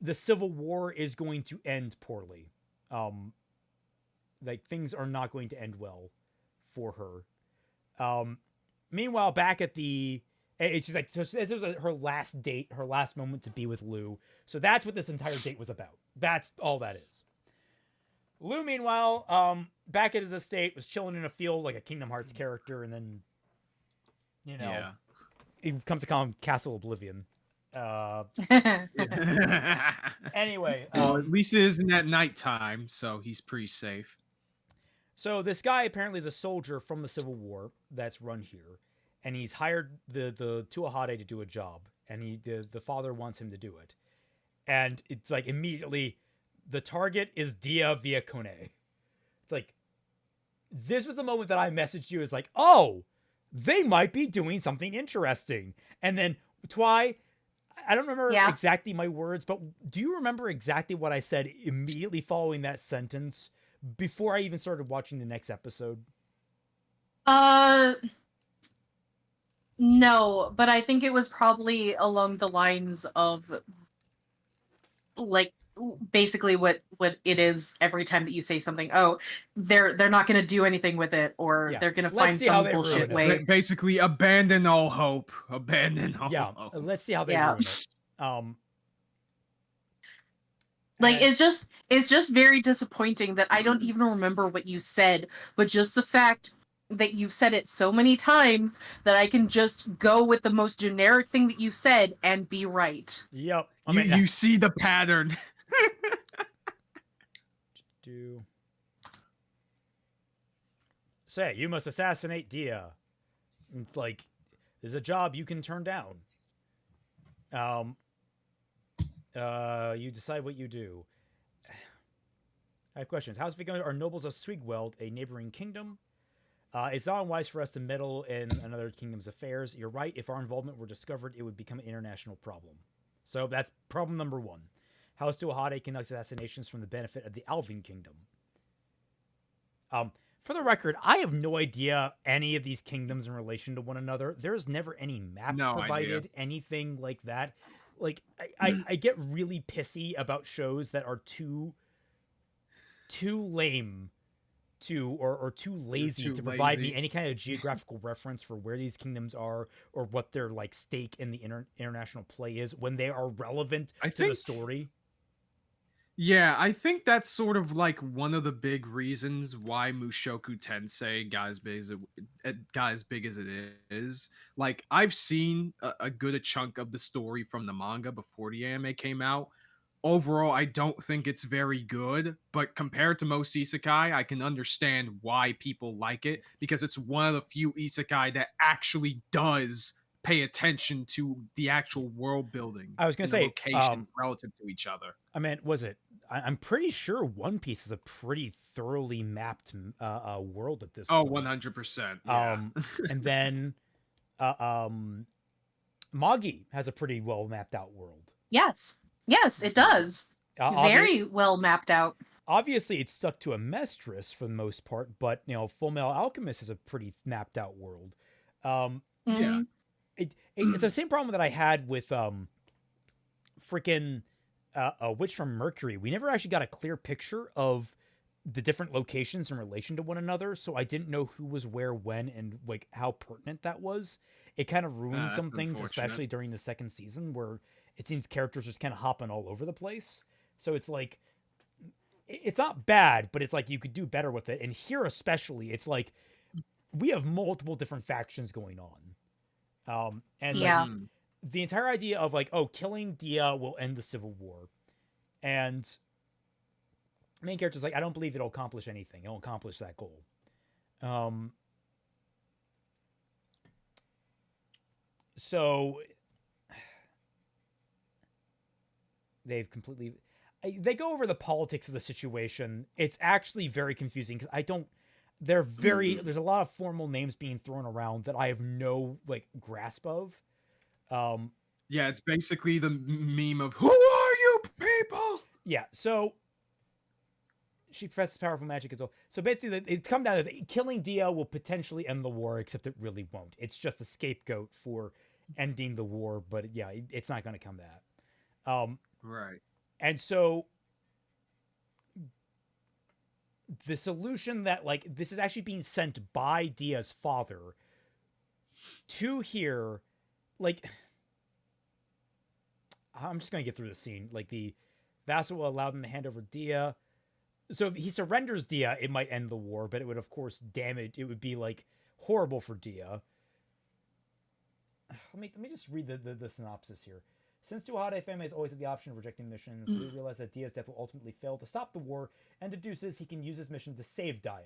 the Civil War is going to end poorly. Like things are not going to end well for her. Meanwhile, back at she's like, so this was her last date, her last moment to be with Lou. So that's what this entire date was about. That's all that is. Lou, meanwhile, back at his estate, was chilling in a field like a Kingdom Hearts character, and then, he comes to call him Castle Oblivion. Anyway, well, at least it isn't at nighttime, so he's pretty safe. So this guy apparently is a soldier from the Civil War that's run here, and he's hired the Tuahade to do a job, and the father wants him to do it, and it's like immediately the target is Dia via Kone. It's like this was the moment that I messaged you as like, oh, they might be doing something interesting, and then Twi. I don't remember exactly my words, but do you remember exactly what I said immediately following that sentence before I even started watching the next episode? No, but I think it was probably along the lines of like basically what it is every time that you say something. Oh, they're not going to do anything with it, or they're going to find some bullshit way. Basically, abandon all hope. Abandon all hope. Let's see how they ruin it. Like it's just very disappointing that I don't even remember what you said, but just the fact that you've said it so many times that I can just go with the most generic thing that you said and be right. Yep. You see the pattern. Say, you must assassinate Dia. It's like, there's a job you can turn down. You decide what you do. I have questions. How's it going? Are nobles of Swigweld a neighboring kingdom? It's not unwise for us to meddle in another kingdom's affairs. You're right. If our involvement were discovered, it would become an international problem. So that's problem number one. House Tuahade conducts assassinations from the benefit of the Alvin kingdom. For the record, I have no idea any of these kingdoms in relation to one another. There's never any map provided, anything like that. Like, I get really pissy about shows that are too too lame or too lazy too to provide me lazy. any kind of geographical reference for where these kingdoms are or what their like stake in the international play is when they are relevant I to the think- story. Yeah, I think that's sort of like one of the big reasons why Mushoku Tensei got as big as it is. Like, I've seen a good chunk of the story from the manga before the anime came out. Overall, I don't think it's very good, but compared to most isekai, I can understand why people like it because it's one of the few isekai that actually does pay attention to the actual world building. I was gonna and the say, location relative to each other. I mean, was it? I'm pretty sure One Piece is a pretty thoroughly mapped world at this Oh, point. 100%. Yeah. And then Magi has a pretty well mapped out world. Yes, it does. Very well mapped out. Obviously, it's stuck to a mistress for the most part, but Full Metal Alchemist is a pretty mapped out world. Yeah. Mhm. It's the same problem that I had with freaking a Witch from Mercury. We never actually got a clear picture of the different locations in relation to one another, so I didn't know who was where when and like how pertinent that was. It kind of ruined That's some things, unfortunate. especially during the second season where it seems characters just kind of hopping all over the place. So it's like it's not bad, but it's like you could do better with it. And here especially, it's like we have multiple different factions going on. And like, Yeah. the entire idea of like, oh, killing Dia will end the Civil War. And main character's like, I don't believe it'll accomplish anything. It'll accomplish that goal. So they've completely they go over the politics of the situation. It's actually very confusing because there's a lot of formal names being thrown around that I have no like grasp of. Yeah, it's basically the meme of "Who are you people?" Yeah, so she professes powerful magic as well. So basically, it's come down to killing Dia will potentially end the war, except it really won't. It's just a scapegoat for ending the war, but yeah, it's not going to come to that. Right. And so the solution that like this is actually being sent by Dia's father to here, like I'm just going to get through the scene. Like the vassal will allow them to hand over Dia. So if he surrenders Dia, it might end the war, but it would of course damage. It would be like horrible for Dia. Let me just read the synopsis here. Since Tuhade family has always had the option of rejecting missions, we realize that Dia's death will ultimately fail to stop the war, and deduces he can use his mission to save Dia.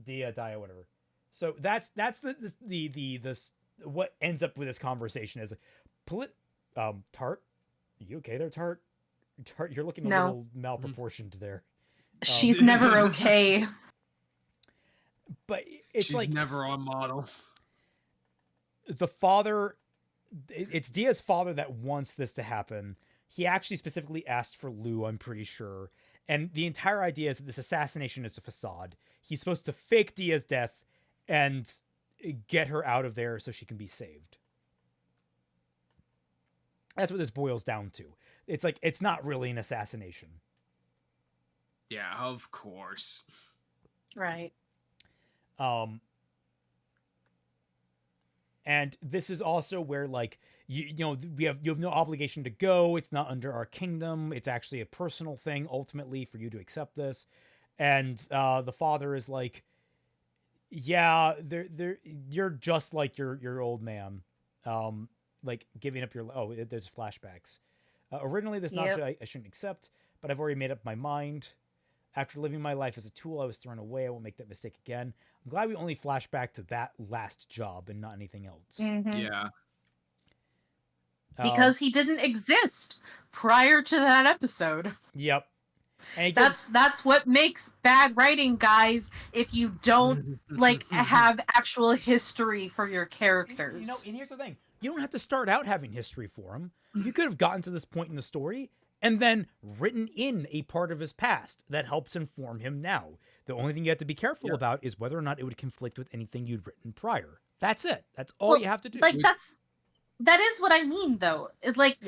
Dia, whatever. So that's the what ends up with this conversation is Tart. Are you okay there, Tart? Tart, you're looking a No. little malproportioned there. She's never okay. But it's She's like never on model. the father. It's Dia's father that wants this to happen. He actually specifically asked for Lou, I'm pretty sure. And the entire idea is that this assassination is a facade. He's supposed to fake Dia's death and get her out of there so she can be saved. That's what this boils down to. It's like, it's not really an assassination. Yeah, of course. Right. And this is also where like you have no obligation to go. It's not under our kingdom. It's actually a personal thing ultimately for you to accept this. And the father is like, yeah, you're just like your old man, like giving up your there's flashbacks. Originally, this option I shouldn't accept, but I've already made up my mind. After living my life as a tool, I was thrown away. I won't make that mistake again. I'm glad we only flash back to that last job and not anything else. Mhm. Yeah. Because he didn't exist prior to that episode. Yep. And That's what makes bad writing, guys. If you don't like have actual history for your characters. and here's the thing: you don't have to start out having history for him. You could have gotten to this point in the story and then written in a part of his past that helps inform him now. The only thing you have to be careful about is whether or not it would conflict with anything you'd written prior. That's it. That's all you have to do. Like that is what I mean, though. It's like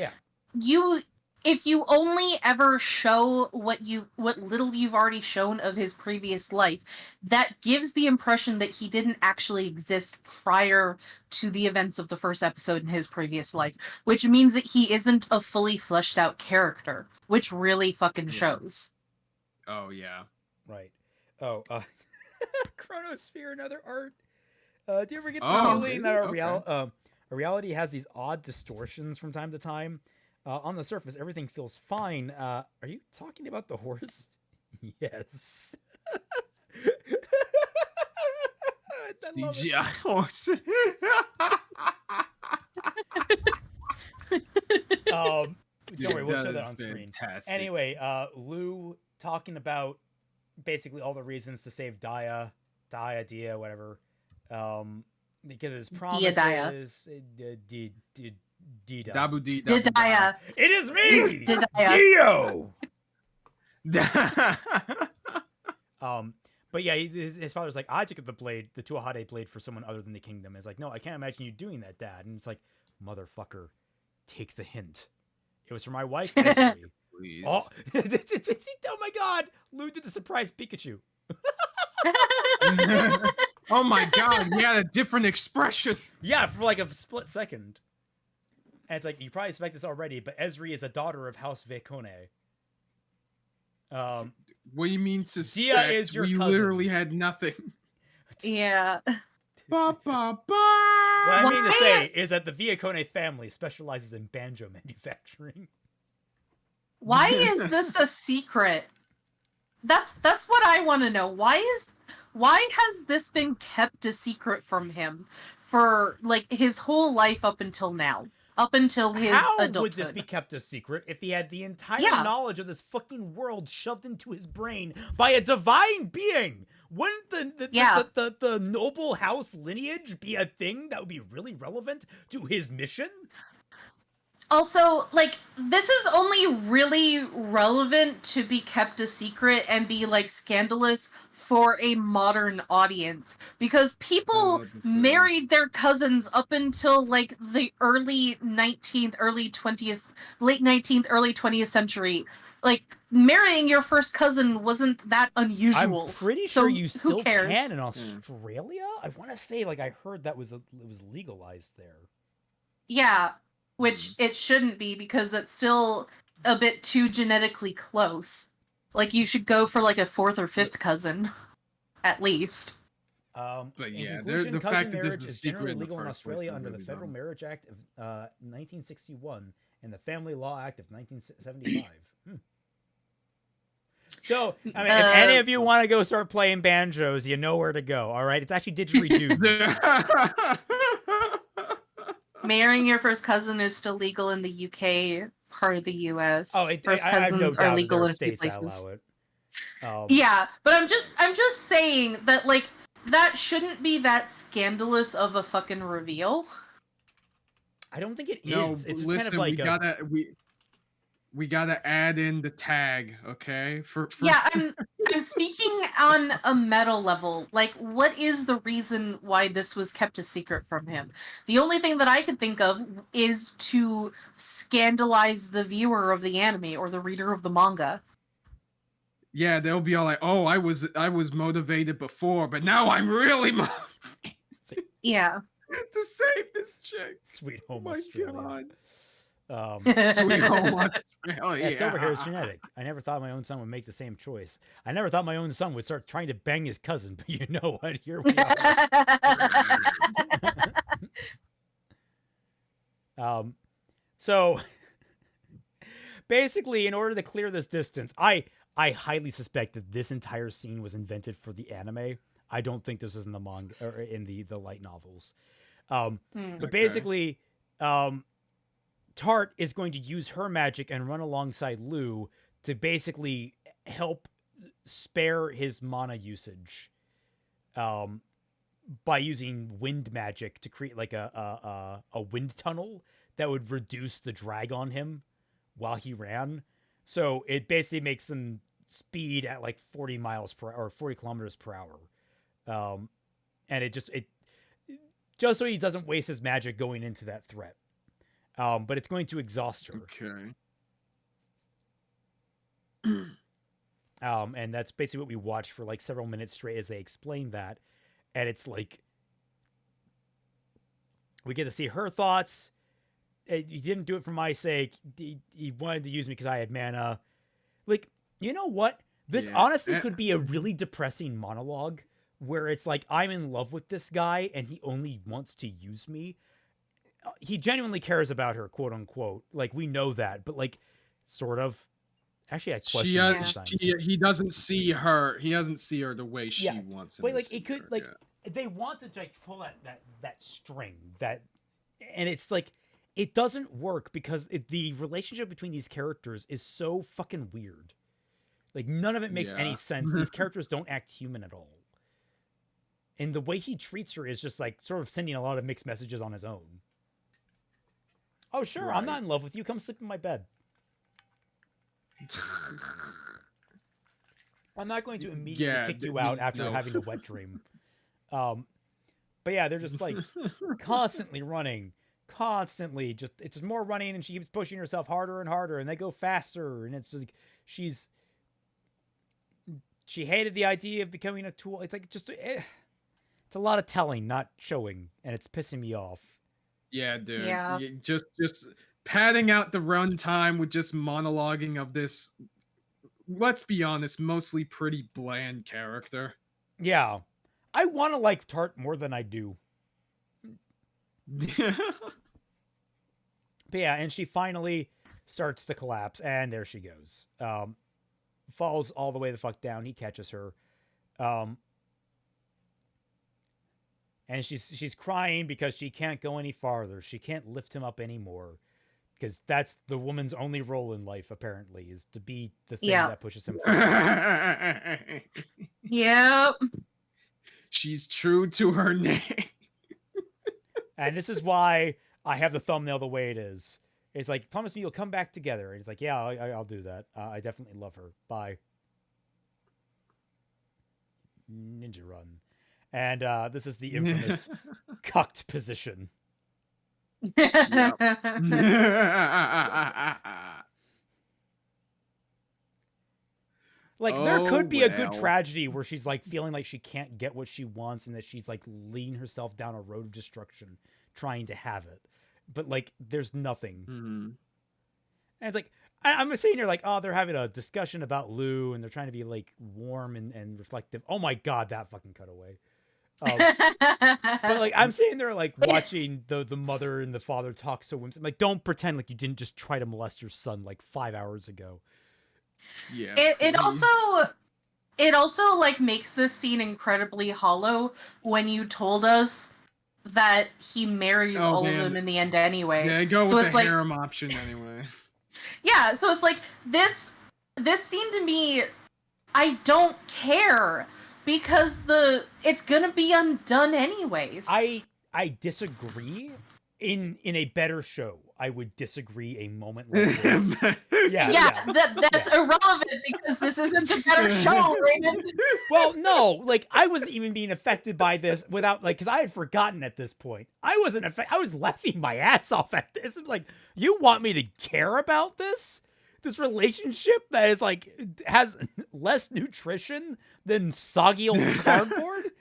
if you only ever show what little you've already shown of his previous life, that gives the impression that he didn't actually exist prior to the events of the first episode in his previous life, which means that he isn't a fully fleshed out character, which really fucking shows. Oh yeah. Right. Oh, Chronosphere, another art. Do you ever get the Oh, feeling really? that Okay. a reality has these odd distortions from time to time? On the surface, everything feels fine. Are you talking about the horse? Yes. I love it. CGI horse. Don't worry, we'll That show that is on screen. fantastic. Anyway, Lou talking about basically all the reasons to save Dia, whatever. Because his promises. Dida. Dabu Dee Didaya. It is me, Didaya. Dio. Dabu. But yeah, his father's like, I took the blade, the Tuahade blade, for someone other than the kingdom. It's like, no, I can't imagine you doing that, Dad. And it's like, motherfucker, take the hint. It was for my wife, Esri. Please. Oh, oh my God, Lou did the surprise Pikachu. Oh my God, we had a different expression. Yeah, for like a split second. And it's like, you probably expect this already, but Esri is a daughter of House Vekone. What do you mean suspect? Dia is your we cousin. literally had nothing. Yeah. Ba, ba, ba. What I mean to Why- say is that the Vekone family specializes in banjo manufacturing. Why is this a secret? That's what I want to know. Why has this been kept a secret from him for like his whole life up until now? Up until his How adulthood. would this be kept a secret if he had the entire Yeah. knowledge of this fucking world shoved into his brain by a divine being? Wouldn't the noble house lineage be a thing that would be really relevant to his mission? Also, like, this is only really relevant to be kept a secret and be, like, scandalous for a modern audience. Because people love this, married their cousins up until, like, the late 19th, early 20th century. Like, marrying your first cousin wasn't that unusual. I'm pretty So sure you who still cares? can in Australia. I want to say, like, I heard that it was legalized there. Yeah, which it shouldn't be because it's still a bit too genetically close. Like, you should go for like a fourth or fifth cousin, at least. But In yeah, conclusion, the cousin fact that this marriage was is secret generally in the legal in first place Australia is under the really Federal dumb. Marriage Act of 1961 and the Family Law Act of 1975. So, I mean, if any of you want to go start playing banjos, you know where to go. All right, it's actually didgeridoo. Marrying your first cousin is still legal in the UK, part of the US. Oh, first I have cousins no are doubt that legal there are in a few states that places. allow it. Yeah, but I'm just saying that, like, that shouldn't be that scandalous of a fucking reveal. I don't think it is. No, It's just listen, kind of like we gotta add in the tag, okay? For Yeah, I'm speaking on a meta level. Like, what is the reason why this was kept a secret from him? The only thing that I could think of is to scandalize the viewer of the anime or the reader of the manga. yeah, they'll be all like, "Oh, I was motivated before, but now I'm really motivated Yeah. to save this chick." Sweet Oh Home my Australia. God. Yeah, Sweet home Australia. silver hair is genetic. I never thought my own son would make the same choice. I never thought my own son would start trying to bang his cousin, but you know what? Here we are. So basically, in order to clear this distance, I highly suspect that this entire scene was invented for the anime. I don't think this is in the manga or in the light novels. But Okay. basically, Tart is going to use her magic and run alongside Lou to basically help spare his mana usage by using wind magic to create like a wind tunnel that would reduce the drag on him while he ran. So it basically makes them speed at like 40 miles per hour or 40 kilometers per hour. And it just so he doesn't waste his magic going into that threat. But it's going to exhaust her. Okay. And that's basically what we watched for like several minutes straight as they explain that. And it's like, we get to see her thoughts. He didn't do it for my sake. He wanted to use me because I had mana. Like, you know what? This honestly could be a really depressing monologue where it's like, I'm in love with this guy and he only wants to use me. He genuinely cares about her, quote unquote. Like, we know that, but like, sort of. Actually, I question it sometimes. He doesn't see her. He doesn't see her the way she wants him. But like, to it could her, like they want to like pull that string and it's like it doesn't work because the relationship between these characters is so fucking weird. Like, none of it makes any sense. These characters don't act human at all. And the way he treats her is just like sort of sending a lot of mixed messages on his own. Oh, sure, right. I'm not in love with you. Come sleep in my bed. I'm not going to immediately kick you out after having a wet dream. But yeah, they're just like constantly running. Constantly. Just, it's more running and she keeps pushing herself harder and harder and they go faster. And it's just like, she hated the idea of becoming a tool. It's like, just, it's a lot of telling, not showing. And it's pissing me off. Yeah, dude. Yeah. Just padding out the runtime with just monologuing of this, let's be honest, mostly pretty bland character. Yeah. I want to like Tart more than I do. But yeah, and she finally starts to collapse, and there she goes. Falls all the way the fuck down. He catches her. And she's crying because she can't go any farther. She can't lift him up anymore. Because that's the woman's only role in life, apparently, is to be the thing that pushes him forward. Yep. She's true to her name. And this is why I have the thumbnail the way it is. It's like, promise me you'll come back together. And it's like, yeah, I'll do that. I definitely love her. Bye. Ninja run. And this is the infamous cucked position. Like, there could be a good tragedy where she's like feeling like she can't get what she wants and that she's like leading herself down a road of destruction trying to have it. But like, there's nothing. Mm-hmm. And it's like, I'm sitting here like, oh, they're having a discussion about Lou and they're trying to be like warm and reflective. Oh my God, that fucking cutaway. But like, I'm sitting there like watching the mother and the father talk so whimsically. Like, don't pretend like you didn't just try to molest your son like 5 hours ago. Yeah. It also like makes this scene incredibly hollow when you told us that he marries all of them in the end anyway. Yeah, go with the harem option anyway. Yeah, so it's like this scene to me, I don't care because it's gonna be undone anyways. I disagree. In a better show, I would disagree a moment like this. That's irrelevant because this isn't a better show, Raymond. Well, no, like, I wasn't even being affected by this without, like, because I had forgotten at this point. I wasn't I was laughing my ass off at this. I'm like, you want me to care about this? This relationship that is, like, has less nutrition than soggy old cardboard?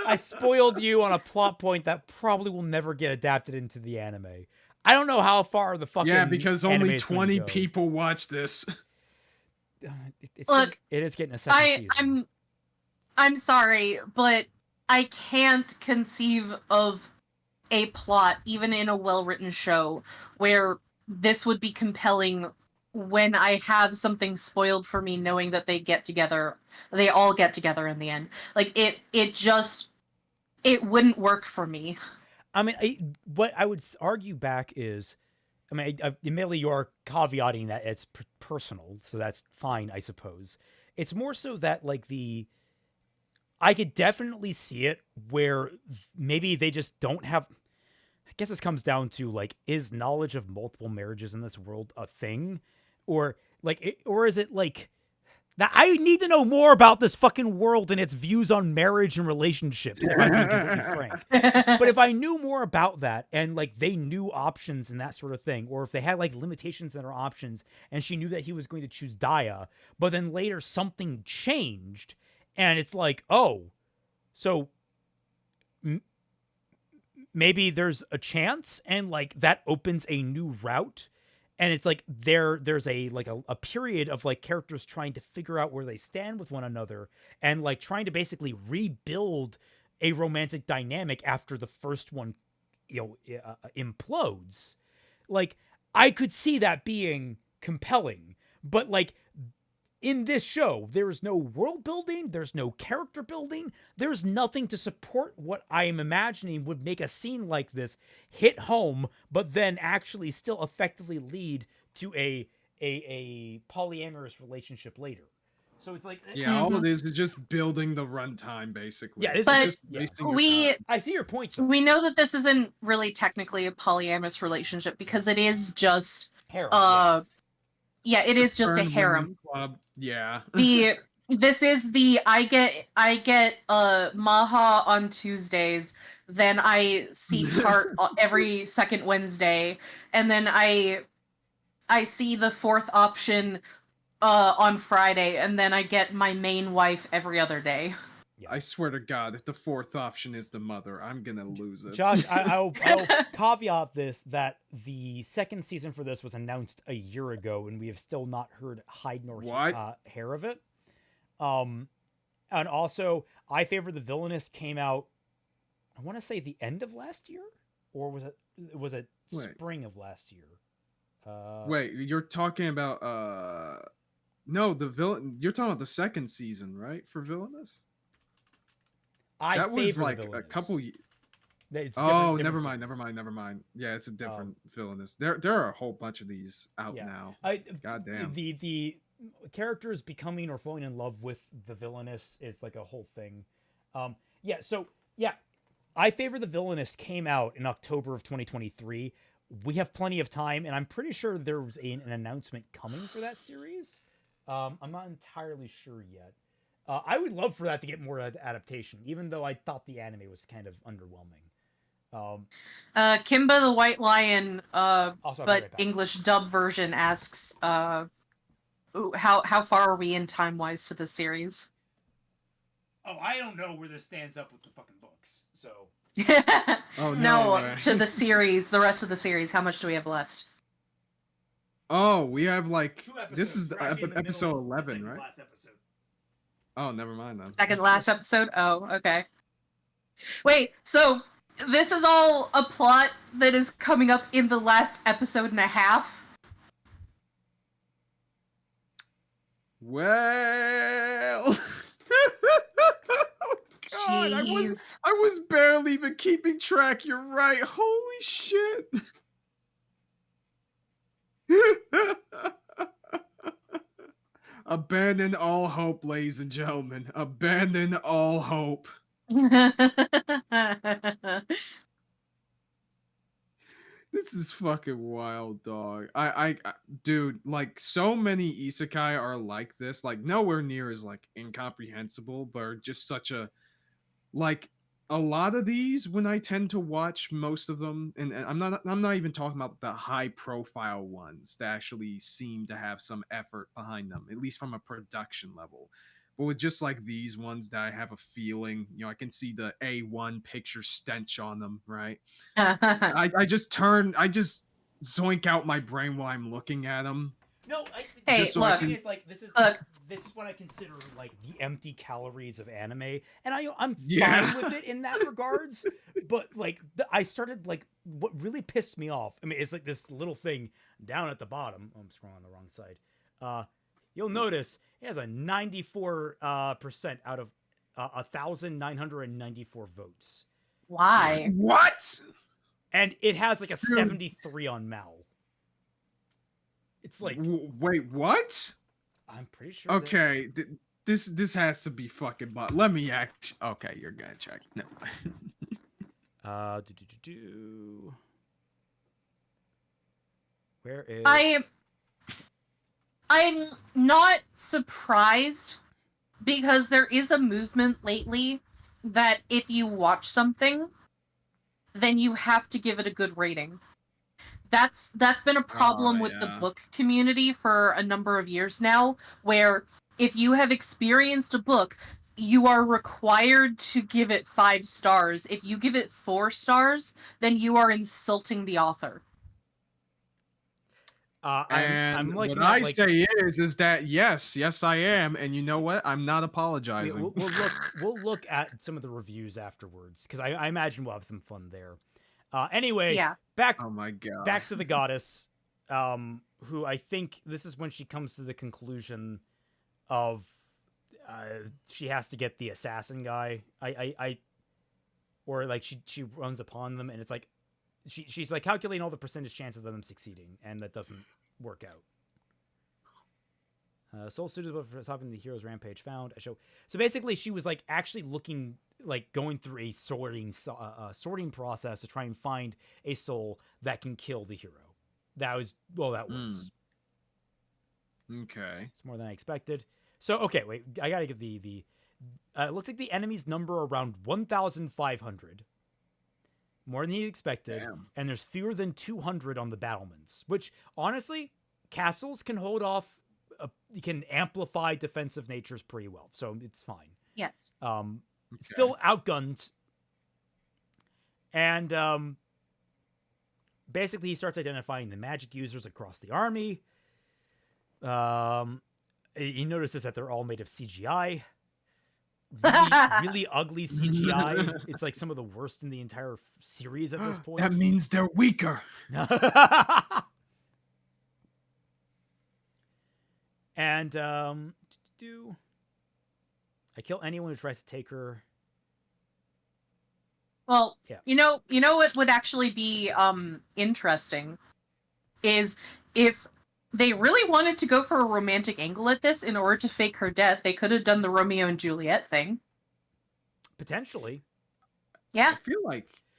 I spoiled you on a plot point that probably will never get adapted into the anime. I don't know how far the fucking because only 20 people watch this. Look, it is getting a second season. I'm sorry, but I can't conceive of a plot, even in a well-written show, where this would be compelling when I have something spoiled for me knowing that they all get together in the end. Like, it wouldn't work for me. I mean, what I would argue back is, I mean, admittedly you're caveating that it's personal, so that's fine, I suppose. It's more so that, like, I could definitely see it where maybe they just don't have, I guess this comes down to, like, is knowledge of multiple marriages in this world a thing? Or, like, or is it, like, That I need to know more about this fucking world and its views on marriage and relationships, if I'm being completely frank. But if I knew more about that and like they knew options and that sort of thing, or if they had like limitations in her options and she knew that he was going to choose Daya, but then later something changed and it's like, oh, so maybe there's a chance and like that opens a new route. And it's like there's a like a period of like characters trying to figure out where they stand with one another and like trying to basically rebuild a romantic dynamic after the first one, implodes. Like I could see that being compelling, but like in this show, there is no world building, there's no character building, there's nothing to support what I am imagining would make a scene like this hit home, but then actually still effectively lead to a polyamorous relationship later. So it's like Yeah, all it is just building the runtime, basically. Yeah, it's But just wasting your we time. I see your point. Though. we know that this isn't really technically a polyamorous relationship because it is just Harem, yeah, it is just a Burn harem. Women's Club. Yeah. This is the I get Maha on Tuesdays, then I see Tart every second Wednesday, and then I see the fourth option on Friday, and then I get my main wife every other day. I swear to God, if the fourth option is the mother, I'm gonna lose it. Josh, I'll caveat this that the second season for this was announced a year ago, and we have still not heard hide nor hair of it. And also, I Favor the Villainous came out, I want to say the end of last year, or was it spring of last year? Wait, you're talking about no, the villain. You're talking about the second season, right? For Villainous. That was like a couple. Oh, never mind. Yeah, it's a different Villainous. There are a whole bunch of these out now. God damn. The characters becoming or falling in love with the Villainous is like a whole thing. I Favor the Villainous came out in October of 2023. We have plenty of time, and I'm pretty sure there was an announcement coming for that series. I'm not entirely sure yet. I would love for that to get more adaptation, even though I thought the anime was kind of underwhelming. Kimba the White Lion, Also, but English dub version asks, how far are we in time-wise to the series? Oh, I don't know where this stands up with the fucking books, so... Oh, no, to the series, the rest of the series, how much do we have left? Oh, we have like... 2 episodes. This is episode of 11, right? Last episode. Oh, never mind then. Second last episode? Oh, okay. Wait, so this is all a plot that is coming up in the last episode and a half? Well... God, I was barely even keeping track. You're right. Holy shit. Abandon all hope, ladies and gentlemen. Abandon all hope. This is fucking wild, dog. I dude, like so many isekai are like this, like nowhere near as like incomprehensible, but are just such a like a lot of these when I tend to watch most of them, and I'm not even talking about the high profile ones that actually seem to have some effort behind them, at least from a production level. But with just like these ones that I have a feeling, I can see the A1 picture stench on them, right? I just zoink out my brain while I'm looking at them. No, hey, so look, this is what I consider like the empty calories of anime, and I'm fine with it in that regards. But like, I started like what really pissed me off. I mean, it's like this little thing down at the bottom. Oh, I'm scrolling on the wrong side. You'll notice it has a 94% out of 1,994 votes. Why? What? And it has like a 73 on Mal. It's like, wait, what? I'm pretty sure. Okay, this has to be fucking. But let me act. Okay, you're gonna check. No. Where is? I'm not surprised because there is a movement lately that if you watch something, then you have to give it a good rating. That's been a problem with the yeah. book community for a number of years now, where if you have experienced a book, you are required to give it 5 stars. If you give it 4 stars, then you are insulting the author. And I'm liking what that, I like, say is that yes, I am, and you know what? I'm not apologizing. we'll look at some of the reviews afterwards because I imagine we'll have some fun there. Anyway, Yeah. back Oh my god. back to the goddess, who I think this is when she comes to the conclusion of she has to get the assassin guy. Or like she runs upon them and it's like she's like calculating all the percentage chances of them succeeding, and that doesn't work out. Soul suitable for stopping the hero's rampage found a show. So basically, she was like actually looking, like going through a sorting process to try and find a soul that can kill the hero. That was Okay. it's more than I expected. So okay, wait, I gotta get the it looks like the enemy's number around 1,500. More than he expected. Damn. And there's fewer than 200 on the battlements, which honestly, castles can hold off, you can amplify defensive natures pretty well, so it's fine. Yes. It's still outgunned. And basically he starts identifying the magic users across the army. He notices that they're all made of CGI. Really ugly CGI. It's like some of the worst in the entire series at this point. That means they're weaker. And I kill anyone who tries to take her. Well, Yeah. you know what would actually be interesting is if they really wanted to go for a romantic angle at this in order to fake her death, they could have done the Romeo and Juliet thing. Potentially. Yeah.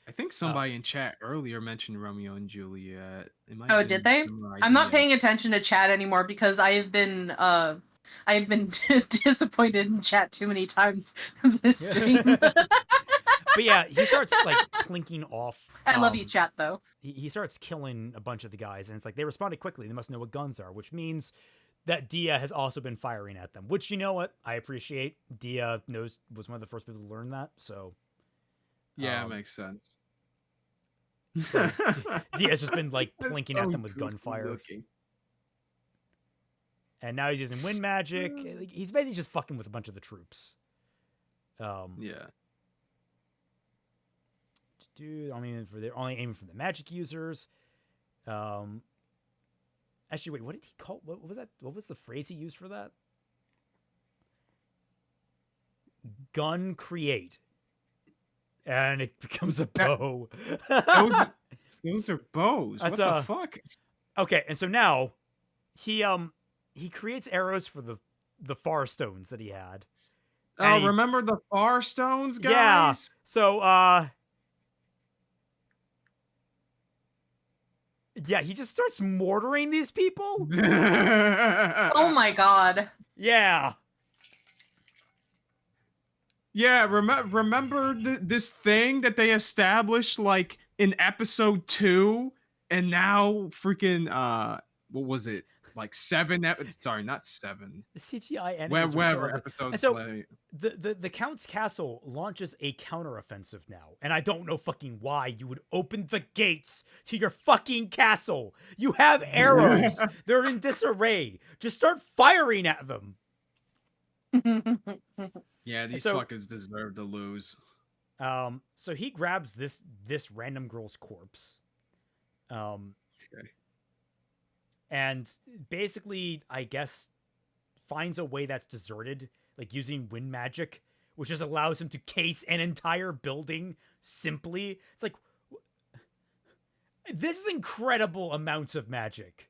I think somebody in chat earlier mentioned Romeo and Juliet. Oh, did they? I'm not paying attention to chat anymore because I've been disappointed in chat too many times this stream. But yeah, he starts like clinking off. I love you, chat, though. He starts killing a bunch of the guys, and it's like they responded quickly. They must know what guns are, which means that Dia has also been firing at them. Which, you know what, I appreciate. Dia was one of the first people to learn that, so yeah, it makes sense. So Dia's just been like That's plinking so at them with goofy gunfire. looking. And now he's using wind magic. Like, he's basically just fucking with a bunch of the troops. Yeah. Dude, they're only aiming for the magic users. Actually, wait, what did he call? What was that? What was the phrase he used for that? Gun create, and it becomes a bow. Those are bows. That's what the fuck? Okay, and so now he creates arrows for the far stones that he had. Oh, remember the far stones, guys? Yeah. So yeah, he just starts mortaring these people. Oh my god. Yeah. Yeah, remember this thing that they established like in episode 2, and now freaking what was it? Like 7 sorry, not 7. The CGI enemies. Wherever episodes and so play. the Count's castle launches a counteroffensive now, and I don't know fucking why you would open the gates to your fucking castle. You have arrows. They're in disarray. Just start firing at them. Yeah, these so- fuckers deserve to lose. So he grabs this random girl's corpse. Okay. And basically, I guess, finds a way that's deserted, like using wind magic, which just allows him to case an entire building simply. It's like, this is incredible amounts of magic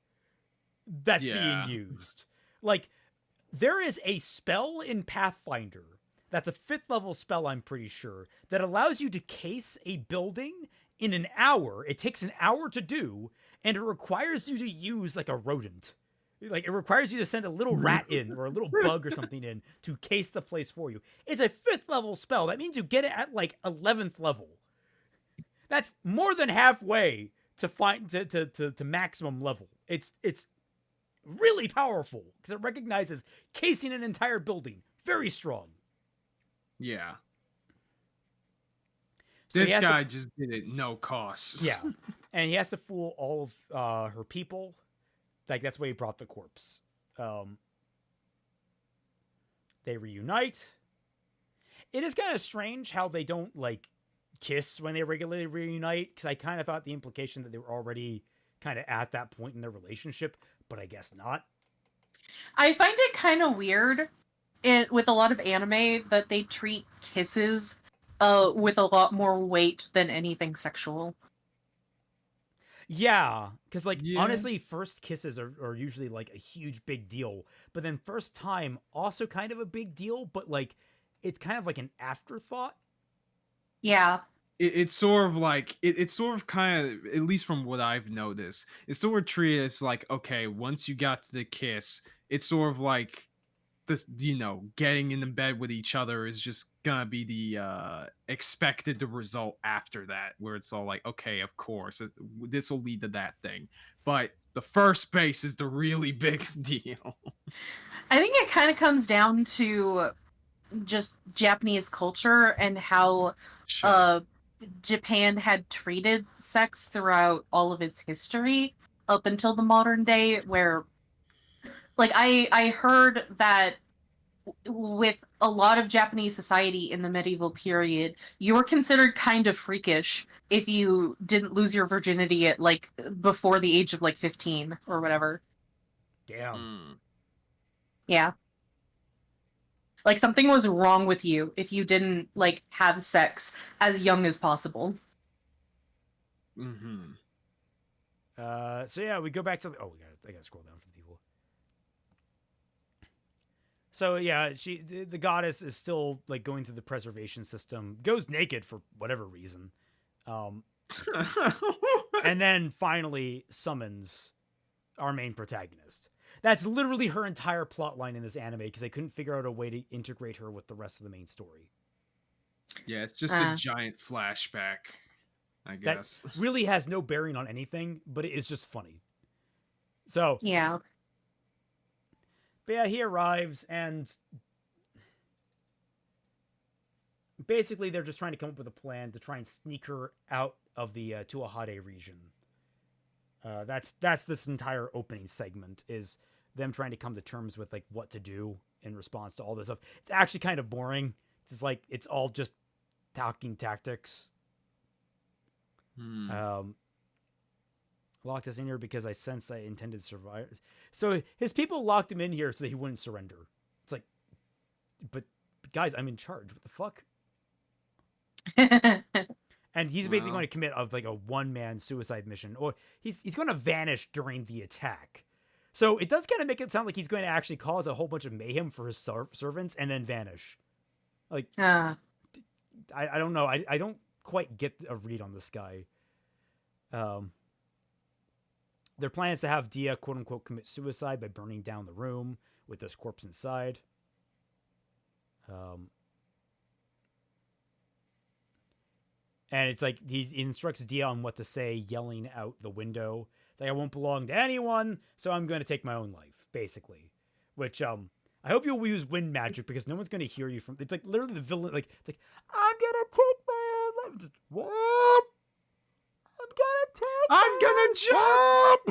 that's being used. Like, there is a spell in Pathfinder that's a 5th level spell, I'm pretty sure, that allows you to case a building in an hour. It takes an hour to do, and it requires you to use like a rodent. Like, it requires you to send a little rat in or a little bug or something in to case the place for you. It's a 5th level spell. That means you get it at like 11th level. That's more than halfway to maximum level. It's really powerful because it recognizes casing an entire building. Very strong. Yeah. So This guy just did it no cost. Yeah. And he has to fool all of her people. Like, that's why he brought the corpse. They reunite. It is kind of strange how they don't, like, kiss when they regularly reunite, because I kind of thought the implication that they were already kind of at that point in their relationship, but I guess not. I find it kind of weird with a lot of anime that they treat kisses with a lot more weight than anything sexual. Yeah, because, like, Yeah. honestly, first kisses are usually, like, a huge big deal, but then first time, also kind of a big deal, but, like, it's kind of like an afterthought. Yeah. It's sort of like it's sort of kind of, at least from what I've noticed, it's sort of treated as like, okay, once you got to the kiss, it's sort of like this, getting in the bed with each other is just gonna be the expected result after that, where it's all like, okay, of course, this will lead to that thing, but the first base is the really big deal. I think it kind of comes down to just Japanese culture and how Sure. Japan had treated sex throughout all of its history up until the modern day, where, like, I heard that with a lot of Japanese society in the medieval period, you were considered kind of freakish if you didn't lose your virginity at, like, before the age of, like, 15 or whatever. Damn. Yeah. Like, something was wrong with you if you didn't, like, have sex as young as possible. Mm-hmm. So yeah, we go back to I gotta scroll down for the people. So yeah, the goddess is still, like, going through the preservation system, goes naked for whatever reason, and then finally summons our main protagonist. That's literally her entire plot line in this anime, because they couldn't figure out a way to integrate her with the rest of the main story. Yeah, it's just a giant flashback, I guess. That really has no bearing on anything, but it is just funny. So Yeah. But yeah, he arrives, and basically they're just trying to come up with a plan to try and sneak her out of the Tuahade region. That's this entire opening segment, is them trying to come to terms with, like, what to do in response to all this stuff. It's actually kind of boring. It's just, like, it's all just talking tactics. Locked us in here because I sense I intended to survive. So his people locked him in here so that he wouldn't surrender. It's like, but guys, I'm in charge. What the fuck? And he's basically going to commit like a one-man suicide mission, or he's going to vanish during the attack. So it does kind of make it sound like he's going to actually cause a whole bunch of mayhem for his servants and then vanish. Like, I don't know. I don't quite get a read on this guy. Their plan is to have Dia, quote unquote, commit suicide by burning down the room with this corpse inside. And it's like he instructs Dia on what to say, yelling out the window, like, I won't belong to anyone, so I'm going to take my own life, basically. Which, I hope you'll use wind magic, because no one's going to hear you from... It's like literally the villain, like I'm going to take my own life. Just, what? I'm gonna jump!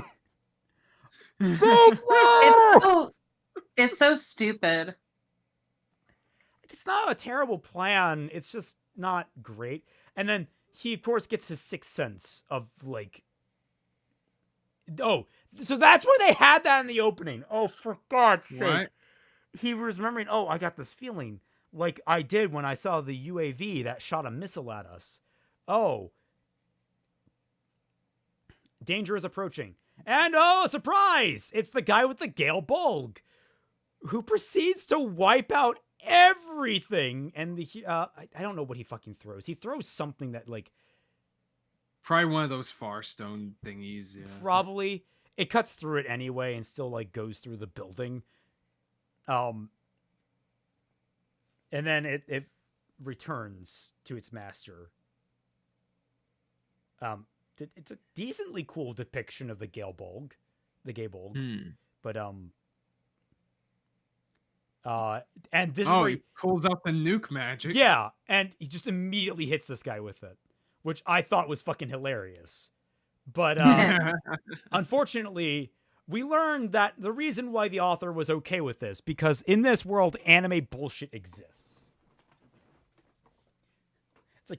Speak, It's so stupid. It's not a terrible plan. It's just not great. And then he, of course, gets his sixth sense of, like... Oh, so that's where they had that in the opening. Oh, for God's sake. He was remembering, oh, I got this feeling like I did when I saw the UAV that shot a missile at us. Oh. Danger is approaching. And oh, surprise! It's the guy with the Gale Bulg, who proceeds to wipe out everything. And I don't know what he fucking throws. He throws something that, like... Probably one of those Far Stone thingies, yeah. Probably. it cuts through it anyway and still like goes through the building. And then it returns to its master. It's a decently cool depiction of the Gaebolg, but and this is where he pulls out the nuke magic. Yeah, and he just immediately hits this guy with it, which I thought was fucking hilarious. But unfortunately, we learned that the reason why the author was okay with this, because in this world, anime bullshit exists. It's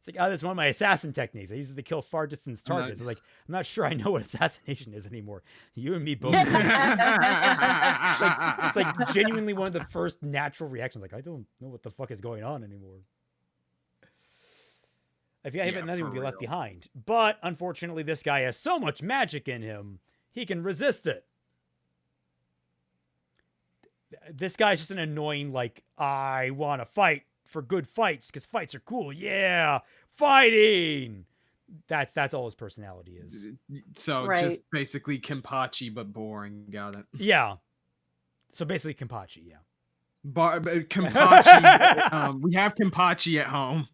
like, oh, that's one of my assassin techniques. I use it to kill far distance targets. It's like, I'm not sure I know what assassination is anymore. You and me both. It's like genuinely one of the first natural reactions. Like, I don't know what the fuck is going on anymore. If you hit it, nothing would be left behind. But unfortunately, this guy has so much magic in him, he can resist it. This guy's just an annoying, like, I want to fight for good fights because fights are cool. Yeah, fighting. That's all his personality is. So just basically Kenpachi, but boring. Got it. Yeah. So basically Kenpachi. Yeah. Kenpachi. We have Kenpachi at home.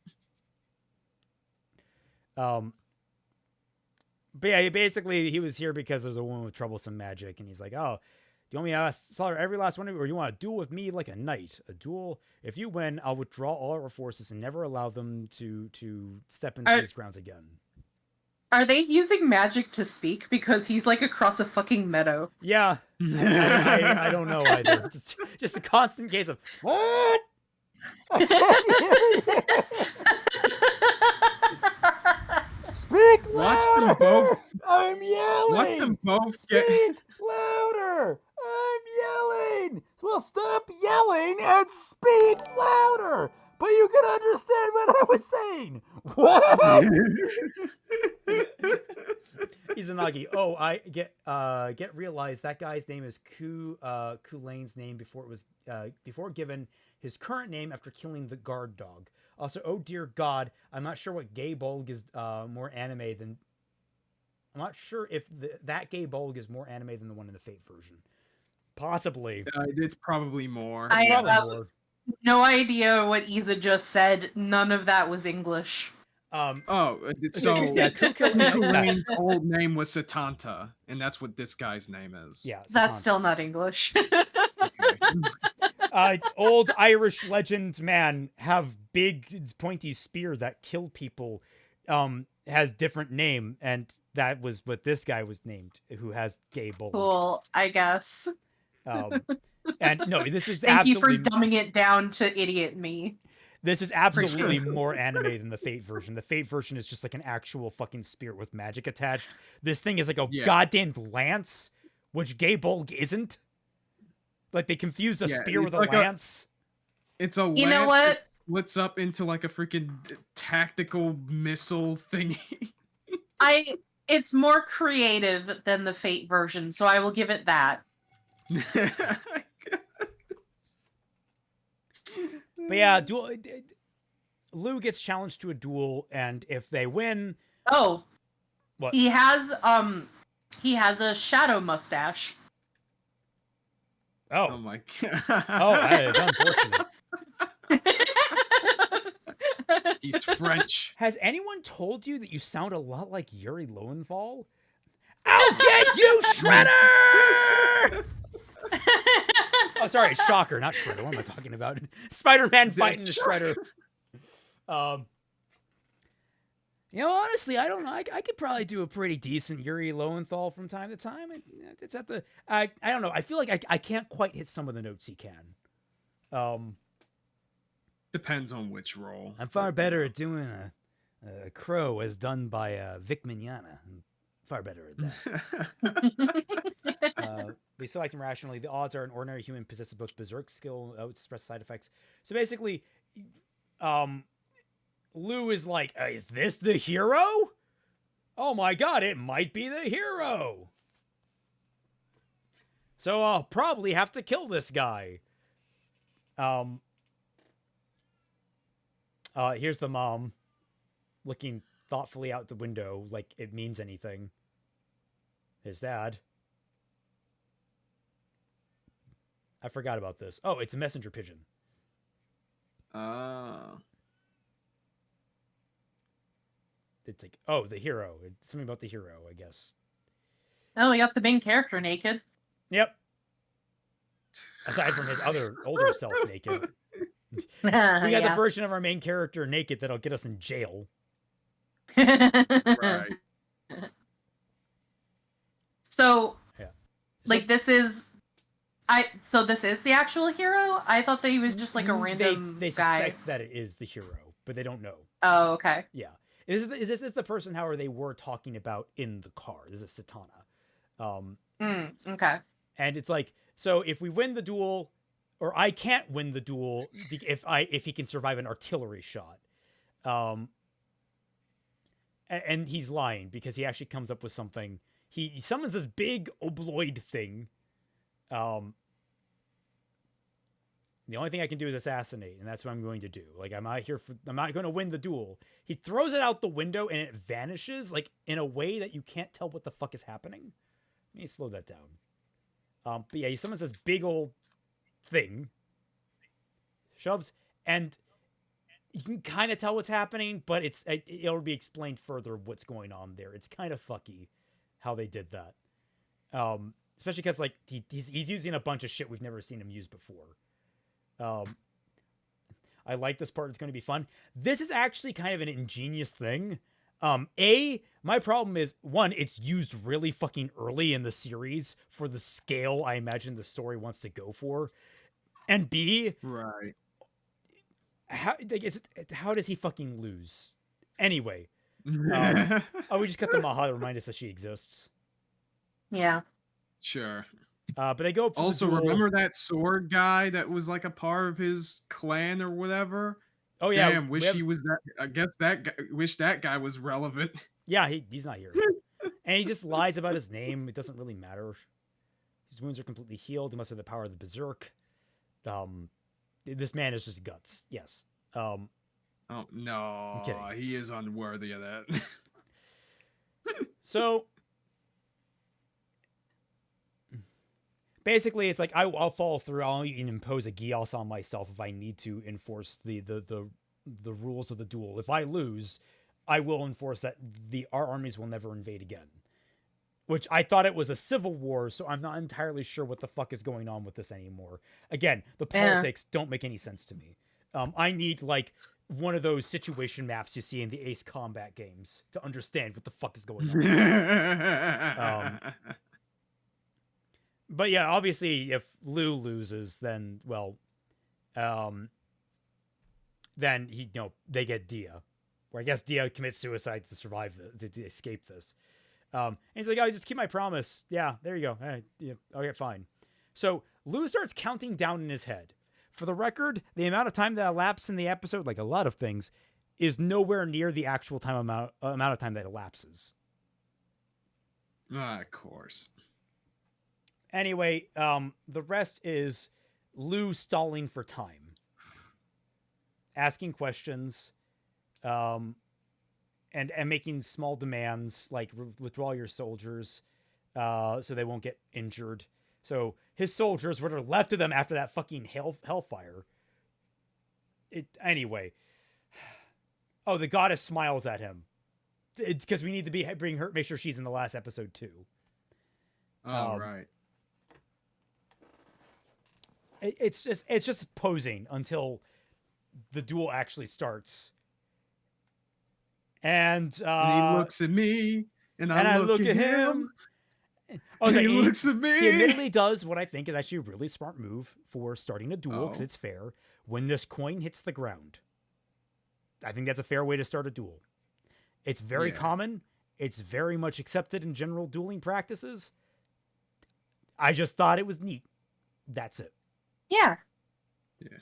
But yeah, basically he was here because there's a woman with troublesome magic, and he's like, oh, do you want me to slaughter every last one of you, or you want to duel with me like a knight? A duel. If you win, I'll withdraw all our forces and never allow them to step into these grounds again. Are they using magic to speak? Because he's like across a fucking meadow. Yeah. I don't know either. Just a constant case of, what? Speak louder! Watch them both. I'm yelling! Watch them both Speak louder! I'm yelling! Well, stop yelling and speak louder! But you can understand what I was saying! What? Izanagi, oh, I get realized that guy's name is Kulane's name before it was before given his current name after killing the guard dog. Also, oh dear God, I'm not sure what Gaebolg is more anime than. I'm not sure if that Gaebolg is more anime than the one in the Fate version. Possibly. It's probably more. I have no idea what Isa just said. None of that was English. So yeah, Kulane's old name was Satanta, and that's what this guy's name is. Yeah, that's still not English. Old Irish legend man have big pointy spear that killed people has different name, and that was what this guy was named, who has Gaebolg. Cool, I guess. And no, this is thank you for dumbing it down to idiot me. This is absolutely more anime than the Fate version. The Fate version is just like an actual fucking spear with magic attached. This thing is like a goddamn lance, which Gaebolg isn't. Like, they confused a spear with like a lance. It's a lance. You know what? Splits up into like a freaking tactical missile thingy. It's more creative than the Fate version, so I will give it that. But yeah, Lou gets challenged to a duel, and if they win... Oh. What? He has a shadow mustache. Oh my God. Oh, that is unfortunate. He's French. Has anyone told you that you sound a lot like Yuri Lowenthal? I'll get you, Shredder! Oh, sorry, it's Shocker, not Shredder. What am I talking about? Spider-Man fighting the Shredder. You know, honestly, I don't know. I could probably do a pretty decent Yuri Lowenthal from time to time. It's at the... I don't know. I feel like I can't quite hit some of the notes he can. Depends on which role. I'm far better at doing a crow as done by Vic Mignogna. I'm far better at that. They select him rationally. The odds are an ordinary human possesses both berserk skill and express side effects. So basically, Lou is like, is this the hero? Oh my God, it might be the hero. So I'll probably have to kill this guy. Here's the mom looking thoughtfully out the window like it means anything. his dad. I forgot about this. Oh, it's a messenger pigeon. It's like, oh, the hero. It's something about the hero, I guess. Oh, we got the main character naked. Yep. Aside from his other older self naked. We got the version of our main character naked that'll get us in jail. Right. So, Yeah. like, this is the actual hero? I thought that he was just like a random they guy. suspect that it is the hero, but they don't know. Oh, okay. Yeah. This is the person, however, they were talking about in the car. This is Satana. Okay. And it's like, so if we win the duel, or I can't win the duel if he can survive an artillery shot. And he's lying because he actually comes up with something. He summons this big obloid thing. The only thing I can do is assassinate, and that's what I'm going to do. Like, I'm not going to win the duel. He throws it out the window, and it vanishes, like, in a way that you can't tell what the fuck is happening. Let me slow that down. But yeah, he summons this big old thing, shoves, and you can kind of tell what's happening, but it'll be explained further what's going on there. It's kind of fucky how they did that. Especially because, like, he's using a bunch of shit we've never seen him use before. I like this part. It's going to be fun. This is actually kind of an ingenious thing. My problem is, one, it's used really fucking early in the series for the scale I imagine the story wants to go for. And B, right. How does he fucking lose? Anyway. We just cut the Maha to remind us that she exists. Yeah. Sure. But they go. Also, remember that sword guy that was like a part of his clan or whatever? Oh yeah. Damn, he was that. I guess that guy. Wish that guy was relevant. Yeah, he's not here, and he just lies about his name. It doesn't really matter. His wounds are completely healed. He must have the power of the berserk. This man is just guts. Yes. Oh no, he is unworthy of that. So. Basically, it's like I'll follow through. I'll even impose a Gios on myself if I need to enforce the rules of the duel. If I lose, I will enforce that our armies will never invade again. Which I thought it was a civil war, so I'm not entirely sure what the fuck is going on with this anymore. Again, the politics don't make any sense to me. I need like one of those situation maps you see in the Ace Combat games to understand what the fuck is going on. But yeah, obviously, if Lou loses, then then they get Dia, or I guess Dia commits suicide to survive to escape this. And he's like, "Oh, just keep my promise." Yeah, there you go. Yeah, okay, fine. So Lou starts counting down in his head. For the record, the amount of time that elapsed in the episode, like a lot of things, is nowhere near the actual amount of time that elapses. Of course. Anyway, the rest is Lou stalling for time, asking questions, and making small demands like withdraw your soldiers, so they won't get injured. So his soldiers, what are left of them after that fucking hellfire. Anyway. Oh, the goddess smiles at him because we need to bring her, make sure she's in the last episode too. Oh, right. It's just posing until the duel actually starts. And he looks at me, and I look at him. Oh, he looks at me. He admittedly does what I think is actually a really smart move for starting a duel, because it's fair. When this coin hits the ground, I think that's a fair way to start a duel. It's very common. It's very much accepted in general dueling practices. I just thought it was neat. That's it. Yeah. Yeah.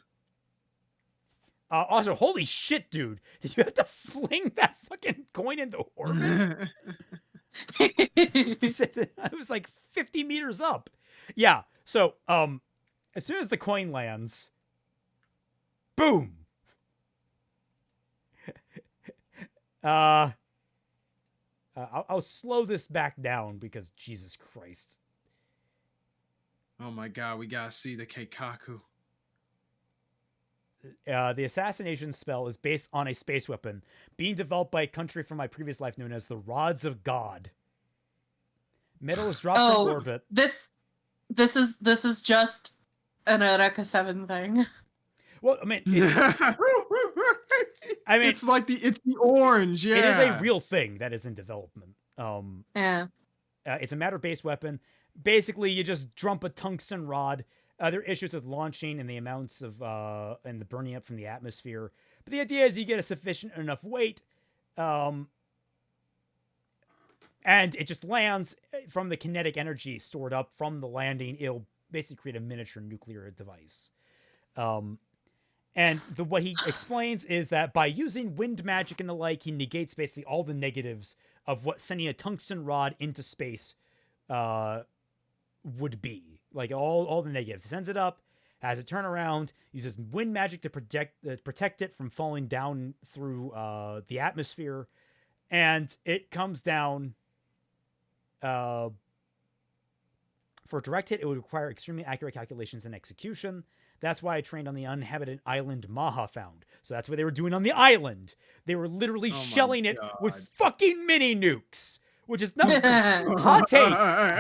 Also, holy shit, dude. Did you have to fling that fucking coin into orbit? I was like 50 meters up. Yeah. So, as soon as the coin lands, boom. I'll slow this back down because Jesus Christ. Oh my god, we gotta see the Keikaku. The assassination spell is based on a space weapon being developed by a country from my previous life known as the Rods of God. Metal is dropped from orbit. This is just an Eureka 7 thing. Well, I mean, it's the orange. Yeah, it is a real thing that is in development. Yeah. It's a matter-based weapon. Basically, you just dump a tungsten rod. There are issues with launching and the amounts of and the burning up from the atmosphere. But the idea is you get a sufficient enough weight, and it just lands from the kinetic energy stored up from the landing. It'll basically create a miniature nuclear device. And what he explains is that by using wind magic and the like, he negates basically all the negatives of what sending a tungsten rod into space would be. Like all the negatives. He sends it up, has it turn around, uses wind magic to protect it from falling down through the atmosphere, and it comes down. For a direct hit, it would require extremely accurate calculations and execution. That's why I trained on the uninhabited island Maha found. So that's what they were doing on the island. They were literally shelling it with fucking mini nukes. Which is not hot take.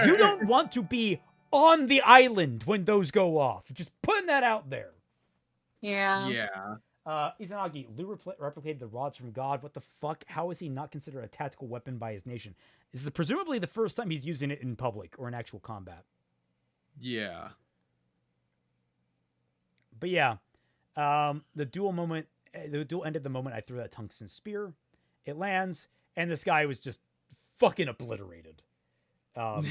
You don't want to be on the island when those go off. Just putting that out there. Yeah. Yeah. Izanagi, Lu replicated the rods from God. What the fuck? How is he not considered a tactical weapon by his nation? This is presumably the first time he's using it in public or in actual combat. Yeah. But yeah, the duel ended the moment I threw that tungsten spear. It lands, and this guy was just fucking obliterated. How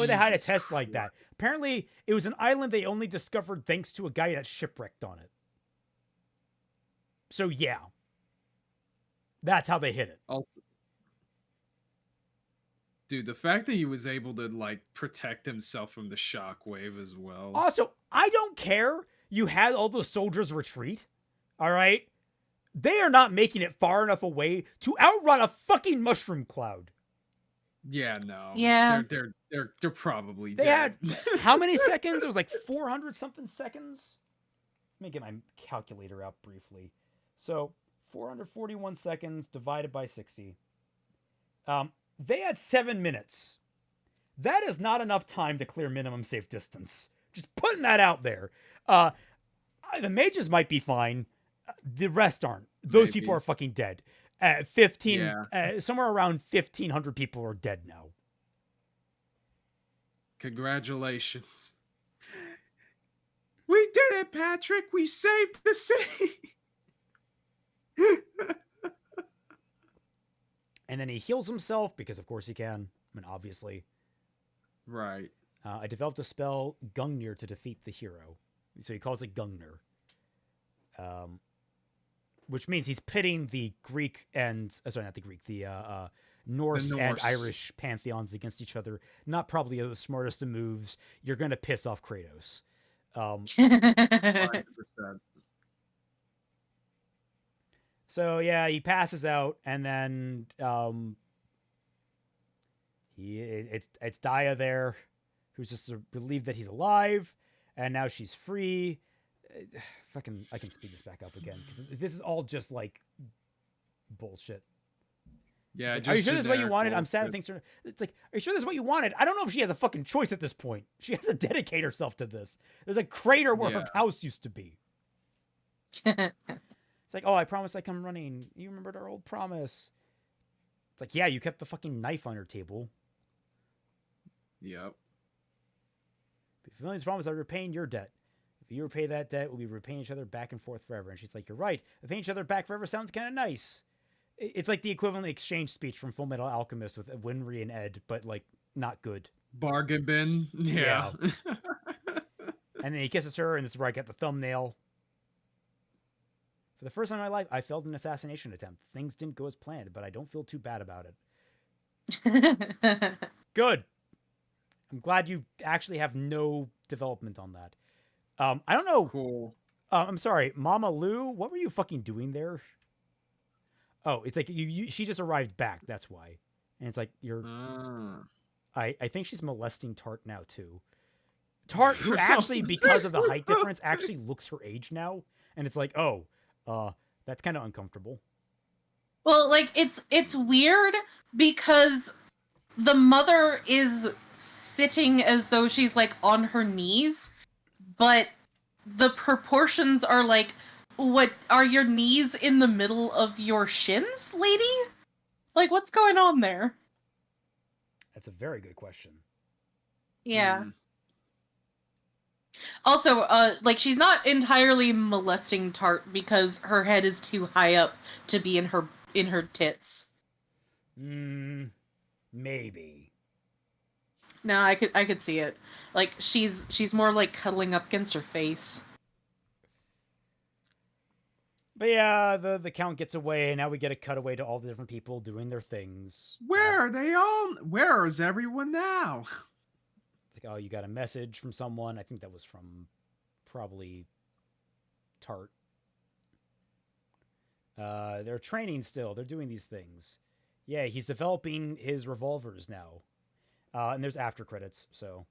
would they hide a test like that? Apparently, it was an island they only discovered thanks to a guy that shipwrecked on it. So yeah, that's how they hit it. Also, dude, the fact that he was able to like protect himself from the shockwave as well. Also, I don't care. You had all those soldiers retreat. All right, they are not making it far enough away to outrun a fucking mushroom cloud. Yeah, no. Yeah. They're probably They dead. had how many seconds? It was like 400 something seconds. Let me get my calculator out briefly. So 441 seconds divided by 60. They had 7 minutes. That is not enough time to clear minimum safe distance. Just putting that out there. The mages might be fine. The rest aren't. Those people are fucking dead. 15, somewhere around 1,500 people are dead now. Congratulations. We did it, Patrick. We saved the city. And then he heals himself because, of course, he can. I mean, obviously. Right. I developed a spell, Gungnir, to defeat the hero. So he calls it Gungnir. Which means he's pitting the Greek and... sorry, not the Greek. The Norse and Irish pantheons against each other. Not probably the smartest of moves. You're going to piss off Kratos. 100%. So yeah, he passes out, and then it's Daya there, who's just relieved that he's alive, and now she's free. I can speed this back up again because this is all just like bullshit. Yeah. Like, are you sure this is what you wanted? I'm sad that things are. It's like, are you sure this is what you wanted? I don't know if she has a fucking choice at this point. She has to dedicate herself to this. There's a crater where her house used to be. It's like, oh, I promised I'd come running. You remembered our old promise. It's like, yeah, you kept the fucking knife on your table. Yep. If you fulfill this promise, I'll be repaying your debt. If you repay that debt, we'll be repaying each other back and forth forever. And she's like, you're right. Repaying each other back forever sounds kind of nice. It's like the equivalent exchange speech from Full Metal Alchemist with Winry and Ed, but like not good. Bargain bin. Yeah. And then he kisses her, and this is where I get the thumbnail. For the first time in my life, I failed an assassination attempt. Things didn't go as planned, but I don't feel too bad about it. Good. I'm glad you actually have no development on that. I don't know. Cool. I'm sorry, Mama Lou, what were you fucking doing there? Oh, it's like she just arrived back, that's why. And it's like you're I think she's molesting Tart now too. Tart, who actually, because of the height difference, actually looks her age now, and it's like, oh, that's kind of uncomfortable. Well, like it's weird because the mother is sitting as though she's like on her knees, but the proportions are like, what are your knees in the middle of your shins, lady? Like, what's going on there? That's a very good question. Yeah. Also, like, she's not entirely molesting Tart because her head is too high up to be in her tits. Maybe. No, I could see it. Like, she's more like cuddling up against her face. But yeah, the count gets away, and now we get a cutaway to all the different people doing their things. Where are they all? Where is everyone now? It's like, oh, you got a message from someone. I think that was from probably Tart. They're training still. They're doing these things. Yeah, he's developing his revolvers now. And there's after credits, so...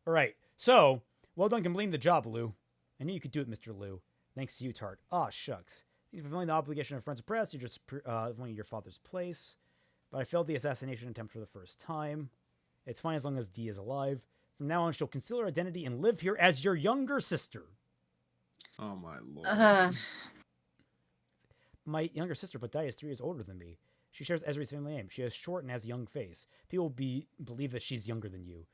Alright, so... Well done completing the job, Lou. I knew you could do it, Mr. Lou. Thanks to you, Tart. Aw, shucks. You're fulfilling the obligation of Friends of Press. You're just wanting your father's place. But I failed the assassination attempt for the first time. It's fine as long as Dee is alive. From now on, she'll conceal her identity and live here as your younger sister. Oh, my lord. My younger sister, but Dai is 3 years older than me. She shares Ezri's family name. She has short and has a young face. People believe that she's younger than you.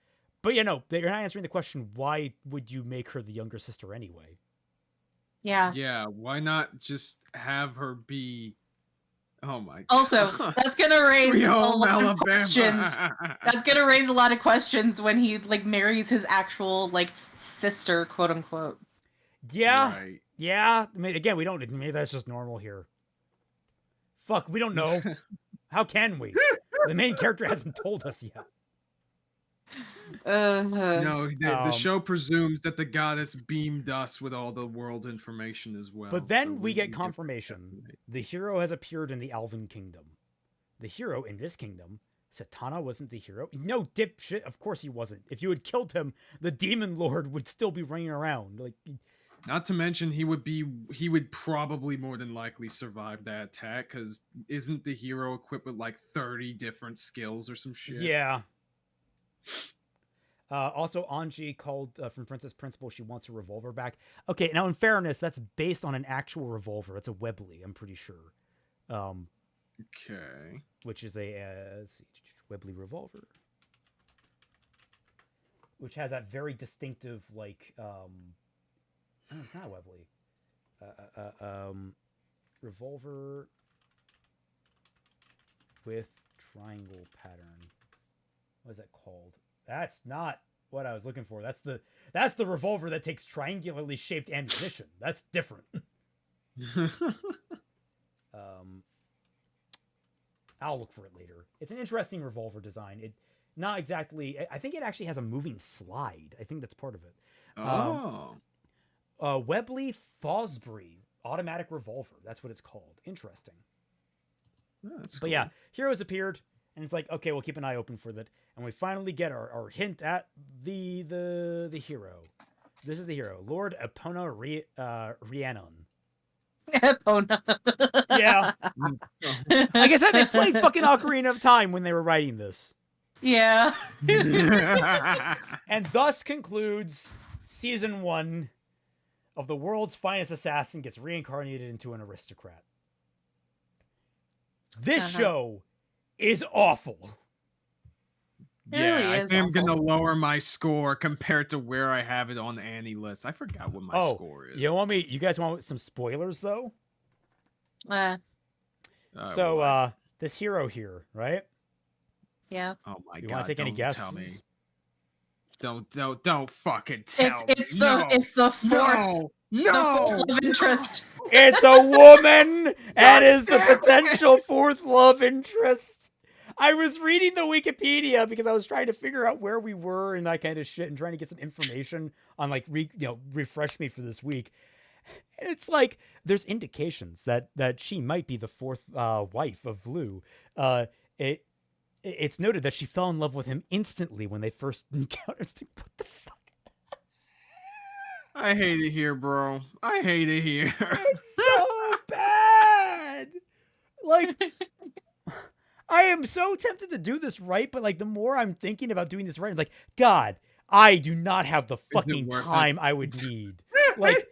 But you're not answering the question, why would you make her the younger sister anyway? Yeah. Yeah, why not just have her be... Oh my god. Also, that's gonna raise a lot of Alabama. questions. That's gonna raise a lot of questions when he, like, marries his actual, like, sister, quote unquote. Yeah. Right. Yeah. I mean, again, maybe that's just normal here. Fuck, we don't know. How can we? The main character hasn't told us yet. No, the show presumes that the goddess beamed us with all the world information as well. But then so we get confirmation. The hero has appeared in the Alvin Kingdom. The hero in this kingdom, Satana wasn't the hero. No, dipshit, of course he wasn't. If you had killed him, the Demon Lord would still be running around. Like, not to mention he would probably more than likely survive that attack, because isn't the hero equipped with like 30 different skills or some shit? Yeah. Also, Anji called from Princess Principal. She wants her revolver back. Okay, now in fairness, that's based on an actual revolver. It's a Webley, I'm pretty sure. Okay. Which is a let's see, Webley revolver, which has that very distinctive, like, no, it's not a Webley. Revolver with triangle pattern. What is that called? That's not what I was looking for. That's the revolver that takes triangularly shaped ammunition. That's different. I'll look for it later. It's an interesting revolver design. It not exactly. I think it actually has a moving slide. I think that's part of it. Webley Fosbury automatic revolver. That's what it's called. Interesting. That's but cool. Yeah, heroes appeared, and it's like, okay, we'll keep an eye open for that. And we finally get our hint at the hero. This is the hero, Lord Epona Rhiannon. Epona. Yeah. Like I said, they played fucking Ocarina of Time when they were writing this. Yeah. And thus concludes season 1 of The World's Finest Assassin Gets Reincarnated into an Aristocrat. This show is awful. Yeah, I think I'm gonna lower my score compared to where I have it on the Annie list. I forgot what my score is. You guys want some spoilers though? This hero here, right? Yeah. Oh my god! You want to take any guesses? Tell me. Don't fucking tell me. It's the fourth. No. The fourth love interest. It's a woman and is the potential fourth love interest. I was reading the Wikipedia because I was trying to figure out where we were and that kind of shit, and trying to get some information on like refresh me for this week. And it's like there's indications that she might be the fourth wife of Lou. It's noted that she fell in love with him instantly when they first encountered. It's like, what the fuck? I hate it here, bro. I hate it here. It's so bad. Like, I am so tempted to do this right, but like the more I'm thinking about doing this right, I'm like, God, I do not have the fucking time I would need. Like,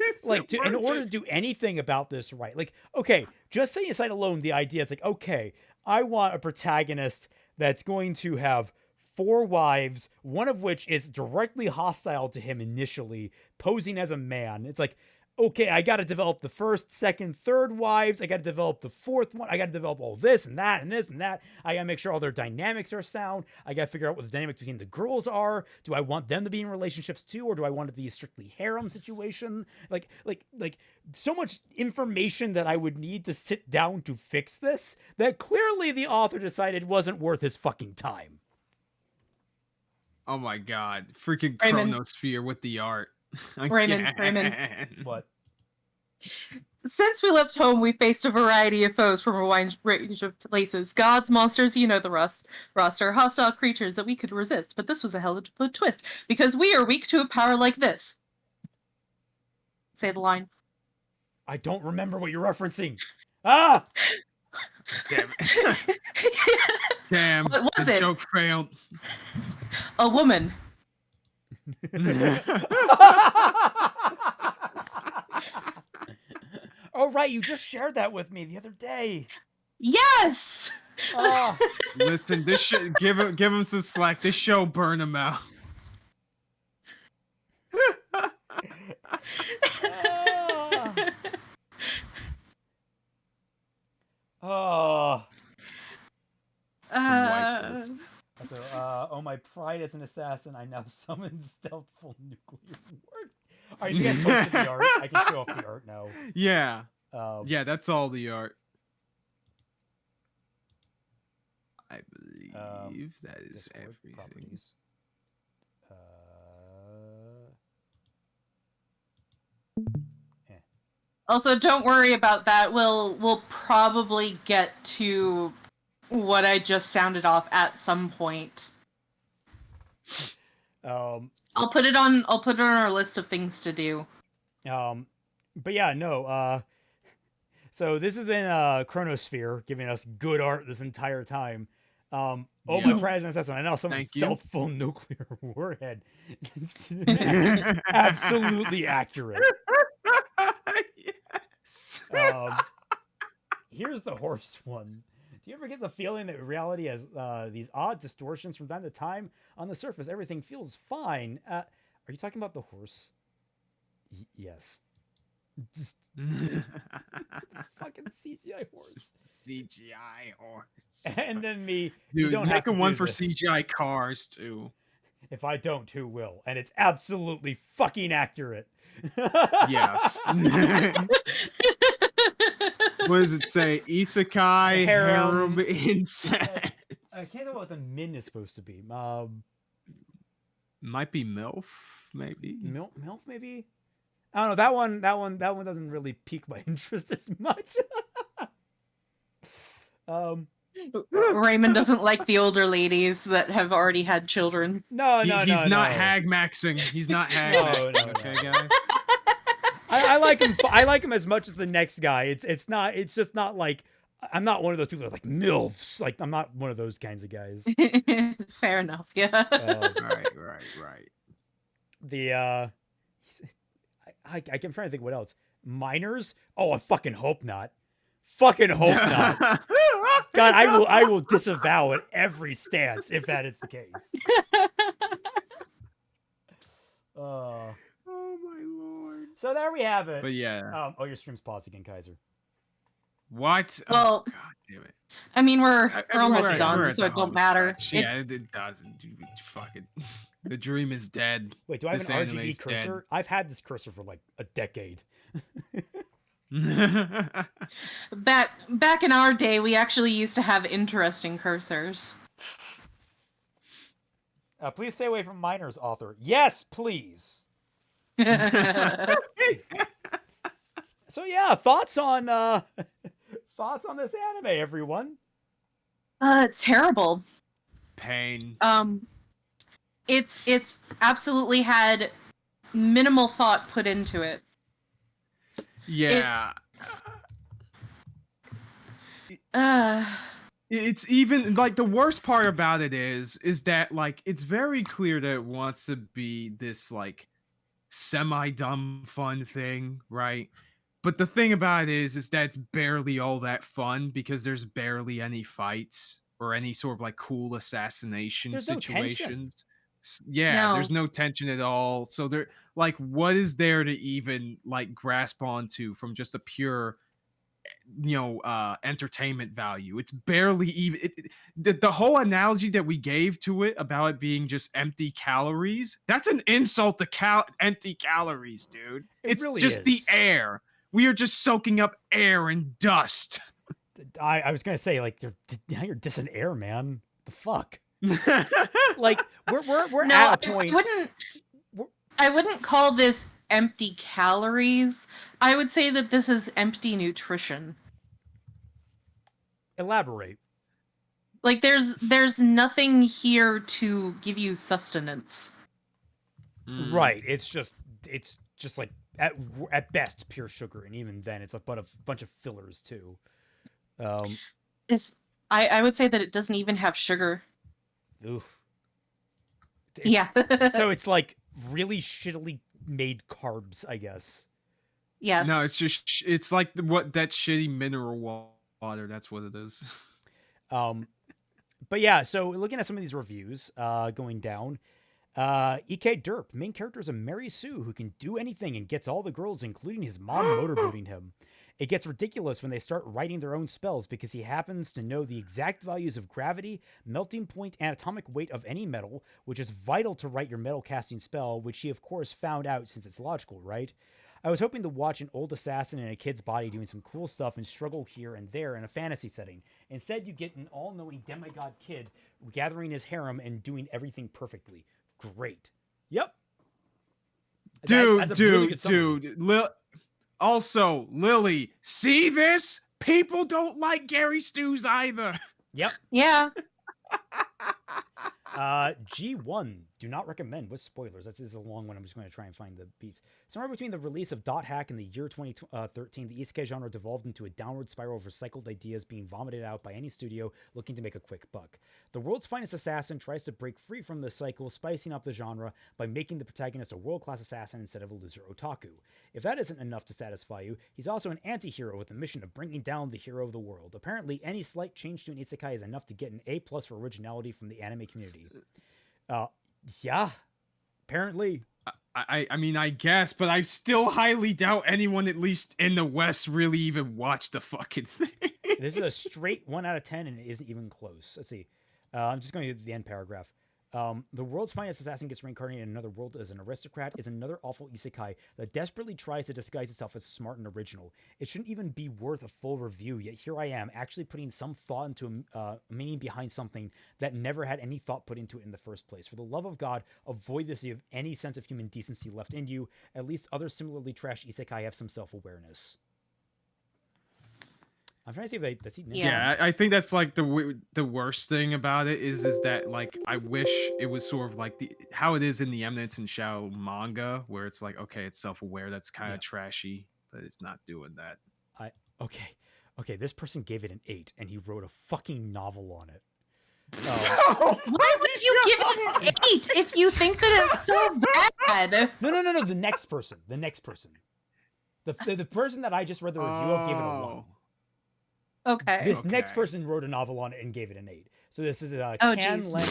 in order to do anything about this right. Like, okay, just setting aside alone the idea, it's like, okay, I want a protagonist that's going to have 4 wives, one of which is directly hostile to him initially, posing as a man. It's like, okay, I got to develop the first, second, third wives. I got to develop the fourth one. I got to develop all this and that and this and that. I got to make sure all their dynamics are sound. I got to figure out what the dynamics between the girls are. Do I want them to be in relationships too, or do I want it to be a strictly harem situation? Like so much information that I would need to sit down to fix this that clearly the author decided wasn't worth his fucking time. Oh my god. Freaking Raymond. Chronosphere with the art. Raymond. What? Since we left home, we faced a variety of foes from a wide range of places. Gods, monsters, you know the roster, hostile creatures that we could resist. But this was a hell of a twist, because we are weak to a power like this. Say the line. I don't remember what you're referencing. Ah! Damn it. Damn. What was the it? joke failed. A woman. Oh, right. You just shared that with me the other day. Yes! Oh. Listen, this shit, give him some slack. This show burn him out. Oh. So, oh, my pride as an assassin, I now summon stealthful nuclear ward. All right, you guys posted the art. I can show off the art now. Yeah. Yeah, that's all the art. I believe that is Discord everything. properties. Also, don't worry about that. We'll probably get to what I just sounded off at some point. I'll put it on our list of things to do. But yeah, no. So this is in Chronosphere, giving us good art this entire time. Oh, Yeah. my prize and assassin! I now summon Thank you. stealthful nuclear warhead. Absolutely accurate. Yes. Here's the horse one. Do you ever get the feeling that reality has these odd distortions from time to time? On the surface, everything feels fine. Are you talking about the horse? Yes. Just fucking CGI horse. CGI horse. And then me. Dude, you don't have make to a one do for this. CGI cars too. If I don't, who will? And it's absolutely fucking accurate. Yes. What does it say? Isekai, harem, incest. I can't know what the min is supposed to be. Might be MILF, maybe. MILF, maybe. I don't know. That one doesn't really pique my interest as much. Raymond doesn't like the older ladies that have already had children. No, He's not hag maxing. He's not hag maxing. Okay, guys. I like him. I like him as much as the next guy. It's not. It's just not like I'm not one of those people that are like MILFs. Like I'm not one of those kinds of guys. Fair enough. Yeah. Right. The I'm trying to think what else. Minors? Oh, I fucking hope not. Fucking hope not. God, I will disavow at every stance if that is the case. Oh my lord. So there we have it. But yeah. Oh, your stream's paused again, Kaiser. What? Well, oh, God damn it. I mean, we're We're almost at done, the so it home don't matter. stretch. Yeah, it doesn't. Fucking. The dream is dead. Wait, do I have This an anime's RGB cursor? dead. I've had this cursor for like a decade. Back in our day, we actually used to have interesting cursors. Please stay away from minors, author. Yes, please. So yeah, thoughts on this anime, everyone. It's terrible. Pain. It's absolutely had minimal thought put into it. Yeah. Uh, It's even like the worst part about it is that like it's very clear that it wants to be this like semi-dumb fun thing, right? But the thing about it is that it's barely all that fun because there's barely any fights or any sort of like cool assassination There's no tension. situations. Yeah, there's No. no tension at all. So there, like, what is there to even like grasp onto from just a pure, entertainment value? It's barely even the whole analogy that we gave to it about it being just empty calories. That's an insult to empty calories, dude. It's really just the is. air. We are just soaking up air and dust. I was gonna say, like, now you're dissing air, man. The fuck? Like, we're no, at a point. I wouldn't call this empty calories. I would say that this is empty nutrition. Elaborate. Like there's nothing here to give you sustenance. Right. It's just like at best pure sugar, and even then, it's a bunch of fillers too. I would say that it doesn't even have sugar. Oof. Yeah. So it's like really shittily made carbs, I guess. Yes. No, it's like that shitty mineral water. That's what it is. But yeah, so looking at some of these reviews, going down, EK Derp, main character is a Mary Sue who can do anything and gets all the girls, including his mom, motorboating him. It gets ridiculous when they start writing their own spells because he happens to know the exact values of gravity, melting point, and atomic weight of any metal, which is vital to write your metal casting spell, which he of course found out since it's logical, right? I was hoping to watch an old assassin in a kid's body doing some cool stuff and struggle here and there in a fantasy setting. Instead, you get an all-knowing demigod kid gathering his harem and doing everything perfectly. Great. Yep. Dude. Also, Lily, see this? People don't like Gary Stews either. Yep. Yeah. G1, do not recommend with spoilers. This is a long one. I'm just going to try and find the beats. Somewhere between the release of Dot Hack and the year 2013, the Isekai genre devolved into a downward spiral of recycled ideas being vomited out by any studio looking to make a quick buck. The world's finest assassin tries to break free from this cycle, spicing up the genre by making the protagonist a world-class assassin instead of a loser otaku. If that isn't enough to satisfy you, he's also an anti-hero with the mission of bringing down the hero of the world. Apparently, any slight change to an Isekai is enough to get an A+ for originality from the anime community. Yeah, apparently. I mean, I guess, but I still highly doubt anyone, at least in the West, really even watched the fucking thing. This is a straight 1 out of 10, and it isn't even close. Let's see. I'm just going to do the end paragraph. The world's finest assassin gets reincarnated in another world as an aristocrat is another awful isekai that desperately tries to disguise itself as smart and original. It shouldn't even be worth a full review, yet here I am, actually putting some thought into a meaning behind something that never had any thought put into it in the first place. For the love of God, avoid this if you have any sense of human decency left in you. At least other similarly trash isekai have some self-awareness. I'm trying to see if that's even. Yeah, I think that's like the worst thing about it is that like I wish it was sort of like how it is in the Eminence and Shadow manga, where it's like, okay, it's self-aware, that's kind of trashy, but it's not doing that. Okay, this person gave it an 8 and he wrote a fucking novel on it. Why would you give it an 8 if you think that it's so bad? No, the next person. The person that I just read the review of gave it a 1. Okay. This next person wrote a novel on it and gave it an 8. So this is a Oh, Can jeez. Len.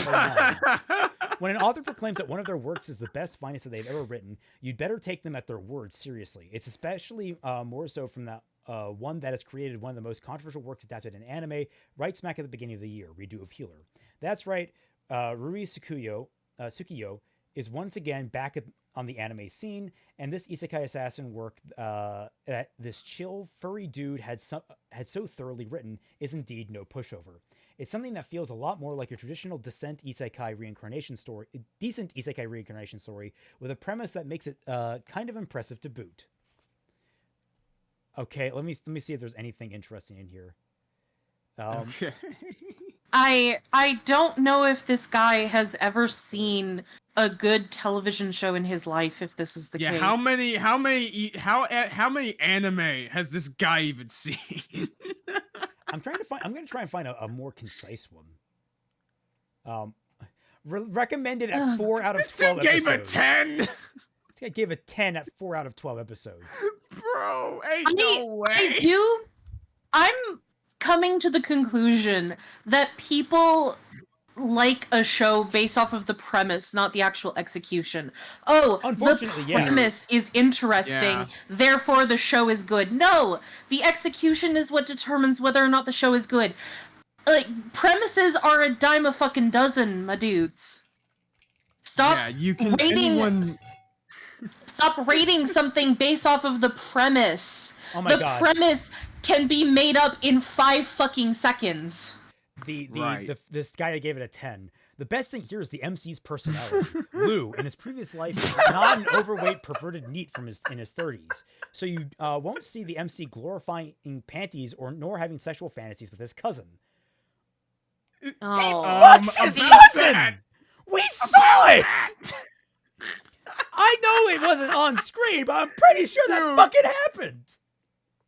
When an author proclaims that one of their works is the best, finest that they've ever written, you'd better take them at their word seriously. It's especially more so from that one that has created one of the most controversial works adapted in anime, right smack at the beginning of the year, redo of Healer. That's right, Rui Tsukiyo is once again back on the anime scene, and this isekai assassin work that this chill, furry dude had so thoroughly written is indeed no pushover. It's something that feels a lot more like a traditional decent isekai reincarnation story, with a premise that makes it kind of impressive to boot. Okay, let me see if there's anything interesting in here. Okay. I don't know if this guy has ever seen a good television show in his life, if this is the case. How many anime has this guy even seen? I'm gonna try and find a more concise one. Recommended at 4 out of 12 This dude gave episodes. a 10. This guy gave a 10 at 4 out of 12 episodes. Bro, ain't no way. I'm coming to the conclusion that people like a show based off of the premise, not the actual execution. Oh, Unfortunately, the premise is interesting, Yeah. therefore the show is good. No, the execution is what determines whether or not the show is good. Like, premises are a dime a fucking dozen, my dudes. Stop Stop rating something based off of the premise. Oh my the God. premise can be made up in 5 fucking seconds. This guy that gave it a 10. The best thing here is the MC's personality. Lou, in his previous life, was not an overweight, perverted neat in his 30s. So you won't see the MC glorifying panties nor having sexual fantasies with his cousin. Oh. He fucks his cousin! We saw it! I know it wasn't on screen, but I'm pretty sure that fucking happened.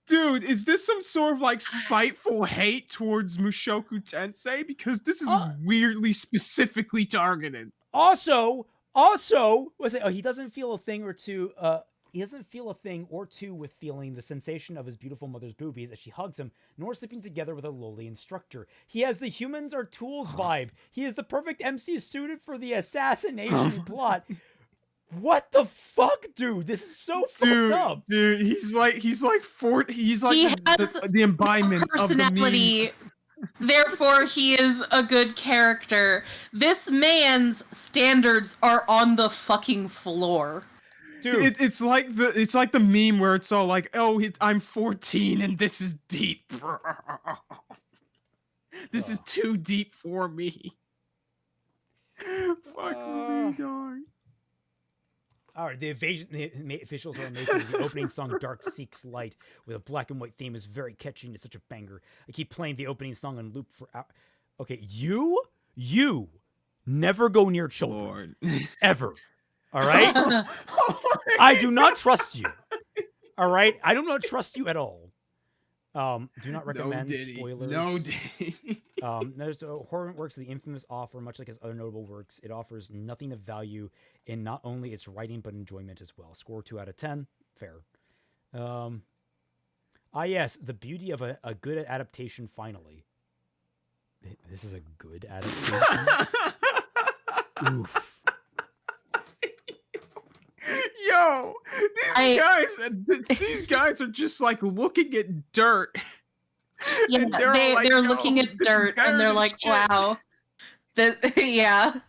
Dude, is this some sort of like spiteful hate towards Mushoku Tensei? Because this is weirdly specifically targeted. Also, was it? Oh, he doesn't feel a thing or two. He doesn't feel a thing or two with feeling the sensation of his beautiful mother's boobies as she hugs him, nor sleeping together with a lowly instructor. He has the humans are tools vibe. He is the perfect MC suited for the assassination plot. What the fuck, dude? This is so fucked up. Dude, he's like the embodiment of the personality. Therefore, he is a good character. This man's standards are on the fucking floor. Dude, it's like the meme where it's all like, oh, I'm 14 and this is deep. This is too deep for me. Fuck me, dog. All right, the officials are amazing. The opening song, Dark Seeks Light, with a black and white theme, is very catchy and it's such a banger. I keep playing the opening song on loop for hours. Okay, you never go near children. Lord. Ever. All right? I do not trust you. All right? I do not trust you at all. Do not recommend spoilers. No Diddy. There's horror works of the infamous author, much like his other notable works. It offers nothing of value in not only its writing but enjoyment as well. Score 2 out of 10. Fair. Yes, the beauty of a good adaptation. Finally, this is a good adaptation. Oof. Yo, these guys are just like looking at dirt. Yeah, they're looking at dirt and they're like, wow. Yeah.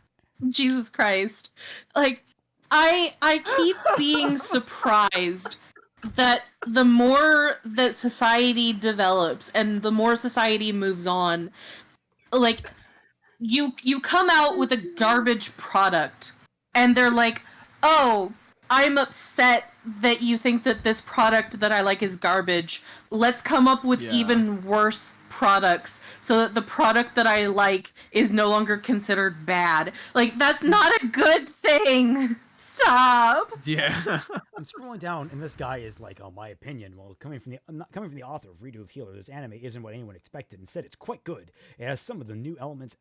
Jesus Christ. Like, I keep being surprised that the more that society develops and the more society moves on, like, you come out with a garbage product and they're like, oh, I'm upset that you think that this product that I like is garbage. Let's come up with even worse products so that the product that I like is no longer considered bad. Like, that's not a good thing. Stop. Yeah. I'm scrolling down, and this guy is like, oh, my opinion. Well, coming from the author of Redo of Healer, this anime isn't what anyone expected. Instead, it's quite good. It has some of the new elements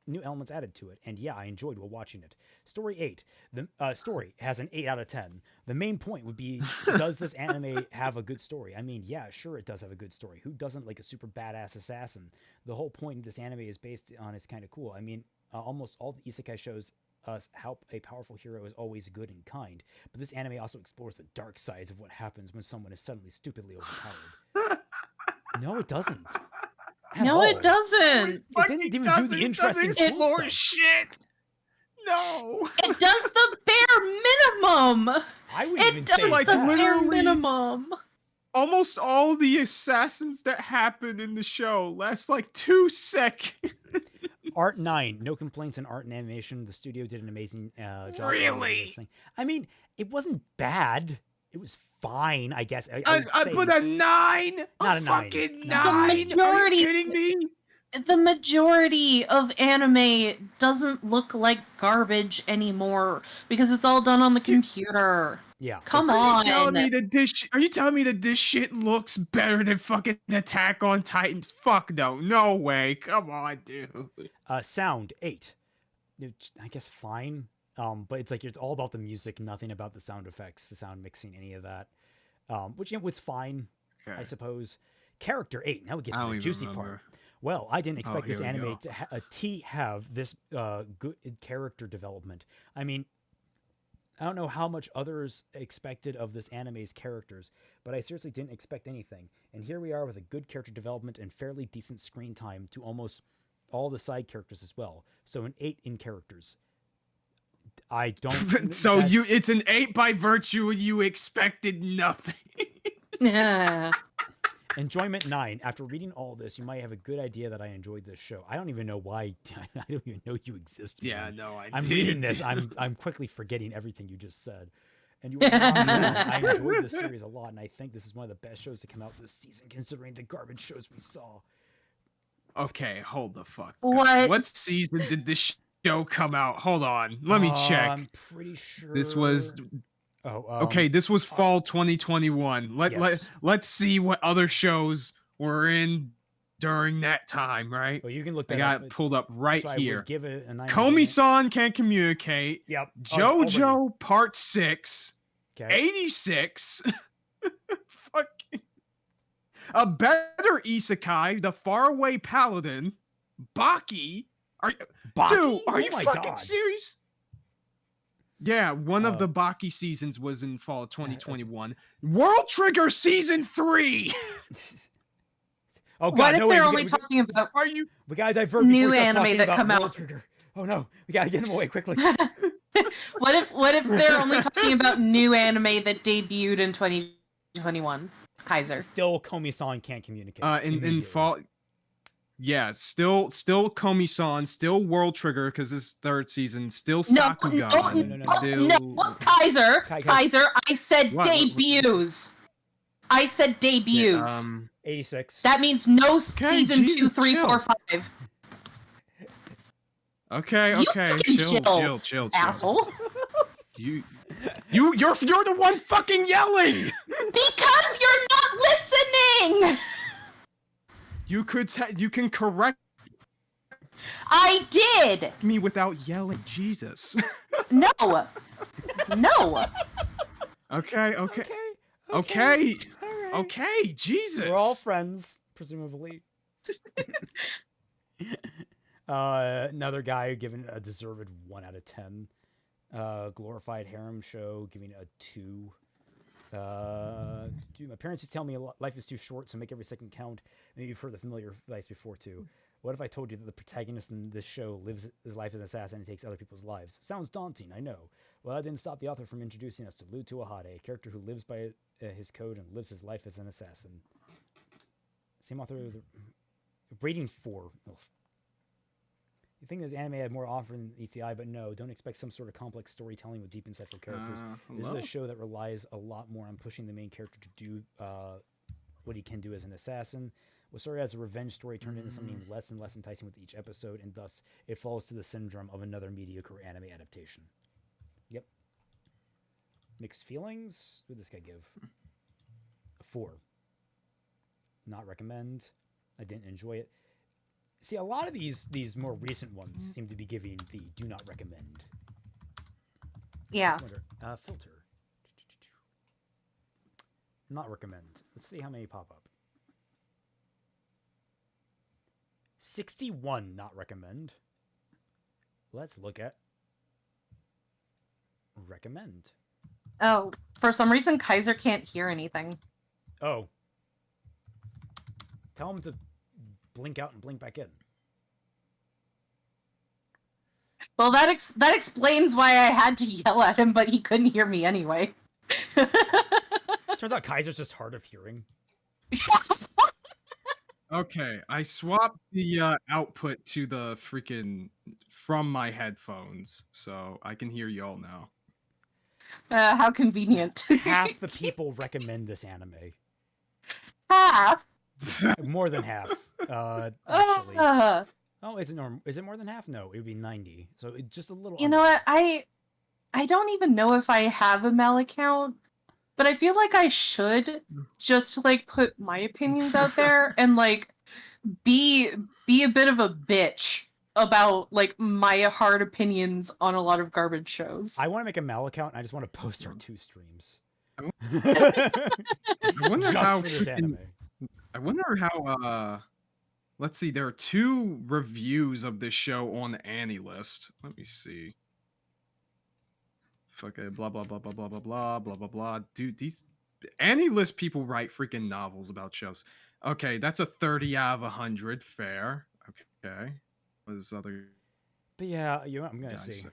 added to it, and yeah, I enjoyed while watching it. Story 8. The story has an 8 out of 10. The main point would be, does this anime have a good story? I mean, yeah, sure, it does have a good story. Who doesn't like a super badass assassin? The whole point of this anime is based on is kind of cool. I mean, almost all the isekai shows us how a powerful hero is always good and kind, but this anime also explores the dark sides of what happens when someone is suddenly stupidly overpowered. No, it doesn't. No, it doesn't. It didn't even do the interesting explore stuff. shit. No. It does the bare minimum. I would It even does say like the that. bare literally- minimum. Almost all the assassins that happen in the show last like 2 seconds. Art 9, no complaints on art and animation. The studio did an amazing job. Really? This thing. I mean, it wasn't bad. It was fine, I guess. I would say But a it's 9? not A a 9. fucking No. 9? Are you majority- kidding me? The majority of anime doesn't look like garbage anymore because it's all done on the computer. Yeah. Come it's- on. Are you telling me that this shit looks better than fucking Attack on Titan? Fuck no. No way. Come on, dude. Sound 8. I guess fine. But it's like it's all about the music, nothing about the sound effects, the sound mixing, any of that. Which was fine, I suppose. Character 8. Now we get to the juicy part. Well, I didn't expect this here we anime go. to have this good character development. I mean, I don't know how much others expected of this anime's characters, but I seriously didn't expect anything. And here we are with a good character development and fairly decent screen time to almost all the side characters as well. So an 8 in characters. I don't. So that's- it's an 8 by virtue and you expected nothing. Yeah. Enjoyment 9. After reading all this, you might have a good idea that I enjoyed this show. I don't even know why. I don't even know you exist. man. no, I'm reading this. I'm quickly forgetting everything you just said. And you are not wrong. I enjoyed this series a lot, and I think this is one of the best shows to come out this season, considering the garbage shows we saw. Okay, hold the fuck. up. What? What season did this show come out? Hold on. Let me check. I'm pretty sure This was Oh, okay. This was fall 2021. yes. Let's see what other shows were in during that time. Right. Well, you can look I that got up. it pulled up right So I here. would give it a 9. Komi-san Can't Communicate. Yep. JoJo Part 6. Okay. 86. Fucking. A Better Isekai. The Faraway Paladin. Baki. Baki? Dude, are Oh you my fucking God. serious? Yeah, one of Uh, the Baki seasons was in fall of 2021. World Trigger Season 3! Oh God! What if no way. they're we only got- talking about Are you? We gotta divert new before we start anime talking that about come World out? Trigger. Oh no, we gotta get him away quickly. what if they're only talking about new anime that debuted in 2021? Kaiser. Still, Komi-san can't communicate. In immediately. fall. Yeah, still Komi-san, still World Trigger because this third season, still Sakugan, still Kaiser. Kaiser. Kaiser. I said What? debuts. I said debuts. 86. That means no Okay, season Jesus, 2, 3, chill. 4, 5. Okay, You okay, fucking chill, Asshole. You're the one fucking yelling. Because you're not listening. You can correct I did. me without yelling. Jesus. No. No. Okay. Okay. Okay. All right. Okay. Jesus. We're all friends, presumably. Another guy given a deserved 1 out of 10. Glorified harem show giving it a 2. Dude, my parents used to tell me life is too short, so make every second count. Maybe you've heard the familiar advice before too. What if I told you that the protagonist in this show lives his life as an assassin and takes other people's lives? Sounds daunting, I know. Well, that didn't stop the author from introducing us to Lu Tuahade, a character who lives by his code and lives his life as an assassin. Same author of the rating 4. Ugh. You think this anime had more offer than ECI, but no, don't expect some sort of complex storytelling with deep insightful characters. This is hello? a show that relies a lot more on pushing the main character to do what he can do as an assassin. Well, story as a revenge story turned into something less and less enticing with each episode, and thus it falls to the syndrome of another mediocre anime adaptation. Yep. Mixed feelings? What did this guy give? A 4. Not recommend. I didn't enjoy it. See, a lot of these more recent ones seem to be giving the do not recommend. Yeah. Filter. Not recommend. Let's see how many pop up. 61 not recommend. Let's look at recommend. Oh, for some reason Kaiser can't hear anything. Oh. Tell him to blink out and blink back in. Well, that explains why I had to yell at him, but he couldn't hear me anyway. Turns out Kaiser's just hard of hearing. Okay, I swapped the output to the freaking from my headphones, so I can hear y'all now. How convenient. Half the people recommend this anime. Half. More than half. Actually. Oh, is it more than half? No, it would be 90. So it's just a little. You know what? I don't even know if I have a Mal account, but I feel like I should just like put my opinions out there and like be a bit of a bitch about like my hard opinions on a lot of garbage shows. I want to make a Mal account and I just want to post our 2 streams. I wonder Just how for this anime. I wonder how let's see, there are 2 reviews of this show on AniList. Let me see. Okay, blah blah blah blah blah blah blah blah blah blah. Dude, these AniList people write freaking novels about shows. Okay, that's a 30 out of 100. Fair. Okay. What is other? But yeah, I'm gonna see.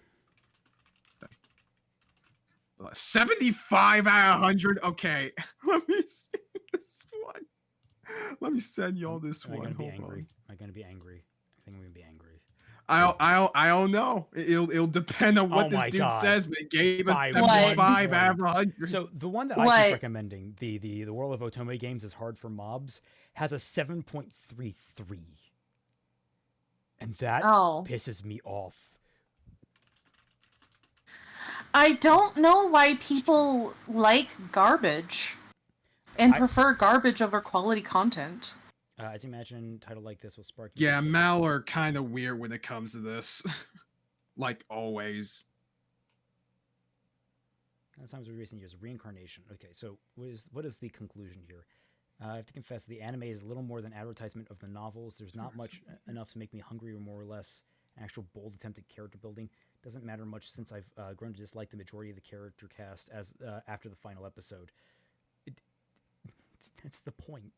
75 out of 100. Okay, let me see this one. Let me send y'all this Am I one. gonna be Hold angry? on. Am I gonna be angry? I think I'm gonna be angry. I don't know. It'll depend on what Oh this my dude God. says, but it gave us By 75 one out of 100. So the one that I What? keep recommending, the World of Otome games is hard for mobs, has a 7.33. And that Oh. pisses me off. I don't know why people like garbage and prefer garbage over quality content. As you imagine, a title like this will spark. Yeah, Mal are kind of weird when it comes to this. Like always. Sometimes in recent years, Reincarnation. Okay, so what is the conclusion here? I have to confess, the anime is a little more than advertisement of the novels. There's not much enough to make me hungry, or more or less actual bold attempt at character building. Doesn't matter much since I've grown to dislike the majority of the character cast as after the final episode. That's the point.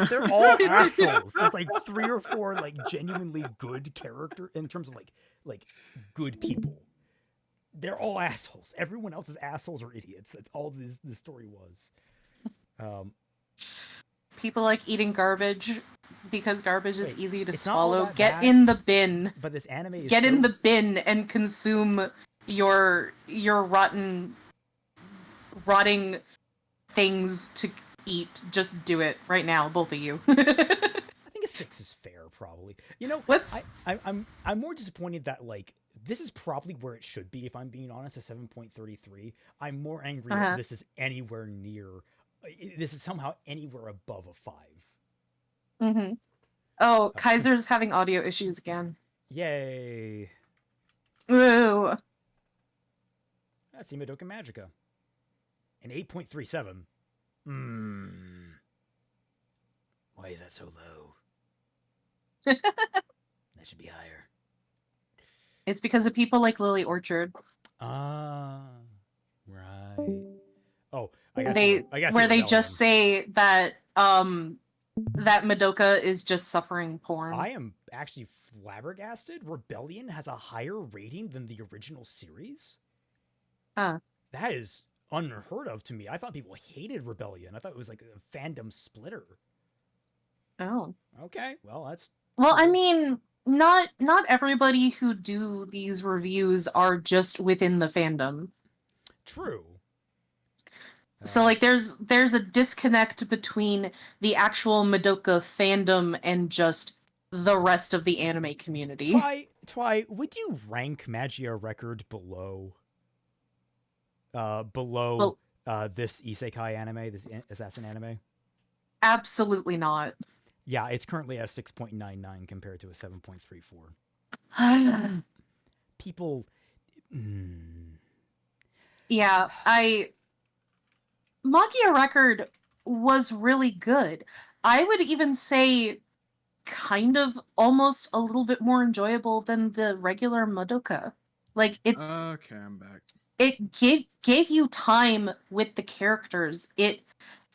They're all assholes. There's like 3 or 4 like genuinely good character in terms of like good people. They're all assholes. Everyone else is assholes or idiots. That's all this story was. People like eating garbage because garbage is Wait, easy to it's not all swallow. that Get bad. in the bin. But this anime is Get so... in the bin and consume your rotting things to eat. Just do it right now, both of you. I think a 6 is fair, probably. You know, I'm more disappointed that like this is probably where it should be. If I'm being honest, a 7.33. I'm more angry that this is anywhere near. This is somehow anywhere above a 5. Mm-hmm. Oh, Kaiser's having audio issues again. Yay! Ooh. That's Madoka Magica. An 8.37. Why is that so low? That should be higher. It's because of people like Lily Orchard. Ah, right. Oh, I guess they just say that that Madoka is just suffering porn. I am actually flabbergasted. Rebellion has a higher rating than the original series. That is unheard of to me. I thought people hated Rebellion. I thought it was like a fandom splitter. Oh. Okay, well that's. Well, I mean, not everybody who do these reviews are just within the fandom. True. So like there's a disconnect between the actual Madoka fandom and just the rest of the anime community. Twy, would you rank Magia Record below this isekai anime, this assassin anime? Absolutely not. Yeah, it's currently at 6.99 compared to a 7.34. People Yeah, Magia Record was really good. I would even say kind of almost a little bit more enjoyable than the regular Madoka. Like it's okay, I'm back. It gave you time with the characters. It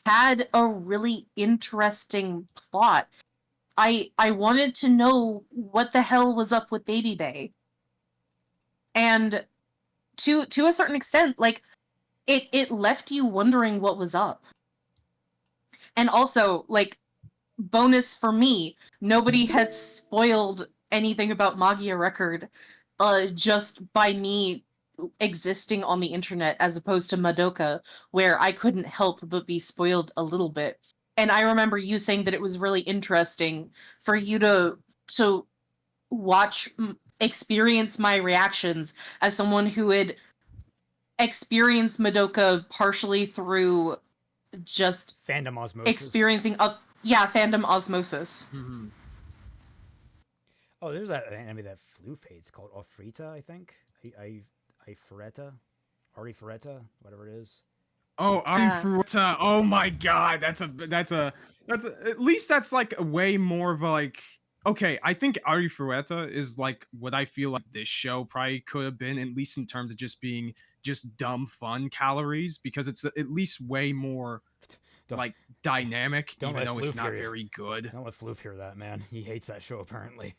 had a really interesting plot. I wanted to know what the hell was up with Baby Bay. And to a certain extent, like it left you wondering what was up. And also, like, bonus for me, nobody had spoiled anything about Magia Record just by me existing on the internet, as opposed to Madoka, where I couldn't help but be spoiled a little bit. And I remember you saying that it was really interesting for you to watch, experience my reactions as someone who had experienced Madoka partially through just Fandom osmosis. experiencing fandom osmosis. Mhm. Oh, there's that anime that flew fades called Ofrita, I think. I Ferreta, Ari Ferreta, whatever it is. Oh, Yeah. Fruta. Oh my god, that's at least that's like a way more of a like. Okay, I think Ari Frueta is like what I feel like this show probably could have been, at least in terms of just being just dumb fun calories, because it's at least way more Don't- like dynamic, don't even let though it's Floof not hear you. very good. Don't let Floof hear that, man. He hates that show apparently.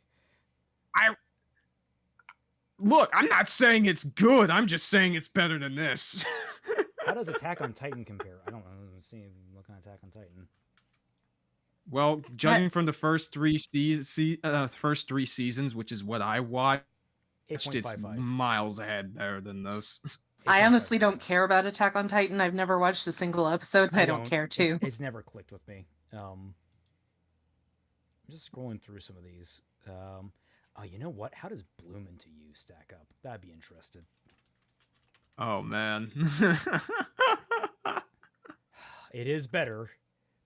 Look, I'm not saying it's good. I'm just saying it's better than this. How does Attack on Titan compare? I don't know. Let's see. Look on Attack on Titan. Well, judging from the first three seasons, which is what I watched, it's 8.55. miles ahead better than those. I honestly 8.55. don't care about Attack on Titan. I've never watched a single episode, and I don't care too. It's never clicked with me. I'm just scrolling through some of these. Oh, you know what? How does Bloomin' to You stack up? That'd be interested. Oh man. It is better,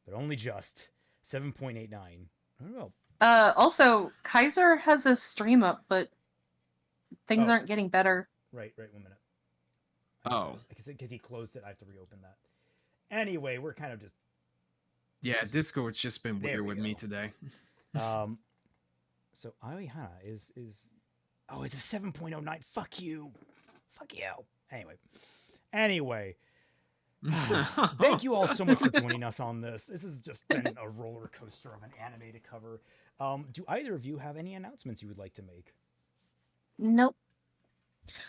but only just 7.89. I don't know. Also, Kaiser has a stream up, but things Oh. aren't getting better. Right. 1 minute. Oh. Because he closed it, I have to reopen that. Anyway, we're kind of just. Yeah, Discord's just been There weird we with me go. today. So Aoihana is oh, it's a 7.09. Fuck you. Anyway. Thank you all so much for joining us on this. This has just been a roller coaster of an anime to cover. Do either of you have any announcements you would like to make? Nope.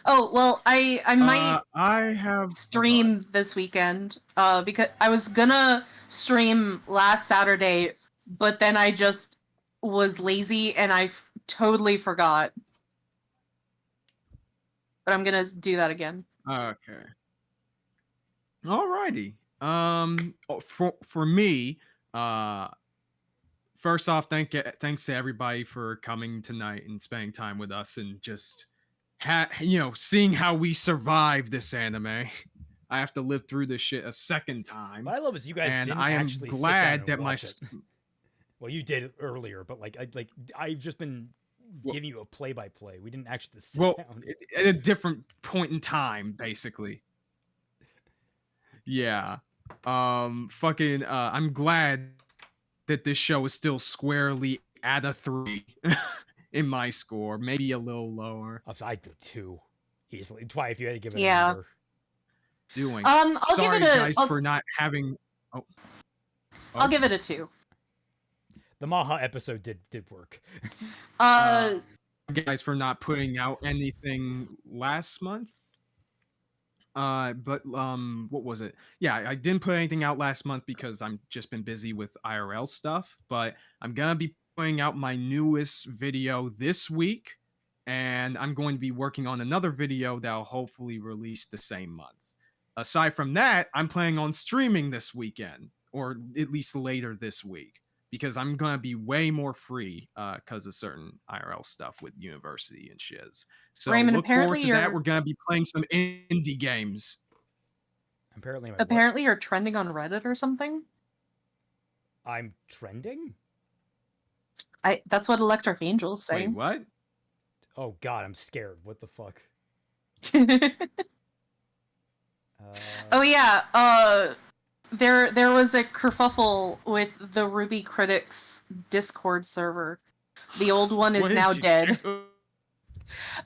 Oh well, I might I have stream this weekend. Because I was gonna stream last Saturday, but then I just was lazy and I totally forgot. But I'm gonna do that again. Okay. Alrighty. For me, first off, thanks to everybody for coming tonight and spending time with us and just seeing how we survived this anime. I have to live through this shit a second time. What I love is you guys And didn't I am actually glad sit down and that my watch it. Well, you did it earlier, but I've just been giving you a play-by-play. We didn't actually sit down. At a different point in time, basically. Yeah. I'm glad that this show is still squarely at a 3 in my score, maybe a little lower. I'd do 2 easily. Twice if you had to give it Yeah. a number. I'll Sorry, give it a. guys, for not having. I'll give it a 2. The Maha episode did work. Guys, for not putting out anything last month. But what was it? Yeah, I didn't put anything out last month because I'm just been busy with IRL stuff. But I'm gonna be putting out my newest video this week, and I'm going to be working on another video that'll hopefully release the same month. Aside from that, I'm planning on streaming this weekend, or at least later this week, because I'm gonna be way more free because of certain IRL stuff with university and shiz. So Raymond, look forward apparently to that. you're- We're gonna be playing some indie games. Apparently, you're trending on Reddit or something. I'm trending. That's what Electric Angel's Wait, saying. what? Oh God, I'm scared. What the fuck? Oh yeah. There was a kerfuffle with the Ruby Critics Discord server. The old one is What did now you dead. do?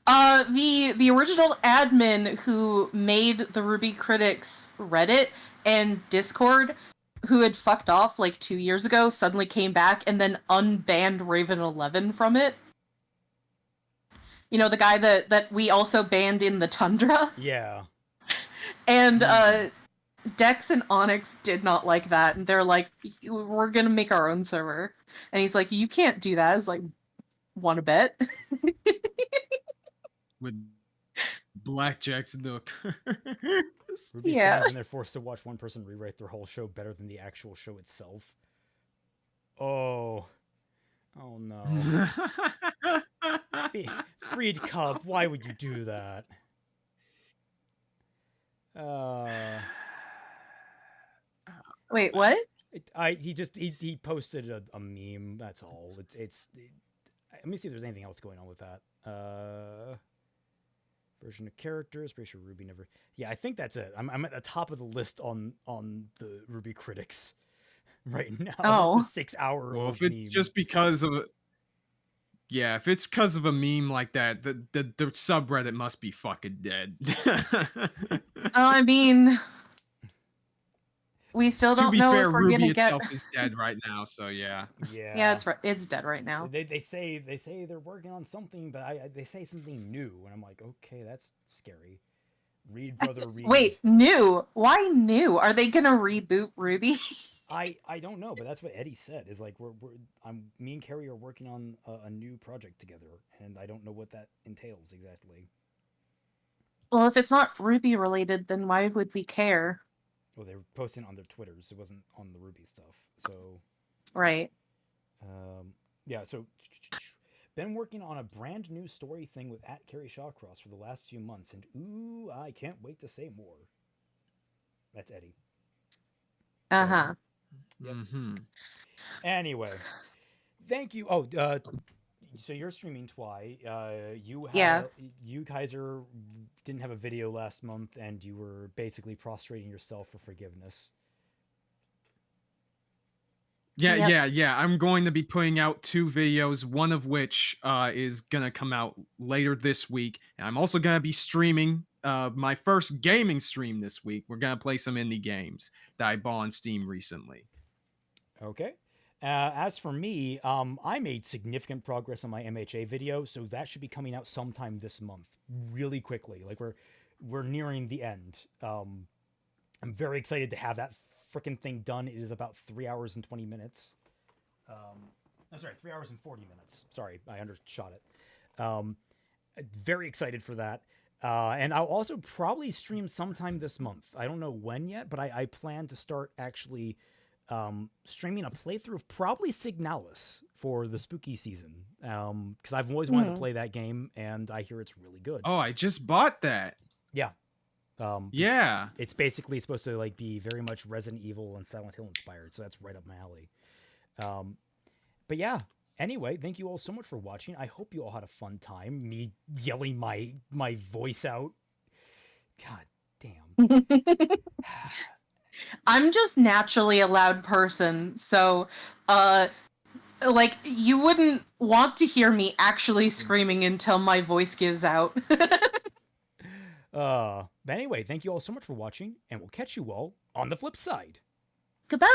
The original admin who made the Ruby Critics Reddit and Discord who had fucked off like 2 years ago suddenly came back and then unbanned Raven 11 from it. You know, the guy that we also banned in the Tundra? Yeah. And Dex and Onyx did not like that, and they're like, we're gonna make our own server. And he's like, you can't do that. It's like, wanna bet? With blackjacks and the Ruby Yeah. stands and they're forced to watch one person rewrite their whole show better than the actual show itself. Oh. Oh no. Freed Cub, why would you do that? Wait, what? He posted a meme, that's all. Let me see if there's anything else going on with that. Version of characters, pretty sure Ruby never. Yeah, I think that's it. I'm at the top of the list on the Ruby critics right now. Oh. The 6 hour. Well, if it's just because of yeah, if it's because of a meme like that, the subreddit must be fucking dead. I mean, we still To don't be know fair, if we're Ruby gonna get. itself is dead right now, so yeah. Yeah. Yeah, it's dead right now. They say they're working on something, but they say something new, and I'm like, okay, that's scary. Read, brother, read. Wait, new? Why new? Are they gonna reboot Ruby? I don't know, but that's what Eddie said. Is like me and Carrie are working on a new project together, and I don't know what that entails exactly. Well, if it's not Ruby related, then why would we care? Well, they were posting on their Twitters. It wasn't on the Ruby stuff. So, Right. yeah. So, been working on a brand new story thing with @Carrie Shawcross for the last few months, and ooh, I can't wait to say more. That's Eddie. Uh-huh. Yep. Mm-hmm. Anyway, thank you. Oh, so you're streaming Twi. You Kaiser didn't have a video last month, and you were basically prostrating yourself for forgiveness. Yeah, Yep. yeah. I'm going to be putting out 2 videos, one of which is gonna come out later this week. And I'm also gonna be streaming my first gaming stream this week. We're gonna play some indie games that I bought on Steam recently. Okay. As for me, I made significant progress on my MHA video, so that should be coming out sometime this month, really quickly. Like we're nearing the end. I'm very excited to have that freaking thing done. It is about 3 hours and 20 minutes. I'm sorry, 3 hours and 40 minutes. Sorry, I undershot it. Very excited for that. And I'll also probably stream sometime this month. I don't know when yet, but I plan to start actually streaming a playthrough of probably Signalis for the spooky season. Because I've always wanted to play that game, and I hear it's really good. Oh, I just bought that. Yeah. Yeah. It's basically supposed to like be very much Resident Evil and Silent Hill inspired, so that's right up my alley. But yeah. Anyway, thank you all so much for watching. I hope you all had a fun time. Me yelling my voice out. God damn. I'm just naturally a loud person, so like you wouldn't want to hear me actually screaming until my voice gives out. But anyway, thank you all so much for watching, and we'll catch you all on the flip side. Goodbye.